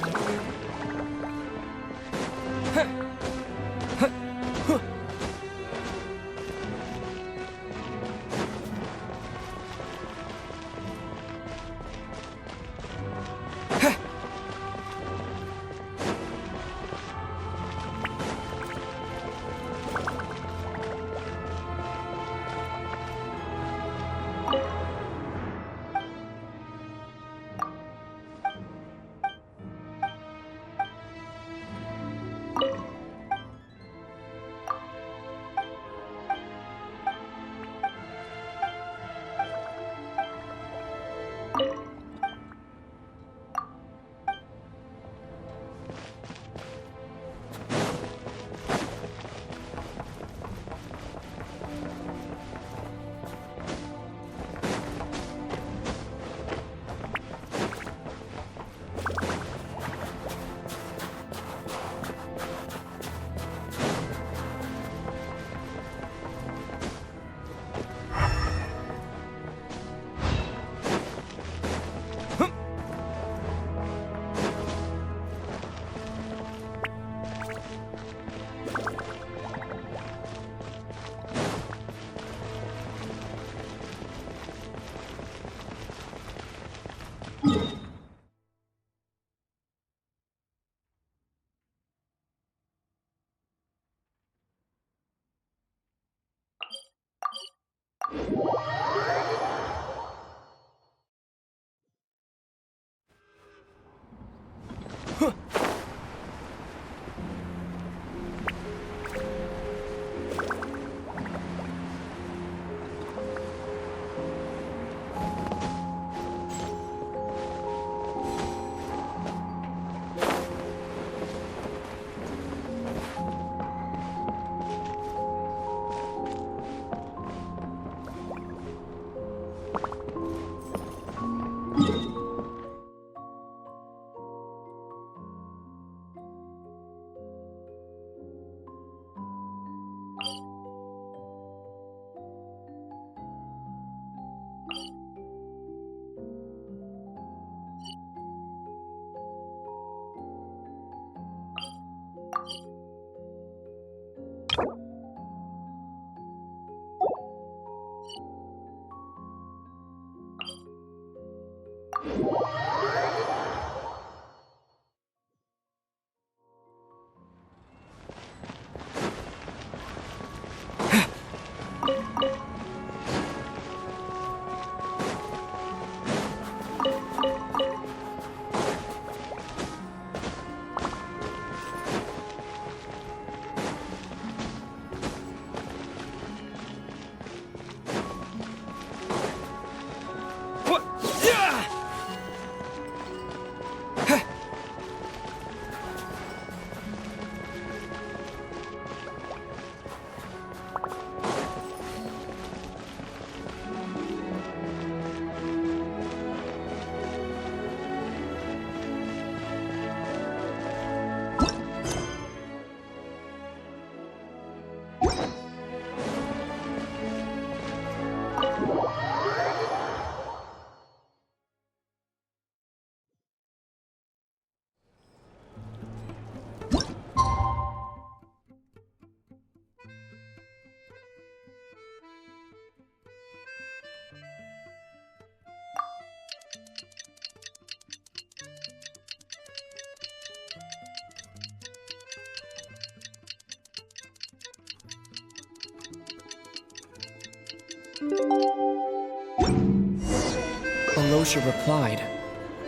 Alosha replied.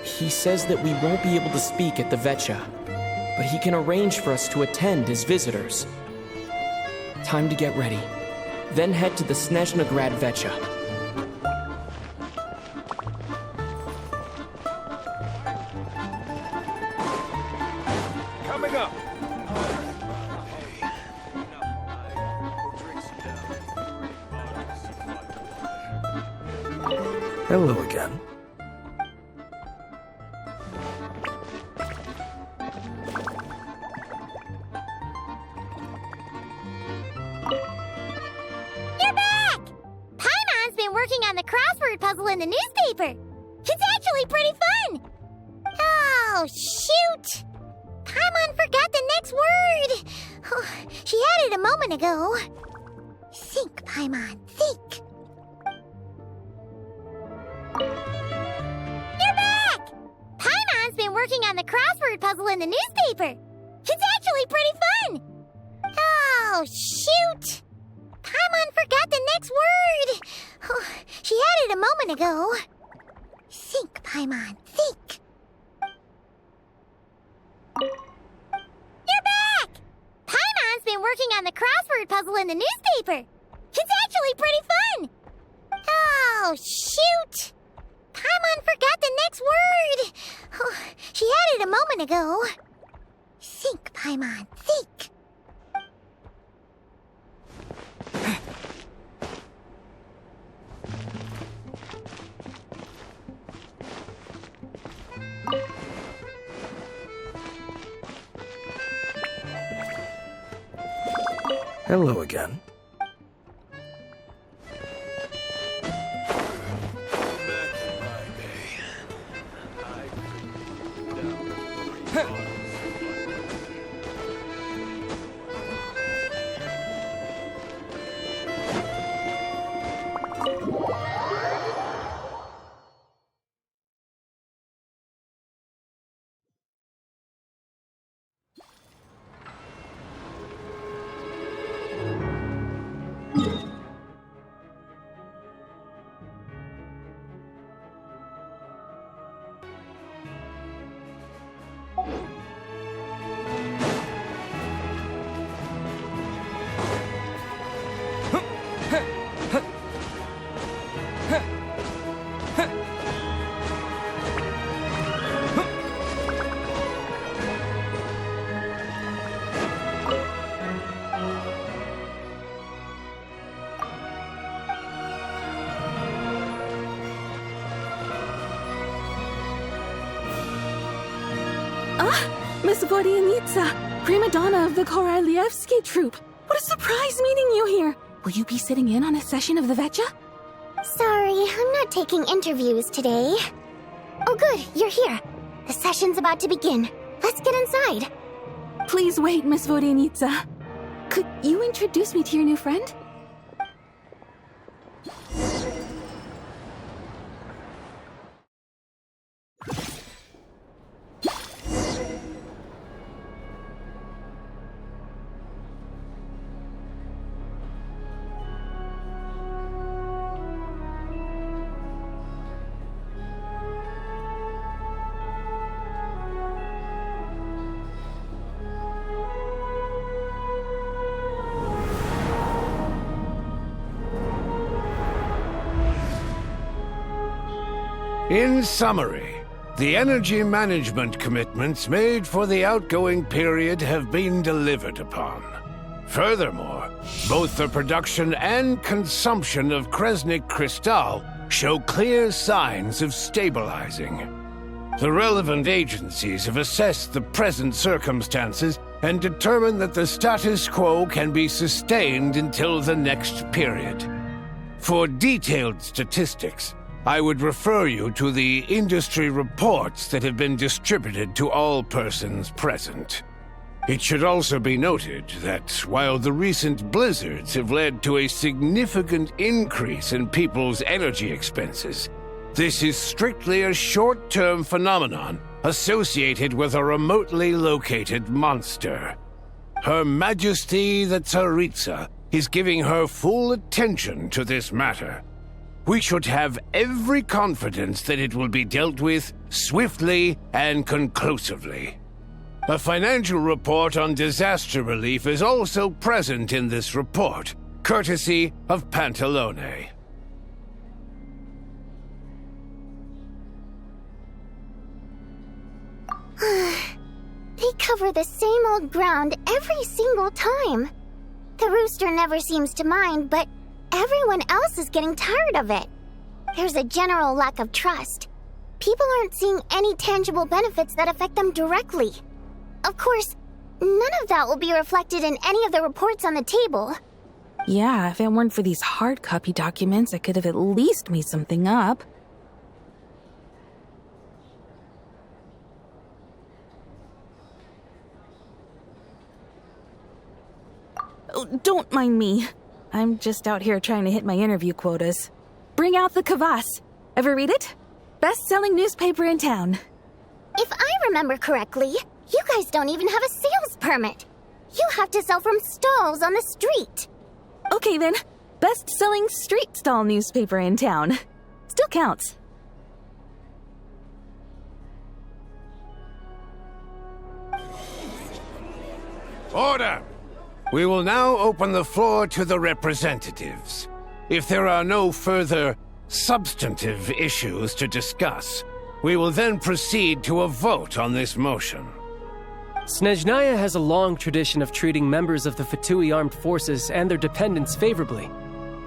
He says that we won't be able to speak at the Vetcha, but he can arrange for us to attend as visitors. Time to get ready. Then head to the Snezhnaya Vetcha. Coming up! Hello again. You're back! Paimon's been working on the crossword puzzle in the newspaper. It's actually pretty fun. Oh, shoot! Paimon forgot the next word. Oh, she had it a moment ago. Think, Paimon, think. You're back! Paimon's been working on the crossword puzzle in the newspaper. It's actually pretty fun. Oh, shoot! Paimon forgot the next word. Oh, she had it a moment ago. Think, Paimon, think. You're back! Paimon's been working on the crossword puzzle in the newspaper. It's actually pretty fun. Oh, shoot! Paimon forgot the next word. Oh, she had it a moment ago. Think, Paimon, think. Hello again. Miss Vodyanitsa, prima donna of the Korolievsky troupe. What a surprise meeting you here. Will you be sitting in on a session of the Vetcha? Sorry, I'm not taking interviews today. Oh good, you're here. The session's about to begin. Let's get inside. Please wait, Miss Vodyanitsa. Could you introduce me to your new friend? In summary, the energy management commitments made for the outgoing period have been delivered upon. Furthermore, both the production and consumption of Kresnik Crystal show clear signs of stabilizing. The relevant agencies have assessed the present circumstances and determined that the status quo can be sustained until the next period. For detailed statistics, I would refer you to the industry reports that have been distributed to all persons present. It should also be noted that while the recent blizzards have led to a significant increase in people's energy expenses, this is strictly a short-term phenomenon associated with a remotely located monster. Her Majesty the Tsaritsa is giving her full attention to this matter. We should have every confidence that it will be dealt with swiftly and conclusively. A financial report on disaster relief is also present in this report, courtesy of Pantalone. They cover the same old ground every single time. The rooster never seems to mind, but everyone else is getting tired of it. There's a general lack of trust. People aren't seeing any tangible benefits that affect them directly. Of course, none of that will be reflected in any of the reports on the table. Yeah, if it weren't for these hard copy documents, I could have at least made something up. Oh, don't mind me. I'm just out here trying to hit my interview quotas. Bring out the kvass. Ever read it? Best-selling newspaper in town. If I remember correctly, you guys don't even have a sales permit. You have to sell from stalls on the street. Okay then, best-selling street stall newspaper in town. Still counts. Order! We will now open the floor to the representatives. If there are no further substantive issues to discuss, we will then proceed to a vote on this motion. Snezhnaya has a long tradition of treating members of the Fatui armed forces and their dependents favorably.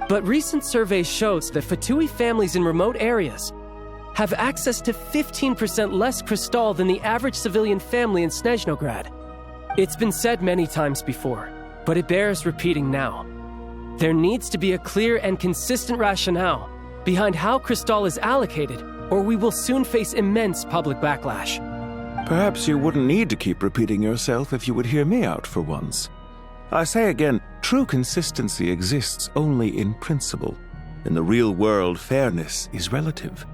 But recent surveys shows that Fatui families in remote areas have access to 15% less crystal than the average civilian family in Snezhnograd. It's been said many times before, but it bears repeating now. There needs to be a clear and consistent rationale behind how crystal is allocated, or we will soon face immense public backlash. Perhaps you wouldn't need to keep repeating yourself if you would hear me out for once. I say again, true consistency exists only in principle. In the real world, fairness is relative.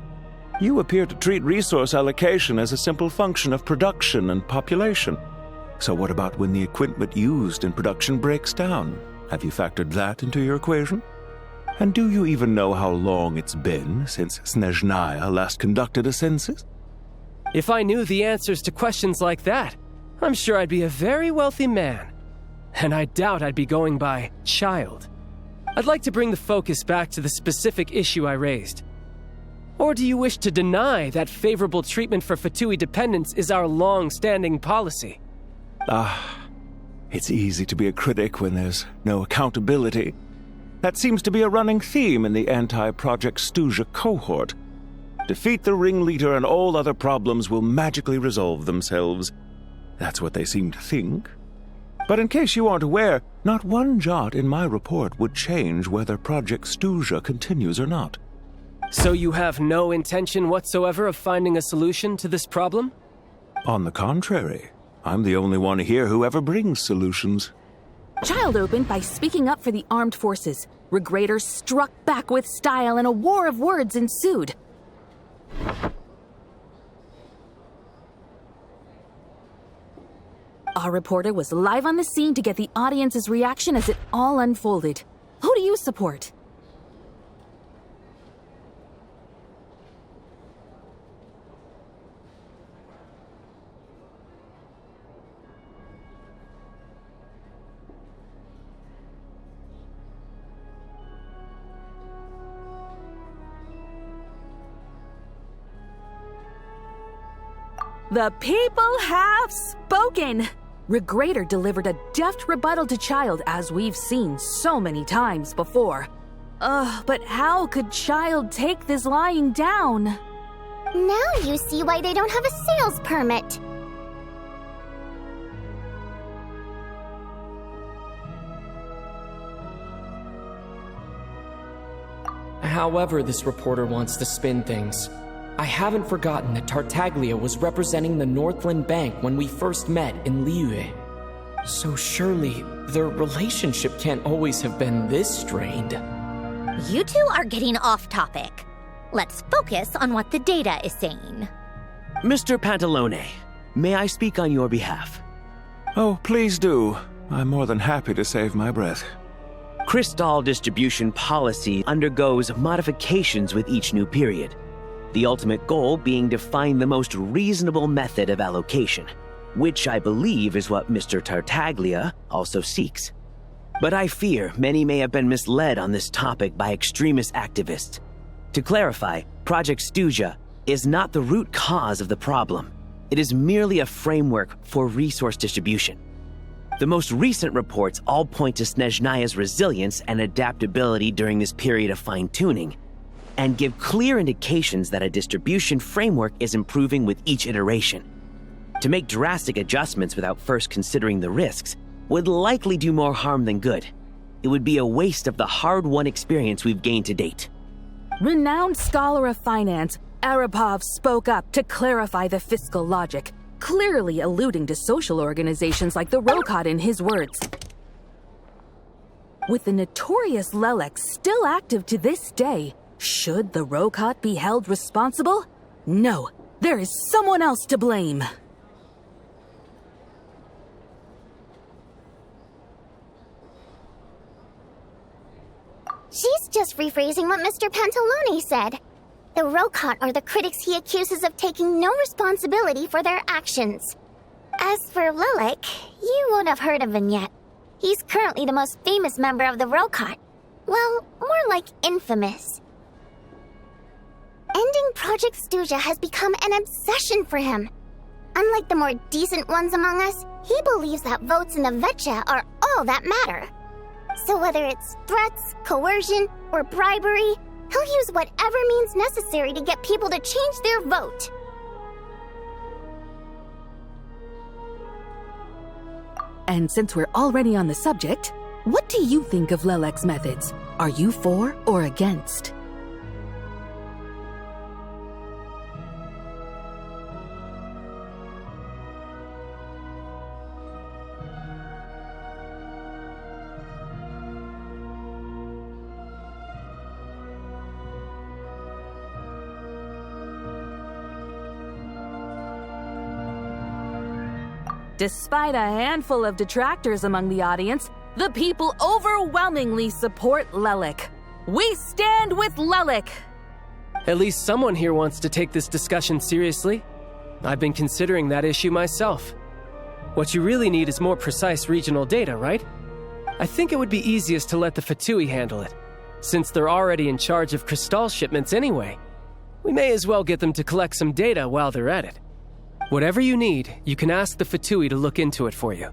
You appear to treat resource allocation as a simple function of production and population. So what about when the equipment used in production breaks down? Have you factored that into your equation? And do you even know how long it's been since Snezhnaya last conducted a census? If I knew the answers to questions like that, I'm sure I'd be a very wealthy man. And I doubt I'd be going by child. I'd like to bring the focus back to the specific issue I raised. Or do you wish to deny that favorable treatment for Fatui dependents is our long-standing policy? It's easy to be a critic when there's no accountability. That seems to be a running theme in the anti-Project Stuja cohort. Defeat the ringleader and all other problems will magically resolve themselves. That's what they seem to think. But in case you aren't aware, not one jot in my report would change whether Project Snezhnaya continues or not. So you have no intention whatsoever of finding a solution to this problem? On the contrary, I'm the only one here who ever brings solutions. Child opened by speaking up for the armed forces. Regrator struck back with style and a war of words ensued. Our reporter was live on the scene to get the audience's reaction as it all unfolded. Who do you support? The people have spoken! Regrator delivered a deft rebuttal to Child, as we've seen so many times before. But how could Child take this lying down? Now you see why they don't have a sales permit. However this reporter wants to spin things, I haven't forgotten that Tartaglia was representing the Northland Bank when we first met in Liyue. So surely, their relationship can't always have been this strained. You two are getting off topic. Let's focus on what the data is saying. Mr. Pantalone, may I speak on your behalf? Oh, please do. I'm more than happy to save my breath. Crystal distribution policy undergoes modifications with each new period. The ultimate goal being to find the most reasonable method of allocation, which I believe is what Mr. Tartaglia also seeks. But I fear many may have been misled on this topic by extremist activists. To clarify, Project Snezhnaya is not the root cause of the problem. It is merely a framework for resource distribution. The most recent reports all point to Snezhnaya's resilience and adaptability during this period of fine-tuning, and give clear indications that a distribution framework is improving with each iteration. To make drastic adjustments without first considering the risks would likely do more harm than good. It would be a waste of the hard-won experience we've gained to date. Renowned scholar of finance, Arapov spoke up to clarify the fiscal logic, clearly alluding to social organizations like the Rokot in his words. With the notorious Lelek still active to this day, should the Rokot be held responsible? No, there is someone else to blame. She's just rephrasing what Mr. Pantalone said. The Rokot are the critics he accuses of taking no responsibility for their actions. As for Lilik, you won't have heard of him yet. He's currently the most famous member of the Rokot. Well, more like infamous. Ending Project Snezhnaya has become an obsession for him. Unlike the more decent ones among us, he believes that votes in the Vetcha are all that matter. So whether it's threats, coercion, or bribery, he'll use whatever means necessary to get people to change their vote. And since we're already on the subject, what do you think of Lelek's methods? Are you for or against? Despite a handful of detractors among the audience, the people overwhelmingly support Lelek. We stand with Lelek! At least someone here wants to take this discussion seriously. I've been considering that issue myself. What you really need is more precise regional data, right? I think it would be easiest to let the Fatui handle it, since they're already in charge of Crystal shipments anyway. We may as well get them to collect some data while they're at it. Whatever you need, you can ask the Fatui to look into it for you.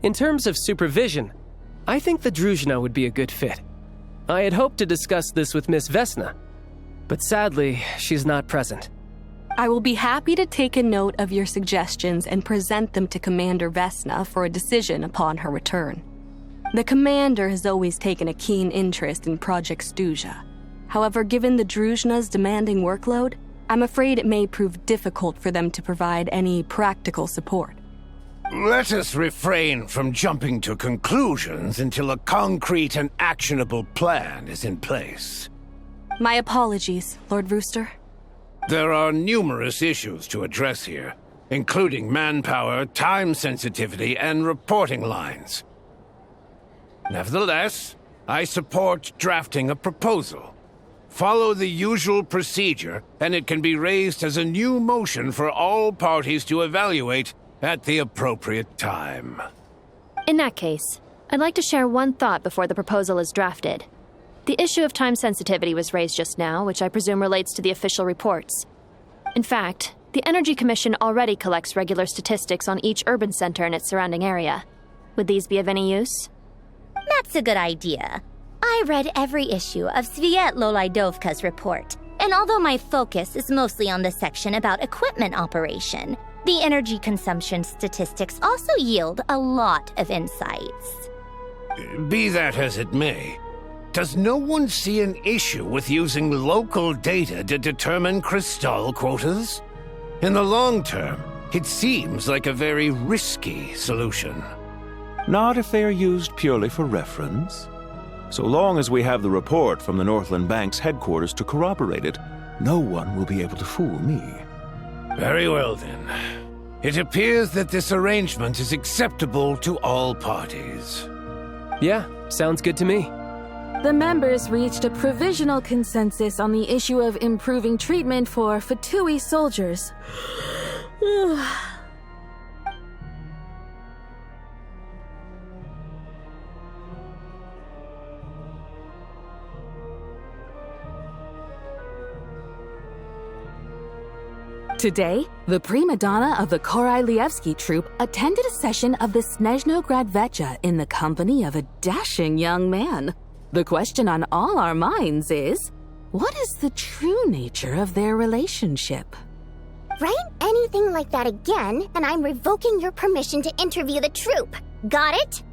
In terms of supervision, I think the Druzhna would be a good fit. I had hoped to discuss this with Miss Vesna, but sadly, she's not present. I will be happy to take a note of your suggestions and present them to Commander Vesna for a decision upon her return. The Commander has always taken a keen interest in Project Stuzha. However, given the Druzhna's demanding workload, I'm afraid it may prove difficult for them to provide any practical support. Let us refrain from jumping to conclusions until a concrete and actionable plan is in place. My apologies, Lord Rooster. There are numerous issues to address here, including manpower, time sensitivity, and reporting lines. Nevertheless, I support drafting a proposal. Follow the usual procedure, and it can be raised as a new motion for all parties to evaluate at the appropriate time. In that case, I'd like to share one thought before the proposal is drafted. The issue of time sensitivity was raised just now, which I presume relates to the official reports. In fact, the Energy Commission already collects regular statistics on each urban center and its surrounding area. Would these be of any use? That's a good idea. I read every issue of Sviet Lolaidovka's report, and although my focus is mostly on the section about equipment operation, the energy consumption statistics also yield a lot of insights. Be that as it may, does no one see an issue with using local data to determine crystal quotas? In the long term, it seems like a very risky solution. Not if they are used purely for reference. So long as we have the report from the Northland Bank's headquarters to corroborate it, no one will be able to fool me. Very well, then. It appears that this arrangement is acceptable to all parties. Yeah, sounds good to me. The members reached a provisional consensus on the issue of improving treatment for Fatui soldiers. Today, the prima donna of the Korailievsky troupe attended a session of the Snezhnograd Vecha in the company of a dashing young man. The question on all our minds is, what is the true nature of their relationship? Write anything like that again, and I'm revoking your permission to interview the troupe. Got it?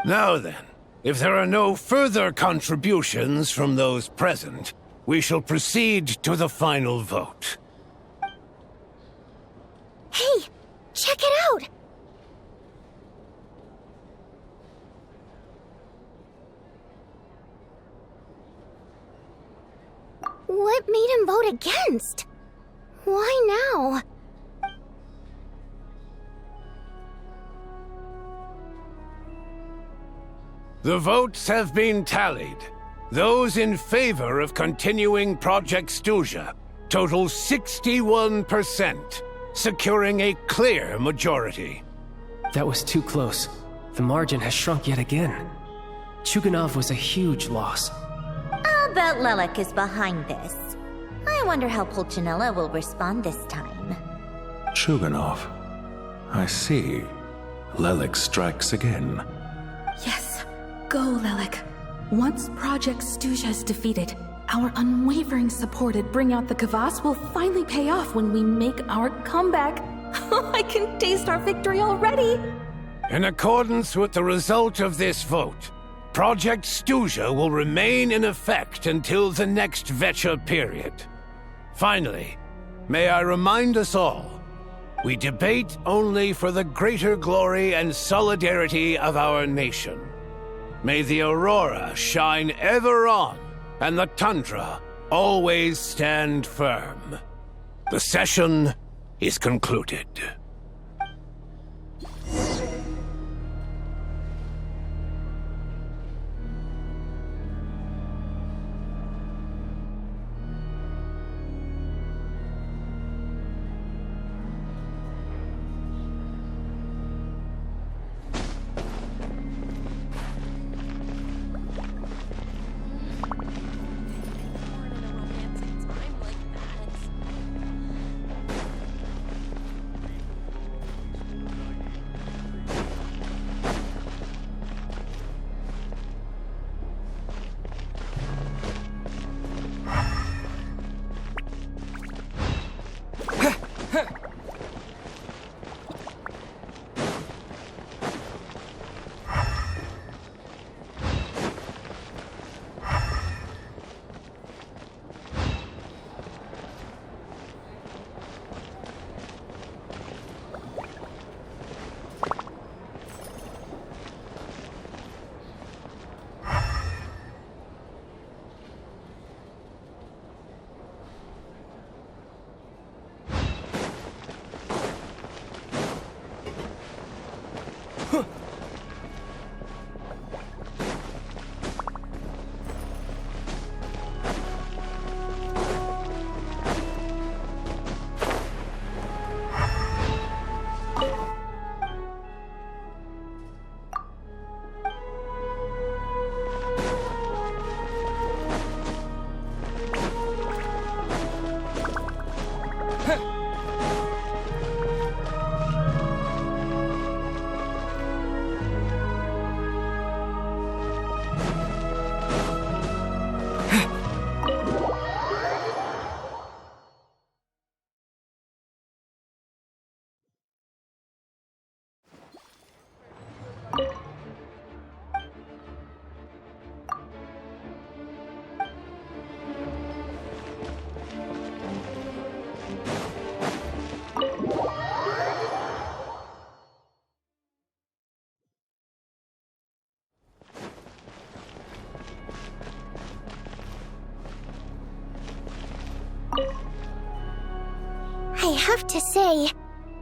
Now then, if there are no further contributions from those present, we shall proceed to the final vote. Hey, check it out! What made him vote against? Why now? The votes have been tallied. Those in favor of continuing Project Stuzha total 61%, securing a clear majority. That was too close. The margin has shrunk yet again. Chuganov was a huge loss. I'll bet Lelik is behind this. I wonder how Pulcinella will respond this time. Chuganov. I see. Lelik strikes again. Yes. Go, Lelik. Once Project Stuzha is defeated, our unwavering support at Bring Out the Kvass will finally pay off when we make our comeback. I can taste our victory already! In accordance with the result of this vote, Project Stuzha will remain in effect until the next Vecha period. Finally, may I remind us all, we debate only for the greater glory and solidarity of our nation. May the aurora shine ever on, and the tundra always stand firm. The session is concluded. I have to say,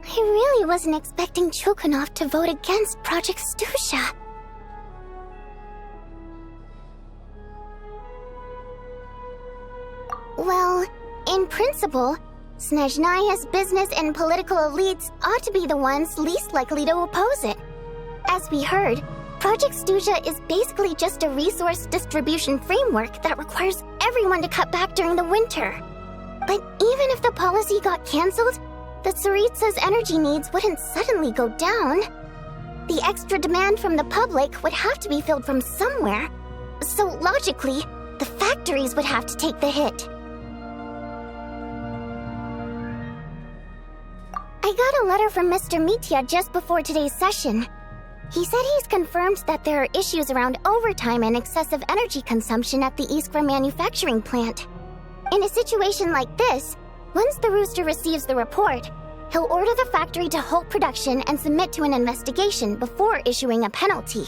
I really wasn't expecting Chukhanov to vote against Project Stusha. Well, in principle, Snezhnaya's business and political elites ought to be the ones least likely to oppose it. As we heard, Project Stusha is basically just a resource distribution framework that requires everyone to cut back during the winter. But even if the policy got cancelled, the Tsaritsa's energy needs wouldn't suddenly go down. The extra demand from the public would have to be filled from somewhere. So logically, the factories would have to take the hit. I got a letter from Mr. Mitya just before today's session. He said he's confirmed that there are issues around overtime and excessive energy consumption at the Iskra manufacturing plant. In a situation like this, once the Rooster receives the report, he'll order the factory to halt production and submit to an investigation before issuing a penalty.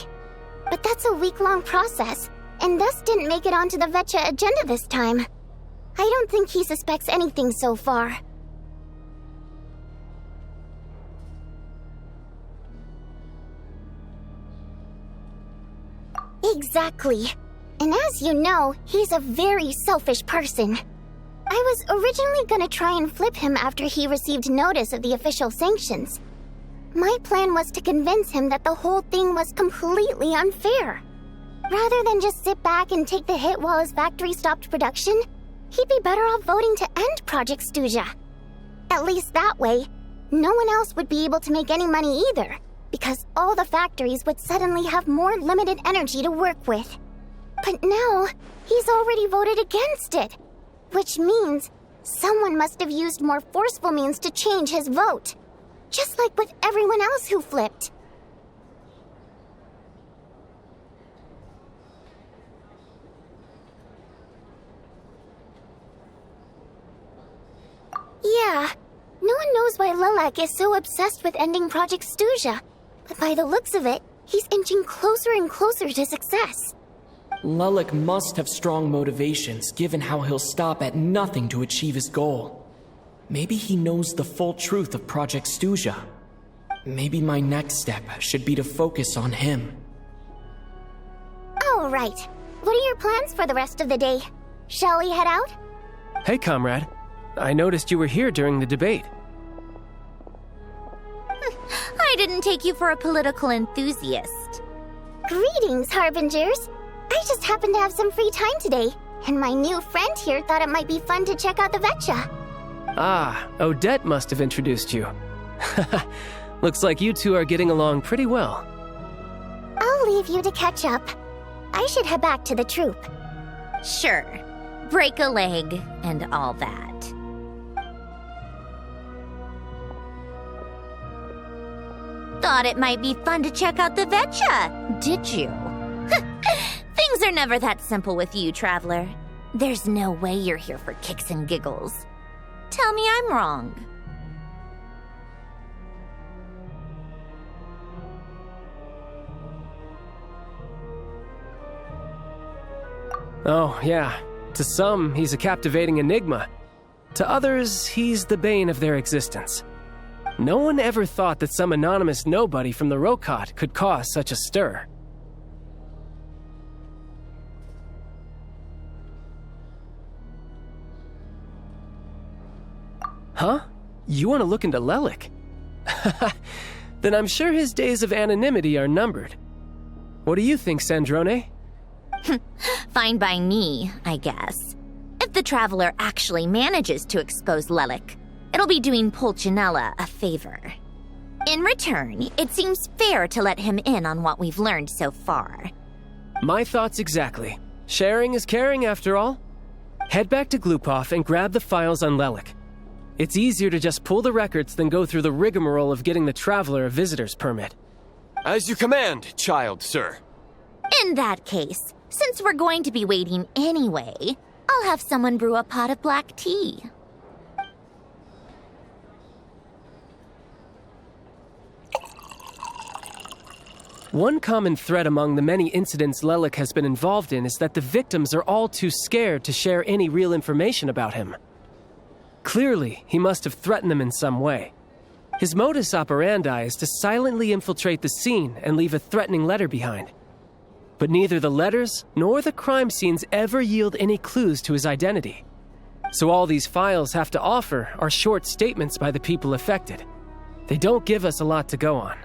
But that's a week-long process, and thus didn't make it onto the Vetcha agenda this time. I don't think he suspects anything so far. Exactly. And as you know, he's a very selfish person. I was originally gonna try and flip him after he received notice of the official sanctions. My plan was to convince him that the whole thing was completely unfair. Rather than just sit back and take the hit while his factory stopped production, he'd be better off voting to end Project Stusha. At least that way, no one else would be able to make any money either, because all the factories would suddenly have more limited energy to work with. But now, he's already voted against it, which means someone must have used more forceful means to change his vote, just like with everyone else who flipped. Yeah, no one knows why Lilac is so obsessed with ending Project Stusha, but by the looks of it, he's inching closer and closer to success. Lilac must have strong motivations, given how he'll stop at nothing to achieve his goal. Maybe he knows the full truth of Project Stuja. Maybe my next step should be to focus on him. Oh, right. What are your plans for the rest of the day? Shall we head out? Hey, comrade. I noticed you were here during the debate. I didn't take you for a political enthusiast. Greetings, Harbingers. I just happened to have some free time today, and my new friend here thought it might be fun to check out the Vetcha. Ah, Odette must have introduced you. Looks like you two are getting along pretty well. I'll leave you to catch up. I should head back to the troop. Sure. Break a leg and all that. Thought it might be fun to check out the Vetcha, did you? Things are never that simple with you, Traveler. There's no way you're here for kicks and giggles. Tell me I'm wrong. Oh, yeah. To some, he's a captivating enigma. To others, he's the bane of their existence. No one ever thought that some anonymous nobody from the Rokot could cause such a stir. Huh? You want to look into Lelik? Then I'm sure his days of anonymity are numbered. What do you think, Sandrone? Fine by me, I guess. If the Traveler actually manages to expose Lelik, it'll be doing Pulcinella a favor. In return, it seems fair to let him in on what we've learned so far. My thoughts exactly. Sharing is caring, after all. Head back to Glupov and grab the files on Lelik. It's easier to just pull the records than go through the rigmarole of getting the Traveler a visitor's permit. As you command, child, sir. In that case, since we're going to be waiting anyway, I'll have someone brew a pot of black tea. One common thread among the many incidents Lelik has been involved in is that the victims are all too scared to share any real information about him. Clearly, he must have threatened them in some way. His modus operandi is to silently infiltrate the scene and leave a threatening letter behind. But neither the letters nor the crime scenes ever yield any clues to his identity. So all these files have to offer are short statements by the people affected. They don't give us a lot to go on.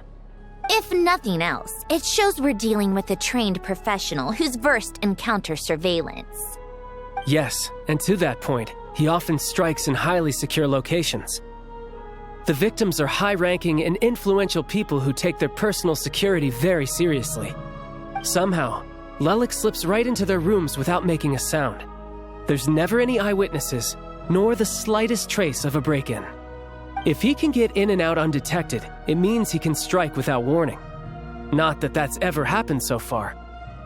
If nothing else, it shows we're dealing with a trained professional who's versed in counter-surveillance. Yes, and to that point, he often strikes in highly secure locations. The victims are high-ranking and influential people who take their personal security very seriously. Somehow, Lelik slips right into their rooms without making a sound. There's never any eyewitnesses, nor the slightest trace of a break-in. If he can get in and out undetected, it means he can strike without warning. Not that that's ever happened so far,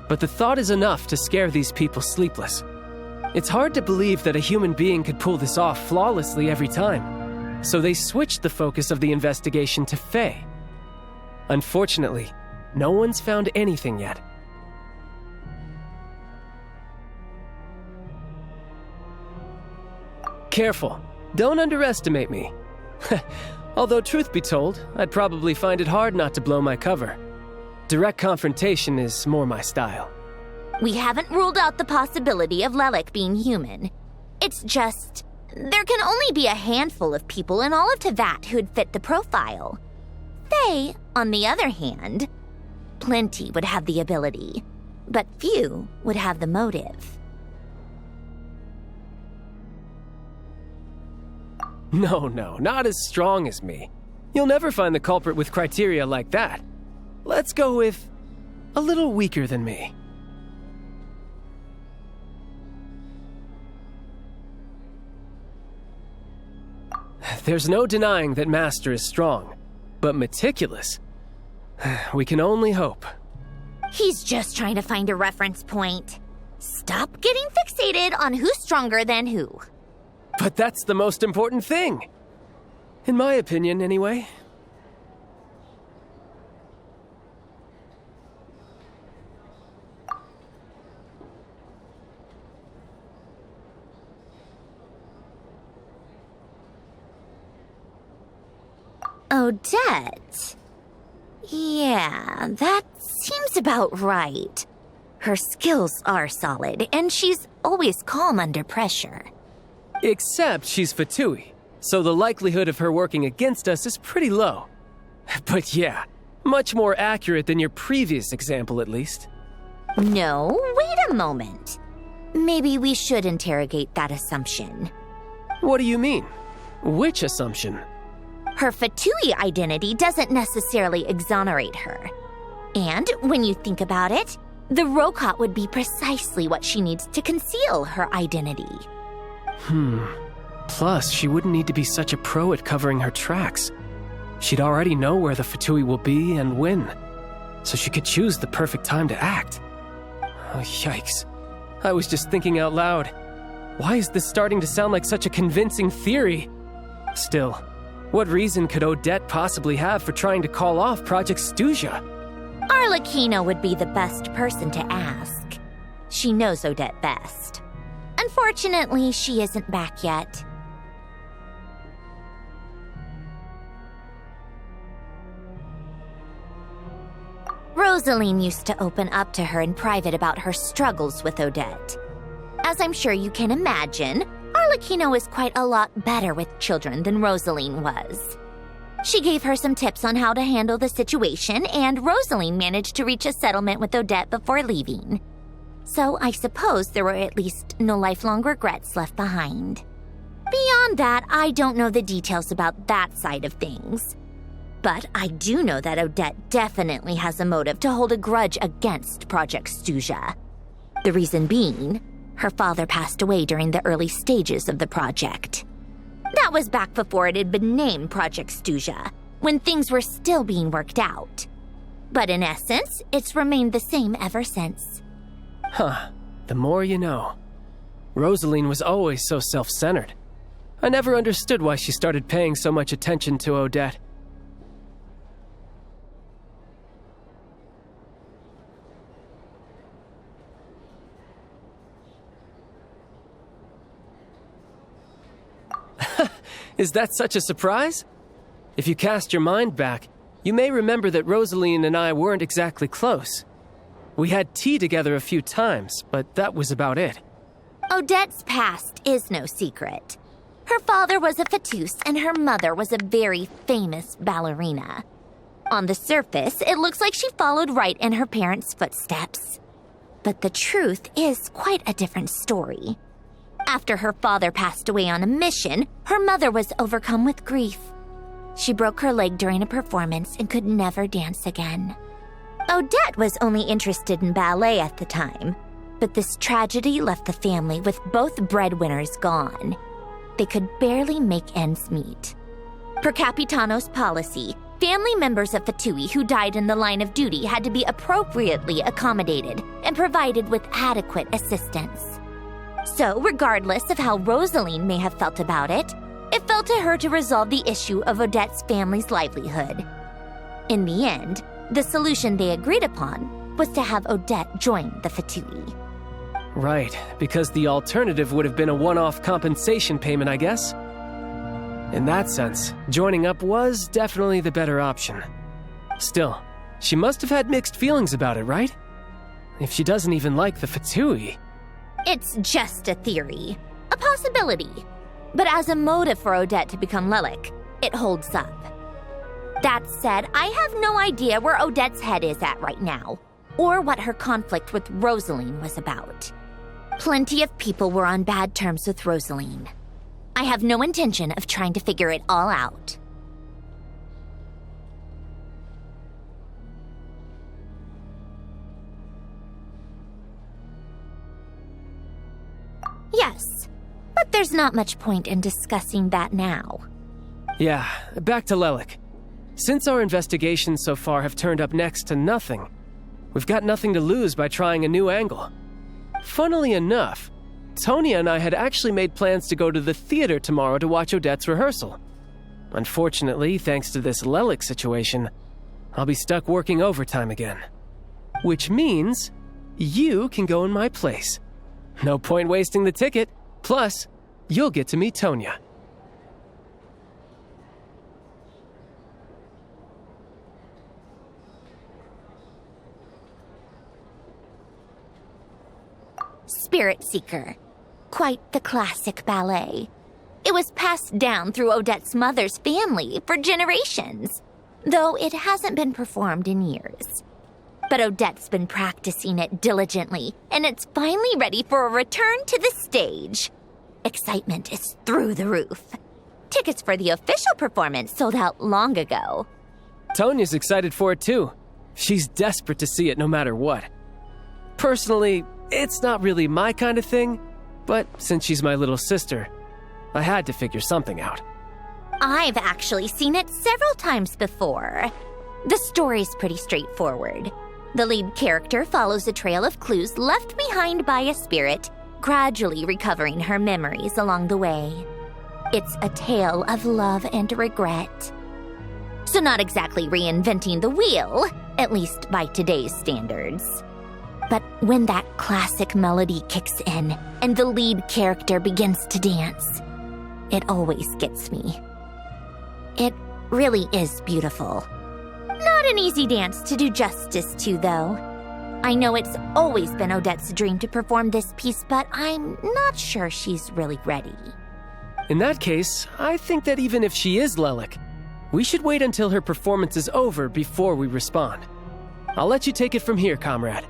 but the thought is enough to scare these people sleepless. It's hard to believe that a human being could pull this off flawlessly every time, so they switched the focus of the investigation to Faye. Unfortunately, no one's found anything yet. Careful, don't underestimate me. Although truth be told, I'd probably find it hard not to blow my cover. Direct confrontation is more my style. We haven't ruled out the possibility of Lelik being human. It's just, there can only be a handful of people in all of Teyvat who'd fit the profile. Faye, on the other hand, plenty would have the ability, but few would have the motive. No, not as strong as me. You'll never find the culprit with criteria like that. Let's go with a little weaker than me. There's no denying that Master is strong, but meticulous. We can only hope. He's just trying to find a reference point. Stop getting fixated on who's stronger than who. But that's the most important thing. In my opinion, anyway. Odette? Yeah, that seems about right. Her skills are solid, and she's always calm under pressure. Except she's Fatui, so the likelihood of her working against us is pretty low. But yeah, much more accurate than your previous example, at least. No, wait a moment. Maybe we should interrogate that assumption. What do you mean? Which assumption? Her Fatui identity doesn't necessarily exonerate her. And when you think about it, the Rokot would be precisely what she needs to conceal her identity. Plus, she wouldn't need to be such a pro at covering her tracks. She'd already know where the Fatui will be and when, so she could choose the perfect time to act. Oh, yikes. I was just thinking out loud. Why is this starting to sound like such a convincing theory? Still, what reason could Odette possibly have for trying to call off Project Stuzha? Arlecchino would be the best person to ask. She knows Odette best. Unfortunately, she isn't back yet. Rosaline used to open up to her in private about her struggles with Odette. As I'm sure you can imagine, Arlecchino is quite a lot better with children than Rosaline was. She gave her some tips on how to handle the situation, and Rosaline managed to reach a settlement with Odette before leaving. So I suppose there were at least no lifelong regrets left behind. Beyond that, I don't know the details about that side of things. But I do know that Odette definitely has a motive to hold a grudge against Project Stuzha. The reason being, her father passed away during the early stages of the project. That was back before it had been named Project Stuzha, when things were still being worked out. But in essence, it's remained the same ever since. Huh. The more you know. Rosaline was always so self-centered. I never understood why she started paying so much attention to Odette. Is that such a surprise? If you cast your mind back, you may remember that Rosaline and I weren't exactly close. We had tea together a few times, but that was about it. Odette's past is no secret. Her father was a Fatus and her mother was a very famous ballerina. On the surface, it looks like she followed right in her parents' footsteps. But the truth is quite a different story. After her father passed away on a mission, her mother was overcome with grief. She broke her leg during a performance and could never dance again. Odette was only interested in ballet at the time, but this tragedy left the family with both breadwinners gone. They could barely make ends meet. Per Capitano's policy, family members of Fatui who died in the line of duty had to be appropriately accommodated and provided with adequate assistance. So, regardless of how Rosaline may have felt about it, it fell to her to resolve the issue of Odette's family's livelihood. In the end, the solution they agreed upon was to have Odette join the Fatui. Right, because the alternative would have been a one-off compensation payment, I guess. In that sense, joining up was definitely the better option. Still, she must have had mixed feelings about it, right? If she doesn't even like the Fatui... It's just a theory, a possibility. But as a motive for Odette to become Lelik, it holds up. That said, I have no idea where Odette's head is at right now, or what her conflict with Rosaline was about. Plenty of people were on bad terms with Rosaline. I have no intention of trying to figure it all out. Yes, but there's not much point in discussing that now. Yeah, back to Lelik. Since our investigations so far have turned up next to nothing, we've got nothing to lose by trying a new angle. Funnily enough, Tonya and I had actually made plans to go to the theater tomorrow to watch Odette's rehearsal. Unfortunately, thanks to this Lelik situation, I'll be stuck working overtime again. Which means you can go in my place. No point wasting the ticket. Plus, you'll get to meet Tonya. Spirit Seeker. Quite the classic ballet. It was passed down through Odette's mother's family for generations, though it hasn't been performed in years. But Odette's been practicing it diligently, and it's finally ready for a return to the stage. Excitement is through the roof. Tickets for the official performance sold out long ago. Tonya's excited for it too. She's desperate to see it no matter what. Personally, it's not really my kind of thing, but since she's my little sister, I had to figure something out. I've actually seen it several times before. The story's pretty straightforward. The lead character follows a trail of clues left behind by a spirit, gradually recovering her memories along the way. It's a tale of love and regret. So not exactly reinventing the wheel, at least by today's standards. But when that classic melody kicks in and the lead character begins to dance, it always gets me. It really is beautiful. Not an easy dance to do justice to, though. I know it's always been Odette's dream to perform this piece, but I'm not sure she's really ready. In that case, I think that even if she is Lelik, we should wait until her performance is over before we respond. I'll let you take it from here, comrade.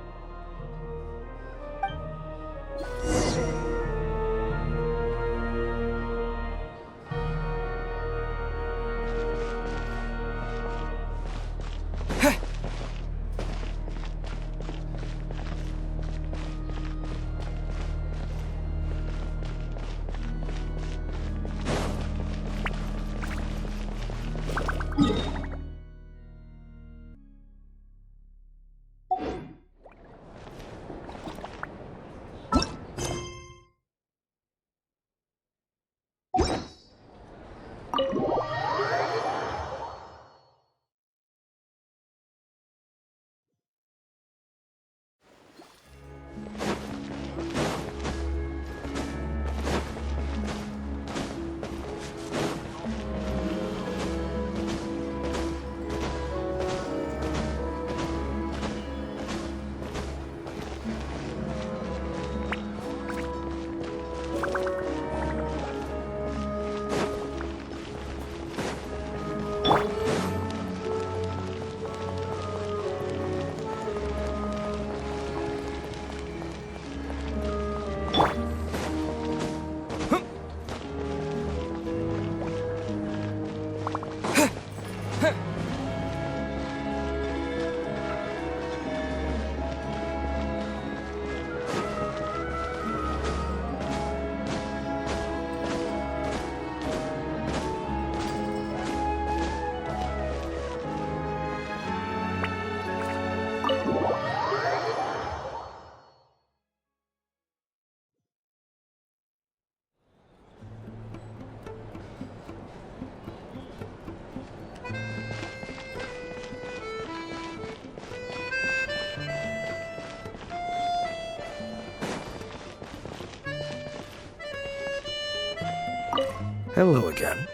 Hello again.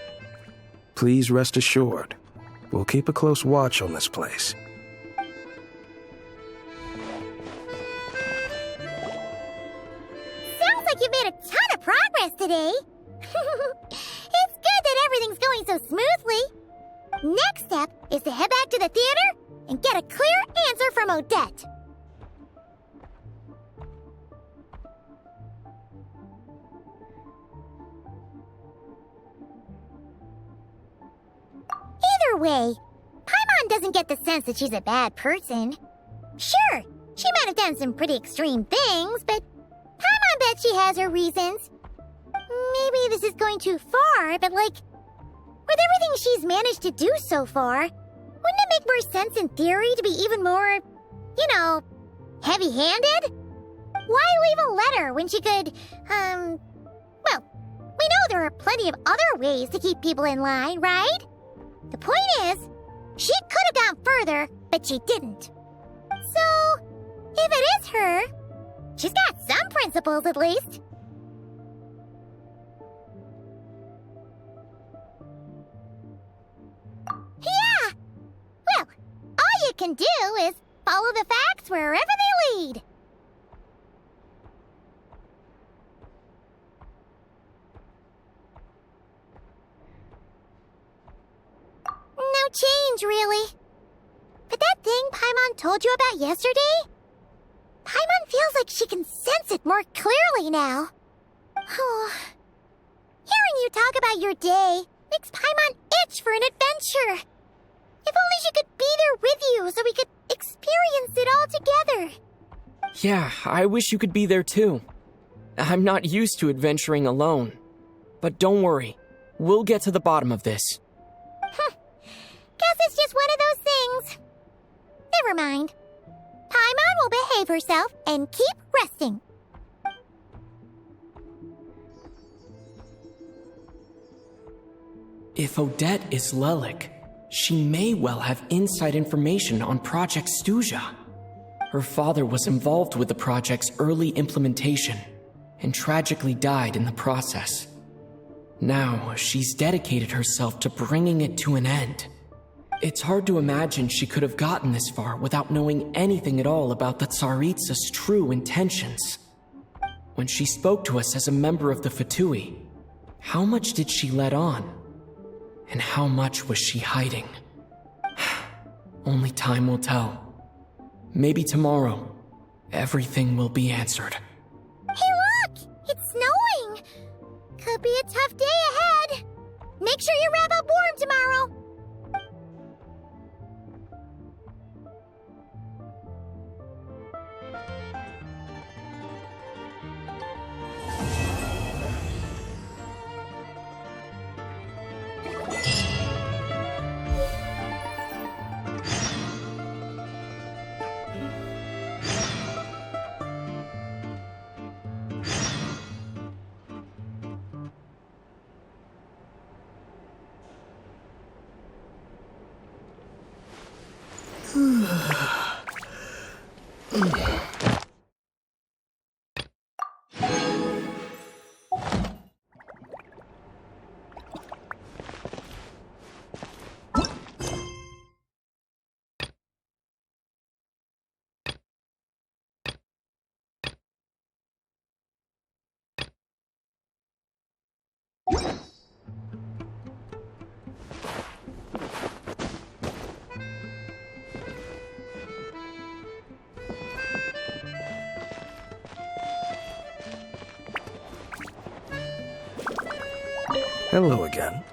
Please rest assured, we'll keep a close watch on this place. Sounds like you made a ton of progress today. It's good that everything's going so smoothly. Next step is to head back to the theater and get a clear answer from Odette. Either way, Paimon doesn't get the sense that she's a bad person. Sure, she might have done some pretty extreme things, but Paimon bet she has her reasons. Maybe this is going too far, but with everything she's managed to do so far, wouldn't it make more sense in theory to be even more, heavy-handed? Why leave a letter when she could, we know there are plenty of other ways to keep people in line, right? The point is, she could have gone further, but she didn't. So, if it is her, she's got some principles at least. Yeah! Well, all you can do is follow the facts wherever they lead. change, really. But that thing Paimon told you about yesterday? Paimon feels like she can sense it more clearly now. Hearing you talk about your day makes Paimon itch for an adventure. If only she could be there with you so we could experience it all together. Yeah, I wish you could be there too. I'm not used to adventuring alone. But don't worry, we'll get to the bottom of this. Guess it's just one of those things. Never mind. Paimon will behave herself and keep resting. If Odette is Lelik, she may well have inside information on Project Stuja. Her father was involved with the project's early implementation and tragically died in the process. Now, she's dedicated herself to bringing it to an end. It's hard to imagine she could have gotten this far without knowing anything at all about the Tsaritsa's true intentions. When she spoke to us as a member of the Fatui, how much did she let on? And how much was she hiding? Only time will tell. Maybe tomorrow, everything will be answered. Hey look! It's snowing! Could be a tough day ahead. Make sure you wrap up warm tomorrow. Hello again.